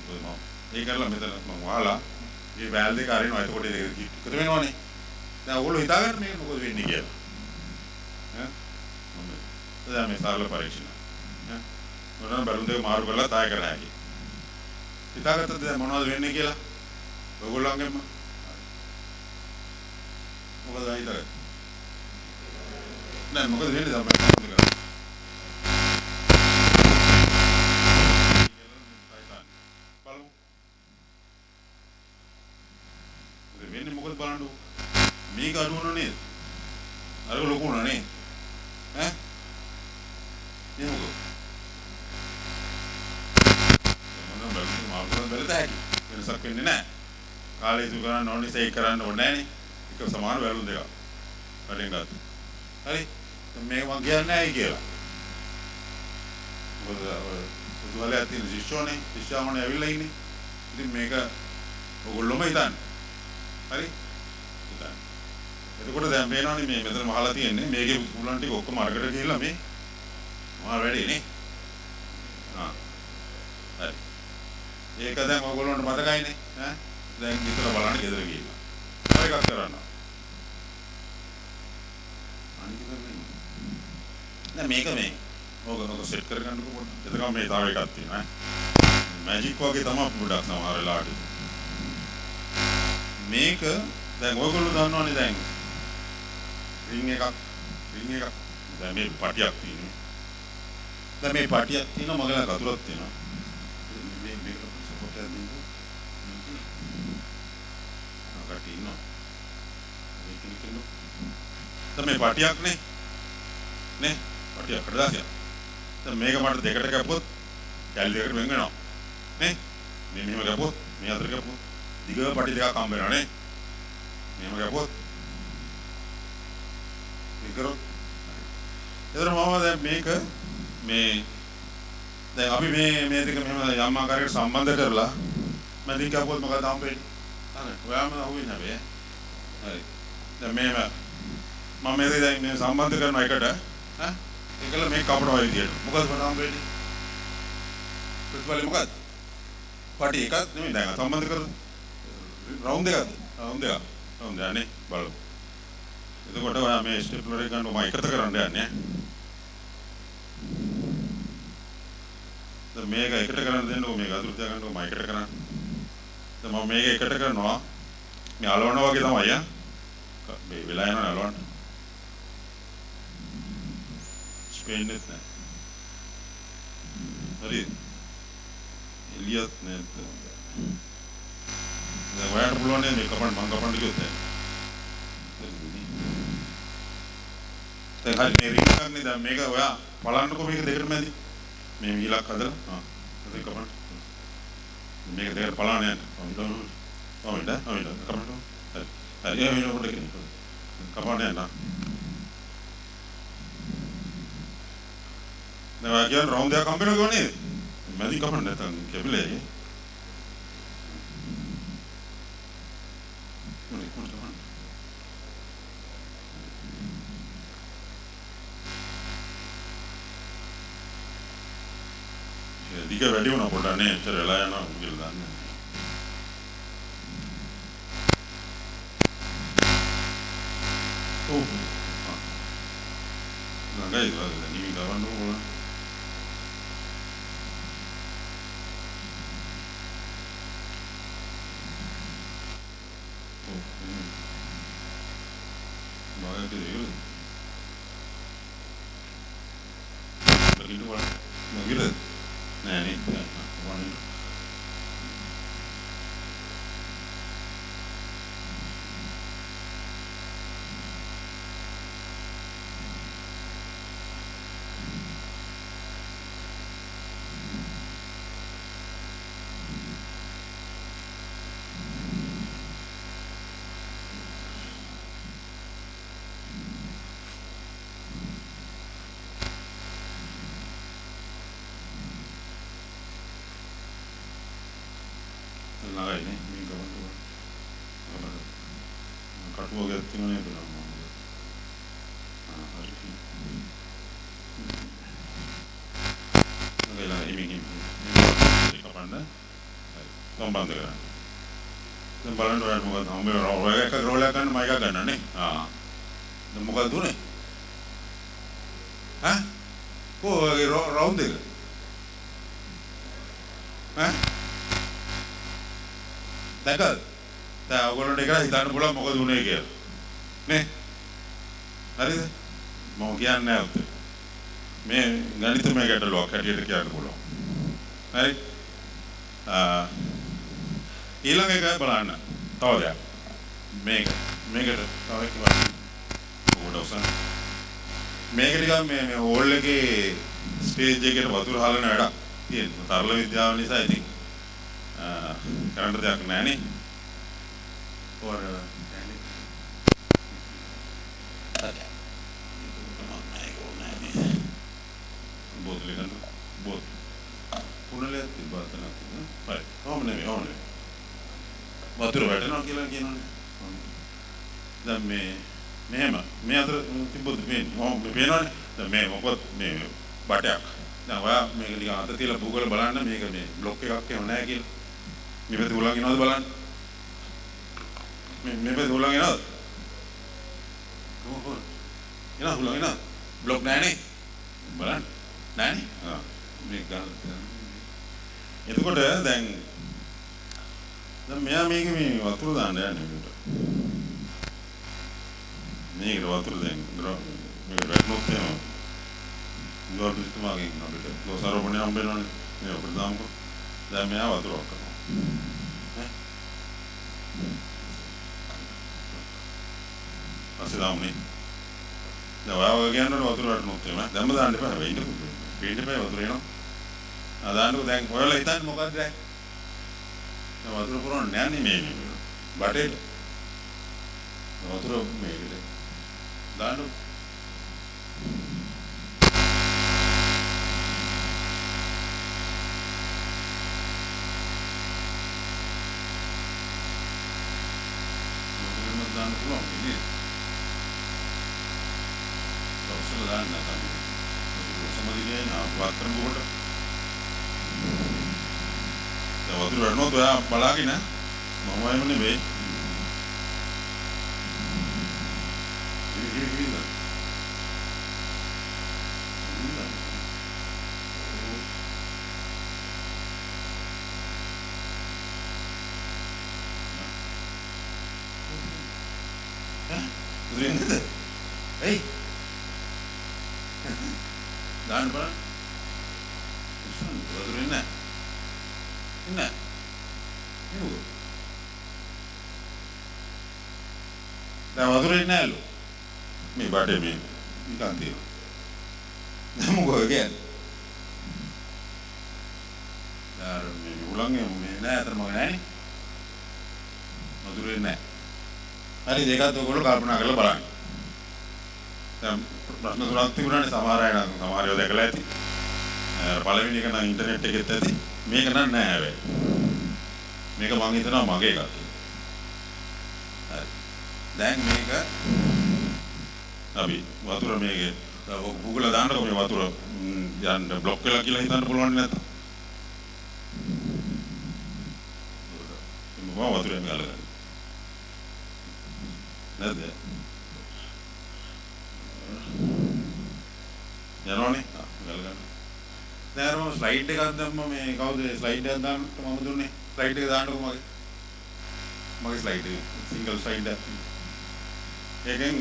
[SPEAKER 11] මම ඒ කරලා මෙතන මම වහලා මේ වැල් දෙක අරිනවා. එතකොට ඒක එකතු වෙනවනේ. දැන් ඔයගොල්ලෝ හිතා ගන්න මේක මොකද වෙන්නේ කියලා. ඈ මම දැන් මේ සරල පරීක්ෂණ. ඈ මොනවා බැලුම් දෙක මාරු කරලා තාය කරා හැකි. හිතාගත්තද දැන් මොනවද වෙන්නේ කියලා? ඔයගොල්ලන්ගෙම මොකද හිතන්නේ? නෑ මොකද වෙන්නේ දැන් මම මොකද කරන්නේ? බලමු. මොකද වෙන්නේ මොකද බලන්නකො. මේක අඩු වුණා නේද? අර ලොකු වුණා නේ. ඈ? මේ මොකද? මොනවා බලන්න මාර්ගයෙන් බැලුවද හැකි. වෙනසක් වෙන්නේ නෑ. කාලය ඉතුරු කරන්න ඕනේ ඉතින් ඒක කරන්න ඕනේ නෑනේ. එක සමාන බැලුම් දෙකක්. වලින් ගත්තා. හරි මේ මං කියන්නේ නැහැ කියලා. මොකද පුදුහලයක් තියෙන ශිෂ්‍යෝනේ ශිෂ්‍යාවනේ ඇවිල්ලා ඉන්නේ. ඉතින් මේක ඔයගොල්ලෝම හිතන්නේ. හරි? හිතන්න. එතකොට දැන් පේනවනේ මේ මෙතන වහලා තියෙන්නේ මේකේ පුලන් ටික ඔක්කොම අරකට ගිහලා මේ මොහා වැඩේ නේ. හරි. ඒක දැන් ඔයගොල්ලන්ට මතකයිනේ ඈ. දැන් විතර බලන්න ගෙදර ගිහිල්ලා. තව එකක් කරන්න. නෑ මේක මේ ඕක සෙට් කරගන්නකො පොඩ්ඩක්. එතකම මේ තව එකක් තියෙනවා ඈ. මැජික් වගේ තමයි පොඩ්ඩක් සමහර වෙලාවට. මේක දැන් ඔයගොල්ලෝ දන්නවනේ දැන් රින් එකක් දැන් මේ පටියක් තියෙනවා. දැන් මේ පටියක් තියෙනවා මගල කතුරක් තියෙනවා. මේක සපෝට් එකක් දෙන්න. අකට ඉන්නවා. මේක නිකන් දැන් මේ පටියක් නේ පටියක් කඩදාසියක්. දැන් මේක මට දෙකට කැපුවොත් කැලි දෙකට වෙන් වෙනවා නේ. මේ මෙහෙම කැපුවොත් මේ අතර කැපුවොත් දිග පටි දෙකක් හම්බ වෙනවා නේ. මෙහෙම කැපුවොත් මේක කරොත් එතන මම දැන් මේක මේ දැන් අපි මේ දෙක මෙහෙම යම් ආකාරයකට සම්බන්ධ කරලා මම දිග කැපුවොත් මොකද හම්බෙන්නේ? හරි. ඔයාම අහුවෙන්නේ නැහැ. හරි. දැන් මේව මම මේ දැන් මේ සම්බන්ධ කරන එකට ඈ ඒකල මේ කපනවා විදියට මොකද මට හම්බ වෙන්නේ ප්‍රතිඵලෙ මොකද්ද පටි එකක් නෙමෙයි දැන් සම්බන්ධ කර රවුන්ඩ් එකක් යන්නේ බලමු. එතකොට ඔයා මේ ස්ටෙප්ලර් එක ගන්න මම එකට කරන්න යන්නේ. දැන් මේක එකට කරන්න දෙන්නකො මේක අතුරු තියාගන්නකො මම එකට කරන්න. දැන් මම මේක එකට කරනවා. මේ අලවනවා වගේ තමයි මේ වෙලා යනවා අලවන්න. ස්පේන්නෙත් නෑ. හරි. එලියත් නේද? දැන් ඔයාලට පුළුවන් නේ මේ කපන්න මම කපන්න කිව්වොත් දැන් හරි මේ රින් එකක් නේ දැන් මේක ඔයා බලන්නකො මේක දෙකට මැදි මේ විලක් හදලා ඒක කපන්න මේක දෙකට බලන්න යන්න කපන්න හරි ඒ වෙන කොට කපන්න යන්න දැන් ඔයා කියන රවුන්ඩ් එකක් හම්බෙනවා කියන්නේ මැදි කපන්න නැත්නම් කැපිලා දිග වැඩි වුණා පොඩ්ඩක් නේ එච්චර වෙලා යනවා කියලා දන්නේ. ඔව්. නගයි වල නිවි ගවන්න ඕන. මාගේ දෙවියෝ. බගිනු වල නගිර නෑ නේ වань නගයි නේ මේ කවුද කටුව ගැත්තිම නේද හරි නගලා එමින් කපන්න සම්බන්ධ කරන්න දැන් බලන්න ඔයාලට මොකද හම්බ වෙනවා එක රෝල් එකක් ගන්න මම එකක් ගන්න නේ දැන් මොකද දුන්නේ කොහේ රවුන්ඩ් එක දැකලා දැන් ඔයගොල්ලන්ට ඒක හිතන්න පුළුවන් මොකද උනේ කියලා නේ හරිද මම කියන්නේ නැහැ උත්තර මේ ගණිතමය ගැටලුවක් හැටියට කියන්න පුළුවන් හරි ඊළඟ එක බලන්න තව දෙයක් මේකට තව එකක් බලන්න ඔසන මේක ටිකක් මේ හෝල් එකේ ස්ටේජ් එකේ වතුර හලන වැඩක් තියෙනවා තරල විද්‍යාව නිසා ඉතින් කරන්න දෙයක් නැහැ නේ. or බෝතල ගන්න බෝතල පුනලේ තිබ්බත නැත්නම් හරි ඕමනේ වතුර වැටෙනවා කියලා කියනවනේ. දැන් මෙහෙම මේ අතර තිබ්බොත් මේ පේනවනේ. දැන් මේ මොකද මේ බටයක්. දැන් ඔයා මේක ටික අත තියලා Google බලන්න මේක මේ බ්ලොක් එකක් එහෙම නැහැ කියලා. මේ පැත්තේ උලන් එනවද බලන්න. මේ පැත්තේ උලන් එනවද? කොහොමද? එනවා උලන් එනවා. බ්ලොක් නැහැ නේ. බලන්න. නැහැ නේ. මේක ගන්න. එතකොට දැන් මෙයා මේක මේ වතුර දාන්න යන්නේ මේකට. මේකට වතුර දැන් මේක වැටුනොත් එහෙම ගොඩ පිටුමාගේ අපිට දෝසාරෝපණය හම්බ වෙනවනේ. මේ අපිට දාමුකෝ. දැන් මෙයා වතුරක් කරනවා. පස්සේ දාමුනේ. දැන් ඔයාව ගියනකොට වතුර වැටුනොත් එහෙම දැම්ම දාන්න එපා. වෙන්න පුළුවන්. පේන්න එපා වතුර එනවා. දාන්නකෝ දැන් ඔයාලා හිතන්නේ මොකද්ද දැන්? දැන් වතුර පුරවන්නේ නැහැ නේ මේ බටේට. වතුර මේකට දාන්න. දාන්න පුළුවන් නේද? ඔසල දාන්න නැත්නම් සමදිනේ නාපවත් කරනකොට වතුර වැටුණොත් ඔයා බලාගෙන මම එම නෙවෙයි. Drinda. Hey. Dan apa? Waduh ini. Ini. Ini. Dah waduh ini lo. Mi bade mi. Mi kanti. Namu gua kan. Dar mi ulang mi na termakan ini. Waduh ini. හරි දෙකත් ඔයගොල්ලෝ කල්පනා කරලා බලන්න. දැන් ප්‍රශ්න තුනක් තිබුණානේ සමහර අය නම් සමහරව දැකලා ඇති. පළවෙනි එක නම් ඉන්ටර්නෙට් එකෙත් ඇති. මේක නම් නෑ හැබැයි. මේක මම හිතනවා මගේ එකක් කියලා. හරි. දැන් මේක අපි වතුර මේකේ Google දාන්නකො මේ වතුර යන්න බ්ලොක් වෙලා කියලා හිතන්න පුළුවන් නැත්නම්. මම වතුරෙන් ගලගන්න. නැද්ද? යනෝනේ ගල ගන්න. දැන් මම ස්ලයිඩ් එකක් දැම්ම මේ කවුද ස්ලයිඩ් එකක් දාන්න මම දුන්නේ ස්ලයිඩ් එක දාන්නකො මගේ ස්ලයිඩ් එක සිංගල් ස්ලයිඩ් එක. ඒකෙන්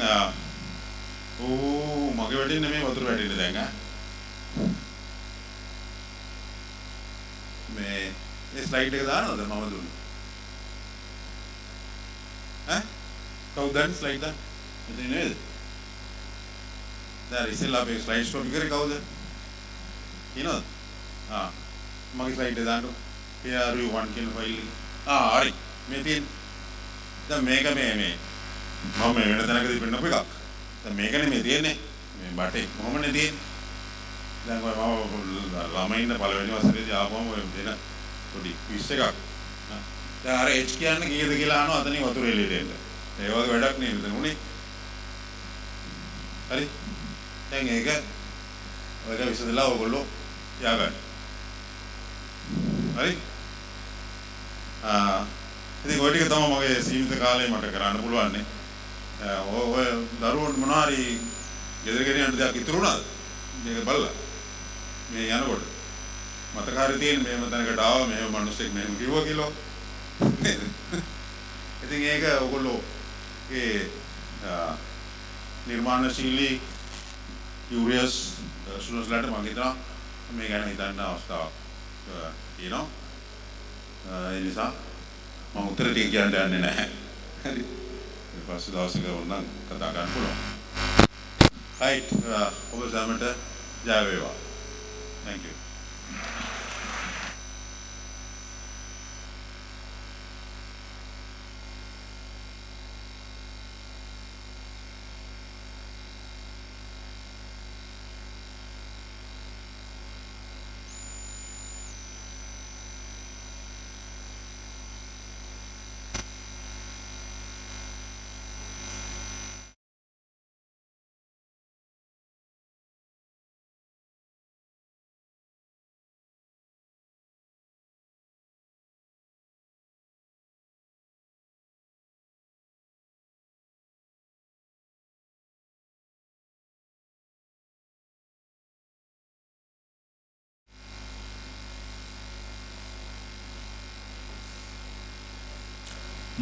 [SPEAKER 11] මගේ වැටෙන්නේ මේ වතුර වැටෙන්නේ දැන් මේ ස්ලයිඩ් එක දානවද මම දුන්නේ? කවුද දැන් ස්ලයිඩ් දාන්න? මෙතන නේද? දැන් ඉස්සෙල්ලා අපි ස්ලයිඩ් ස්ටොප් කරේ කවුද? කියනවද? මගේ ස්ලයිඩ් එක දාන්නකො. PRU1 කියන ෆයිල් එක. හරි. මේ තියෙන. දැන් මේක මේ මම මේ වෙන තැනකදී පෙන්නපු එකක්. දැන් මේකනේ මේ තියෙන්නේ. මේ බටේ කොහොමනේ තියෙන්නේ? දැන් ඔය මම ළමයින්ට පළවෙනි වසරේදී ආවම ඔය දෙන පොඩි ක්විස් එකක්. දැන් අර H කියන්නේ කීයද කියලා අහනවා අතනින් වතුර එළියට එන්න. ඒ වගේ වැඩක් නේද උනේ? හරි. දැන් ඒක ඔයක විසඳලා ඕගොල්ලෝ තියාගන්න. හරි? ඉතින් ඔය ටික තමයි මගේ සීමිත කාලේ මට කරන්න පුළුවන් නේ. ඔය දරුවෝ මොනවාරි ගෙදර ගෙනියන්න දෙයක් ඉතුරු වුණාද? මේක බලලා. මේ යනකොට මතක හරි තියෙන මේව තැනකට ආවා මේව මිනිස්සෙක් මෙහෙම කිව්වා කියලා. ඉතින් ඒක ඔයගොල්ලෝ ඒ නිර්මාණශීලී curious students ලාට මම හිතනවා මේ ගැන හිතන්න අවස්ථාවක් තියෙනවා. ඒ නිසා මම උත්තර ටික කියන්න යන්නේ නැහැ. හරි. ඊට පස්සේ දවසක ඕනනම් කතා කරන්න පුළුවන්. right ඔබ සමට ජය වේවා. Thank you.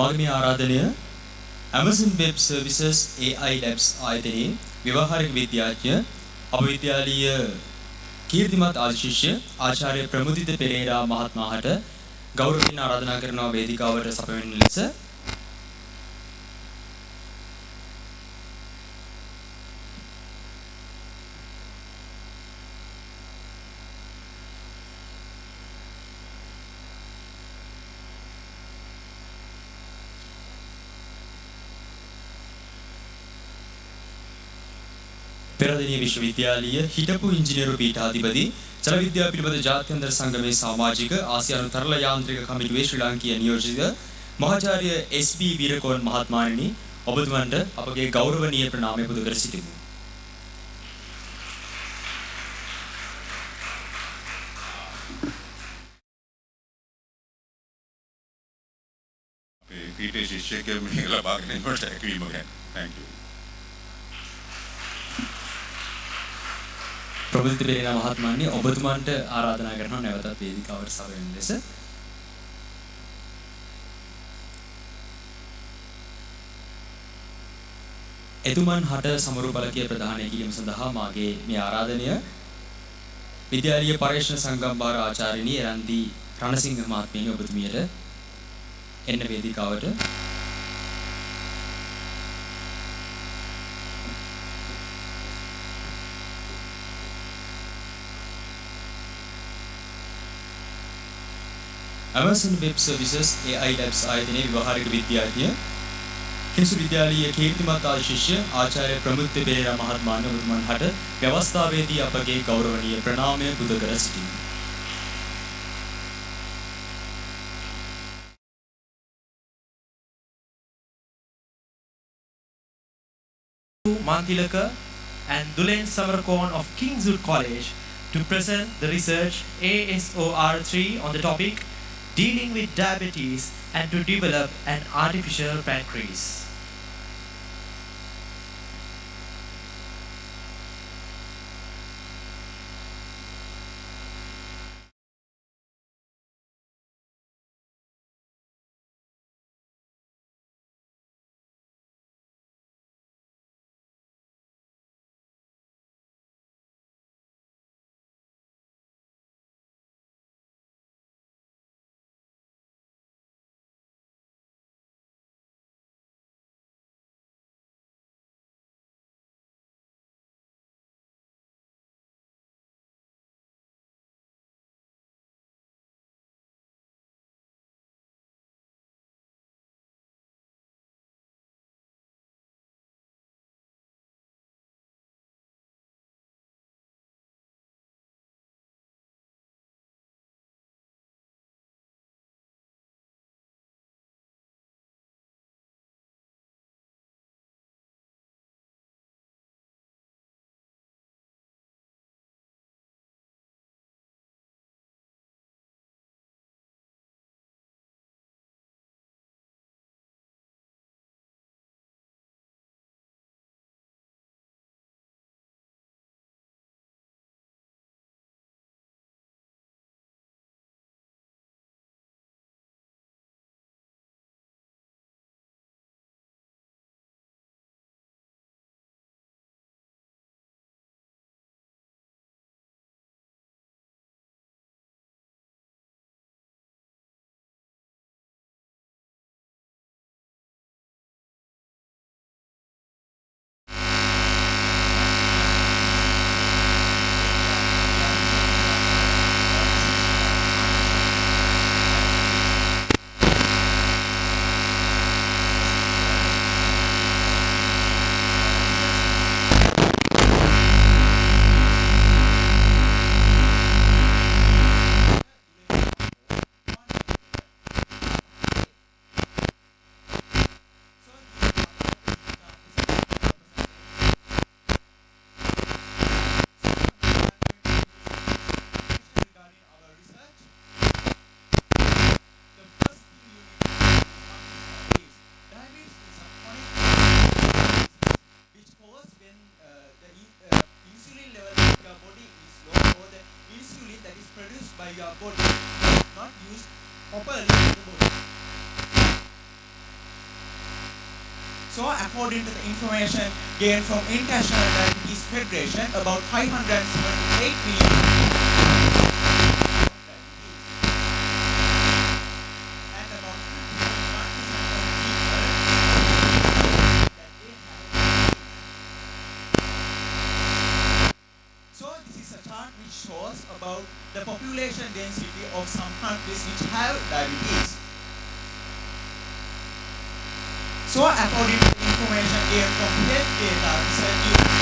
[SPEAKER 1] මගේ ආරාධනය Amazon Web Services AI Labs ආයතනයේ ව්‍යවහාරික විද්‍යාඥ අප විද්‍යාලීය කීර්තිමත් ආශිෂ්‍ය ආචාර්ය ප්‍රමුදිත පෙරේරා මහත්මයාට ගෞරවයෙන් ආරාධනා කරනවා වේදිකාවට සපයන ලෙස. පෙරදිනිය විශ්වවිද්‍යාලීය හිටපු ඉංජිනේරු පීඨාධිපති ජල විද්‍යා පිළිබඳ ජාත්‍යන්තර සංගමේ සමාජික ආසියානු තරල යාන්ත්‍රික කමිටුවේ ශ්‍රී ලාංකීය නියෝජිත මහාචාර්ය එස්.බී. වීරකෝන් මහත්මයාණනි ඔබතුමන්ට අපගේ ගෞරවනීය ප්‍රණාමය පුද කර සිටිමු.
[SPEAKER 11] ඊට ශිෂ්‍යයෙක් මේක ලබා ගැනීමට හැකියවීම ගැන. Thank you.
[SPEAKER 1] ප්‍රබුද්ධ පෙරේරා මහත්මයාණනි ඔබතුමන්ට ආරාධනා කරනවා නැවතත් වේදිකාවට සවෙන්න ලෙස. එතුමන් හට සමරු බලකීය ප්‍රදානය කිරීම සඳහා මාගේ මේ ආරාධනය විද්‍යාලීය පර්යේෂණ සංගම් භාර ආචාර්යනී එරන්දි රණසිංහ මහත්මියනි ඔබතුමියට එන්න වේදිකාවට. Amazon Web Services AI Labs ආයතනයේ ව්‍යවහාරික විද්‍යාඥ කිසු විද්‍යාලීය කීර්තිමත් ශිෂ්‍ය ආචාර්ය ප්‍රමුක්ති පෙරේරා මහත්මයාණන් ඔබතුමන් හට ව්‍යවස්ථාවේදී අපගේ ගෞරවනීය ප්‍රණාමය පුද කර සිටිමි.
[SPEAKER 18] Mantilaka and Dulen Samarkon of Kingswood College to present the research ASOR3 on the topic dealing with diabetes and to develop an artificial pancreas.
[SPEAKER 10] your body is not used properly in the body. So according to the information gained from International Diabetes Federation, about 578 million and about 51% of people that they have. So this is a chart which shows about the population density of some countries which have diabetes. So according to the information gained from health data research,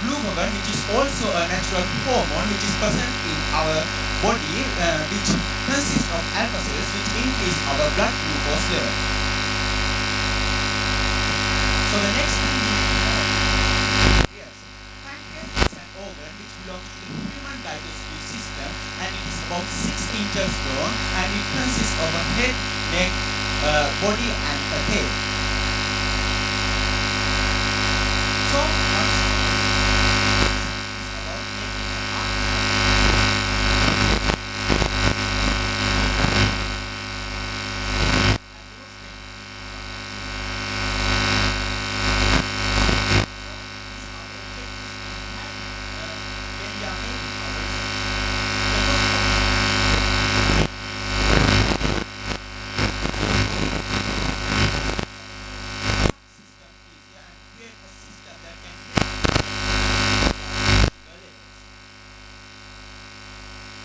[SPEAKER 10] glucagon, which is also a natural hormone which is present in our body, which consists of alpha cells which increase our blood glucose level. So the next thing we have, yes, pancreas is an organ which belongs to the human digestive system, and it is about 6 inches long, and it consists of a head, neck, body and a tail.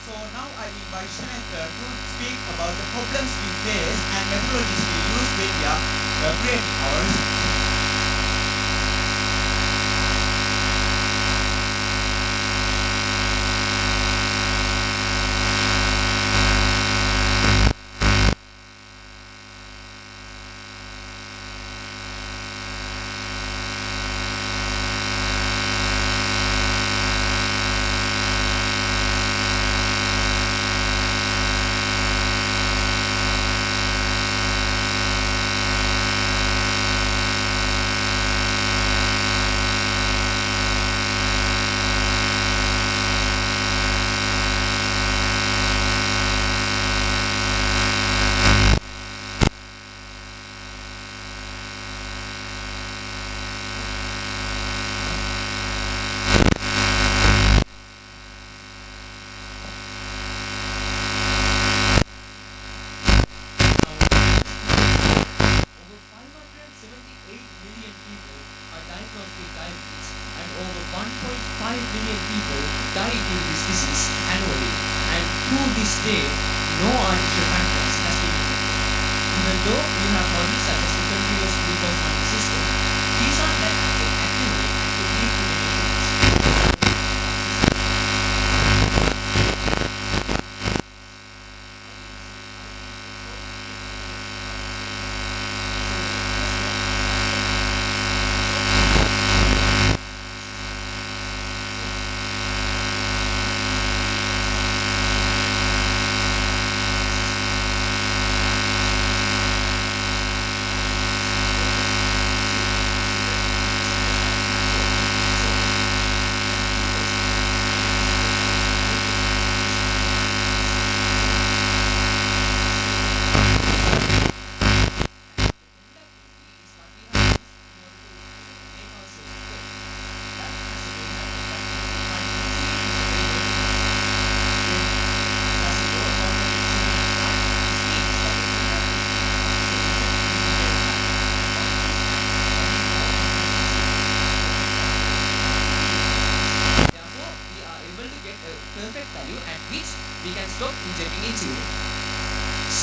[SPEAKER 10] So now I invite Shanekar to speak about the problems we face and methodologies we use when we are creating our research.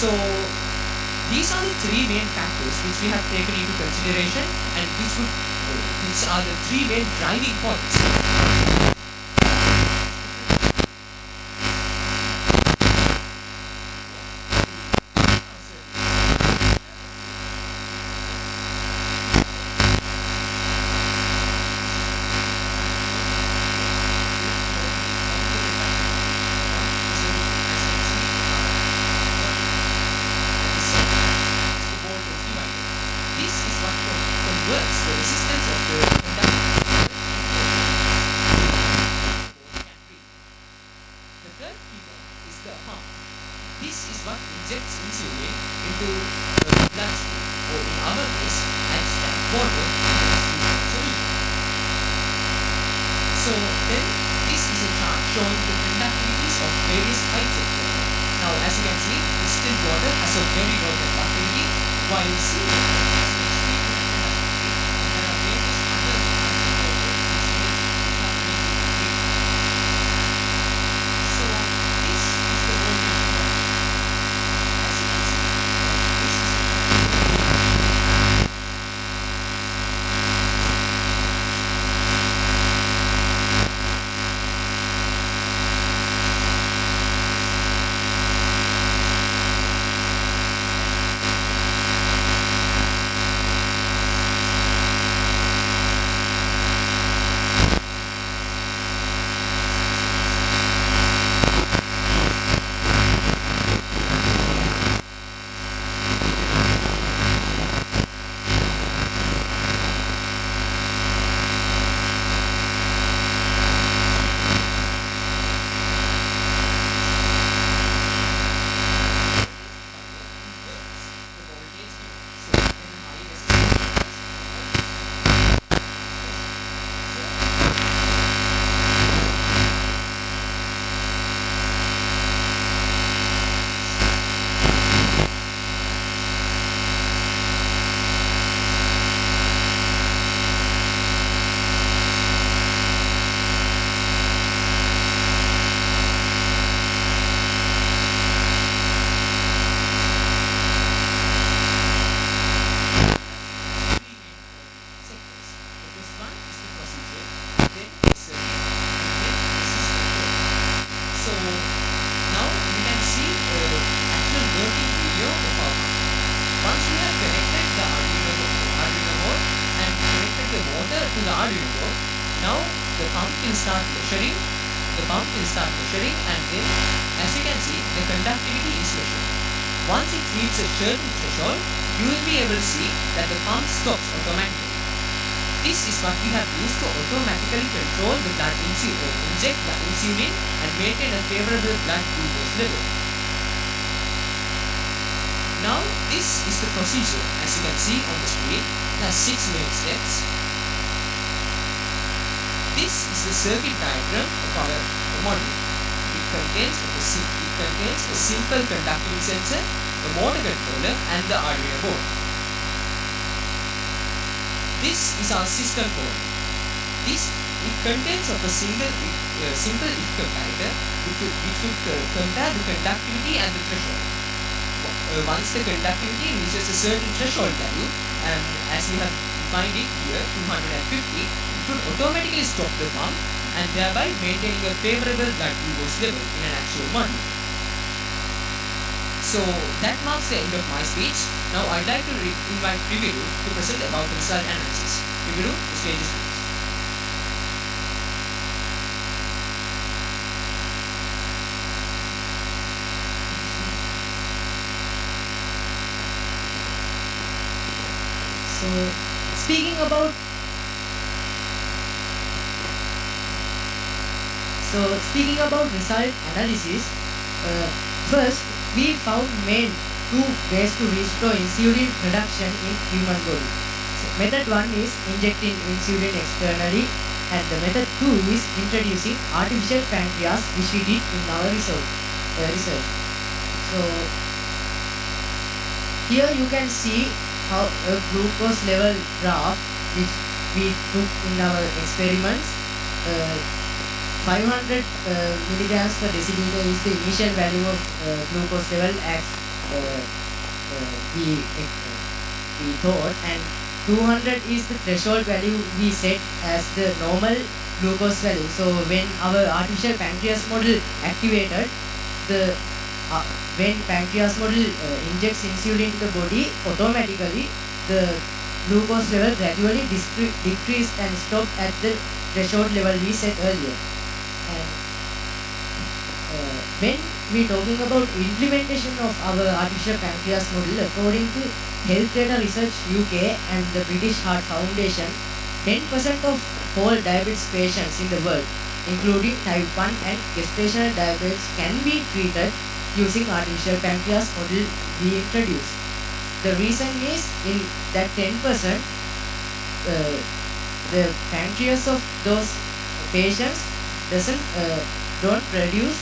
[SPEAKER 10] So these are the three main factors which we have taken into consideration and which are the three main driving points.
[SPEAKER 8] to the Arduino board. Now the pump will start measuring. And then, as you can see, the conductivity is measured. Once it reaches a certain threshold, you will be able to see that the pump stops automatically. This is what we have used to automatically control the blood inject the insulin and maintain a favorable blood glucose level. Now this is the procedure. As you can see on the screen, it has 6 main steps. This is the circuit diagram of our module. It contains a simple conductivity sensor, a motor controller and the Arduino board. This is our system code. It contains of a simple if comparator which would compare the conductivity and the threshold. Once the conductivity reaches a certain threshold value, and as we have defined it here, 250, it would automatically stop the pump and thereby maintaining a favorable blood glucose level in an actual module. So that marks the end of my speech. Now I'd like to invite Priviru to present about the result analysis. Priviru, the stage is yours.
[SPEAKER 9] So speaking about result analysis, first we found main 2 ways to restore insulin production in human body. So method 1 is injecting insulin externally, and the method 2 is introducing artificial pancreas, which we did in our research. So here you can see how a glucose level graph which we took in our experiments. 500 milligrams per deciliter is the initial value of glucose level as we thought, and 200 is the threshold value we set as the normal glucose value. So when our artificial pancreas model activated, when pancreas model injects insulin to the body, automatically the glucose level gradually decreased and stopped at the threshold level we set earlier. And when we talking about implementation of our artificial pancreas model, according to Health Data Research UK and the British Heart Foundation, 10% of all diabetes patients in the world, including type 1 and gestational diabetes, can be treated using artificial pancreas model we introduced. The reason is in that 10%, the pancreas of those patients don't produce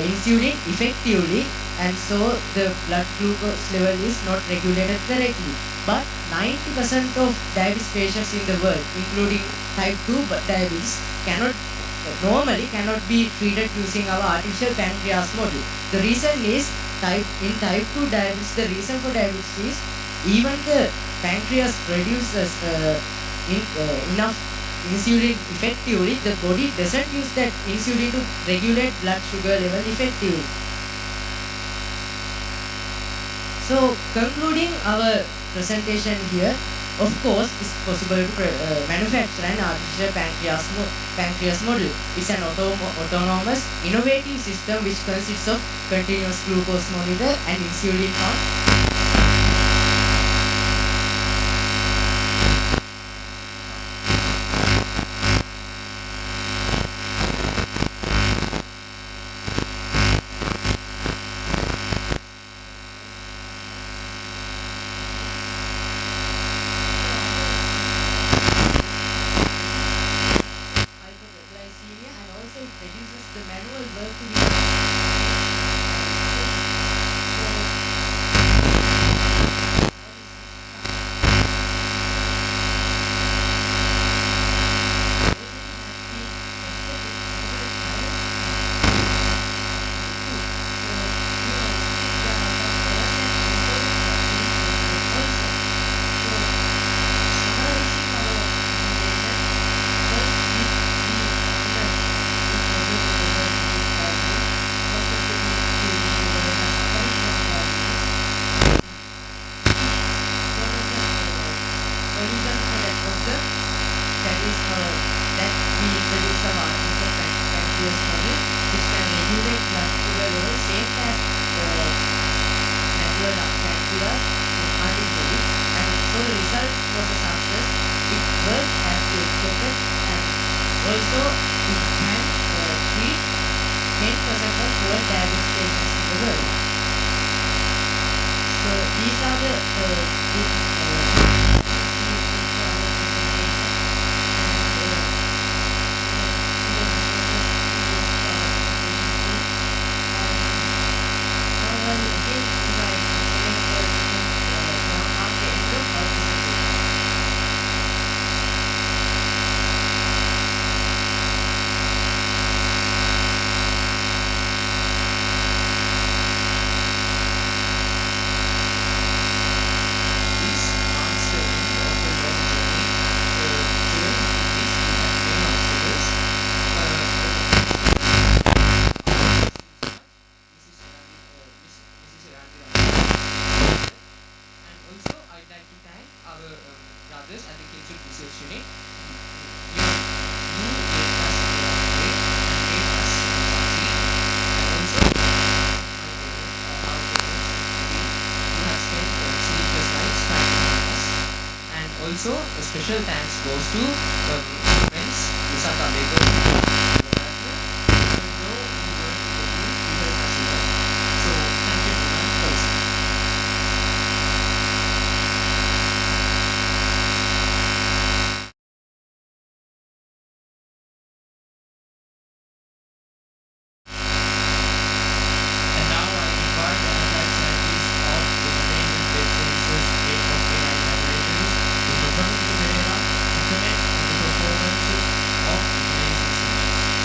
[SPEAKER 9] insulin effectively, and so the blood glucose level is not regulated correctly. But 90% of diabetes patients in the world, including type 2 diabetes, normally cannot be treated using our artificial pancreas model. The reason is in type 2 diabetes, the reason for diabetes is even the pancreas produces enough insulin effectively, the body doesn't use that insulin to regulate blood sugar level effectively. So concluding our presentation here, of course it's possible to manufacture an artificial pancreas model. It's an autonomous, innovative system which consists of continuous glucose monitor and insulin pump. also it can treat 10% of world diabetes patients in the world. So these are the also, a special thanks goes to Prince Lisa Kambekar. So, thank you everyone for listening.
[SPEAKER 18] And now I invite the allied scientists of the Canadian Space Services Aircraft AI Laboratories to present to Pereira to comment on the performances of today's researchers.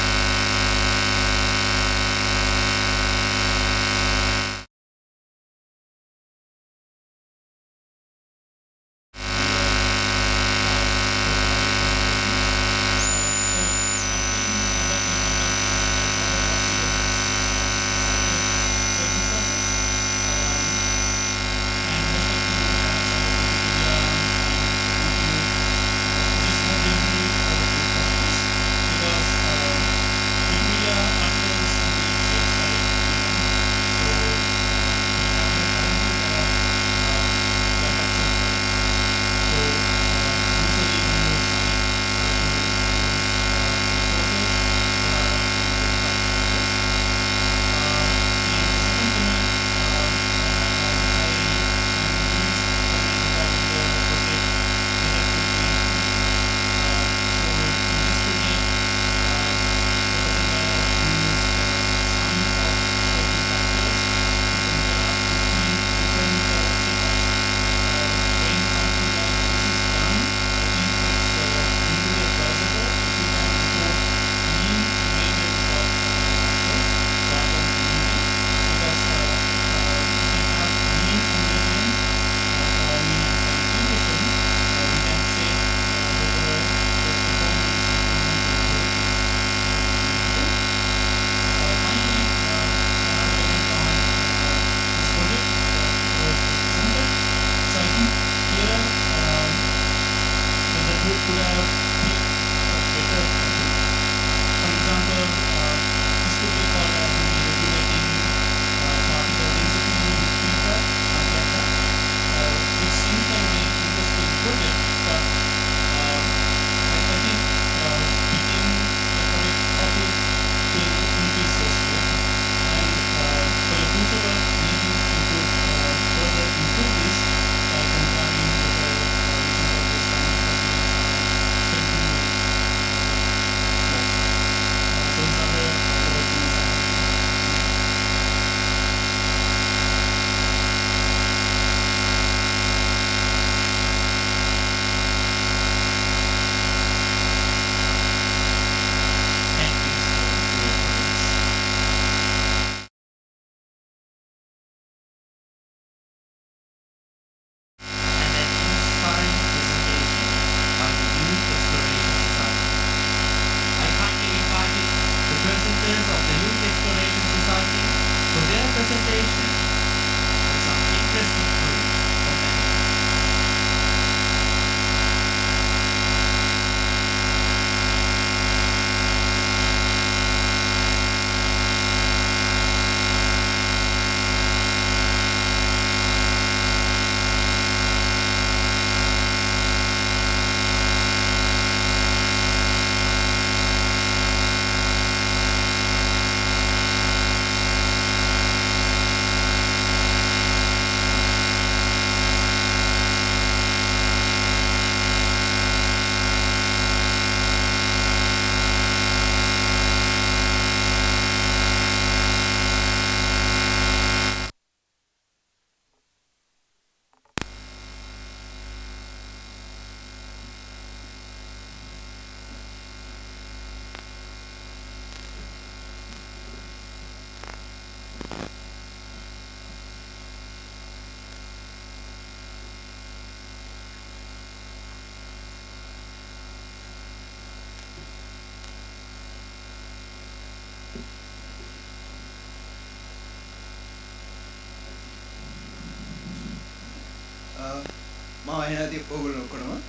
[SPEAKER 6] ඇති ඔයගොල්ලෝ ඔක්කොම.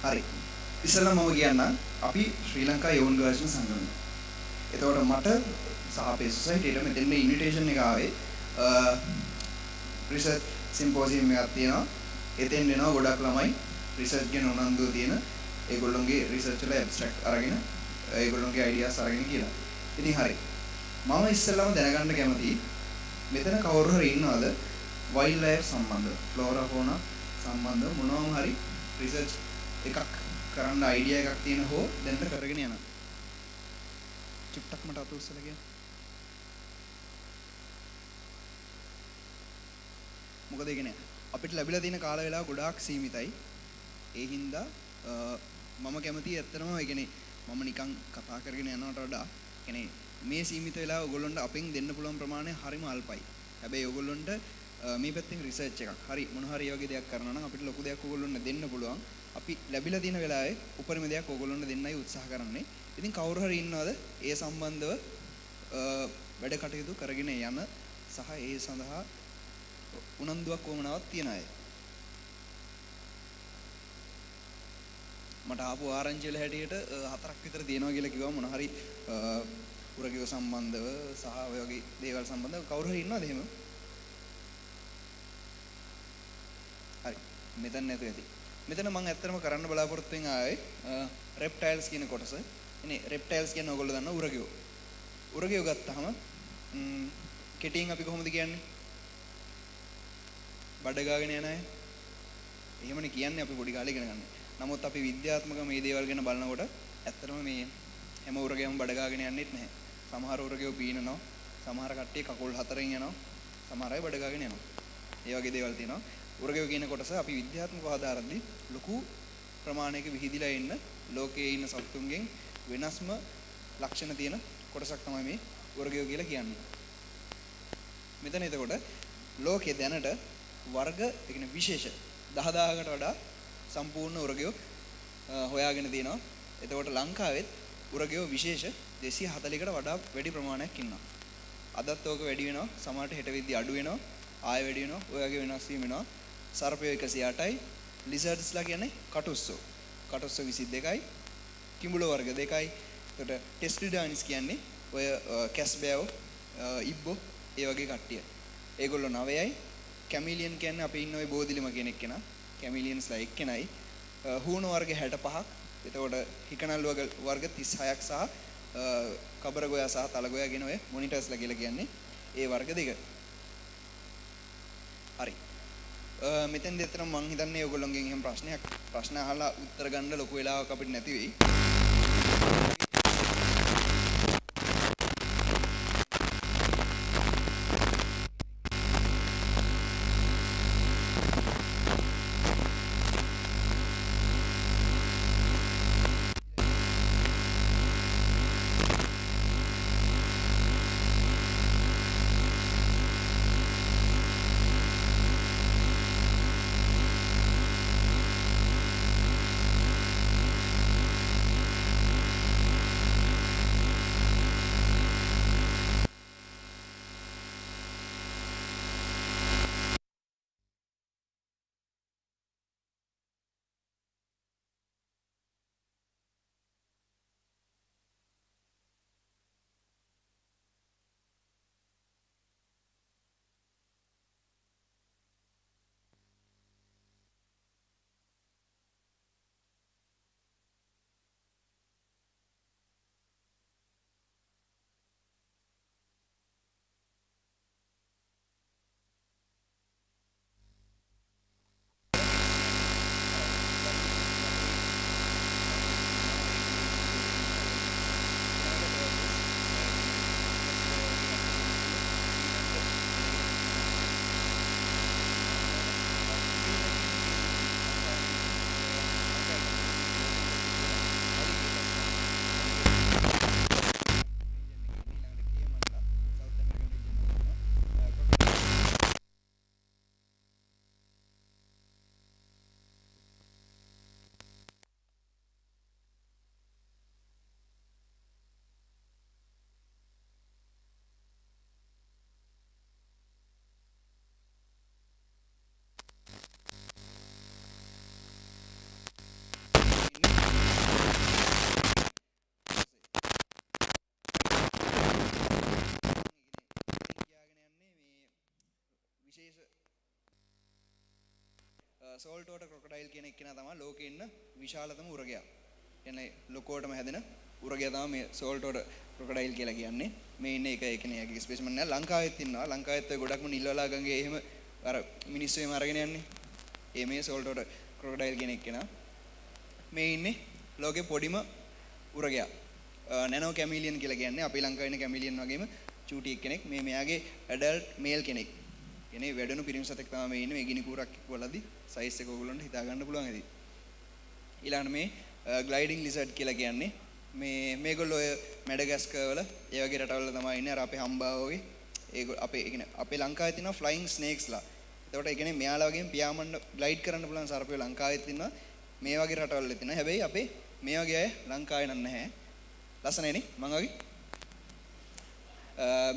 [SPEAKER 6] හරි. ඉස්සෙල්ලා මම කියන්න අපි ශ්‍රී ලංකා යෝන් ගවේෂණ සංගමය. එතකොට මට සහ අපේ සොසයිටියට මෙතෙන් ඉන්විටේෂන් එක ආවේ රිසර්ච් සිම්පෝසියම් එකක් තියෙනවා. එතෙන් එනවා ගොඩක් ළමයි රිසර්ච් ගැන උනන්දුව තියෙන ඒගොල්ලොන්ගේ රිසර්ච් වල ඇබ්ස්ට්‍රැක්ට් අරගෙන ඒගොල්ලොන්ගේ අයිඩියාස් අරගෙන කියලා. ඉතින් හරි. මම ඉස්සෙල්ලාම දැනගන්න කැමතියි මෙතන කවුරු හරි ඉන්නවද වයිල්ඩ් ලයිෆ් සම්බන්ධ ෆ්ලෝරා ෆෝනා සම්බන්ධ මොනවාම හරි රිසර්ච් එකක් කරන්න අයිඩියා එකක් තියෙන හෝ දැනට කරගෙන යනවා. චුට්ටක් මට අත උස්සලා කියන්න. මොකද ඒ කියන්නේ අපිට ලැබිලා තියෙන කාල වේලාව ගොඩාක් සීමිතයි. ඒ හින්දා මම කැමතියි ඇත්තටම ඒ කියන්නේ මම නිකන් කතා කරගෙන යනවට වඩා කියන්නේ මේ සීමිත වෙලාව ඔයගොල්ලන්ට අපෙන් දෙන්න පුළුවන් ප්‍රමාණය හරිම අල්පයි. හැබැයි ඔයගොල්ලන්ට මේ පැත්තෙන් රිසර්ච් එකක් හරි මොන හරි වගේ දෙයක් කරනවා නම් අපිට ලොකු දෙයක් ඔයගොල්ලන්ට දෙන්න පුළුවන්. අපි ලැබිලා තියෙන වෙලාවේ උපරිම දෙයක් ඔයගොල්ලන්ට දෙන්නයි උත්සාහ කරන්නේ. ඉතින් කවුරු හරි ඉන්නවද ඒ සම්බන්ධව වැඩ කටයුතු කරගෙන යන සහ ඒ සඳහා උනන්දුවක් වමනාවක් තියන අය? මට ආපු ආරංචි වල හැටියට 4ක් විතර තියෙනවා කියලා කිව්වා මොන හරි උරගිය සම්බන්ධව සහ ඔය වගේ දේවල් සම්බන්ධව කවුරු හරි ඉන්නවද එහෙම? හරි. මෙතන නැතු ඇති. මෙතන මම ඇත්තටම කරන්න බලාපොරොත්තු වෙන ආයේ රෙප්ටයිල්ස් කියන කොටස. ඉතින් රෙප්ටයිල්ස් කියන්නේ ඔයගොල්ලෝ දන්නා උරගිය. උරගිය ගත්තාම කෙටියෙන් අපි කොහොමද කියන්නේ? බඩ ගාගෙන යන අය. එහෙමනේ කියන්නේ අපි පොඩි කාලේ ඉගෙන ගන්න. නමුත් අපි විද්‍යාත්මක මේ දේවල් ගැන බලනකොට ඇත්තටම මේ හැම උරගයම බඩ ගාගෙන යන්නේත් නැහැ. සමහර උරගයෝ පීනනවා, සමහර කට්ටිය කකුල් හතරෙන් යනවා, සමහර අය බඩ ගාගෙන යනවා. ඒ වගේ දේවල් තියෙනවා. උරගයෝ කියන කොටස අපි විද්‍යාත්මකව ආධාරද්දී ලොකු ප්‍රමාණයක විහිදිලා ඉන්න ලෝකයේ ඉන්න සත්තුන්ගෙන් වෙනස්ම ලක්ෂණ තියෙන කොටසක් තමයි මේ උරගයෝ කියලා කියන්නේ. මෙතන එතකොට ලෝකයේ දැනට වර්ග ඒ කියන්නේ විශේෂ 10000කට වඩා සම්පූර්ණ උරගයෝ හොයාගෙන තියෙනවා. එතකොට ලංකාවෙත් උරගයෝ විශේෂ 240කට වඩා වැඩි ප්‍රමාණයක් ඉන්නවා. අදත් ඕක වැඩි වෙනවා. සමහරට හෙට වෙද්දි අඩු වෙනවා. ආයෙ වැඩි වෙනවා. ඔය වගේ වෙනස් වීම වෙනවා. සර්පයෝ 108යි. ලිසර්ඩ්ස්ලා කියන්නේ කටුස්සෝ. කටුස්සෝ 22යි. කිඹුල වර්ග 2යි. එතකොට ටෙස්ටිඩානිස් කියන්නේ ඔය කැස්බෑවෝ, ඉබ්බෝ ඒ වගේ කට්ටිය. ඒගොල්ලෝ 9යි. කැමිලියන් කියන්නේ අපි ඉන්න ඔය බෝධිලිම කෙනෙක් කෙනා. කැමිලියන්ස්ලා එක්කෙනයි. හූන වර්ග 65ක්. එතකොට හිකනල් වර්ග 36ක් සහ කබරගොයා සහ තලගොයා කියන ඔය මොනිටර්ස්ලා කියලා කියන්නේ ඒ වර්ග දෙක. හරි. මෙතෙන් දෙතරම් මං හිතන්නේ ඔයගොල්ලෝගෙන් එහෙම ප්‍රශ්න අහලා උත්තර ගන්න ලොකු වෙලාවක් අපිට නැති වෙයි. සෝල්ට් වෝටර් ක්‍රොකොඩයිල් කියන එක්කෙනා තමයි ලෝකේ ඉන්න විශාලතම උරගයා. කියන්නේ ලොකෝටම හැදෙන උරගයා තමයි මේ සෝල්ට් වෝටර් ක්‍රොකොඩයිල් කියලා කියන්නේ. මේ ඉන්නේ එක එක්කෙනෙක්ගේ ස්පෙසිමන් නෑ. ලංකාවෙත් ඉන්නවා. ලංකාවෙත් ඔය ගොඩක්ම නිල්වලා ගඟේ එහෙම අර මිනිස්සු එහෙම අරගෙන යන්නේ. මේ සෝල්ට් වෝටර් ක්‍රොකොඩයිල් කියන එක්කෙනා. මේ ඉන්නේ ලෝකේ පොඩිම උරගයා. නැනෝ කැමිලියන් කියලා කියන්නේ අපි ලංකාවේ ඉන්න කැමිලියන් වගේම චූටි එක්කෙනෙක්. මේ මෙයාගේ ඇඩල්ට් මේල් කෙනෙක්. කියන්නේ වැඩුණු පිරිමි සතෙක් තමයි මේ ඉන්නේ. මේ ගිනි කූරක් වලදී සයිස් එක ඕගොල්ලන්ට හිතා ගන්න පුළුවන් ඇති. ඊළඟට මේ ග්ලයිඩින් ලිසර්ඩ් කියලා කියන්නේ මේගොල්ලෝ ඔය මැඩගස්කර් වල ඒ වගේ රටවල තමයි ඉන්නේ. අර අපේ හම්බා වගේ අපේ ලංකාවේ තියෙනවා ෆ්ලයින් ස්නේක්ස්ලා. එතකොට ඒ කියන්නේ මෙයාලා වගේම පියාඹන්න ග්ලයිඩ් කරන්න පුළුවන් සර්පයෝ ලංකාවෙත් ඉන්නවා. මේ වගේ රටවල තියෙනවා. හැබැයි අපේ මේ වගේ අය ලංකාවේ නැහැ. ලස්සනයිනේ මං වගේ.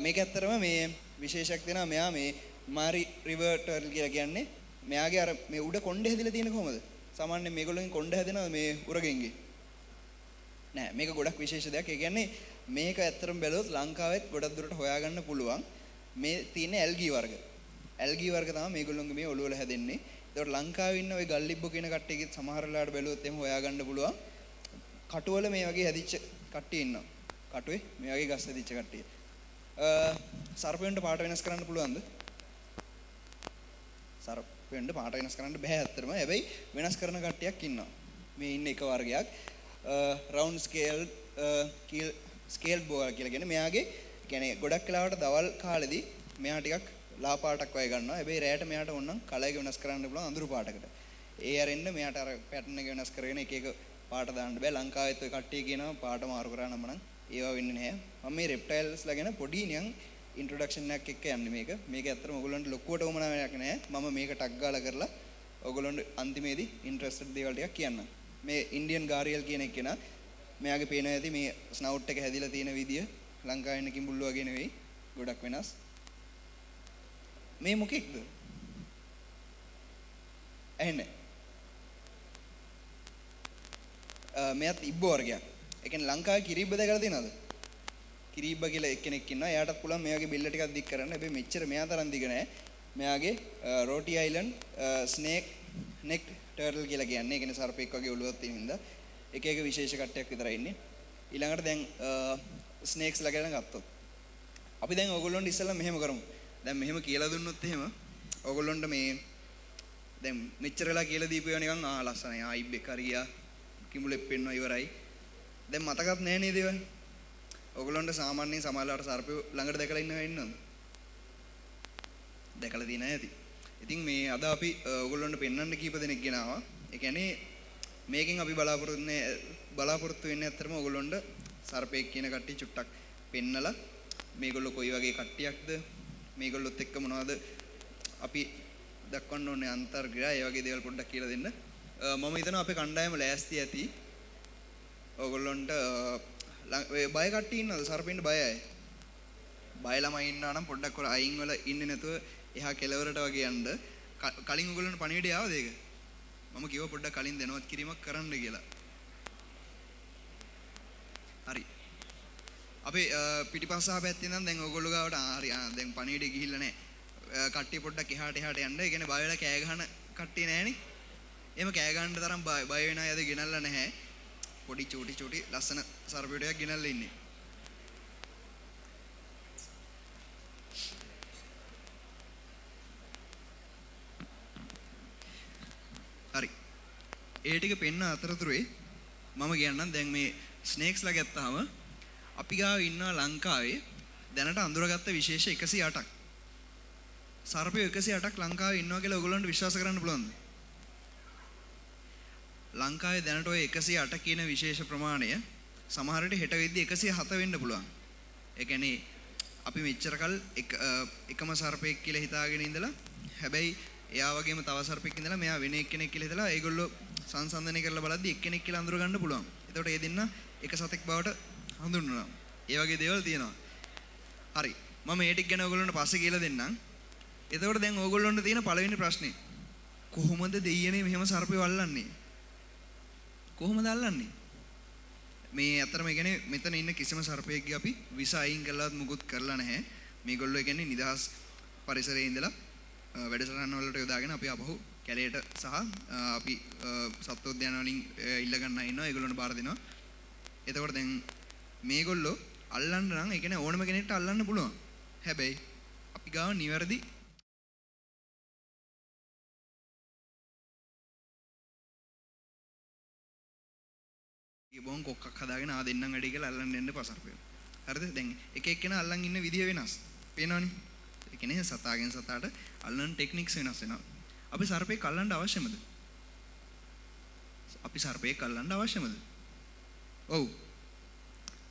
[SPEAKER 6] මේක ඇත්තරම මේ විශේෂයක් දෙනවා. මෙයා මේ මාරි රිවර් ටර්ටල් කියලා කියන්නේ මෙයාගේ අර මේ උඩ කොණ්ඩේ හැදිලා තියෙන කොහමද? සාමාන්‍යයෙන් මේගොල්ලෝගෙන් කොණ්ඩ හැදෙනවා මේ උරගෙන්ගේ. නෑ මේක ගොඩක් විශේෂ දෙයක්. ඒ කියන්නේ මේක ඇත්තටම බැලුවොත් ලංකාවෙත් ගොඩක් දුරට හොයාගන්න පුළුවන්. මේ තියෙන ඇල්ගී වර්ග. ඇල්ගී වර්ග තමයි මේගොල්ලෝගේ මේ ඔළුව වල හැදෙන්නේ. ඒකට ලංකාවේ ඉන්න ওই ගල්ලිබ්බෝ කියන කට්ටියගෙත් සමහර වෙලාවට බැලුවොත් එහෙම හොයාගන්න පුළුවන්. කටුවල මේ වගේ හැදිච්ච කට්ටිය ඉන්නවා. කටුවේ මේ වගේ ගස් හැදිච්ච කට්ටිය. සර්පයන්ට පාට වෙනස් කරන්න පුළුවන්ද? සර්පයන්ට පාට වෙනස් කරන්න බෑ ඇත්තටම. හැබැයි වෙනස් කරන කට්ටියක් ඉන්නවා. මේ ඉන්න එක වර්ගයක් රවුන්ඩ් ස්කේල් බෝවා කියලා කියන්නේ මෙයාගේ කියන්නේ ගොඩක් වෙලාවට දවල් කාලෙදී මෙයා ටිකක් ලා පාටක් වගේ ගන්නවා. හැබැයි රැයට මෙයාට ඕනනම් කලර් එක වෙනස් කරන්න පුළුවන් අඳුරු පාටකට. ඒ අරින්න මෙයාට අර පැටර්න් එක වෙනස් කරගෙන එක එක පාට දාන්න බෑ. ලංකාවෙත් ඔය කට්ටිය කියනවා පාට මාරු කරා නම් නම් ඒවා වෙන්නේ නැහැ. මම මේ රෙප්ටයිල්ස්ලා ගැන පොඩි නිකන් ඉන්ට්‍රොඩක්ෂන් එකක් එක්ක යන්නේ මේක. මේක ඇත්තටම ඔයගොල්ලන්ට ලොකුවට උමනාවක් නැහැ. මම මේක ටක් ගාලා කරලා ඔයගොල්ලන්ට අන්තිමේදී ඉන්ට්‍රෙස්ටඩ් දේවල් ටිකක් කියන්නම්. මේ ඉන්ඩියන් ගාරියල් කියන එක්කෙනා මෙයාගේ පේන ඇති මේ ස්නවුට් එක හැදිලා තියෙන විදිය ලංකාවේ ඉන්න කිඹුල්ලෝ වගේ නෙවෙයි. ගොඩක් වෙනස්. මේ මොකෙක්ද? ඇහෙන්නේ. මෙයාත් ඉබ්බෝ වර්ගයක්. ඒ කියන්නේ ලංකාවේ කිරිබ්බ දැකලා තියෙනවද? කිරිබ්බ කියලා එක්කෙනෙක් ඉන්නවා. එයාටත් පුළුවන් මෙයාගේ බෙල්ල ටිකක් දික් කරන්න. හැබැයි මෙච්චර මෙයා තරම් දිග නෑ. මෙයාගේ රෝටි අයිලන්ඩ් ස්නේක් නෙක් ටර්ටල් කියලා කියන්නේ. ඒ කියන්නේ සර්පෙක් වගේ ඔළුවක් තියෙන හින්දා එක එක විශේෂ කට්ටියක් විතරයි ඉන්නේ. ඊළඟට දැන් ස්නේක්ස්ලා ගැන ගත්තොත් අපි දැන් ඕගොල්ලොන්ට ඉස්සෙල්ලා මෙහෙම කරමු. දැන් මෙහෙම කියලා දුන්නොත් එහෙම ඕගොල්ලොන්ට මේ දැන් මෙච්චරලා කියලා දීපු ඒවා නිකන් ලස්සනයි. ඉබ්බෙක් හරියා කිඹුලෙක් පෙන්නවා ඉවරයි. දැන් මතකත් නැහැ නේද ඒවා? ඕගොල්ලොන්ට සාමාන්‍යයෙන් සමහරවිට සර්පය ළඟට දැකලා ඉන්නව ඉන්නවද? දැකලා තියෙන ඇති. ඉතින් මේ අද අපි ඕගොල්ලොන්ට පෙන්වන්න කීප දෙනෙක් ගෙනාවා. ඒ කියන්නේ මේකෙන් අපි බලාපොරොත්තු වෙන්නේ ඇත්තටම ඕගොල්ලොන්ට සර්පෙක් කියන කට්ටිය චුට්ටක් පෙන්නලා මේගොල්ලෝ කොයි වගේ කට්ටියක්ද මේගොල්ලොත් එක්ක මොනවද අපි දක්වන්න ඕනේ අන්තර්ග්‍රහය ඒ වගේ දේවල් පොඩ්ඩක් කියලා දෙන්න. මම හිතනවා අපේ කණ්ඩායම ලෑස්ති ඇති. ඕගොල්ලොන්ට බය කට්ටිය ඉන්නවද සර්පෙන්ට බයයි? බය ළමයි ඉන්නවා නම් පොඩ්ඩක් ඔර අයින් වල ඉන්නේ නැතුව එහා කෙළවරට වගේ යන්න. කලින් ඕගොල්ලන්ට පණිවිඩය ආවද ඒක? මම කිව්වා පොඩ්ඩක් කලින් දැනුවත් කිරීමක් කරන්න කියලා. හරි. අපේ පිටිපස්ස ආපැත්තේ ඉඳන් දැන් ඕගොල්ලෝ ගාවට හරි දැන් පණිවිඩය ගිහිල්ලා නැහැ. කට්ටිය පොඩ්ඩක් එහාට යන්න. ඒ කියන්නේ බය වෙලා කෑ ගහන කට්ටිය නැහනේ. එහෙම කෑ ගහන්න තරම් බය වෙන අයද ගෙනල්ලා නැහැ. පොඩි චූටි ලස්සන සර්පයටයක් ගෙනල්ලා ඉන්නේ. හරි. ඒ ටික පෙන්න අතරතුරේ මම කියන්නම් දැන් මේ ස්නේක්ස්ලා ගත්තාම අපි ගාව ඉන්නවා ලංකාවේ දැනට අඳුරගත්ත විශේෂ 108ක්. සර්පයෝ 108ක් ලංකාවේ ඉන්නවා කියලා ඔයගොල්ලන්ට විශ්වාස කරන්න පුළුවන්ද? ලංකාවේ දැනට ඔය 108 කියන විශේෂ ප්‍රමාණය සමහර විට හෙට වෙද්දි 107 වෙන්න පුළුවන්. ඒ කියන්නේ අපි මෙච්චර කල් එකම සර්පෙක් කියලා හිතාගෙන ඉඳලා හැබැයි එයා වගේම තව සර්පෙක් ඉඳලා මෙයා වෙන එක්කෙනෙක් කියලා හිතලා ඒගොල්ලෝ සංසන්දනය කරලා බලද්දි එක්කෙනෙක් කියලා අඳුර ගන්න පුළුවන්. එතකොට ඒ දෙන්න එක සතෙක් බවට හඳුන්වනවා. ඒ වගේ දේවල් තියෙනවා. හරි. මම මේ ටික ගැන ඔයගොල්ලන්ට පස්සේ කියලා දෙන්නම්. එතකොට දැන් ඕගොල්ලොන්ට තියෙන පළවෙනි ප්‍රශ්නේ කොහොමද දෙයියනේ මෙහෙම සර්පෙව අල්ලන්නේ? කොහොමද අල්ලන්නේ? මේ අතරම කියන්නේ මෙතන ඉන්න කිසිම සර්පයෙක්ගේ අපි විස අයින් කළාත් මුකුත් කරලා නැහැ. මේගොල්ලෝ කියන්නේ නිදහස් පරිසරයේ ඉඳලා වැඩසටහන් වලට යොදාගෙන අපි අපහු කැලේට සහ අපි සත්වෝද්‍යාන වලින් ඉල්ල ගන්න ඉන්නවා ඒගොල්ලන්ට බාර දෙනවා. එතකොට දැන් මේගොල්ලෝ අල්ලන්න නම් ඒ කියන්නේ ඕනම කෙනෙක්ට අල්ලන්න පුළුවන්. හැබැයි අපි ගාව නිවැරදි බොන් කොක්කක් හදාගෙන දෙන්නම් වැඩි කියලා අල්ලන්න එන්න පසර්පේ. හරිද? දැන් එක එක්කෙනා අල්ලන් ඉන්න විදිය වෙනස්. පේනවනේ. ඒ කියන්නේ සතාගෙන් සතාට අල්ලන ටෙක්නික්ස් වෙනස් වෙනවා. අපි සර්පෙක් අල්ලන්න අවශ්‍යමද? අපි සර්පෙක් අල්ලන්න අවශ්‍යමද? ඔව්.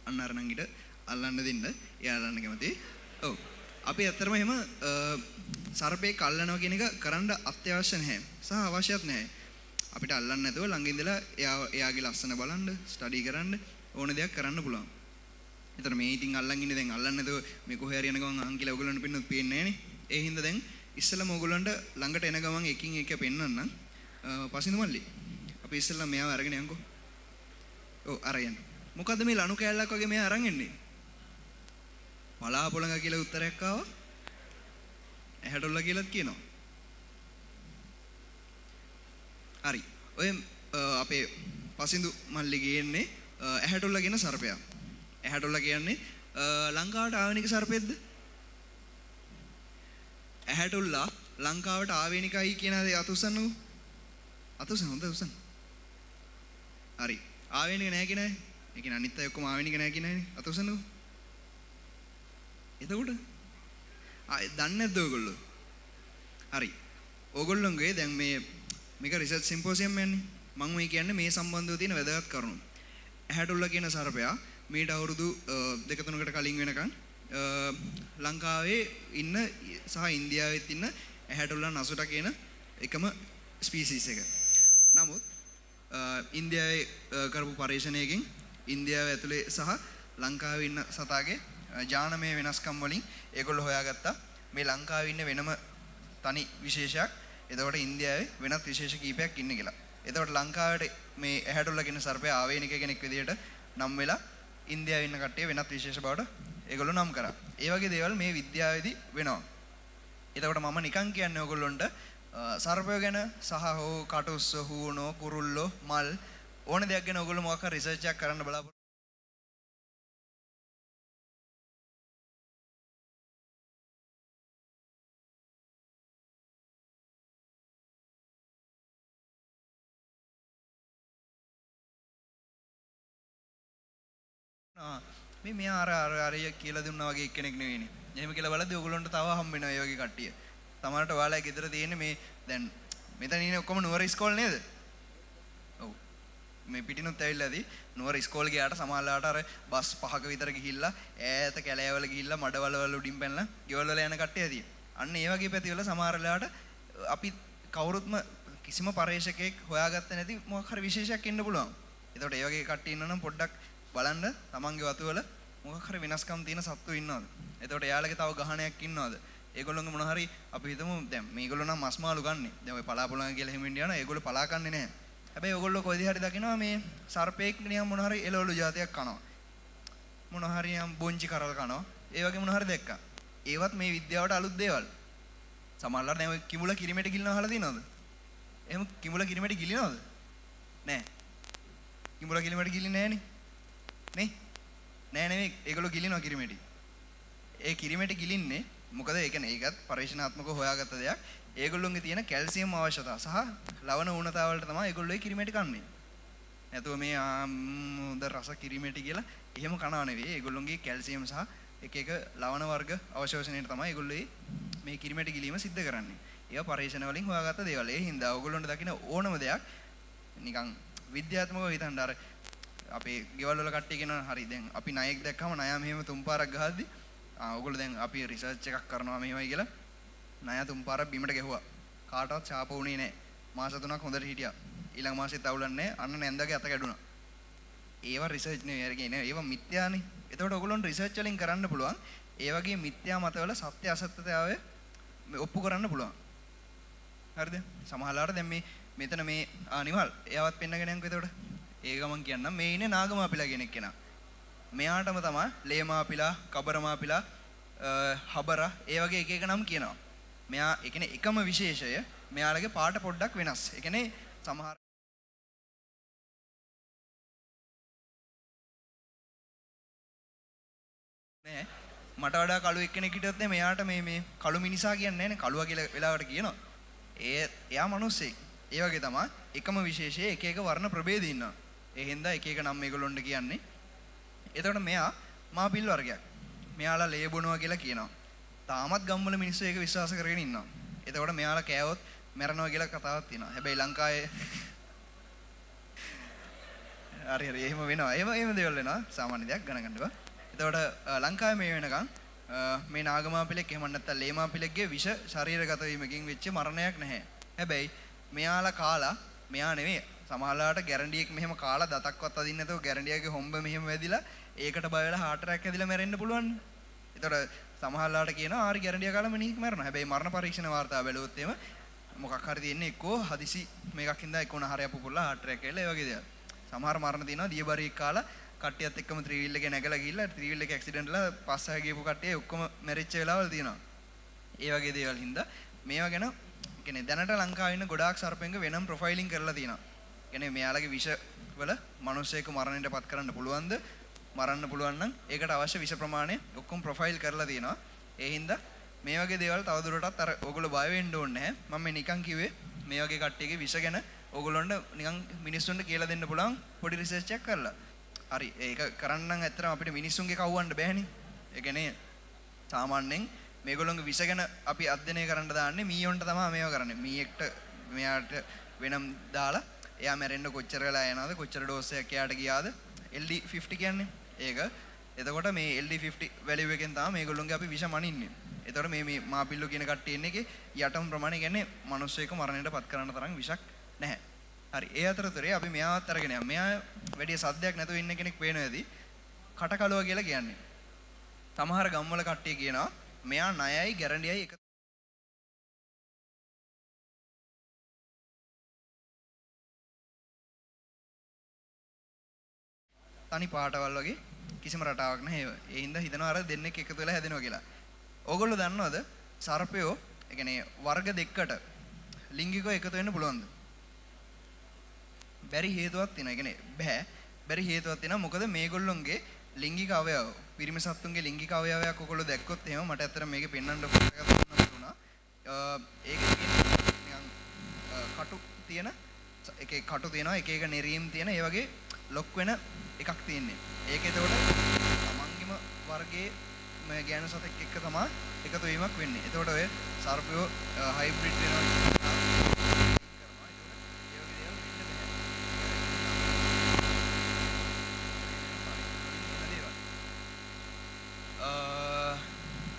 [SPEAKER 6] අන්න අර නංගිට අල්ලන්න දෙන්න. එයා අල්ලන්න කැමතියි. ඔව්. අපි ඇත්තටම එහෙම සර්පෙක් අල්ලනවා කියන එක කරන්න අත්‍යවශ්‍ය නැහැ. සහ අවශ්‍යත් නැහැ. අපිට අල්ලන්න නැතුව ළඟ ඉඳලා එයාගේ ලස්සන බලන්න, ස්ටඩි කරන්න ඕන දෙයක් කරන්න පුළුවන්. ඒතර මේ ඉතින් අල්ලන් ඉන්නේ දැන් අල්ලන්න නැතුව මේ කොහේ හරි යන ගමන් අහන් කියලා ඔයගොල්ලන්ට පින්නොත් පේන්නේ නැහනේ. ඒ හින්දා දැන් ඉස්සෙල්ලාම ඔයගොල්ලන්ට ළඟට එන ගමන් එකින් එක පෙන්නන්නම්. පසින්දු මල්ලි. අපි ඉස්සෙල්ලා මෙයාව අරගෙන යන්කෝ. ඔව් අරගෙන. මොකද්ද මේ ලණු කෑල්ලක් වගේ මෙයා අරන් එන්නේ? පලාපොළඟ කියලා උත්තරයක් ආවා. ඇහැටොල්ල කියලාත් කියනවා. හරි. ඔය අපේ පසින්දු මල්ලි ගේන්නේ ඇහැටොල්ල කියන සර්පයා. ඇහැටොල්ල කියන්නේ ලංකාවට ආවෙනික සර්පෙක්ද? ඇහැටොල්ල ලංකාවට ආවෙනිකයි කියන දේ අතුස්සන්නකෝ. අතුස්සන්න හොඳ උස්සන්න. හරි. ආවෙනික නැහැ කියන අය. ඒ කියන්නේ අනිත් අය ඔක්කොම ආවෙනික නැහැ කියන අයනේ. අතුස්සන්නකෝ. එතකොට දන්නේ නැද්ද ඔයගොල්ලෝ? හරි. ඕගොල්ලෝගේ දැන් මේක රිසර්ච් සිම්පෝසියම් යන්නේ. මම මේ කියන්නේ මේ සම්බන්ධව තියෙන වැදගත් කරුණු. ඇහැටොල්ල කියන සර්පයා මීට අවුරුදු 2-3කට කලින් වෙනකන් ලංකාවේ ඉන්න සහ ඉන්දියාවෙත් ඉන්න ඇහැටොල්ල නසුට කියන එකම ස්පීසිස් එක. නමුත් ඉන්දියාවේ කරපු පරීක්ෂණයකින් ඉන්දියාව ඇතුලේ සහ ලංකාවේ ඉන්න සතාගේ ජානමය වෙනස්කම් වලින් ඒගොල්ලෝ හොයාගත්තා මේ ලංකාවේ ඉන්න වෙනම තනි විශේෂයක්. එතකොට ඉන්දියාවේ වෙනත් විශේෂ කීපයක් ඉන්නේ කියලා. එතකොට ලංකාවට මේ ඇහැටොල්ල කියන සර්පයා ආවේනික කෙනෙක් විදිහට නම් වෙලා ඉන්දියාවේ ඉන්න කට්ටිය වෙනත් විශේෂ බවට ඒගොල්ලෝ නම් කරා. ඒ වගේ දේවල් මේ විද්‍යාවේදී වෙනවා. එතකොට මම නිකන් කියන්නේ ඔයගොල්ලන්ට සර්පය ගැන සහ හෝ කටුස්ස හූනෝ කුරුල්ලෝ මල් ඕන දෙයක් ගැන ඔයගොල්ලෝ මොකක් හරි රිසර්ච් එකක් කරන්න බලාපොරොත්තු මේ මෙයා අර කියලා දුන්නා වගේ එක්කෙනෙක් නෙවෙයිනේ. එහෙම කියලා බලද්දී ඔයගොල්ලන්ට තව හම්බ වෙනවා මේ වගේ කට්ටිය. තමන්ට ඔයාලා ගෙදර තියෙන්නේ මේ දැන් මෙතන ඉන්නේ ඔක්කොම නුවර ඉස්කෝල නේද? ඔව්. මේ පිටිනුත් ඇවිල්ලාදී නුවර ඉස්කෝල ගියාට සමහරලාට අර බස් 5ක විතර ගිහිල්ලා ඈත කැලෑවල ගිහිල්ලා මඩවල වල උඩින් පැනලා ගෙවල් වල යන කට්ටිය තියෙනවා. අන්න ඒ වගේ පැතිවල සමහරලාට අපි කවුරුත්ම කිසිම පරේක්ෂකයෙක් හොයාගත්තේ නැති මොකක් හරි විශේෂයක් ඉන්න පුළුවන්. ඒතකොට ඒ වගේ කට්ටිය ඉන්නනම් පොඩ්ඩක් බලන්න තමන්ගේ වතු වල මොකක් හරි වෙනස්කම් තියෙන සත්තු ඉන්නවද? එතකොට එයාලගේ තව ගහණයක් ඉන්නවද? ඒගොල්ලෝගේ මොන හරි අපි හිතමු දැන් මේගොල්ලෝ නම් මස් මාළු ගන්නෙ. දැන් ඔය පලාපොළඟ කියලා එහෙම ඉන්නවා ඒගොල්ලෝ පලා කන්නේ නැහැ. හැබැයි ඔයගොල්ලෝ කොයිද හරි දකිනවා මේ සර්පෙක් නිකන් මොන හරි එළවලු జాතියක් කනවා. මොන හරි යම් බොංචි කරල් කනවා. ඒ වගේ මොන හරි දැක්කා. ඒවත් මේ විද්‍යාවට අලුත් දේවල්. සමහරවල් දැන් ඔය කිමුල කිරිමෙට ගිලිනවා අහලා තියෙනවද? එහෙම කිමුල කිරිමෙට ගිලිනවද? නැහැ. කිමුල කිරිමෙට ගිලින්නේ නැහනේ. නේ? නෑ නෙවෙයි ඒගොල්ලෝ ගිලිනවා කිරිමෙටි. ඒ කිරිමෙටි ගිලින්නේ මොකද ඒ කියන්නේ ඒකත් පරීක්ෂණාත්මකව හොයාගත්ත දෙයක්. ඒගොල්ලොන්ගේ තියෙන කැල්සියම් අවශ්‍යතාව සහ ලවණ ඌනතාව වලට තමයි ඒගොල්ලෝ ඒ කිරිමෙටි කන්නේ. නැතුව මේ හොඳ රස කිරිමෙටි කියලා එහෙම කනවා නෙවෙයි. ඒගොල්ලොන්ගේ කැල්සියම් සහ එක එක ලවණ වර්ග අවශ්‍යවසනේට තමයි ඒගොල්ලෝ මේ කිරිමෙටි ගිලීම සිද්ධ කරන්නේ. ඒවා පරීක්ෂණ වලින් හොයාගත්ත දේවල්. ඒ හින්දා ඕගොල්ලන්ට දකින්න ඕනම දෙයක් නිකන් විද්‍යාත්මකව හිතන්න අර අපේ ගෙවල් වල කට්ටිය කියනවා හරි දැන් අපි ණයෙක් දැක්කම ණයා මෙහෙම තුන් පාරක් ගහද්දි ඔයගොල්ලෝ දැන් අපි රිසර්ච් එකක් කරනවා මෙහෙමයි කියලා ණයා තුන් පාරක් බිමට ගැහුවා කාටවත් ඡාප වුණේ නැහැ මාස 3ක් හොඳට හිටියා ඊළඟ මාසෙත් අවුලන්නේ අන්න නැන්දගේ අත කැඩුනා ඒවා රිසර්ච් නෙවෙයි අර කියන්නේ ඒවා මිත්‍යානේ එතකොට ඔයගොල්ලොන්ට රිසර්ච් වලින් කරන්න පුළුවන් ඒ වගේ මිත්‍යා මතවල සත්‍ය අසත්‍යතාවය ඔප්පු කරන්න පුළුවන් හරිද සමහරවිට දැන් මෙතන මේ නිවල් එයාවත් පෙන්නගෙන යන්කෝ එතකොට ඒ ගමන් කියන්නම් මේ ඉන්නේ නාගමාපිලා කෙනෙක් කෙනා. මෙයාටම තමයි ලේමාපිලා, කබරමාපිලා, හබර ඒ වගේ එක එක නම් කියනවා. මෙයා ඒ කියන්නේ එකම විශේෂය මෙයාලගේ පාට පොඩ්ඩක් වෙනස්. ඒ කියන්නේ සමහර නෑ මට වඩා කළු එක්කෙනෙක් හිටියොත් මෙයාට මේ කළු මිනිසා කියන්නේ නෑනේ කළුවා කියලා වෙලාවට කියනවා. එයා මිනිස්සෙක්. ඒ වගේ තමයි එකම විශේෂයේ එක එක වර්ණ ප්‍රභේද ඉන්නවා. ඒ හින්දා එක එක නම් මේගොල්ලොන්ට කියන්නේ. එතකොට මෙයා මාපිල් වර්ගයක්. මෙයාලා ලේ බොනවා කියලා කියනවා. තාමත් ගම්වල මිනිස්සු ඒක විශ්වාස කරගෙන ඉන්නවා. එතකොට මෙයාලා කෑවොත් මැරෙනවා කියලා කතාවක් තියෙනවා. හැබැයි ලංකාවේ හරි එහෙම වෙනවා. එහෙම දේවල් වෙනවා. සාමාන්‍ය දෙයක් ගණන් ගන්න එපා. එතකොට ලංකාවේ මේ වෙනකන් මේ නාගමාපිලෙක් එහෙම නැත්නම් ලේමාපිලෙක්ගේ විෂ ශරීරගත වීමකින් වෙච්ච මරණයක් නැහැ. හැබැයි මෙයාලා කාලා මෙයා නෙවෙයි සමහරලාට ගැරන්ඩියෙක් මෙහෙම කාලා දතක්වත් අදින්න නැතුව ගැරන්ඩියාගේ හොම්බ මෙහෙම වැදිලා ඒකට බය වෙලා heart attack ඇදිලා මැරෙන්න පුළුවන්. එතකොට සමහරලාට කියනවා ආරි ගැරන්ඩියා කාලා මිනිහෙක් මැරෙනවා. හැබැයි මරණ පරීක්ෂණ වාර්තාව බැලුවොත් එහෙම මොකක් හරි තියෙන්නේ එක්කෝ හදිසි මේකක් හින්දා එක්කෝ නහරයක් පුපුරලා heart attack ඇවිල්ලා ඒ වගේ දේවල්. සමහර මරණ තියෙනවා දියබරියෙක් කාලා කට්ටියත් එක්කම ත්‍රිවිල් එකේ නැගලා ගිහිල්ලා ත්‍රිවිල් එක ඇක්සිඩන්ට් වෙලා පස්සහ ගියපු කට්ටිය ඔක්කොම මැරිච්ච වෙලාවල් තියෙනවා. ඒ වගේ දේවල් හින්දා මේවා ගැන කියන්නේ දැනට ලංකාවේ ඉන්න ගොඩාක් සර්පෙන්ගේ වෙනම් ප්‍රොෆයිලින් කරලා තියෙනවා. කියන්නේ මෙයාලගේ විෂ වල මිනිස්සෙක් මරණයට පත් කරන්න පුළුවන්ද? මරන්න පුළුවන් නම් ඒකට අවශ්‍ය විෂ ප්‍රමාණය ඔක්කොම ප්‍රොෆයිල් කරලා තියෙනවා. ඒ හින්දා මේ වගේ දේවල් තවදුරටත් අර ඕගොල්ලෝ බය වෙන්න ඕනේ නැහැ. මම මේ නිකන් කිව්වේ මේ වගේ කට්ටියගේ විෂ ගැන ඕගොල්ලොන්ට නිකන් මිනිස්සුන්ට කියලා දෙන්න පුළුවන් පොඩි රිසර්ච් එකක් කරලා. හරි ඒක කරන්න නම් ඇත්තටම අපිට මිනිස්සුන්ගේ කවවන්න බෑනේ. ඒ කියන්නේ සාමාන්‍යයෙන් මේගොල්ලෝගේ විෂ ගැන අපි අධ්‍යයනය කරන්න දාන්නේ මීයොන්ට තමයි මේව කරන්නේ. මීයෙක්ට මෙයාට වෙනම් දාලා එයා මැරෙන්න කොච්චර වෙලා යනවද කොච්චර ඩෝස් එකක් එයාට ගියාද LD50 කියන්නේ. ඒක එතකොට මේ LD50 වැලියු එකෙන් තමයි මේගොල්ලෝගේ අපි විෂ මනින්නේ. එතකොට මේ මාපිල්ලෝ කියන කට්ටිය ඉන්නේ එකේ යටම ප්‍රමාණය කියන්නේ මිනිස්සෙක් මරණයට පත් කරන්න තරම් විෂක් නැහැ. හරි ඒ අතරතුරේ අපි මෙයාවත් අරගෙන යමු. මෙයා වැඩි සද්දයක් නැතුව ඉන්න කෙනෙක් පේනවා ඇති. කටකලුව කියලා කියන්නේ. සමහර ගම්වල කට්ටිය කියනවා මෙයා ණයයි ගැරන්ඩියයි එක තනි පාටවල් වගේ කිසිම රටාවක් නැහැ. ඒ හින්දා හිතනවා අර දෙන්නෙක් එකතු වෙලා හැදෙනවා කියලා. ඕගොල්ලෝ දන්නවද සර්පයෝ ඒ කියන්නේ වර්ග දෙකකට ලිංගිකව එකතු වෙන්න පුළුවන්ද? බැරි හේතුවක් තියෙනවා. ඒ කියන්නේ බෑ. බැරි හේතුවක් තියෙනවා. මොකද මේගොල්ලොන්ගේ ලිංගික අවයව පිරිමි සත්තුන්ගේ ලිංගික අවයවයක් ඔයගොල්ලෝ දැක්කොත් එහෙම මට ඇත්තට මේකේ පෙන්වන්න පුළුණා. ඒකේ නිකන් කටු තියෙන එකේ කටු තියෙනවා එක එක නෙරීම් තියෙන ඒ වගේ ලොක් වෙන එකක් තියෙන්නේ. ඒක එතකොට තමන්ගේම වර්ගයේ මේ ගෑනු සතෙක් එක්ක තමයි එකතු වීමක් වෙන්නේ. එතකොට ඔය සර්පයෝ හයිබ්‍රිඩ් වෙනවා.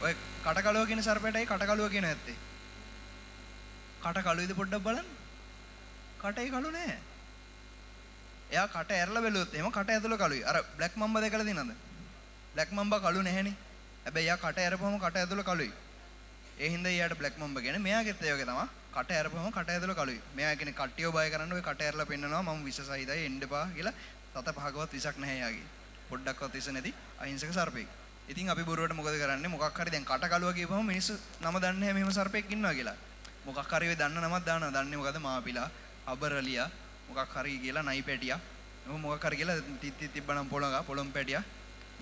[SPEAKER 6] ඔය කටකලුව කියන සර්පයටයි කටකලුව කියන ඇත්තේ. කටකලුවේද පොඩ්ඩක් බලන්න. කටේ කළු නෑ. එයා කට ඇරලා බැලුවොත් එහෙම කට ඇතුළ කළුයි. අර බ්ලැක් මම්බා දැකලා තියෙනවද? බ්ලැක් මම්බා කළු නැහැනේ. හැබැයි එයා කට ඇරපුවම කට ඇතුළ කළුයි. ඒ හින්දා එයාට බ්ලැක් මම්බා කියන්නේ මෙයාගෙත් ඒ වගේ තමයි. කට ඇරපුවම කට ඇතුළ කළුයි. මෙයා කියන්නේ කට්ටියව බය කරන්න ඔය කට ඇරලා පෙන්නනවා මම විස සහිතයි එන්න එපා කියලා. තත පහකවත් විසක් නැහැ එයාගේ. පොඩ්ඩක්වත් විස නැති අහිංසක සර්පෙක්. ඉතින් අපි බොරුවට මොකද කරන්නේ? මොකක් හරි දැන් කට කළුවා කියපුවම මිනිස්සු නම දන්නේ නැහැ මෙහෙම සර්පෙක් ඉන්නවා කියලා. මොකක් හරි ඔය දන්න නමක් දානවා. දන්නේ මොකද? මාපිලා, අබරලියා, මොකක් හරි කියලා නයි පැටියා. මොකක් හරි කියලා තිබ්බනම් පොළොම් පැටියා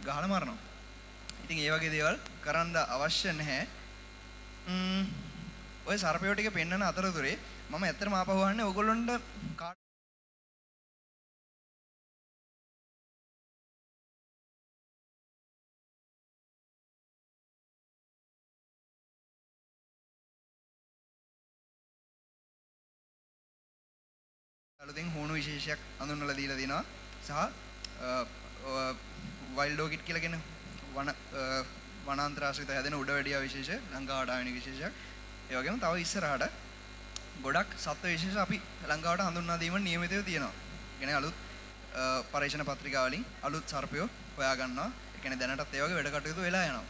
[SPEAKER 6] ගහලා මරනවා. ඉතින් ඒ වගේ දේවල් කරන්න අවශ්‍ය නැහැ. ඔය සර්පයෝ ටික පෙන්නන අතරතුරේ මම ඇත්තටම ආපහු අහන්නේ ඕගොල්ලොන්ට අලුතෙන් හුණු විශේෂයක් අඳුන්වලා දීලා දිනවා සහ වයිල්ඩ් ඕකිඩ් කියලා කියන වනාන්තර ආශ්‍රිත හැදෙන උඩවැඩියා විශේෂ ලංකාවට ආවෙන විශේෂයක්. ඒ වගේම තව ඉස්සරහට ගොඩක් සත්ත්ව විශේෂ අපි ලංකාවට හඳුන්වා දීම නියමිතව තියෙනවා. කියන්නේ අලුත් පරීක්ෂණ පත්‍රිකා වලින් අලුත් සර්පයෝ හොයා ගන්නවා. ඒ කියන්නේ දැනටත් ඒ වගේ වැඩ කටයුතු වෙලා යනවා.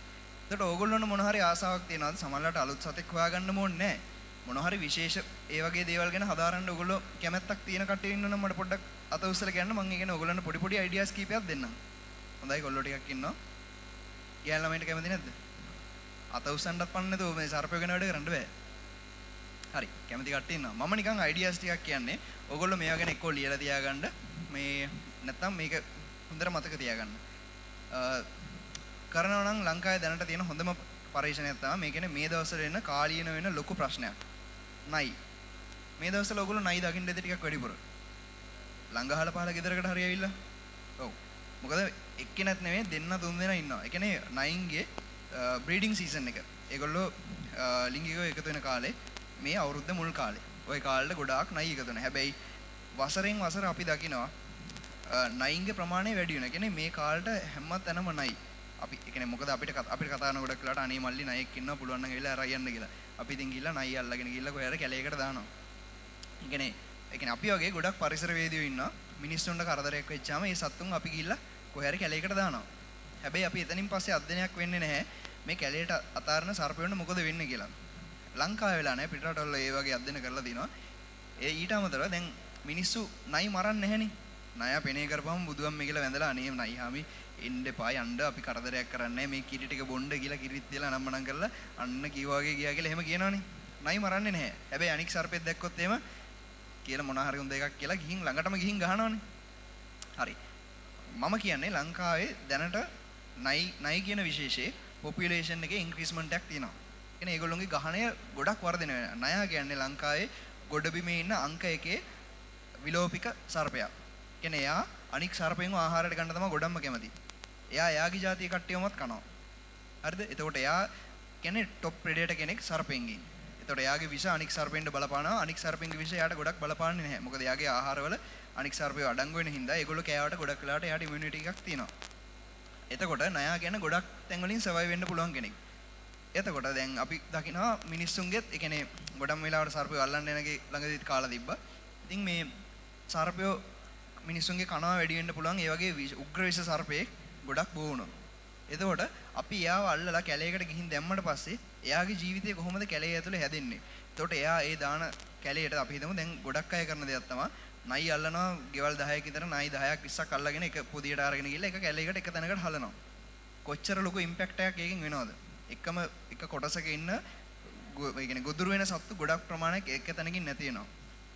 [SPEAKER 6] ඒකට ඕගොල්ලොන්ට මොන හරි ආසාවක් තියෙනවද? සමහරවිට අලුත් සතෙක් හොයා ගන්න ඕනේ නැහැ. මොන හරි විශේෂ ඒ වගේ දේවල් ගැන හදාරන්න ඔයගොල්ලෝ කැමැත්තක් තියෙන කට්ටිය ඉන්නවනම් මට පොඩ්ඩක් අත උස්සලා කියන්න. මම ඉගෙන ඔයගොල්ලන්ට පොඩි පොඩි අයිඩියාස් කීපයක් දෙන්නම්. හොඳයි කොල්ලෝ ටිකක් ඉන්නවා. ගෑන් ළමයින්ට කැමති නැද්ද? අත උස්සන්නත් පන්නේ නැතුව මේ සර්පය ගැන වැඩ කරන්න බෑ. හරි කැමති කට්ටිය ඉන්නවා. මම නිකන් අයිඩියාස් ටිකක් කියන්නේ. ඔයගොල්ලෝ මේවා ගැන එක්කෝ ලියලා තියාගන්න. මේ නැත්තම් මේක හොඳට මතක තියාගන්න. කරනවා නම් ලංකාවේ දැනට තියෙන හොඳම පරීක්ෂණයක් තමයි මේ කියන්නේ මේ දවස්වල එන කාලීන වෙන ලොකු ප්‍රශ්නයක්. නයි. මේ දවස්වල ඔයගොල්ලෝ නයි දකින්න දෙද ටිකක් වැඩිපුර. ළඟහල පහල ගෙදරකට හරි ඇවිල්ලා. ඔව්. මොකද එක්කෙනෙක් නෙමෙයි දෙන්න තුන් දෙනා ඉන්නවා. ඒ කියන්නේ නයින්ගේ බ්‍රීඩින් සීසන් එක. ඒගොල්ලෝ ලිංගිකව එකතු වෙන කාලේ මේ අවුරුද්ද මුල් කාලේ. ওই කාලෙට ගොඩාක් නයි එකතු වෙනවා. හැබැයි වසරෙන් වසර අපි දකිනවා නයින්ගේ ප්‍රමාණය වැඩි වෙනවා. කියන්නේ මේ කාලෙට හැම තැනම නයි. අපි ඒ කියන්නේ මොකද අපිට කතා කරන ගොඩක් වෙලාවට අනේ මල්ලි නයෙක් ඉන්නවා පුළුවන් නම් ඇවිල්ලා අරන් යන්න කියලා. අපි ඉතින් ගිහිල්ලා නයි අල්ලගෙන ගිහිල්ලා කොහේ හරි කැලේකට දානවා. ඒ කියන්නේ අපි වගේ ගොඩක් පරිසරවේදියෝ ඉන්නවා. මිනිස්සුන්ට කරදරයක් වෙච්චාම මේ සත්තුන් අපි ගිහිල්ලා කොහේ හරි කැලේකට දානවා. හැබැයි අපි එතනින් පස්සේ අධ්‍යයනයක් වෙන්නේ නැහැ මේ කැලේට අතාරන සර්පයන්ට මොකද වෙන්නේ කියලා. ලංකාවේ වෙලා නැහැ පිටරටවල ඒ වගේ අධ්‍යයන කරලා දිනවා. ඒ ඊට අමතරව දැන් මිනිස්සු නයි මරන්නේ නැහෙනේ. නයා පෙනේ කරපුවම බුදුන් මේ කියලා වැඳලා අනේ නයි හාමි එන්න එපා යන්න අපි කරදරයක් කරන්නේ මේ කිරි ටික බොණ්ඩ කියලා කිරිත් තියලා නම්මනම් කරලා අන්න කිව්වා වගේ ගියා කියලා එහෙම කියනවනේ. නයි මරන්නේ නැහැ. හැබැයි අනික් සර්පෙක් දැක්කොත් එහෙම කියලා මොනවා හරි හොඳ එකක් කියලා ගිහින් ළඟටම ගිහින් ගහනවනේ. හරි. මම කියන්නේ ලංකාවේ දැනට නයි කියන විශේෂයේ පොපියුලේෂන් එකේ ඉන්ක්‍රීස්මන්ට් එකක් තියෙනවා. කියන්නේ ඒගොල්ලෝගේ ගහණය ගොඩක් වර්ධනය වෙනවා. නයා කියන්නේ ලංකාවේ ගොඩබිමේ ඉන්න අංක 1 විලෝපික සර්පයා. කියන්නේ එයා අනික් සර්පෙන්ව ආහාරයට ගන්න තමයි ගොඩක්ම කැමති. එයා එයාගේ ජාතිය කට්ටියමත් කනවා. හරිද? එතකොට එයා කියන්නේ টොප් ප්‍රෙඩේටර් කෙනෙක් සර්පෙන්ගෙන්. එතකොට එයාගේ විෂ අනික් සර්පෙන්ට බලපානවා. අනික් සර්පෙන්ගේ විෂ එයාට ගොඩක් බලපාන්නේ නැහැ. මොකද එයාගේ ආහාරවල අනික් සර්පයෝ අඩංගු වෙන හින්දා ඒගොල්ලෝ කෑවට ගොඩක් වෙලාවට එයාට ඉමුනිටි එකක් තියෙනවා. එතකොට නයා කියන්නේ ගොඩක් තැන් වලින් සර්වයිව් වෙන්න පුළුවන් කෙනෙක්. එතකොට දැන් අපි දකිනවා මිනිස්සුන්ගෙත් ඒ කියන්නේ ගොඩක් වෙලාවට සර්පයෝ අල්ලන්න එනගේ ළඟදීත් කාලා තිබ්බා. ඉතින් මේ සර්පයෝ මිනිස්සුන්ගේ කනවා වැඩි වෙන්න පුළුවන්. ඒ වගේ උග්‍ර විෂ සර්පෙක් ගොඩක් බෝ වුණා. එතකොට අපි එයාව අල්ලලා කැලේකට ගිහින් දැම්මට පස්සේ එයාගේ ජීවිතය කොහොමද කැලේ ඇතුලේ හැදෙන්නේ? එතකොට එයා ඒ දාන කැලේට අපි හිතමු දැන් ගොඩක් අය කරන දෙයක් තමයි නයි අල්ලනවා ගෙවල් 10ක විතර නයි 10ක් 20ක් අල්ලගෙන එක පොදියට අරගෙන ගිහලා එක කැලේකට එක තැනකට හලනවා. කොච්චර ලොකු ඉම්පැක්ට් එකක් ඒකෙන් වෙනවද? එකම එක කොටසක ඉන්න ඒ කියන්නේ ගොදුරු වෙන සත්තු ගොඩක් ප්‍රමාණයක් එක තැනකින් නැති වෙනවා.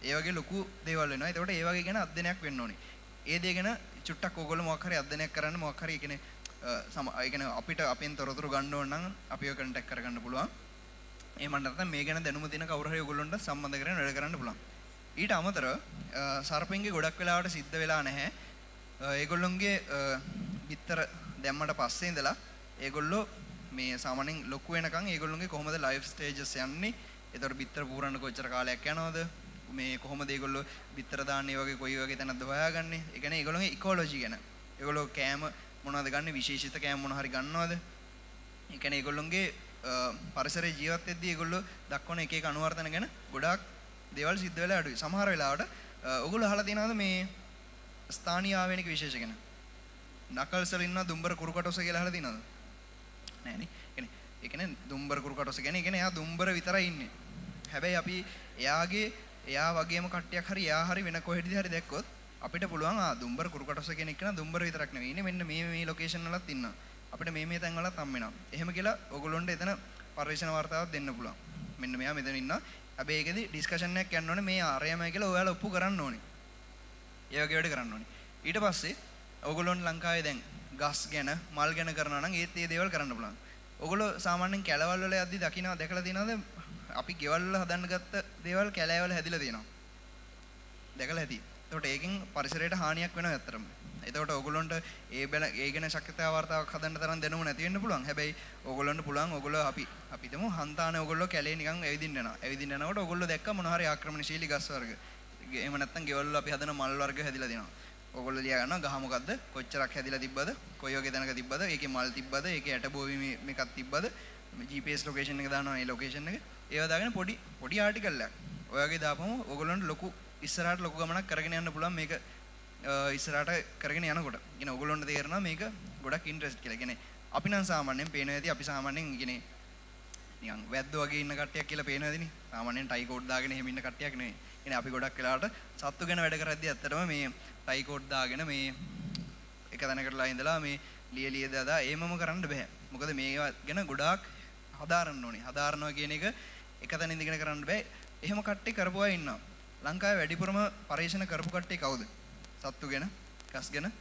[SPEAKER 6] ඒ වගේ ලොකු දේවල් වෙනවා. ඒකට ඒ වගේ ගැන අධ්‍යයනයක් වෙන්න ඕනේ. ඒ දේ ගැන චුට්ටක් ඕගොල්ලෝ මොකක් හරි අධ්‍යයනයක් කරන්න මොකක් හරි කියන්නේ අපිට අපෙන් තොරතුරු ගන්න ඕන නම් අපිව කන්ටැක්ට් කරගන්න පුළුවන්. එහෙම නැත්නම් මේ ගැන දැනුම දෙන කවුරු හරි ඔයගොල්ලන්ට සම්බන්ධ කරගෙන වැඩ කරන්න පුළුවන්. ඊට අමතරව සර්පෙන්ගේ ගොඩක් වෙලාවට සිද්ධ වෙලා නැහැ. ඒගොල්ලොන්ගේ බිත්තර දැම්මට පස්සේ ඉඳලා ඒගොල්ලෝ මේ සාමාන්‍යයෙන් ලොකු වෙනකන් ඒගොල්ලොන්ගේ කොහොමද ලයිෆ් ස්ටේජස් යන්නේ? ඒතර බිත්තර පුරන්න කොච්චර කාලයක් යනවද? මේ කොහොමද ඒගොල්ලෝ බිත්තර දාන්නේ වගේ කොයි වගේ තැනක්ද හොයාගන්නේ? ඒ කියන්නේ ඒගොල්ලෝගේ ඉකොලොජි ගැන. ඒගොල්ලෝ කෑම මොනවද ගන්න? විශේෂිත කෑම මොන හරි ගන්නවද? ඒ කියන්නේ ඒගොල්ලොන්ගේ පරිසරයේ ජීවත් වෙද්දී ඒගොල්ලෝ දක්වන එක එක අනුවර්තන ගැන ගොඩාක් දේවල් සිද්ධ වෙලා අඩුයි. සමහර වෙලාවට ඔයගොල්ලෝ අහලා තියෙනවද මේ ස්ථානීය ආවේනික විශේෂ ගැන? නකල්ස් වල ඉන්න දුම්බර කුරුකටොස කියලා අහලා තියෙනවද? නෑ නේ. ඒ කියන්නේ දුම්බර කුරුකටොස කියන්නේ එයා දුම්බර විතරයි ඉන්නේ. හැබැයි අපි එයා වගේම කට්ටියක් හරි එයා හරි වෙන කොහෙදි හරි දැක්කොත් අපිට පුළුවන් දුම්බර කුරුකටොස කෙනෙක් නා දුම්බර විතරක් නෙවෙයි ඉන්නේ මෙන්න මේ ලොකේෂන් වලත් ඉන්නවා. අපිට මේ තැන් වලත් හම් වෙනවා. එහෙම කියලා ඔයගොල්ලොන්ට එතන පරිශන වார்த்தාවක් දෙන්න පුළුවන්. මෙන්න මෙයා මෙතන ඉන්නවා. හැබැයි ඒකෙදි ඩිස්කෂන් එකක් යන්න ඕනේ මේ ආරයමයි කියලා ඔයාලා ඔප්පු කරන්න ඕනේ. ඒ වගේ වැඩ කරන්න ඕනේ. ඊට පස්සේ ඔයගොල්ලොන් ලංකාවේ දැන් ගස් ගැන මල් ගැන කරනවා නම් ඒත් ඒ දේවල් කරන්න පුළුවන්. ඔයගොල්ලෝ සාමාන්‍යයෙන් කැලවල් වල යද්දි දැකලා තියෙනවද අපි ගෙවල් වල හදන්න ගත්ත දේවල් කැලෑවල හැදිලා තියෙනවා. දැකලා ඇති. එතකොට ඒකෙන් පරිසරයට හානියක් වෙනවා ඇත්තටම. එතකොට ඔයගොල්ලන්ට ඒ ගැන ශක්තිතාව වார்த்தාවක් හදන්න තරම් දැනුම නැති වෙන්න පුළුවන්. හැබැයි ඔයගොල්ලන්ට පුළුවන් ඔයගොල්ලෝ අපි හිතමු හන්තානේ ඔයගොල්ලෝ කැලේ නිකන් ඇවිදින්න යනවා. ඇවිදින්න යනකොට ඔයගොල්ලෝ දැක්ක මොන හරි ආක්‍රමණශීලී ගස් වර්ග. එහෙම නැත්නම් ගෙවල් වල අපි හදන මල් වර්ග හැදිලා තියෙනවා. ඔයගොල්ලෝ ලියා ගන්නවා ගහ මොකද්ද? කොච්චරක් හැදිලා තිබ්බද? කොයි වගේ තැනක තිබ්බද? ඒකේ මල් තිබ්බද? ඒකේ ඇට බෝවි මේකක් තිබ්බද? GPS ලොකේෂන් එක දානවා. ඒ ලොකේෂන් එක ඒවා දාගෙන පොඩි ආටිකල් එකක්. ඔය වගේ දාපම ඔයගොල්ලන්ට ලොකු ඉස්සරහට ලොකු ගමනක් කරගෙන යන්න පුළුවන් මේක ඉස්සරහට කරගෙන යනකොට. කියන්නේ ඔයගොල්ලන්ට තේරෙනවා මේක ගොඩක් ඉන්ට්‍රෙස්ට් කියලා. කියන්නේ අපි නම් සාමාන්‍යයෙන් පේන ඇති අපි සාමාන්‍යයෙන් කියන්නේ නිකන් වැද්දෝ වගේ ඉන්න කට්ටියක් කියලා පේන ඇතිනේ. සාමාන්‍යයෙන් ටයි කෝට් දාගෙන එහෙම ඉන්න කට්ටියක් නෙවෙයි. කියන්නේ අපි ගොඩක් වෙලාවට සත්තු ගැන වැඩ කරද්දී ඇත්තටම මේ ටයි කෝට් දාගෙන මේ එක තැනකටලා ඉඳලා මේ ලියලිය දාලා ඒමම කරන්න බෑ. මොකද මේවා ගැන ගොඩාක් හදාරන්න ඕනේ. හදාරනවා කියන එක එක තැන ඉඳගෙන කරන්න බෑ. එහෙම කට්ටිය කරපු අය ඉන්නවා. ලංකාවේ වැඩිපුරම පරීක්ෂණ කරපු කට්ටිය කවුද? සත්තු ගැන, කස් ගැන.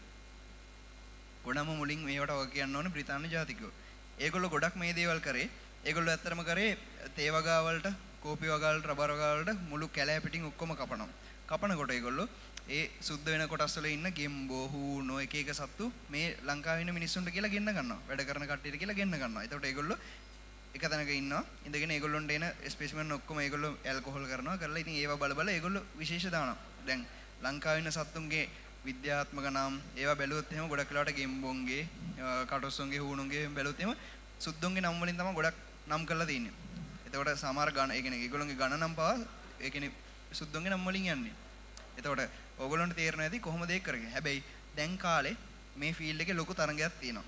[SPEAKER 6] ගොඩම මුලින් මේවට ඔය කියන්න ඕනේ බ්‍රිතාන්‍ය ජාතිකයෝ. ඒගොල්ලෝ ගොඩක් මේ දේවල් කරේ. ඒගොල්ලෝ ඇත්තටම කරේ තේ වගා වලට, කෝපි වගා වලට, රබර් වගා වලට මුළු කැලෑ පිටින් ඔක්කොම කපනවා. කපනකොට ඒගොල්ලෝ ඒ සුද්ධ වෙන කොටස් වල ඉන්න ගෙම්බෝ, හූනෝ එක එක සත්තු මේ ලංකාවේ ඉන්න මිනිස්සුන්ට කියලා ගෙන්න ගන්නවා. වැඩ කරන කට්ටියට කියලා ගෙන්න ගන්නවා. එතකොට ඒගොල්ලෝ එක තැනක ඉන්නවා. ඉඳගෙන ඒගොල්ලොන්ට එන ස්පෙසිමන් ඔක්කොම ඒගොල්ලෝ ඇල්කොහොල් කරනවා. කරලා ඉතින් ඒවා බල බල ඒගොල්ලෝ විශේෂ දානවා. දැන් ලංකාවේ ඉන්න සත්තුන්ගේ විද්‍යාත්මක නම් ඒවා බැලුවොත් එහෙම ගොඩක් වෙලාවට ගෙම්බොන්ගේ, කටොස්සොන්ගේ, හූනුන්ගේ බැලුවොත් එහෙම සුද්දොන්ගේ නම් වලින් තමයි ගොඩක් නම් කරලා තියෙන්නේ. එතකොට සමහර ගණ ඒ කියන්නේ ඒගොල්ලොන්ගේ ගණ නම් පවා ඒ කියන්නේ සුද්දොන්ගේ නම් වලින් යන්නේ. එතකොට ඕගොල්ලන්ට තේරෙන්නේ නැති කොහොමද ඒක කරන්නේ. හැබැයි දැන් කාලේ මේ ෆීල්ඩ් එකේ ලොකු තරංගයක් තියෙනවා.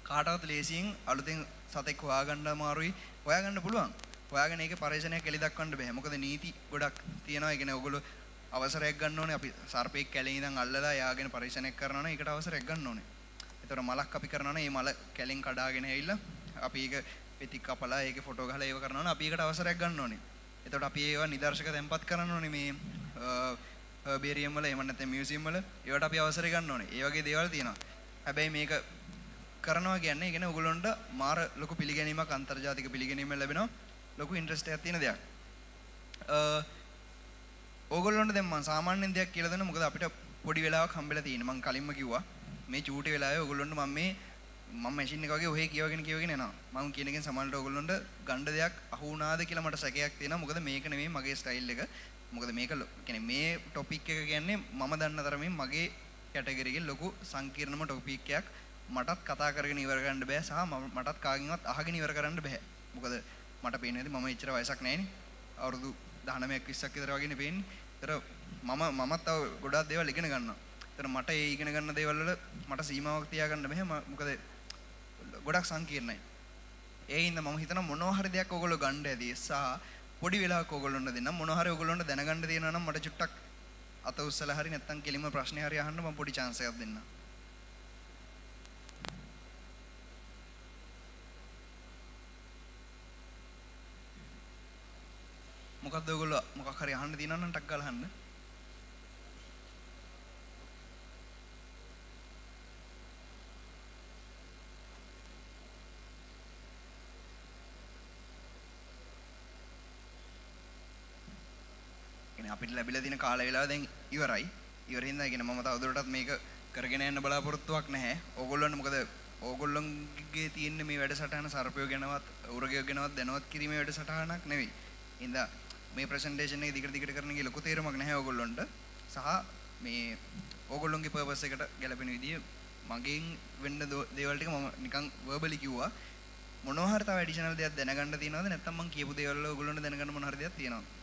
[SPEAKER 6] කාටවත් ලේසියෙන් අලුතෙන් සතෙක් හොයාගන්න අමාරුයි. හොයාගන්න පුළුවන්. හොයාගෙන ඒකේ පරීක්ෂණයක් එලි දක්වන්න බෑ. මොකද නීති ගොඩක් තියෙනවා. ඒ කියන්නේ ඕගොල්ලෝ අවසරයක් ගන්න ඕනේ. අපි සර්පෙක් කැලේ ඉඳන් අල්ලලා යාගෙන පරීක්ෂණයක් කරනවා නම් ඒකට අවසරයක් ගන්න ඕනේ. ඒතර මලක් අපි කරනවා නම් මේ මල කැලෙන් කඩාගෙන ඇවිල්ලා අපි ඒක පෙති කපලා ඒකේ ෆොටෝ ගහලා ඒව කරනවා නම් අපි ඒකට අවසරයක් ගන්න ඕනේ. එතකොට අපි ඒවා නිදර්ශක තැන්පත් කරන්න ඕනේ මේ හර්බේරියම් වල එහෙම නැත්නම් මියුසියම් වල ඒවට අපි අවසරය ගන්න ඕනේ. ඒ වගේ දේවල් තියෙනවා. හැබැයි මේක කරනවා කියන්නේ කියන්නේ ඔයගොල්ලන්ට මාර ලොකු පිළිගැනීමක් අන්තර්ජාතික පිළිගැනීමක් ලැබෙනවා. ලොකු ඉන්ට්‍රස්ට් එකක් තියෙන දෙයක්. ඕගොල්ලන්ට දැන් මම සාමාන්‍යයෙන් දෙයක් කියලා දෙන්න. මොකද අපිට පොඩි වෙලාවක් හම්බෙලා තියෙන්නේ. මම කලින්ම කිව්වා මේ චූටි වෙලාවේ ඔයගොල්ලන්ට මම මැෂින් එක වගේ ඔහේ කියවගෙන එනවා. මම කියන එකෙන් සමහරවිට ඔයගොල්ලන්ට ගන්න දෙයක් අහු වුණාද කියලා මට සැකයක් තියෙනවා. මොකද මේක නෙමෙයි මගේ ස්ටයිල් එක. මොකද මේක කියන්නේ මේ ටොපික් එක කියන්නේ මම දන්න තරමින් මගේ කැටගරි එකේ ලොකු සංකීර්ණම ටොපික් එකක්. මටත් කතා කරගෙන ඉවර කරන්න බෑ සහ මටත් කාගෙන්වත් අහගෙන ඉවර කරන්න බෑ. මොකද මට පේන්නේ මම එච්චර වයසක් නැහැනේ. අවුරුදු 19ක් 20ක් විතර වගේනේ පේන්නේ. ඒතර මමත් තව ගොඩාක් දේවල් ඉගෙන ගන්නවා. ඒතර මට ඒ ඉගෙන ගන්න දේවල් වල මට සීමාවක් තියාගන්න බෑ. මොකද ගොඩක් සංකීර්ණයි. ඒ හින්දා මම හිතනවා මොනවා හරි දෙයක් ඔයගොල්ලෝ ගන්න ඇති. සහ පොඩි වෙලාවක ඔයගොල්ලොන්ට දෙන්න මොනවා හරි ඔයගොල්ලොන්ට දැනගන්න තියෙනවා නම් මට චුට්ටක් අත උස්සලා හරි නැත්නම් කෙලින්ම ප්‍රශ්නේ හරි අහන්න මම පොඩි chance එකක් දෙන්නම්. මොකක්ද ඔයගොල්ලෝ මොකක් හරි අහන්න තියෙනවා නම් ටක් ගාලා අහන්න. අපිට ලැබිලා තියෙන කාල වේලාව දැන් ඉවරයි. ඉවරින් දැන් මම තවදුරටත් මේක කරගෙන යන්න බලාපොරොත්තුවක් නැහැ. ඕගොල්ලන්ට මොකද ඕගොල්ලන්ගේ තියෙන මේ වැඩසටහන සර්පයෝ ගැනවත් උරගයෝ ගැනවත් දැනුවත් කිරීමේ වැඩසටහනක් නෙවෙයි. ඉතින් මේ ප්‍රසන්ටේෂන් එක දිගට කරන එකේ ලොකු තේරුමක් නැහැ ඕගොල්ලන්ට. සහ මේ ඕගොල්ලන්ගේ පර්පස් එකට ගැලපෙන විදිය මගෙන් වෙන්න දේවල් ටික මම නිකන් වර්බලි කිව්වා. මොනවා හරි තව ඇඩිෂනල් දෙයක් දැනගන්න තියෙනවද නැත්නම් මම කියපු දේවල් වල ඕගොල්ලන්ට දැනගන්න මොන හරි දෙයක් තියෙනවද?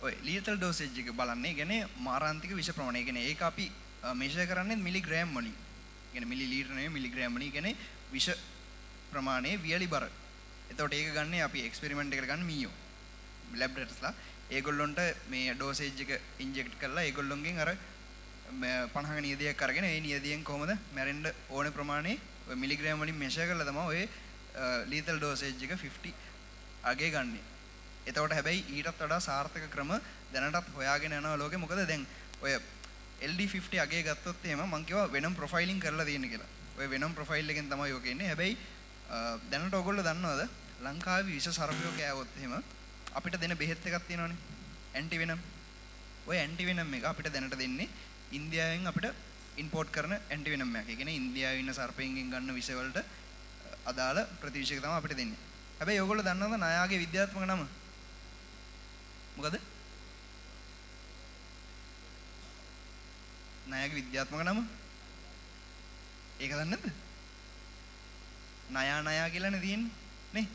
[SPEAKER 6] ඔය lethal dosage එක බලන්නේ කියන්නේ මාරාන්තික විෂ ප්‍රමාණය. කියන්නේ ඒක අපි මෙෂර් කරන්නේ මිලිග්‍රෑම් වලින්. කියන්නේ මිලිලීටර නෙවෙයි මිලිග්‍රෑම් වලින්. කියන්නේ විෂ ප්‍රමාණය වියලි බර. එතකොට ඒක ගන්නේ අපි එක්ස්පෙරිමන්ට් එකකට ගන්න මීයෝ. ලැබොරටරිස්ලා ඒගොල්ලොන්ට මේ ඩෝසේජ් එක ඉන්ජෙක්ට් කරලා ඒගොල්ලොන්ගෙන් අර 50ක නියදයක් අරගෙන ඒ නියදයෙන් කොහොමද මැරෙන්න ඕනේ ප්‍රමාණය ඔය මිලිග්‍රෑම් වලින් මෙෂර් කරලා තමයි ඔය lethal dosage එක 50 අගේ ගන්නේ. එතකොට හැබැයි ඊටත් වඩා සාර්ථක ක්‍රම දැනටත් හොයාගෙන යනවා ලෝකේ. මොකද දැන් ඔය LD50 අගේ ගත්තොත් එහෙම මම කිව්වා වෙනම් ප්‍රොෆයිලින් කරලා තියෙන කියලා. ඔය වෙනම් ප්‍රොෆයිල් එකෙන් තමයි ඔක එන්නේ. හැබැයි දැනට ඔයගොල්ලෝ දන්නවද ලංකාවේ විෂ සර්පයෝ කෑවොත් එහෙම අපිට දෙන බෙහෙත් එකක් තියෙනවනේ. ඇන්ටි වෙනම්. ඔය ඇන්ටි වෙනම් එක අපිට දැනට දෙන්නේ ඉන්දියාවෙන් අපිට ඉම්පෝට් කරන ඇන්ටි වෙනම් එකක්. ඒ කියන්නේ ඉන්දියාවේ ඉන්න සර්පෙන්ගෙන් ගන්න විෂ වලට අදාළ ප්‍රතිවිෂයක තමයි අපිට දෙන්නේ. හැබැයි ඔයගොල්ලෝ දන්නවද ණයාගේ විද්‍යාත්මක නම? මොකද? ණයාගේ විද්‍යාත්මක නම? ඒක දන්නේ නැද්ද? ණයා කියලානේ තියෙන්නේ නේ?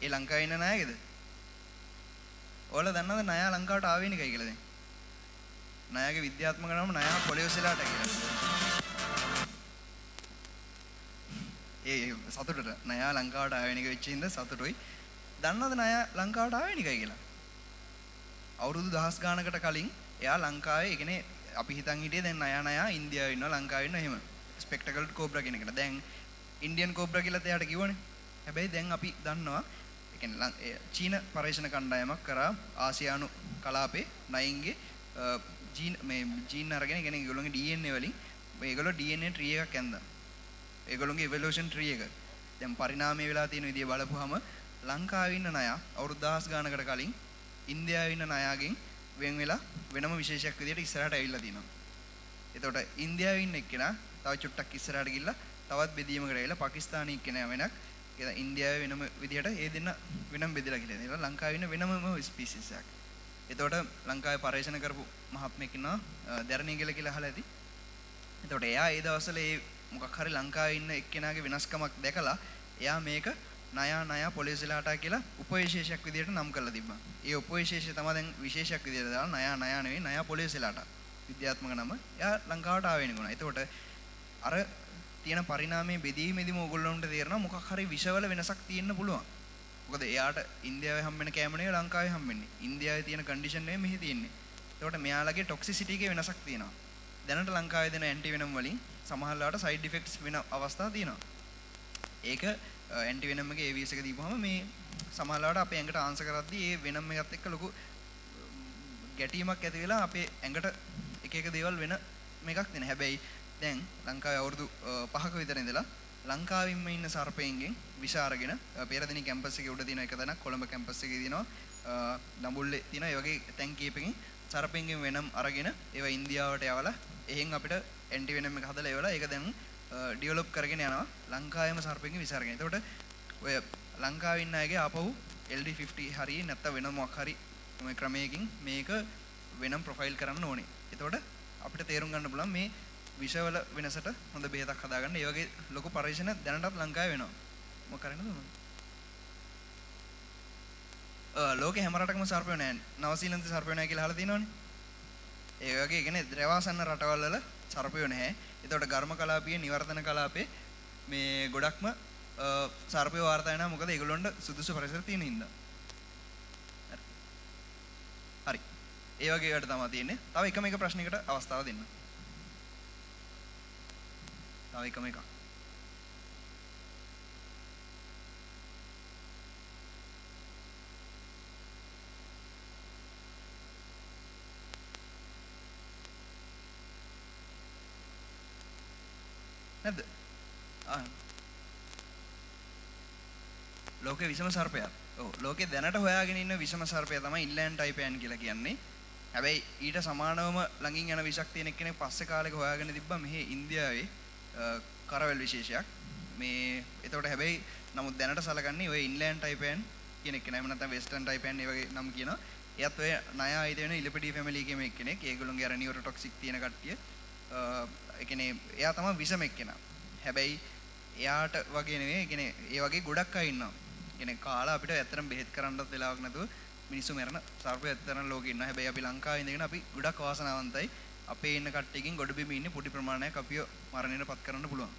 [SPEAKER 6] ඒ ලංකාවේ ඉන්න ණයාගේද? ඔයාලා දන්නවද ණයා ලංකාවට ආවේ නිකයි කියලා දැන්? ණයාගේ විද්‍යාත්මක නම ණයා පොලියෝසෙලාට කියලා. ඒ සතුටට ණයා ලංකාවට ආවේ නික වෙච්ච ඉඳ සතුටුයි. දන්නවද ණය ලංකාවට ආවේ නිකයි කියලා? අවුරුදු දහස් ගානකට කලින් එයා ලංකාවේ කියන්නේ අපි හිතන් හිටියේ දැන් ණය ඉන්දියාවේ ඉන්නවා ලංකාවේ ඉන්නවා එහෙම. ස්පෙක්ටකල්ඩ් කෝබ්‍රා කියන එකට. දැන් ඉන්දියන් කෝබ්‍රා කියලා එයාට කිව්වනේ. හැබැයි දැන් අපි දන්නවා ඒ කියන්නේ චීන පර්යේෂණ කණ්ඩායමක් කරා ආසියානු කලාපේ ණයින්ගේ ජීන් අරගෙන කියන්නේ ඒගොල්ලෝගේ DNA වලින් මේගොල්ලෝ DNA tree එකක් ඇන්දා. ඒගොල්ලෝගේ evolution tree එක. දැන් පරිණාමය වෙලා තියෙන විදිය බලපුවහම ලංකාවේ ඉන්න ණය අවුරුදු දහස් ගානකට කලින් ඉන්දියාවේ ඉන්න ණයගෙන් වෙන් වෙලා වෙනම විශේෂයක් විදියට ඉස්සරහට ඇවිල්ලා තිනවා. එතකොට ඉන්දියාවේ ඉන්න එක්කෙනා තව චුට්ටක් ඉස්සරහට ගිහිල්ලා තවත් බෙදීමකට ඇවිල්ලා පාකිස්තානී එක්කෙනා වෙනක් ඉන්දියාවේ වෙනම විදියට ඒ දෙන්න වෙනම බෙදලා කියලා දෙනවා. ලංකාවේ ඉන්න වෙනම ස්පීසිස් එකක්. එතකොට ලංකාවේ පර්යේෂණ කරපු මහත්මයෙක් ඉන්නවා දැරණියගල කියලා අහලා ඇති. එතකොට එයා ඒ දවස්වල ඒ මොකක් හරි ලංකාවේ ඉන්න එක්කෙනාගේ වෙනස්කමක් දැකලා එයා මේක ණය පොලිසිලාට කියලා උපවිශේෂයක් විදියට නම් කරලා තිබ්බා. ඒ උපවිශේෂය තමයි දැන් විශේෂයක් විදියට දාලා ණය නෙවෙයි ණය පොලිසිලාට. විද්‍යාත්මක නම. එයා ලංකාවට ආවේ නෙගුණා. එතකොට අර තියෙන පරිණාමයේ බෙදීමේදීම ඕගොල්ලොන්ට තේරෙනවා මොකක් හරි විෂවල වෙනසක් තියෙන්න පුළුවන්. මොකද එයාට ඉන්දියාවේ හම්බෙන කෑම නෙවෙයි ලංකාවේ හම්බෙන්නේ. ඉන්දියාවේ තියෙන කන්ඩිෂන් නෙවෙයි මෙහි තියෙන්නේ. එතකොට මෙයාලගේ ටොක්සිසිටි එකේ වෙනසක් තියෙනවා. දැනට ලංකාවේ දෙන ඇන්ටි වෙනම් වලින් සමහරවිට සයිඩ් ඉෆෙක්ට්ස් වෙන අවස්ථා තියෙනවා. ඒක ඇන්ටි වෙනම් එකේ AVS එක දීපුවම මේ සමහරවිට අපේ ඇඟට ආන්සර් කරද්දී ඒ වෙනම් එකත් එක්ක ලොකු ගැටීමක් ඇති වෙලා අපේ ඇඟට එක එක දේවල් වෙන මේකක් දෙන. හැබැයි දැන් ලංකාවේ අවුරුදු 5ක විතර ඉඳලා ලංකාවෙම ඉන්න සර්පයෙන්ගෙන් විෂ අරගෙන පෙරදින කැම්පස් එකේ උඩ තියෙන එක තැනක් කොළඹ කැම්පස් එකේ තියෙනවා දඹුල්ලේ තියෙන ඒ වගේ තැන් කීපකින් සර්පයෙන්ගෙන් වෙනම් අරගෙන ඒවා ඉන්දියාවට යවලා එහෙන් අපිට ඇන්ටි වෙනම් එක හදලා ඒවලා ඒක දැන් ඩෙවලොප් කරගෙන යනවා ලංකාවේම සර්පයෙන්ගෙන් විෂ අරගෙන. එතකොට ඔය ලංකාවේ ඉන්න අයගේ ආපහු LD50 හරි නැත්නම් වෙන මොකක් හරි මේ ක්‍රමයකින් මේක වෙනම් ප්‍රොෆයිල් කරන්න ඕනේ. එතකොට අපිට තේරුම් ගන්න පුළුවන් මේ විෂවල වෙනසට හොඳ බෙහෙතක් හදාගන්න. ඒ වගේ ලොකු පරීක්ෂණ දැනටත් ලංකාවේ වෙනවා. මොකක් කරන්නද උනන්නේ? ලෝකේ හැම රටකම සර්පයෝ නැහැ. නවසීලන්තේ සර්පයෝ නැහැ කියලා අහලා තියෙනවනේ. ඒ වගේ කියන්නේ ද්‍රවාසන්න රටවල් වල සර්පයෝ නැහැ. ඒතකොට ඝර්ම කලාපීය නිවර්තන කලාපේ මේ ගොඩක්ම සර්පයෝ වාර්තා වෙනවා. මොකද ඒගොල්ලොන්ට සුදුසු පරිසර තියෙන හින්දා. හරි. ඒ වගේ වැඩ තමයි තියෙන්නේ. තව එකම එක ප්‍රශ්නයකට අවස්ථාව දෙන්න. තව එකම එකක්. නැද්ද? ලෝකේ විෂම සර්පයා. ඔව් ලෝකේ දැනට හොයාගෙන ඉන්න විෂම සර්පයා තමයි ඉන්ලෑන්ඩ් ටයිපෑන් කියලා කියන්නේ. හැබැයි ඊට සමානවම ළඟින් යන විෂක් තියෙන කෙනෙක් පස්සේ කාලෙක හොයාගෙන තිබ්බා මෙහි ඉන්දියාවේ කරවැල් විශේෂයක්. මේ එතකොට හැබැයි නමුත් දැනට සලකන්නේ ඔය ඉන්ලෑන්ඩ් ටයිපෑන් කියන එක නෑ. එහෙම නැත්නම් වෙස්ටර්න් ටයිපෑන් ඒ වගේ නම් කියනවා. එයත් ඔය ණය ආයිද වෙන ඉලිපිඩි ෆැමිලි එකේ කෙනෙක්. ඒගොල්ලෝගේ අර නියුරෝටොක්සික් තියෙන කට්ටිය. ඒ කියන්නේ එයා තමයි විෂම එක්කෙනා. හැබැයි එයාට වගේ නෙවෙයි. ඒ කියන්නේ ඒ වගේ ගොඩක් අය ඉන්නවා. කියන්නේ කාලා අපිට ඇත්තටම බෙහෙත් කරන්නත් වෙලාවක් නැතුව මිනිස්සු මරන සර්පය ඇත්තටම ලෝකේ ඉන්නවා. හැබැයි අපි ලංකාවේ ඉඳගෙන අපි ගොඩක් වාසනාවන්තයි. අපේ ඉන්න කට්ටියකින් ගොඩ බිම ඉන්නේ පොඩි ප්‍රමාණයක් අපිව මරණයටපත් කරන්න පුළුවන්.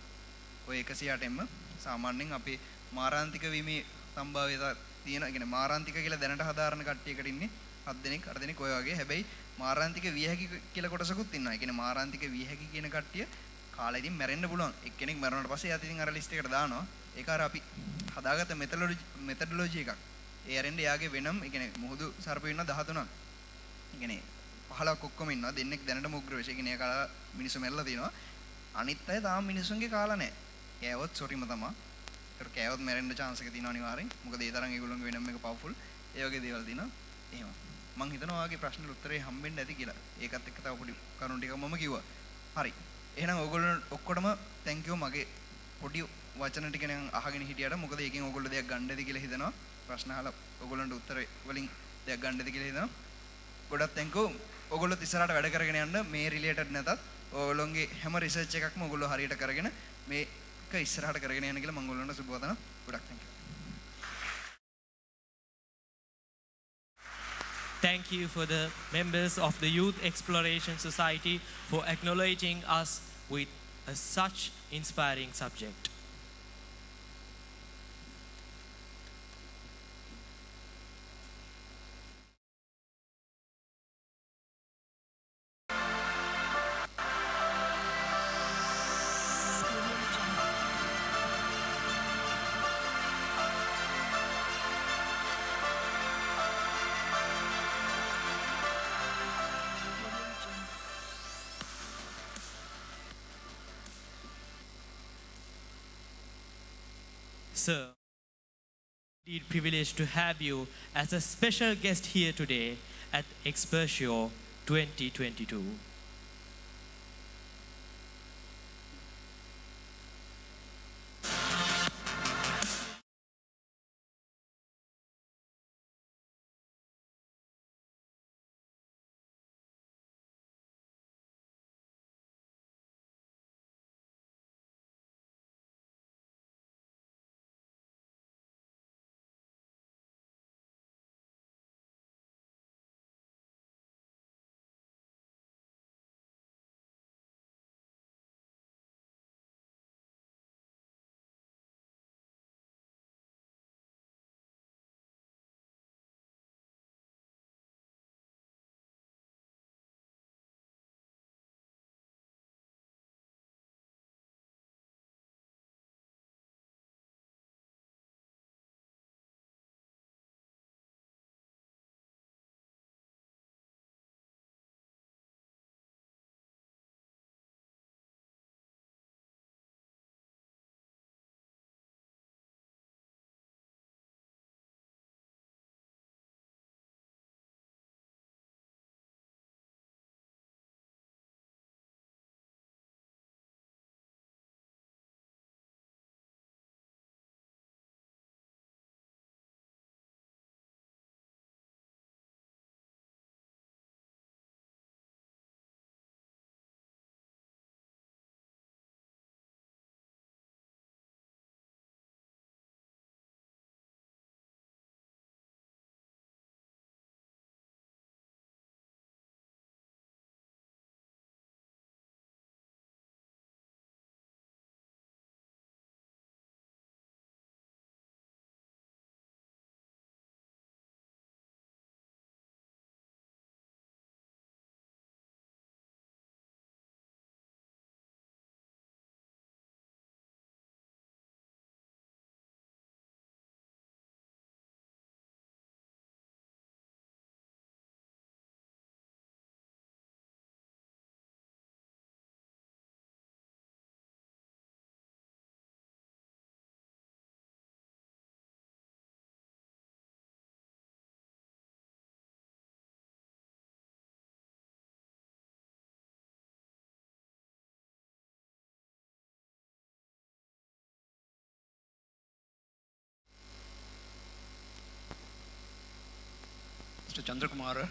[SPEAKER 6] ඔය 108ෙම සාමාන්‍යයෙන් අපේ මාරාන්තික වීමේ සම්භාව්‍යතාව තියෙන. ඒ කියන්නේ මාරාන්තික කියලා දැනට හදාරන කට්ටියකට ඉන්නේ 7 දෙනෙක් 8 දෙනෙක් ඔය වගේ. හැබැයි මාරාන්තික විය හැකි කියලා කොටසකුත් ඉන්නවා. ඒ කියන්නේ මාරාන්තික විය හැකි කියන කට්ටිය කාලා ඉතින් මැරෙන්න පුළුවන්. එක්කෙනෙක් මැරුණාට පස්සේ එයාත් ඉතින් අර ලිස්ට් එකට දානවා. ඒක අර අපි හදාගත්ත මෙතඩොලොජි එකක්. ඒ අරෙන්ද එයාගේ වෙනම් ඒ කියන්නේ මුහුදු සර්පයෝ ඉන්න 13ක්. ඒ කියන්නේ 15ක් ඔක්කොම ඉන්නවා. දෙන්නෙක් දැනටම උග්‍ර වෙෂ. ඒ කියන්නේ කාලා මිනිස්සු මැරලා තියෙනවා. අනිත් අය තාම මිනිස්සුන්ගේ කාලා නැහැ. කෑවොත් සොරිම තමයි. ඒතර කෑවොත් මැරෙන්න chance එක තියෙනවා අනිවාර්යෙන්. මොකද ඒ තරම් ඒගොල්ලෝගේ වෙනම් එක පවර්ෆුල්. ඒ වගේ දේවල් තියෙනවා. එහෙම. මම හිතනවා ඔයාගේ ප්‍රශ්නෙට උත්තරේ හම්බෙන්න ඇති කියලා. ඒකත් එක්ක තව පොඩි කරුණු ටිකක් මම කිව්වා. හරි. එහෙනම් ඕගොල්ලෝ ඔක්කොටම thank you මගේ පොඩි වචන ටික නම් අහගෙන හිටියට. මොකද ඒකෙන් ඕගොල්ලෝ දෙයක් ගන්නද කියලා හිතනවා. ප්‍රශ්න අහලා ඕගොල්ලන්ට උත්තර වලින් දෙයක් ගන්නද කියලා හිතනවා. ගොඩක් thank you. ඕගොල්ලෝ ඉස්සරහට වැඩ කරගෙන යන්න මේ රිලේටඩ් නැතත් ඕගොල්ලෝගේ හැම රිසර්ච් එකක්ම ඕගොල්ලෝ හරියට කරගෙන මේක ඉස්සරහට කරගෙන යන්න කියලා මම ඕගොල්ලන්ට සුබවදනවා. ගොඩක් thank you.
[SPEAKER 18] Thank you for the members of the Youth Exploration Society for acknowledging us with such inspiring subject. Sir, indeed privileged to have you as a special guest here today at Experzio 2022.
[SPEAKER 13] Mr. Chandrakumar,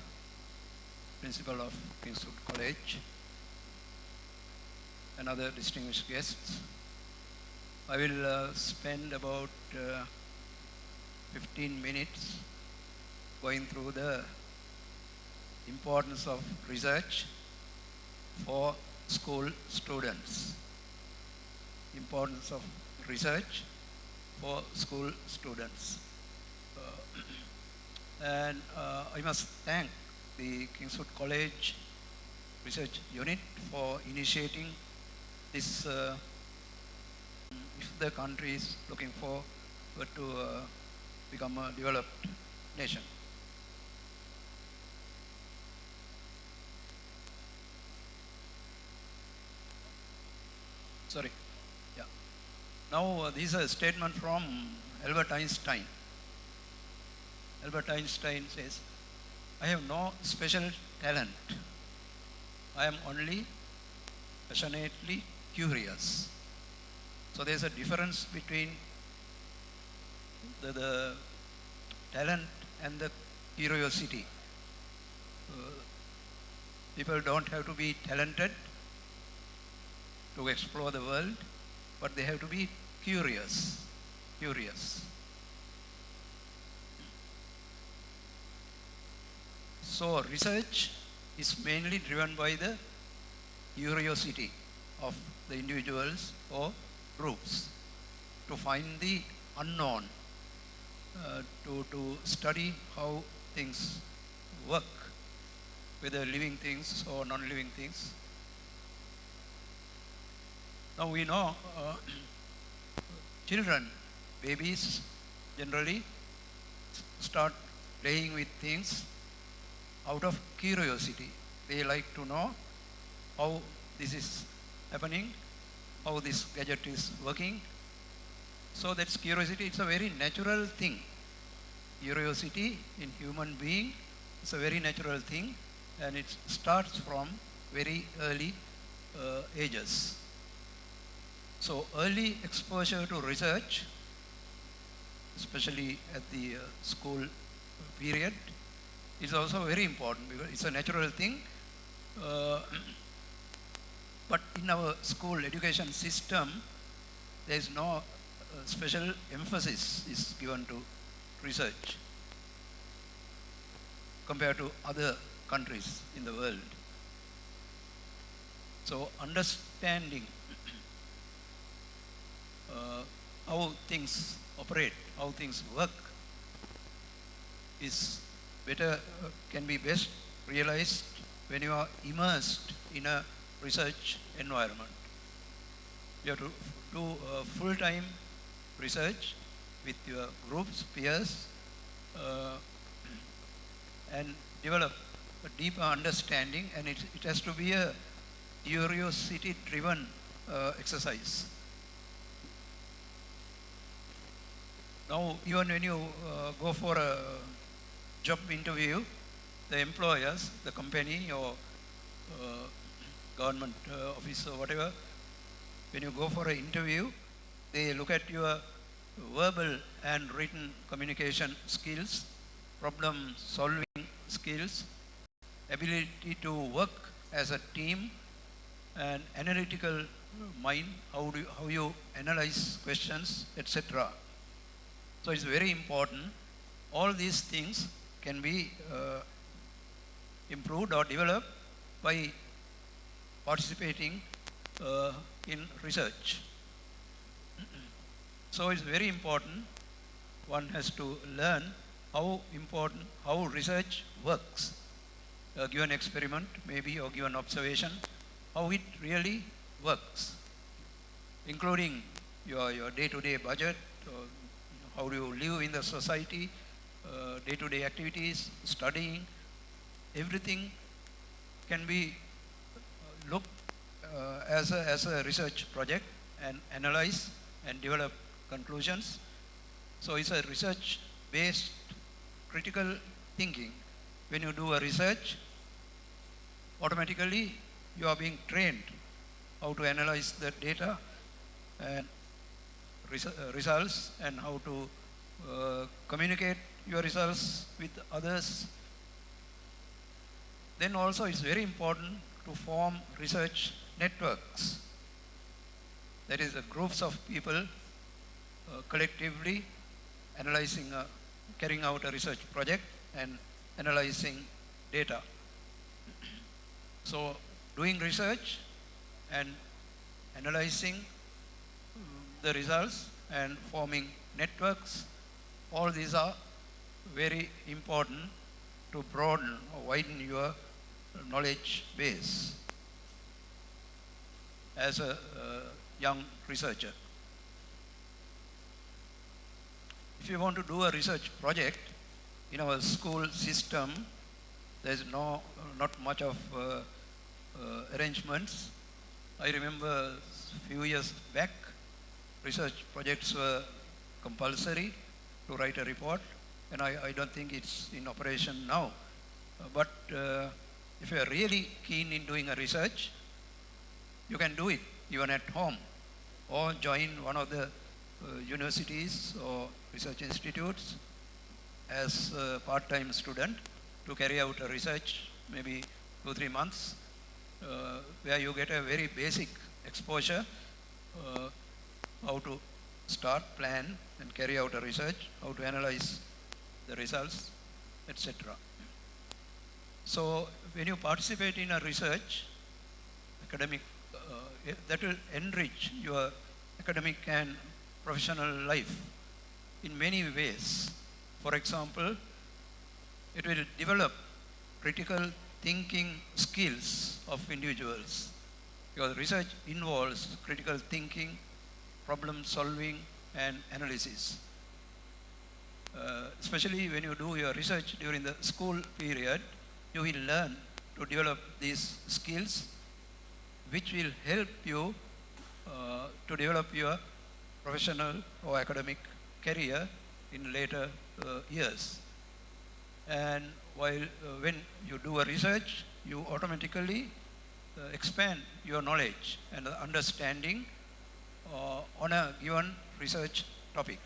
[SPEAKER 13] Principal of Kingswood College, and other distinguished guests. I will spend about 15 minutes going through the importance of research for school students. Importance of research for school students. And I must thank the Kingswood College Research Unit for initiating this if the country is looking forward to become a developed nation. Sorry. Yeah. Now this is a statement from Albert Einstein. Albert Einstein says, I have no special talent. I am only passionately curious. So there's a difference between the talent and the curiosity. People don't have to be talented to explore the world, but they have to be curious. So research is mainly driven by the curiosity of the individuals or groups to find the unknown, to study how things work, whether living things or non-living things. Now we know children, babies generally start playing with things out of curiosity. They like to know how this is happening, how this gadget is working. So that's curiosity. It's a very natural thing. Curiosity in human being is a very natural thing, and it starts from very early ages. So early exposure to research, especially at the school period, is also very important because it's a natural thing. But in our school education system, there is no special emphasis is given to research compared to other countries in the world. So understanding how things operate, how things work is better, can be best realized when you are immersed in a research environment. You have to do full-time research with your groups, peers, and develop a deeper understanding, and it has to be a curiosity-driven exercise. Now, even when you go for a job interview, the employers, the company or government office or whatever, when you go for an interview, they look at your verbal and written communication skills, problem solving skills, ability to work as a team, and analytical mind, how you analyze questions, etc. So it's very important. All these things can be improved or developed by participating in research. So it's very important. One has to learn how research works. A given experiment, maybe, or given observation, how it really works, including your day-to-day budget, how do you live in the society, day-to-day activities, studying, everything can be looked as a research project and analyze and develop conclusions. So it's a research-based critical thinking. When you do a research, automatically you are being trained how to analyze the data and results, and how to communicate your results with others. Then also it's very important to form research networks. That is, groups of people collectively analyzing, carrying out a research project and analyzing data. So doing research and analyzing the results and forming networks, all these are very important to broaden or widen your knowledge base as a young researcher. If you want to do a research project in our school system, there is not much of arrangements. I remember a few years back, research projects were compulsory to write a report, and I don't think it's in operation now. But if you are really keen in doing a research, you can do it even at home, or join one of the universities or research institutes as a part-time student to carry out a research, maybe 2-3 months, where you get a very basic exposure, how to start, plan, and carry out a research, how to analyze the results, etc. So when you participate in a research, academic, that will enrich your academic and professional life in many ways. For example, it will develop critical thinking skills of individuals, because research involves critical thinking, problem solving, and analysis. Especially when you do your research during the school period, you will learn to develop these skills which will help you to develop your professional or academic career in later years. And when you do a research, you automatically expand your knowledge and understanding on a given research topic.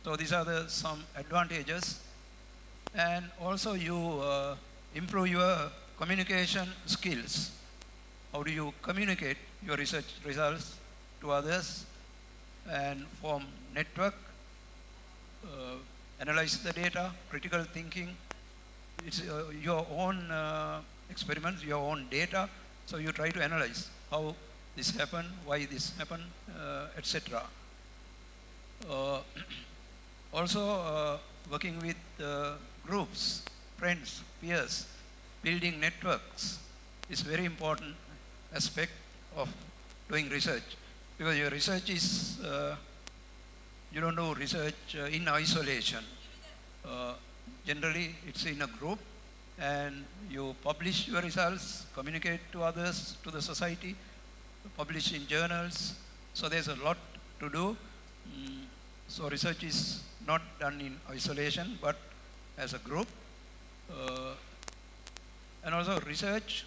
[SPEAKER 13] So these are some advantages. And also you improve your communication skills. How do you communicate your research results to others and form network, analyze the data, critical thinking. It's your own experiments, your own data. So you try to analyze how this happened, why this happened, etc. Also, working with groups, friends, peers, building networks is very important aspect of doing research, because your research is, you don't do research in isolation. Generally, it's in a group, and you publish your results, communicate to others, to the society, publish in journals. So there's a lot to do. So research is not done in isolation, but as a group. And also research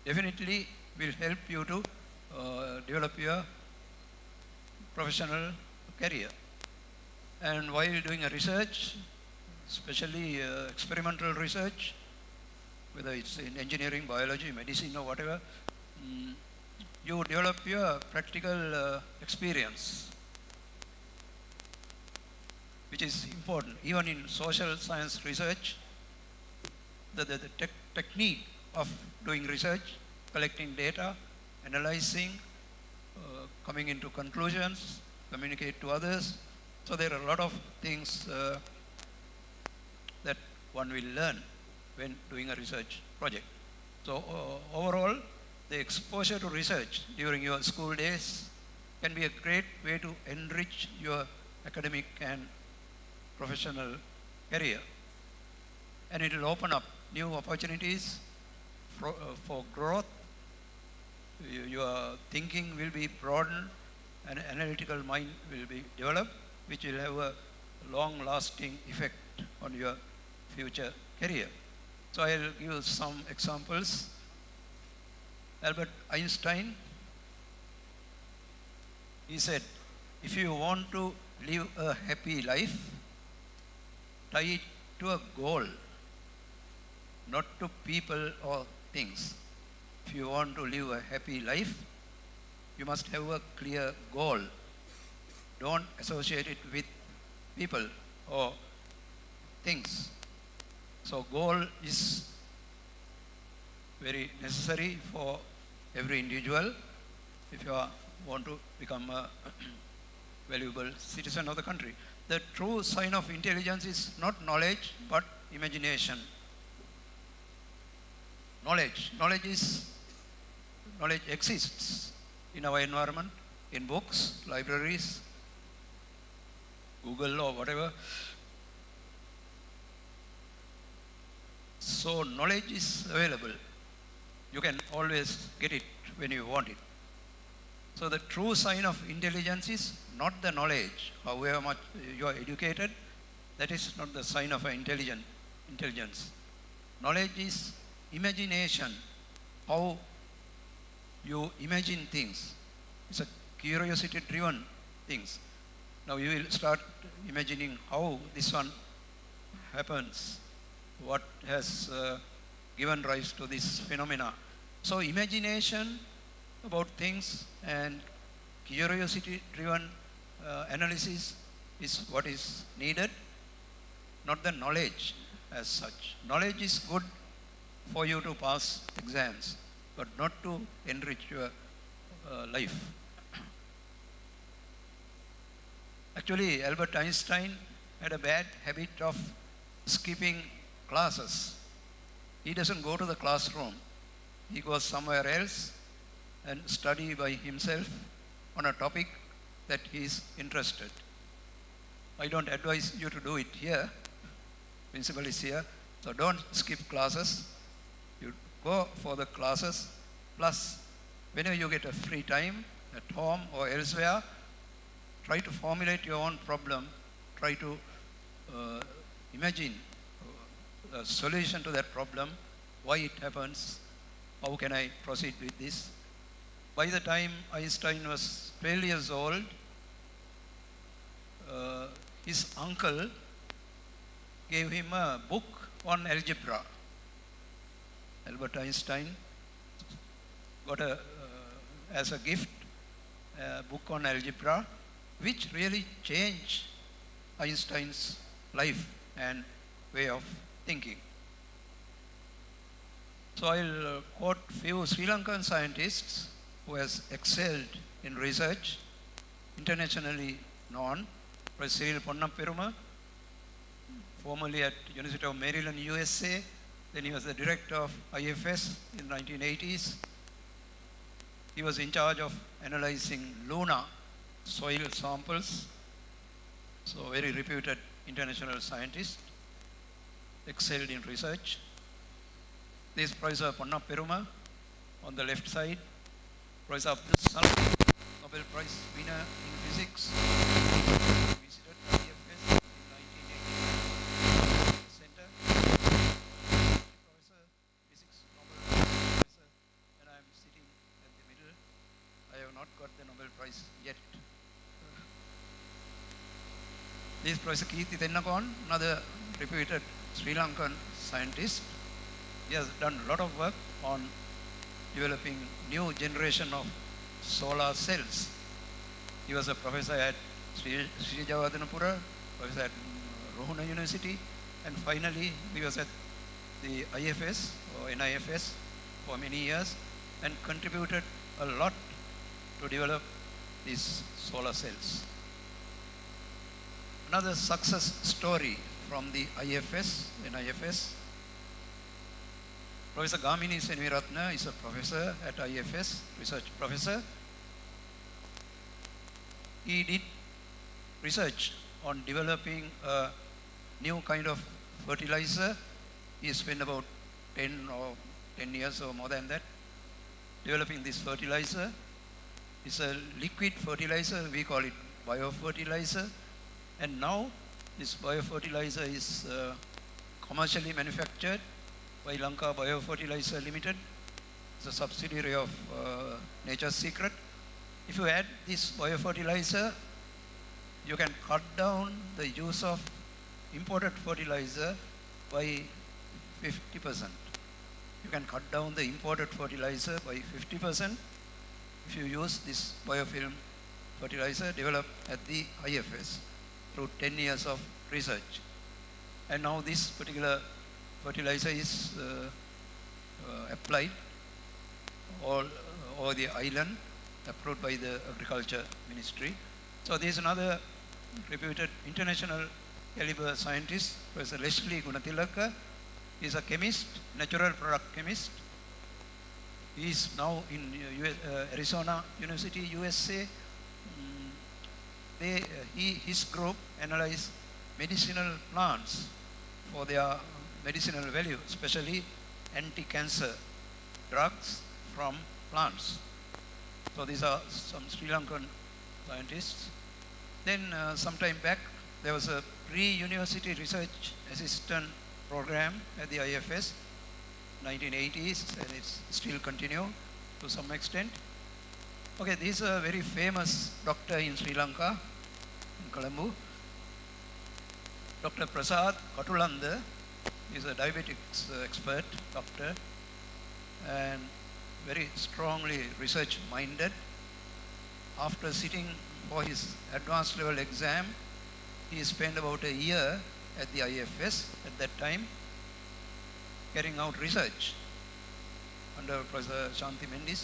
[SPEAKER 13] definitely will help you to develop your professional career. And while doing a research, especially experimental research, whether it's in engineering, biology, medicine or whatever, you develop your practical experience, which is important. Even in social science research, the technique of doing research, collecting data, analyzing, coming into conclusions, communicate to others. So there are a lot of things that one will learn when doing a research project. So overall, the exposure to research during your school days can be a great way to enrich your academic and professional career. And it will open up new opportunities for growth. Your thinking will be broadened, and analytical mind will be developed, which will have a long-lasting effect on your future career. So I'll give some examples. Albert Einstein, he said, if you want to live a happy life, tie it to a goal, not to people or things. If you want to live a happy life, you must have a clear goal. Don't associate it with people or things. So goal is very necessary for every individual if you want to become a valuable citizen of the country. The true sign of intelligence is not knowledge, but imagination. Knowledge exists in our environment, in books, libraries, Google or whatever. So knowledge is available. You can always get it when you want it. So the true sign of intelligence is not the knowledge. However much you are educated, that is not the sign of intelligence. Knowledge is imagination, how you imagine things. It's a curiosity-driven things. Now you will start imagining how this one happens, what has given rise to this phenomena. So imagination about things and curiosity-driven analysis is what is needed, not the knowledge as such. Knowledge is good for you to pass exams, but not to enrich your life. Actually, Albert Einstein had a bad habit of skipping classes. He doesn't go to the classroom. He goes somewhere else and study by himself on a topic that he is interested. I don't advise you to do it here. Principal is here. So don't skip classes. You go for the classes. Plus, whenever you get a free time, at home or elsewhere, try to formulate your own problem, try to imagine a solution to that problem, why it happens, how can I proceed with this. By the time Einstein was 12 years old, his uncle gave him a book on algebra. Albert Einstein got as a gift a book on algebra, which really changed Einstein's life and way of thinking. So I'll quote few Sri Lankan scientists who has excelled in research, internationally known. Professor Cyril Ponnapperuma, formerly at University of Maryland, USA. Then he was the director of IFS in the 1980s. He was in charge of analyzing lunar soil samples. So very reputed international scientist, excelled in research. This Professor Ponnapperuma on the left side, Professor Abdul Salam, Nobel Prize winner in physics, visited IFS in 1980 Center. Professor, physics Nobel Professor, and I am sitting at the middle. I have not got the Nobel Prize yet. This Professor Keith Tennakon, another reputed Sri Lankan scientist. He has done a lot of work on developing new generation of solar cells. He was a professor at Sri Jawadanapura, professor at Ruhuna University, and finally he was at the IFS or NIFS for many years and contributed a lot to develop these solar cells. Another success story from the IFS, NIFS. Professor Gamini Senviratna is a professor at IFS, research professor. He did research on developing a new kind of fertilizer. He spent about 10 years or more than that developing this fertilizer. It's a liquid fertilizer, we call it biofertilizer. And now this biofertilizer is commercially manufactured by Lanka Biofertilizer Limited. It's a subsidiary of Nature's Secret. If you add this biofertilizer, you can cut down the use of imported fertilizer by 50%. You can cut down the imported fertilizer by 50% if you use this biofilm fertilizer developed at the IFS through 10 years of research. And now this particular fertilizer is applied all over the island, approved by the Agriculture Ministry. So there is another reputed international caliber scientist, Professor Leslie Gunatilaka. He is a chemist, natural product chemist. He is now in Arizona University, USA. His group analyzed medicinal plants for their medicinal value, especially anti-cancer drugs from plants. So these are some Sri Lankan scientists. Then some time back, there was a pre-university research assistant program at the IFS, 1980s, and it's still continue to some extent. Okay, this is a very famous doctor in Sri Lanka, in Colombo. Dr. Prasad Katulanda is a diabetics expert, doctor, and very strongly research minded. After sitting for his advanced level exam, he spent about a year at the IFS at that time, carrying out research under Professor Shanti Mendis.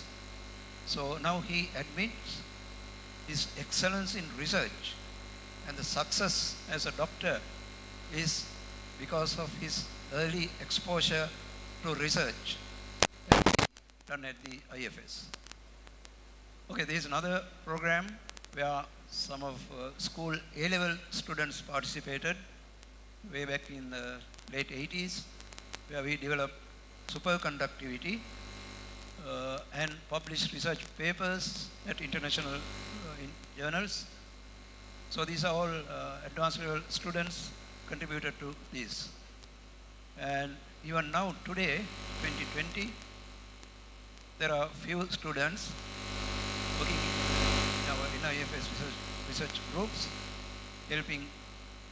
[SPEAKER 13] So now he admits his excellence in research and the success as a doctor is because of his early exposure to research done at the IFS. Okay, there is another program where some of school A-level students participated way back in the late 80s, where we developed superconductivity and publish research papers at international journals. So these are all advanced level students contributed to this. And even now, today, 2020, there are few students working in our NIFS research groups, helping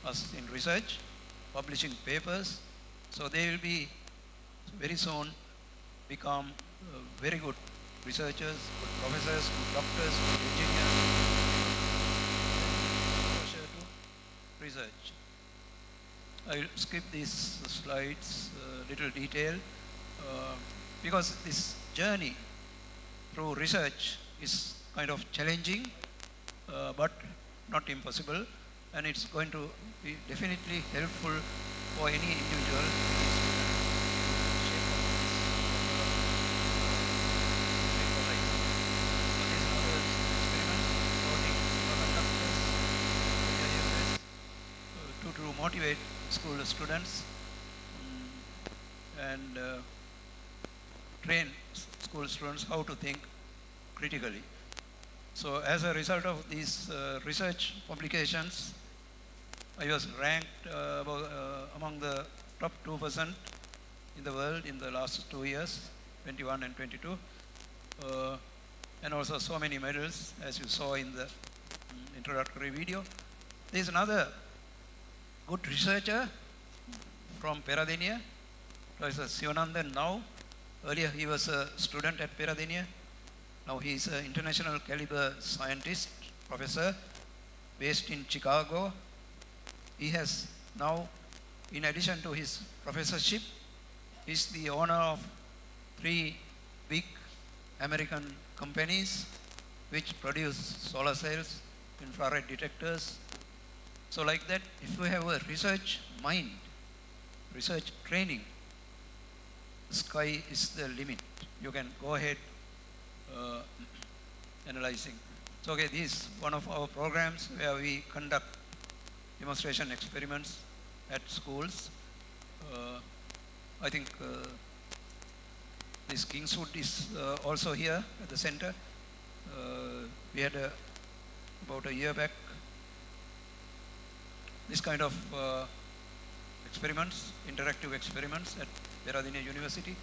[SPEAKER 13] us in research, publishing papers. So they will be very soon become very good researchers, good professors, good doctors, good engineers, exposure to research. I will skip these slides, little detail, because this journey through research is kind of challenging, but not impossible, and it's going to be definitely helpful for any individual to motivate school students and train school students how to think critically. So as a result of these research publications, I was ranked among the top 2% in the world in the last 2 years, 21 and 22. And also so many medals, as you saw in the introductory video. There is another good researcher from Peradeniya, Professor Sivanandan now. Earlier he was a student at Peradeniya. Now he is an international caliber scientist, professor, based in Chicago. He has now, in addition to his professorship, he is the owner of 3 big American companies which produce solar cells, infrared detectors. So like that, if you have a research mind, research training, the sky is the limit. You can go ahead analyzing. So okay, this is one of our programs where we conduct demonstration experiments at schools. I think this Kingswood is also here at the center. We had about a year back this kind of experiments, interactive experiments at Peradeniya University.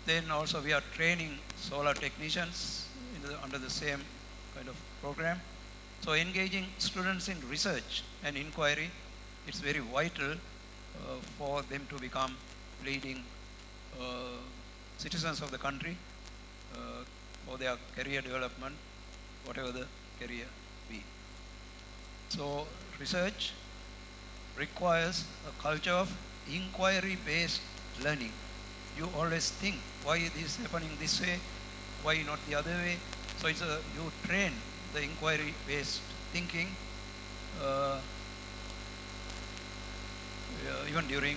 [SPEAKER 13] Then also we are training solar technicians under the same kind of program. So engaging students in research and inquiry, it's very vital for them to become leading citizens of the country for their career development, whatever the career be. So research requires a culture of inquiry-based learning. You always think, why is this happening this way? Why not the other way? So it's you train the inquiry-based thinking even during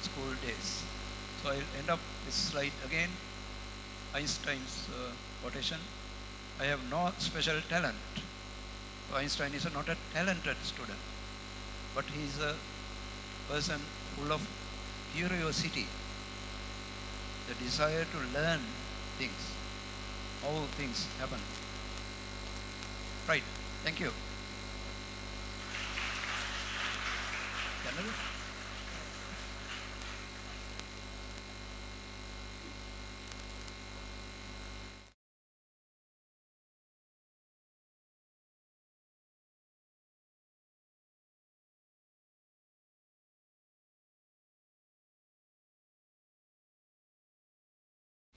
[SPEAKER 13] school days. So I'll end up this slide again. Einstein's quotation, I have no special talent. So Einstein is not a talented student, but he is a person full of curiosity, the desire to learn things, how things happen. Right, thank you. Canada?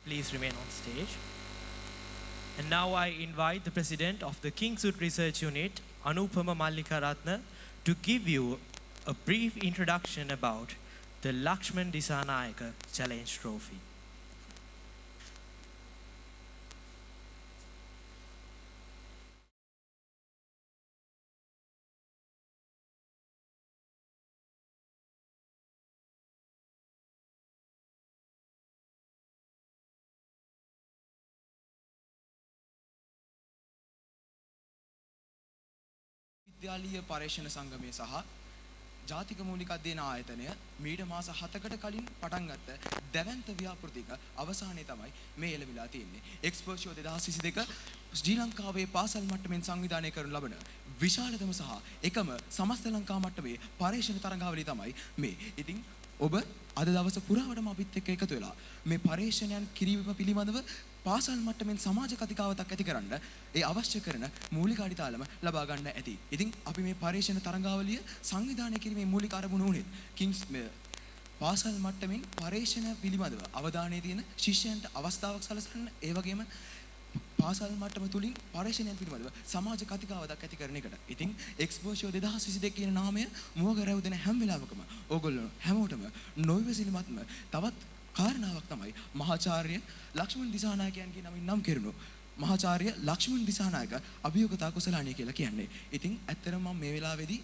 [SPEAKER 18] Please remain on stage. And now I invite the president of the Kingswood Research Unit, Anupama Mallika Ratna, to give you a brief introduction about the Lakshman Disanayaka Challenge Trophy.
[SPEAKER 14] විද්‍යාලීය පර්යේෂණ සංගමය සහ ජාතික මූලික අධ්‍යයන ආයතනය මීට මාස 7කට කලින් පටන් ගත්ත දැවැන්ත ව්‍යාපෘතික අවසානයේ තමයි මේ එළවිලා තියෙන්නේ. එක්ස්පර්ෂියෝ 2022 ශ්‍රී ලංකාවේ පාසල් මට්ටමින් සංවිධානය කරනු ලබන විශාලතම සහ එකම සමස්ත ලංකා මට්ටමේ පර්යේෂණ තරඟාවලිය තමයි මේ. ඉතින් ඔබ අද දවස පුරාවටම අපිත් එක්ක එකතු වෙලා මේ පර්යේෂණයන් කිරීම පිළිබඳව පාසල් මට්ටමින් සමාජ කතිකාවතක් ඇති කරන්න ඒ අවශ්‍ය කරන මූලික අඩිතාලම ලබා ගන්න ඇති. ඉතින් අපි මේ පර්යේෂණ තරඟාවලිය සංවිධානය කිරීමේ මූලික අරමුණ උනේ කිංස් පාසල් මට්ටමින් පර්යේෂණ පිළිබඳව අවධානය තියෙන ශිෂ්‍යයන්ට අවස්ථාවක් සලසන්න, ඒ වගේම පාසල් මට්ටම තුලින් පර්යේෂණයන් පිළිබඳව සමාජ කතිකාවතක් ඇති කරන එකට. ඉතින් එක්ස්පර්ෂියෝ 2022 කියන නාමය මුවග රැවුදෙන හැම වෙලාවකම ඕගොල්ලෝ හැමෝටම නොවිසිලිමත්ම තවත් කාරණාවක් තමයි මහාචාර්ය ලක්ෂ්මන් දිසානායකයන්ගේ නමින් නම් කෙරුණු මහාචාර්ය ලක්ෂ්මන් දිසානායක අභියෝගතා කුසලාණිය කියලා කියන්නේ. ඉතින් ඇත්තටම මම මේ වෙලාවේදී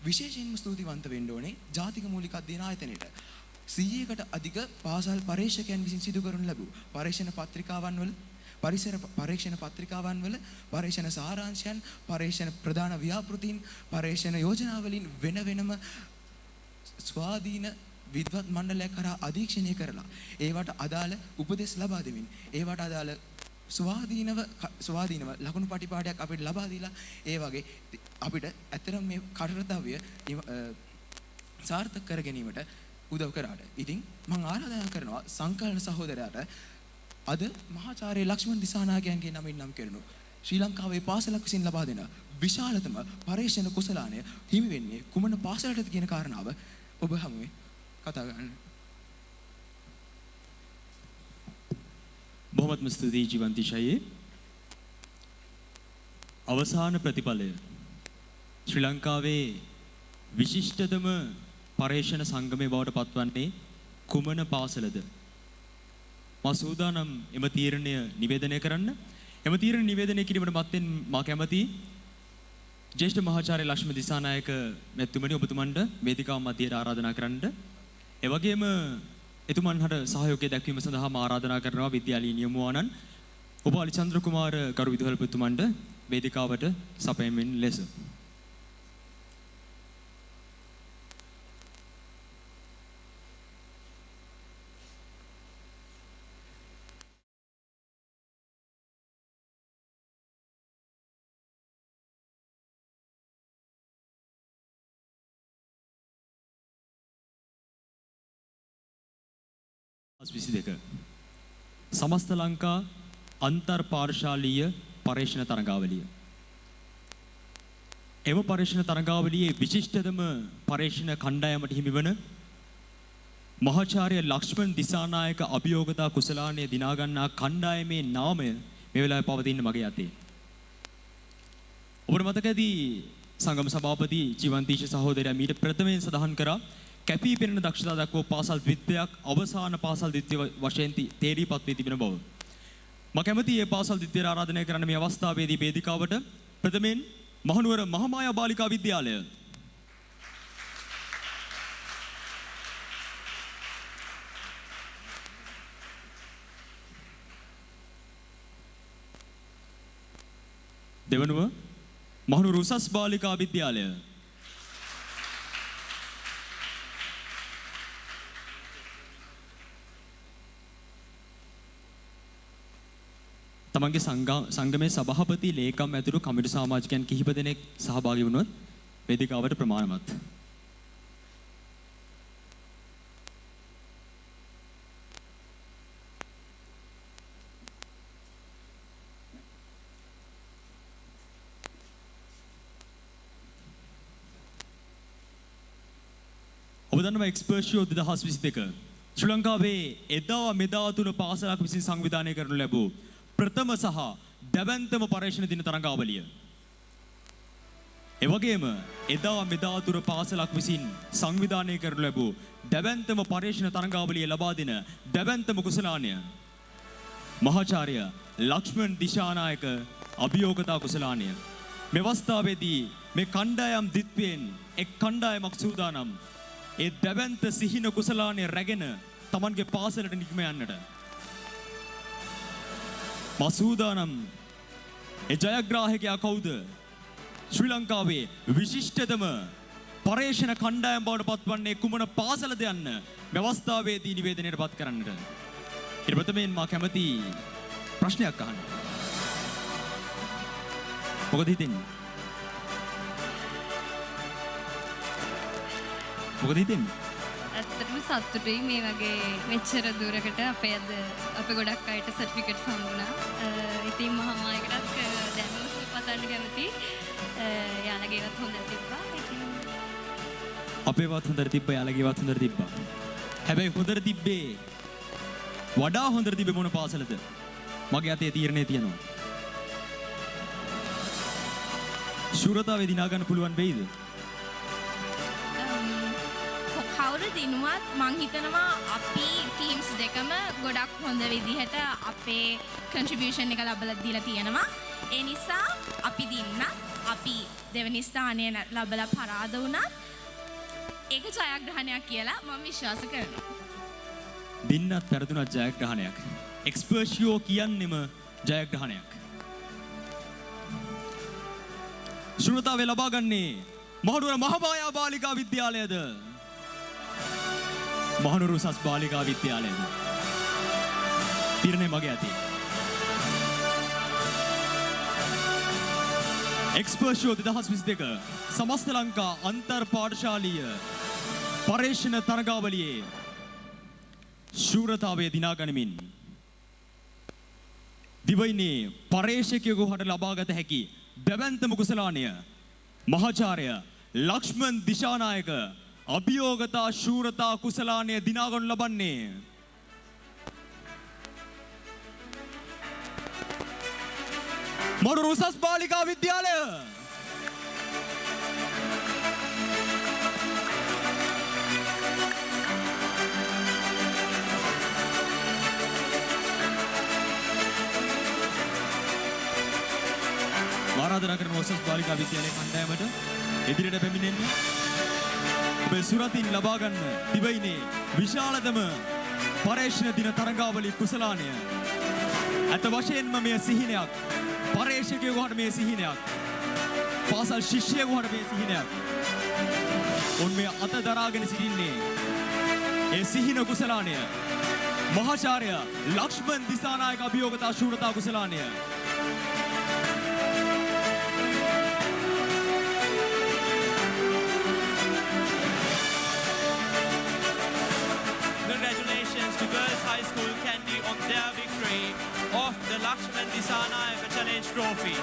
[SPEAKER 14] විශේෂයෙන්ම ස්තුතිවන්ත වෙන්න ඕනේ ජාතික මූලික අධ්‍යයන ආයතනයට. 100කට අධික පාසල් පරීක්ෂකයන් විසින් සිදු කරනු ලැබූ පරීක්ෂණ පත්‍රිකාවන් වල පරීක්ෂණ පත්‍රිකාවන් වල පරීක්ෂණ සාරාංශයන්, පරීක්ෂණ ප්‍රධාන ව්‍යාපෘතීන්, පරීක්ෂණ යෝජනාවලින් වෙන වෙනම ස්වාධීන විද්වත් මණ්ඩලයක් කරා අධීක්ෂණය කරලා ඒවට අදාළ උපදෙස් ලබා දෙමින් ඒවට අදාළ ස්වාධීනව ලකුණු පටිපාටියක් අපිට ලබා දීලා ඒ වගේ අපිට ඇත්තටම මේ කටරතව්‍ය සාර්ථක කර ගැනීමට උදව් කරාට. ඉතින් මම ආරාධනා කරනවා සංකල්ප සහෝදරයාට අද මහාචාර්ය ලක්ෂ්මන් දිසානායකයන්ගේ නමින් නම් කෙරෙනු ශ්‍රී ලංකාවේ පාසලක් විසින් ලබා දෙන විශාලතම පරීක්ෂණ කුසලානය හිමි වෙන්නේ කුමන පාසලටද කියන කාරණාව ඔබ හමුවේ කතා කරන්න.
[SPEAKER 1] බොහොමත්ම ස්තුතියි ජීවන්තිශයේ. අවසාන ප්‍රතිඵලය ශ්‍රී ලංකාවේ විශිෂ්ටතම පර්යේෂණ සංගමයේ බවට පත්වන්නේ කුමන පාසලද? මා සූදානම් එම තීරණය නිවේදනය කරන්න. එම තීරණ නිවේදනය කිරීමට මත්තෙන් මා කැමැති ජ්‍යෙෂ්ඨ මහාචාර්ය ලක්ෂ්මන් දිසානායක මෙතුමනි ඔබතුමන්ට වේදිකාව මැදියට ආරාධනා කරන්න. ඒ වගේම එතුමන්හට සහයෝගය දැක්වීම සඳහා මා ආරාධනා කරනවා විද්‍යාලීය නියමුවාණන් ඔබ අලිචන්ද්‍ර කුමාර ගරු විදුහල්පතිතුමන්ට වේදිකාවට සපයමින් ලෙස. සමස්ත ලංකා අන්තර් පාර්ශාලීය පර්යේෂණ තරඟාවලිය. එම පර්යේෂණ තරඟාවලියේ විශිෂ්ටතම පර්යේෂණ කණ්ඩායමට හිමිවන මහාචාර්ය ලක්ෂ්මන් දිසානායක අභියෝගතා කුසලානය දිනා ගන්නා කණ්ඩායමේ නාමය මේ වෙලාවේ පවතින මගේ අතේ. ඔබට මතක ඇති සංගම සභාපති ජීවන්තීෂ සහෝදරයා මීට ප්‍රථමයෙන් සඳහන් කරා කැපී පෙනෙන දක්ෂතා දක්වෝ පාසල් ද්විත්වයක් අවසාන පාසල් ද්විත්ව වශයෙන් තේරීපත් වී තිබෙන බව. මම කැමැති මේ පාසල් ද්විත්වයට ආරාධනය කරන්න මේ අවස්ථාවේදී වේදිකාවට ප්‍රථමයෙන් මහනුවර මහාමායා බාලිකා විද්‍යාලය. දෙවනුව මහනුවර උසස් බාලිකා විද්‍යාලය. තමන්ගේ සංගමේ සභාපති ලේකම් ඇතුළු කමිටු සමාජිකයන් කිහිප දෙනෙක් සහභාගී වුණොත් වේදිකාවට ප්‍රමාණවත්. ඔබ දන්නවා එක්ස්පර්ෂියෝ 2022 ශ්‍රී ලංකාවේ එදා මෙදා තුන පාසලක් විසින් සංවිධානය කරනු ලැබූ ප්‍රථම සහ දැවැන්තම පර්යේෂණ දින තරඟාවලිය. එවැගේම එදා මෙදා තුර පාසලක් විසින් සංවිධානය කරනු ලැබූ දැවැන්තම පර්යේෂණ තරඟාවලිය ලබා දෙන දැවැන්තම කුසලානය මහාචාර්ය ලක්ෂ්මන් දිසානායක අභියෝගතා කුසලානය. මේ අවස්ථාවේදී මේ කණ්ඩායම් දිත්වයෙන් එක් කණ්ඩායමක් සූදානම් ඒ දැවැන්ත සිහින කුසලානය රැගෙන Tamanගේ පාසලට නිගම යන්නට. මසූදානම් ඒ ජයග්‍රාහකයා කවුද? ශ්‍රී ලංකාවේ විශිෂ්ටතම පරේෂණ කණ්ඩායම් බවට පත්වන්නේ කුමන පාසලද යන්න මේ අවස්ථාවේදී නිවේදනයට පත් කරන්නට. ඊට ප්‍රථමයෙන් මා කැමති ප්‍රශ්නයක් අහන්න. මොකද හිතෙන්නේ? මොකද හිතෙන්නේ?
[SPEAKER 15] ඇත්තටම සතුටුයි මේ වගේ මෙච්චර දුරකට අපේ ගොඩක් අයට සර්ටිෆිකේට්ස් හම්බුණා. ඉතින් මහාමායකටත් දැනුම සුවපතන්න කැමති. යාළගේවත් හොඳට තිබ්බා.
[SPEAKER 1] අපේවත් හොඳට තිබ්බා යාළගේවත් හොඳට තිබ්බා. හැබැයි හොඳට තිබ්බේ වඩා හොඳට තිබ්බේ මොන පාසලද? මගේ අතේ තීරණය තියෙනවා. ශූරතාවේ දිනා ගන්න පුළුවන් වෙයිද?
[SPEAKER 15] කවුරු දිනුවත් මං හිතනවා අපි ටීම්ස් දෙකම ගොඩක් හොඳ විදිහට අපේ කන්ට්‍රිබියුෂන් එක දීලා තියෙනවා. ඒ නිසා අපි අපි දෙවෙනි ස්ථානය ලබලා පරාද වුණත් ඒක ජයග්‍රහණයක් කියලා මම විශ්වාස කරනවා.
[SPEAKER 1] දින්නත් පෙරදුනත් ජයග්‍රහණයක්. එක්ස්පර්ෂියෝ කියන්නෙම ජයග්‍රහණයක්. ශූරතාවේ ලබා ගන්නේ මහනුවර මහාමායා බාලිකා විද්‍යාලයද? මහනුවර උසස් බාලිකා විද්‍යාලයද? තීරණය මගේ අතේ. එක්ස්පර්ෂියෝ 2022 සමස්ත ලංකා අන්තර් පාඨශාලීය පර්යේෂණ තරගාවලියේ ශූරතාවය දිනා ගනිමින් දිවයිනේ පර්යේෂකයෙකු හට ලබාගත හැකි දැවැන්තම කුසලානය මහාචාර්ය ලක්ෂ්මන් දිශානායක අභියෝගතා ශූරතා කුසලානය දිනාගනු ලබන්නේ මහනුවර උසස් බාලිකා විද්‍යාලය. ආරාධනා කරන උසස් බාලිකා විද්‍යාලයේ කණ්ඩායමට ඉදිරියට පැමිණෙන්න. ඔබේ සුරතින් ලබා ගන්න දිවයිනේ විශාලතම පර්යේෂණ දින තරගාවලි කුසලානය. අත වශයෙන්ම මේ සිහිනයක්. පර්යේෂකයෙකුට මේ සිහිනයක්. පාසල් ශිෂ්‍යයෙකුට මේ සිහිනයක්. උන් මේ අත දරාගෙන සිටින්නේ ඒ සිහින කුසලානය මහාචාර්ය Lakshman Dissanayake අභියෝගතා ශූරතා කුසලානය.
[SPEAKER 18] Congratulations to Girls High School Kandy on their victory of the Lakshman Disanayaka Challenge Trophy.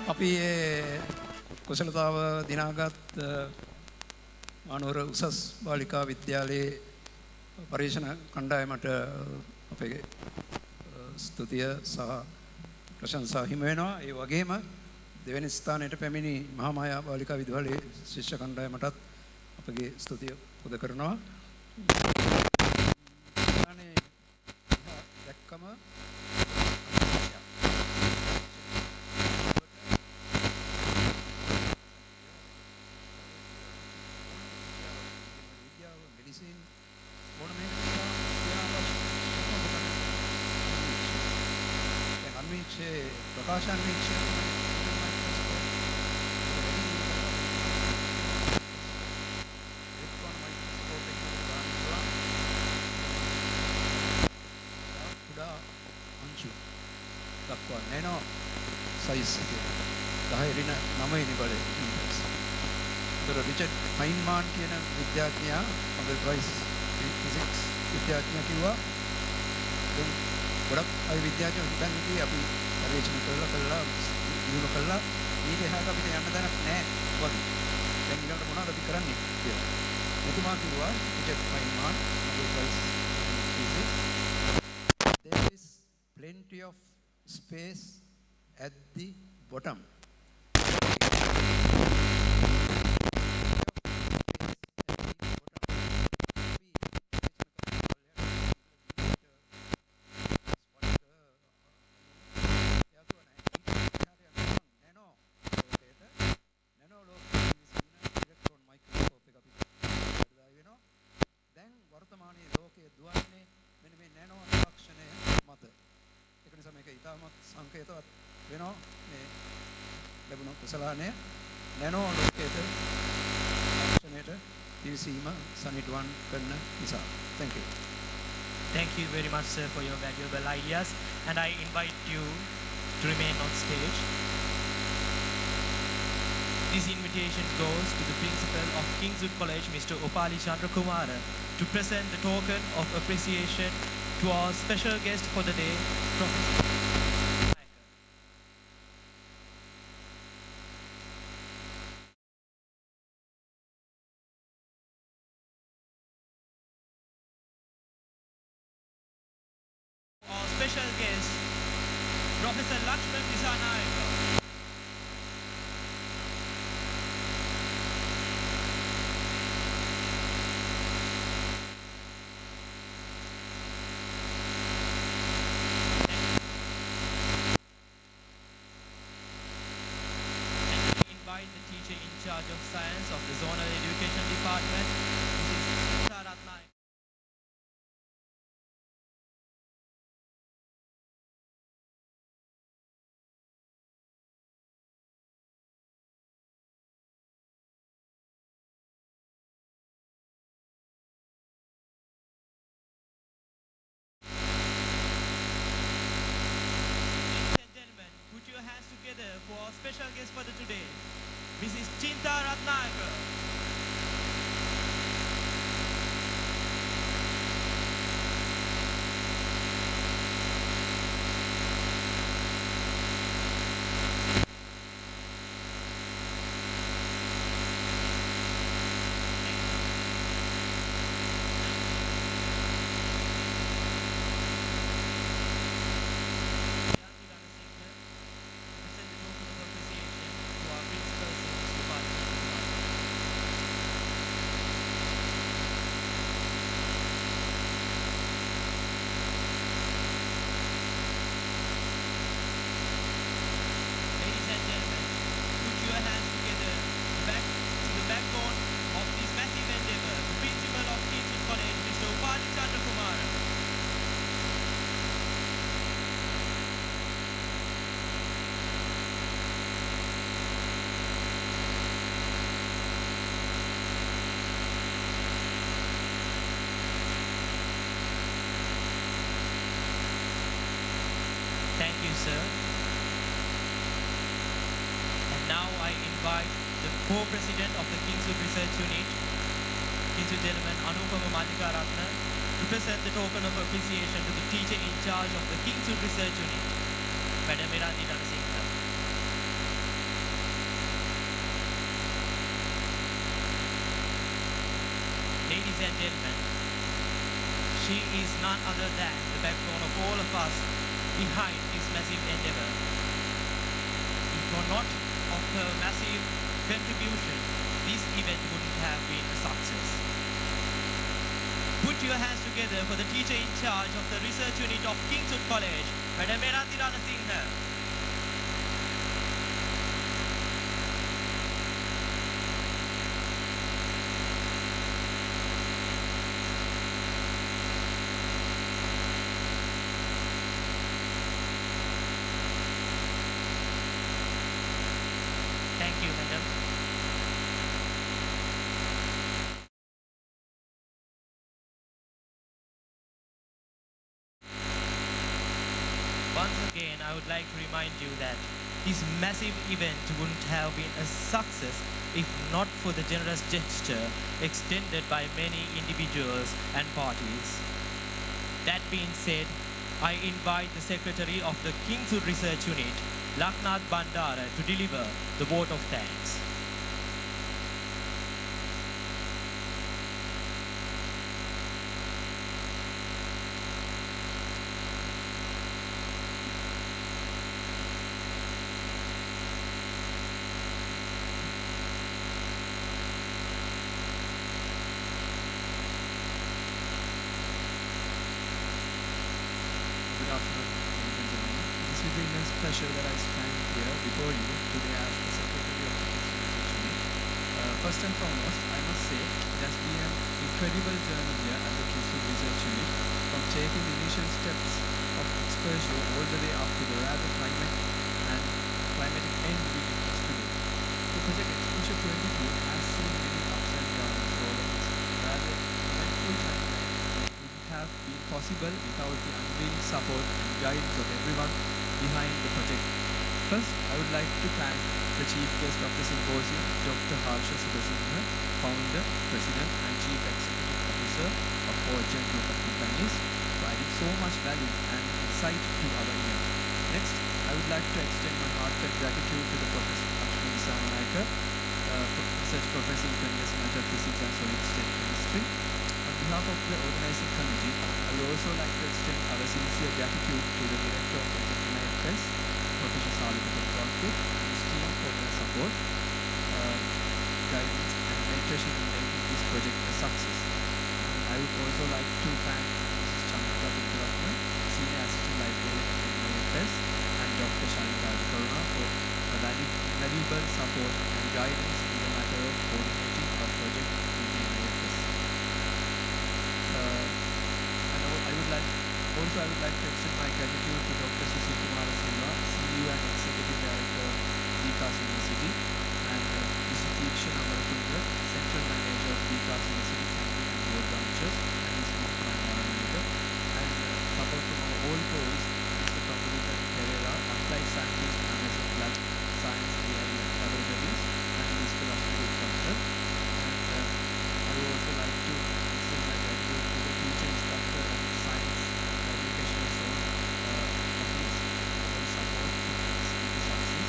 [SPEAKER 13] අපි කුසලතාව දිනාගත් මහනුවර උසස් බාලිකා විද්‍යාලයේ පරීක්ෂණ කණ්ඩායමට අපේ ස්තුතිය සහ ප්‍රශංසා හිමි වෙනවා. ඒ වගේම දෙවෙනි ස්ථානයට පැමිණි මහාමායා බාලිකා විද්‍යාලයේ ශිෂ්‍ය කණ්ඩායමටත් අපගේ ස්තුතිය පුද කරනවා. දැක්කම प्रकाशन දක්වා නැනෝ සයිස් එකේ 10 රින 9 නිබලේ ඉතින් රිචඩ් ෆයින්මාන් කියන විද්‍යාඥයා නෝබෙල් ප්‍රයිස් ෆිසික්ස් විද්‍යාඥයා කිව්වා දැන් ගොඩක් අය විද්‍යාඥයෝ හිතන්නේ අපි පරීක්ෂණ කළා දිනු කළා ඊට එහාට අපිට යන්න දැනක් නැහැ වගේ. දැන් ඊළඟට මොනවද අපි කරන්නේ කියලා. එතුමා කිව්වා Richard Feynman Nobel prize physics there is plenty of space at the bottom.
[SPEAKER 6] මෙන්න මේ නැනෝ තාක්ෂණය මත ඒක නිසා මේක ඉතාමත් සංකේතවත් වෙනවා මේ ලැබුණු කුසලානය නැනෝ ලෝකයට තාක්ෂණයට පිවිසීම සනිටුවන් කරන නිසා. Thank you.
[SPEAKER 18] Thank you very much, sir, for your valuable ideas. And I invite you to remain on stage. This invitation goes to the principal of Kingswood College, Mr. Opali Chandrakumara, to present the token of appreciation to our special guest for the day, Professor. Our special guest, Professor Lakshman Disanayaka. Invite the teacher in charge of science of the Zonal Education Department, Mrs. Sita Ratnayaka. Put your hands together for our special guest for the today, Mrs. Chinta Ratnayaka. Thank you, sir. And now I invite the co-president of the Kingswood Research Unit, Kingswood gentleman Anupama Malikaratna, to present the token of appreciation to the teacher in charge of the Kingswood Research Unit, Madam Mirandi Danasinghe. Ladies and gentlemen, she is none other than the backbone of all of us behind this massive endeavor. If for not of her massive contribution, this event wouldn't have been a success. Put your hands together for the teacher in charge of the research unit of Kingswood College, Madam Mirandi Danasinghe. Thank you, madam. Once again, I would like to remind you that this massive event wouldn't have been a success if not for the generous gesture extended by many individuals and parties. That being said, I invite the Secretary of the Kingswood Research Unit, Laknath Bandara, to deliver the vote of thanks.
[SPEAKER 16] Good afternoon, ladies and gentlemen. It is with immense pleasure that I stand here before you today as the Secretary of the Kingswood Research Unit. First and foremost, I must say it has been an incredible journey here at the Kingswood Research Unit from taking the initial steps of Experzio all the way up to the rather climatic end we witness today. The project Experzio 22 has seen many ups and downs over its rather eventful timeline. It would have been possible without the unwavering support and guidance of everyone behind the project. First, I would like to thank the chief guest of the symposium, Dr. Harsha Sudasinghe, founder, president and chief executive officer of Fortune Group of Companies, providing so much value and insight to our event. Next, I would like to extend my heartfelt gratitude to the Professor Lakshmi Disanayake, research professor in continuous matter physics and solid state chemistry. On behalf of the organizing committee, I would also like to extend our sincere gratitude to the director of NIFS, Professor Salika Chakravarti, and his team for their support, guidance and mentorship in making this project a success. I would also like to thank Mrs. Chandra Chakravarti, Senior Assistant Librarian at NIFS, and Dr. Shalini Rajakaruna for valuable support and guidance in the matter of coordinating our project with the NIFS. I would like to extend my gratitude to Dr. Susil Kumar Silva, CEO and Executive Director of Vikas University, and Mr. Tikshan Amaratunga, Central Manager of Vikas University Campus and World Branches, and Mr. Mukman Narayana, and support from our old colleagues, Mr. Prabhulika Pereira, Applied Scientist and Amazon Lab Science AI Laboratories, and Mr. Rashid Doctor. And I would also like to extend my gratitude to the teacher, instructor, and science educational zone office for the support to the success.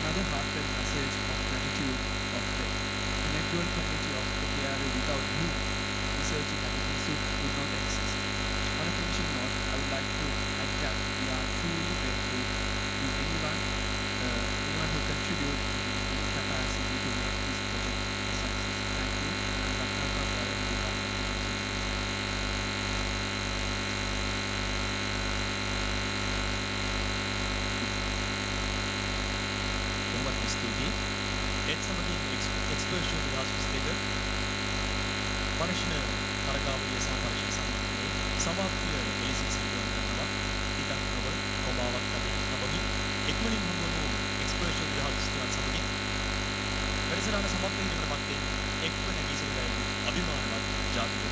[SPEAKER 16] Another heartfelt message of gratitude of the inaugural committee of the KRU. Without you, researching at the institute would not exist. On a finishing note, I would like to add that we are truly grateful to anyone who contributed in any capacity to make this project a success. Thank you, and Ratnakar Roy on behalf of the
[SPEAKER 1] බොහොමත් ස්තුතියි. ඒත් සමගින් එක්ස්පර්ෂන් 2022 පරිශන තරගාවලිය සහ පරිශන සම්මානයේ සමාප්තිය එලෙසින් සිදුවන කරනවා. ටිකක් නොව කොමාවක් අතරින් නමමින් එක්මනින් හමුවනු එක්ස්පර්ෂන් 2022 සමගින් වැඩසටහන සමාප්ත කිරීමට මත්තේ එක්ව නැගී සිටින අභිමානවත් ජාතික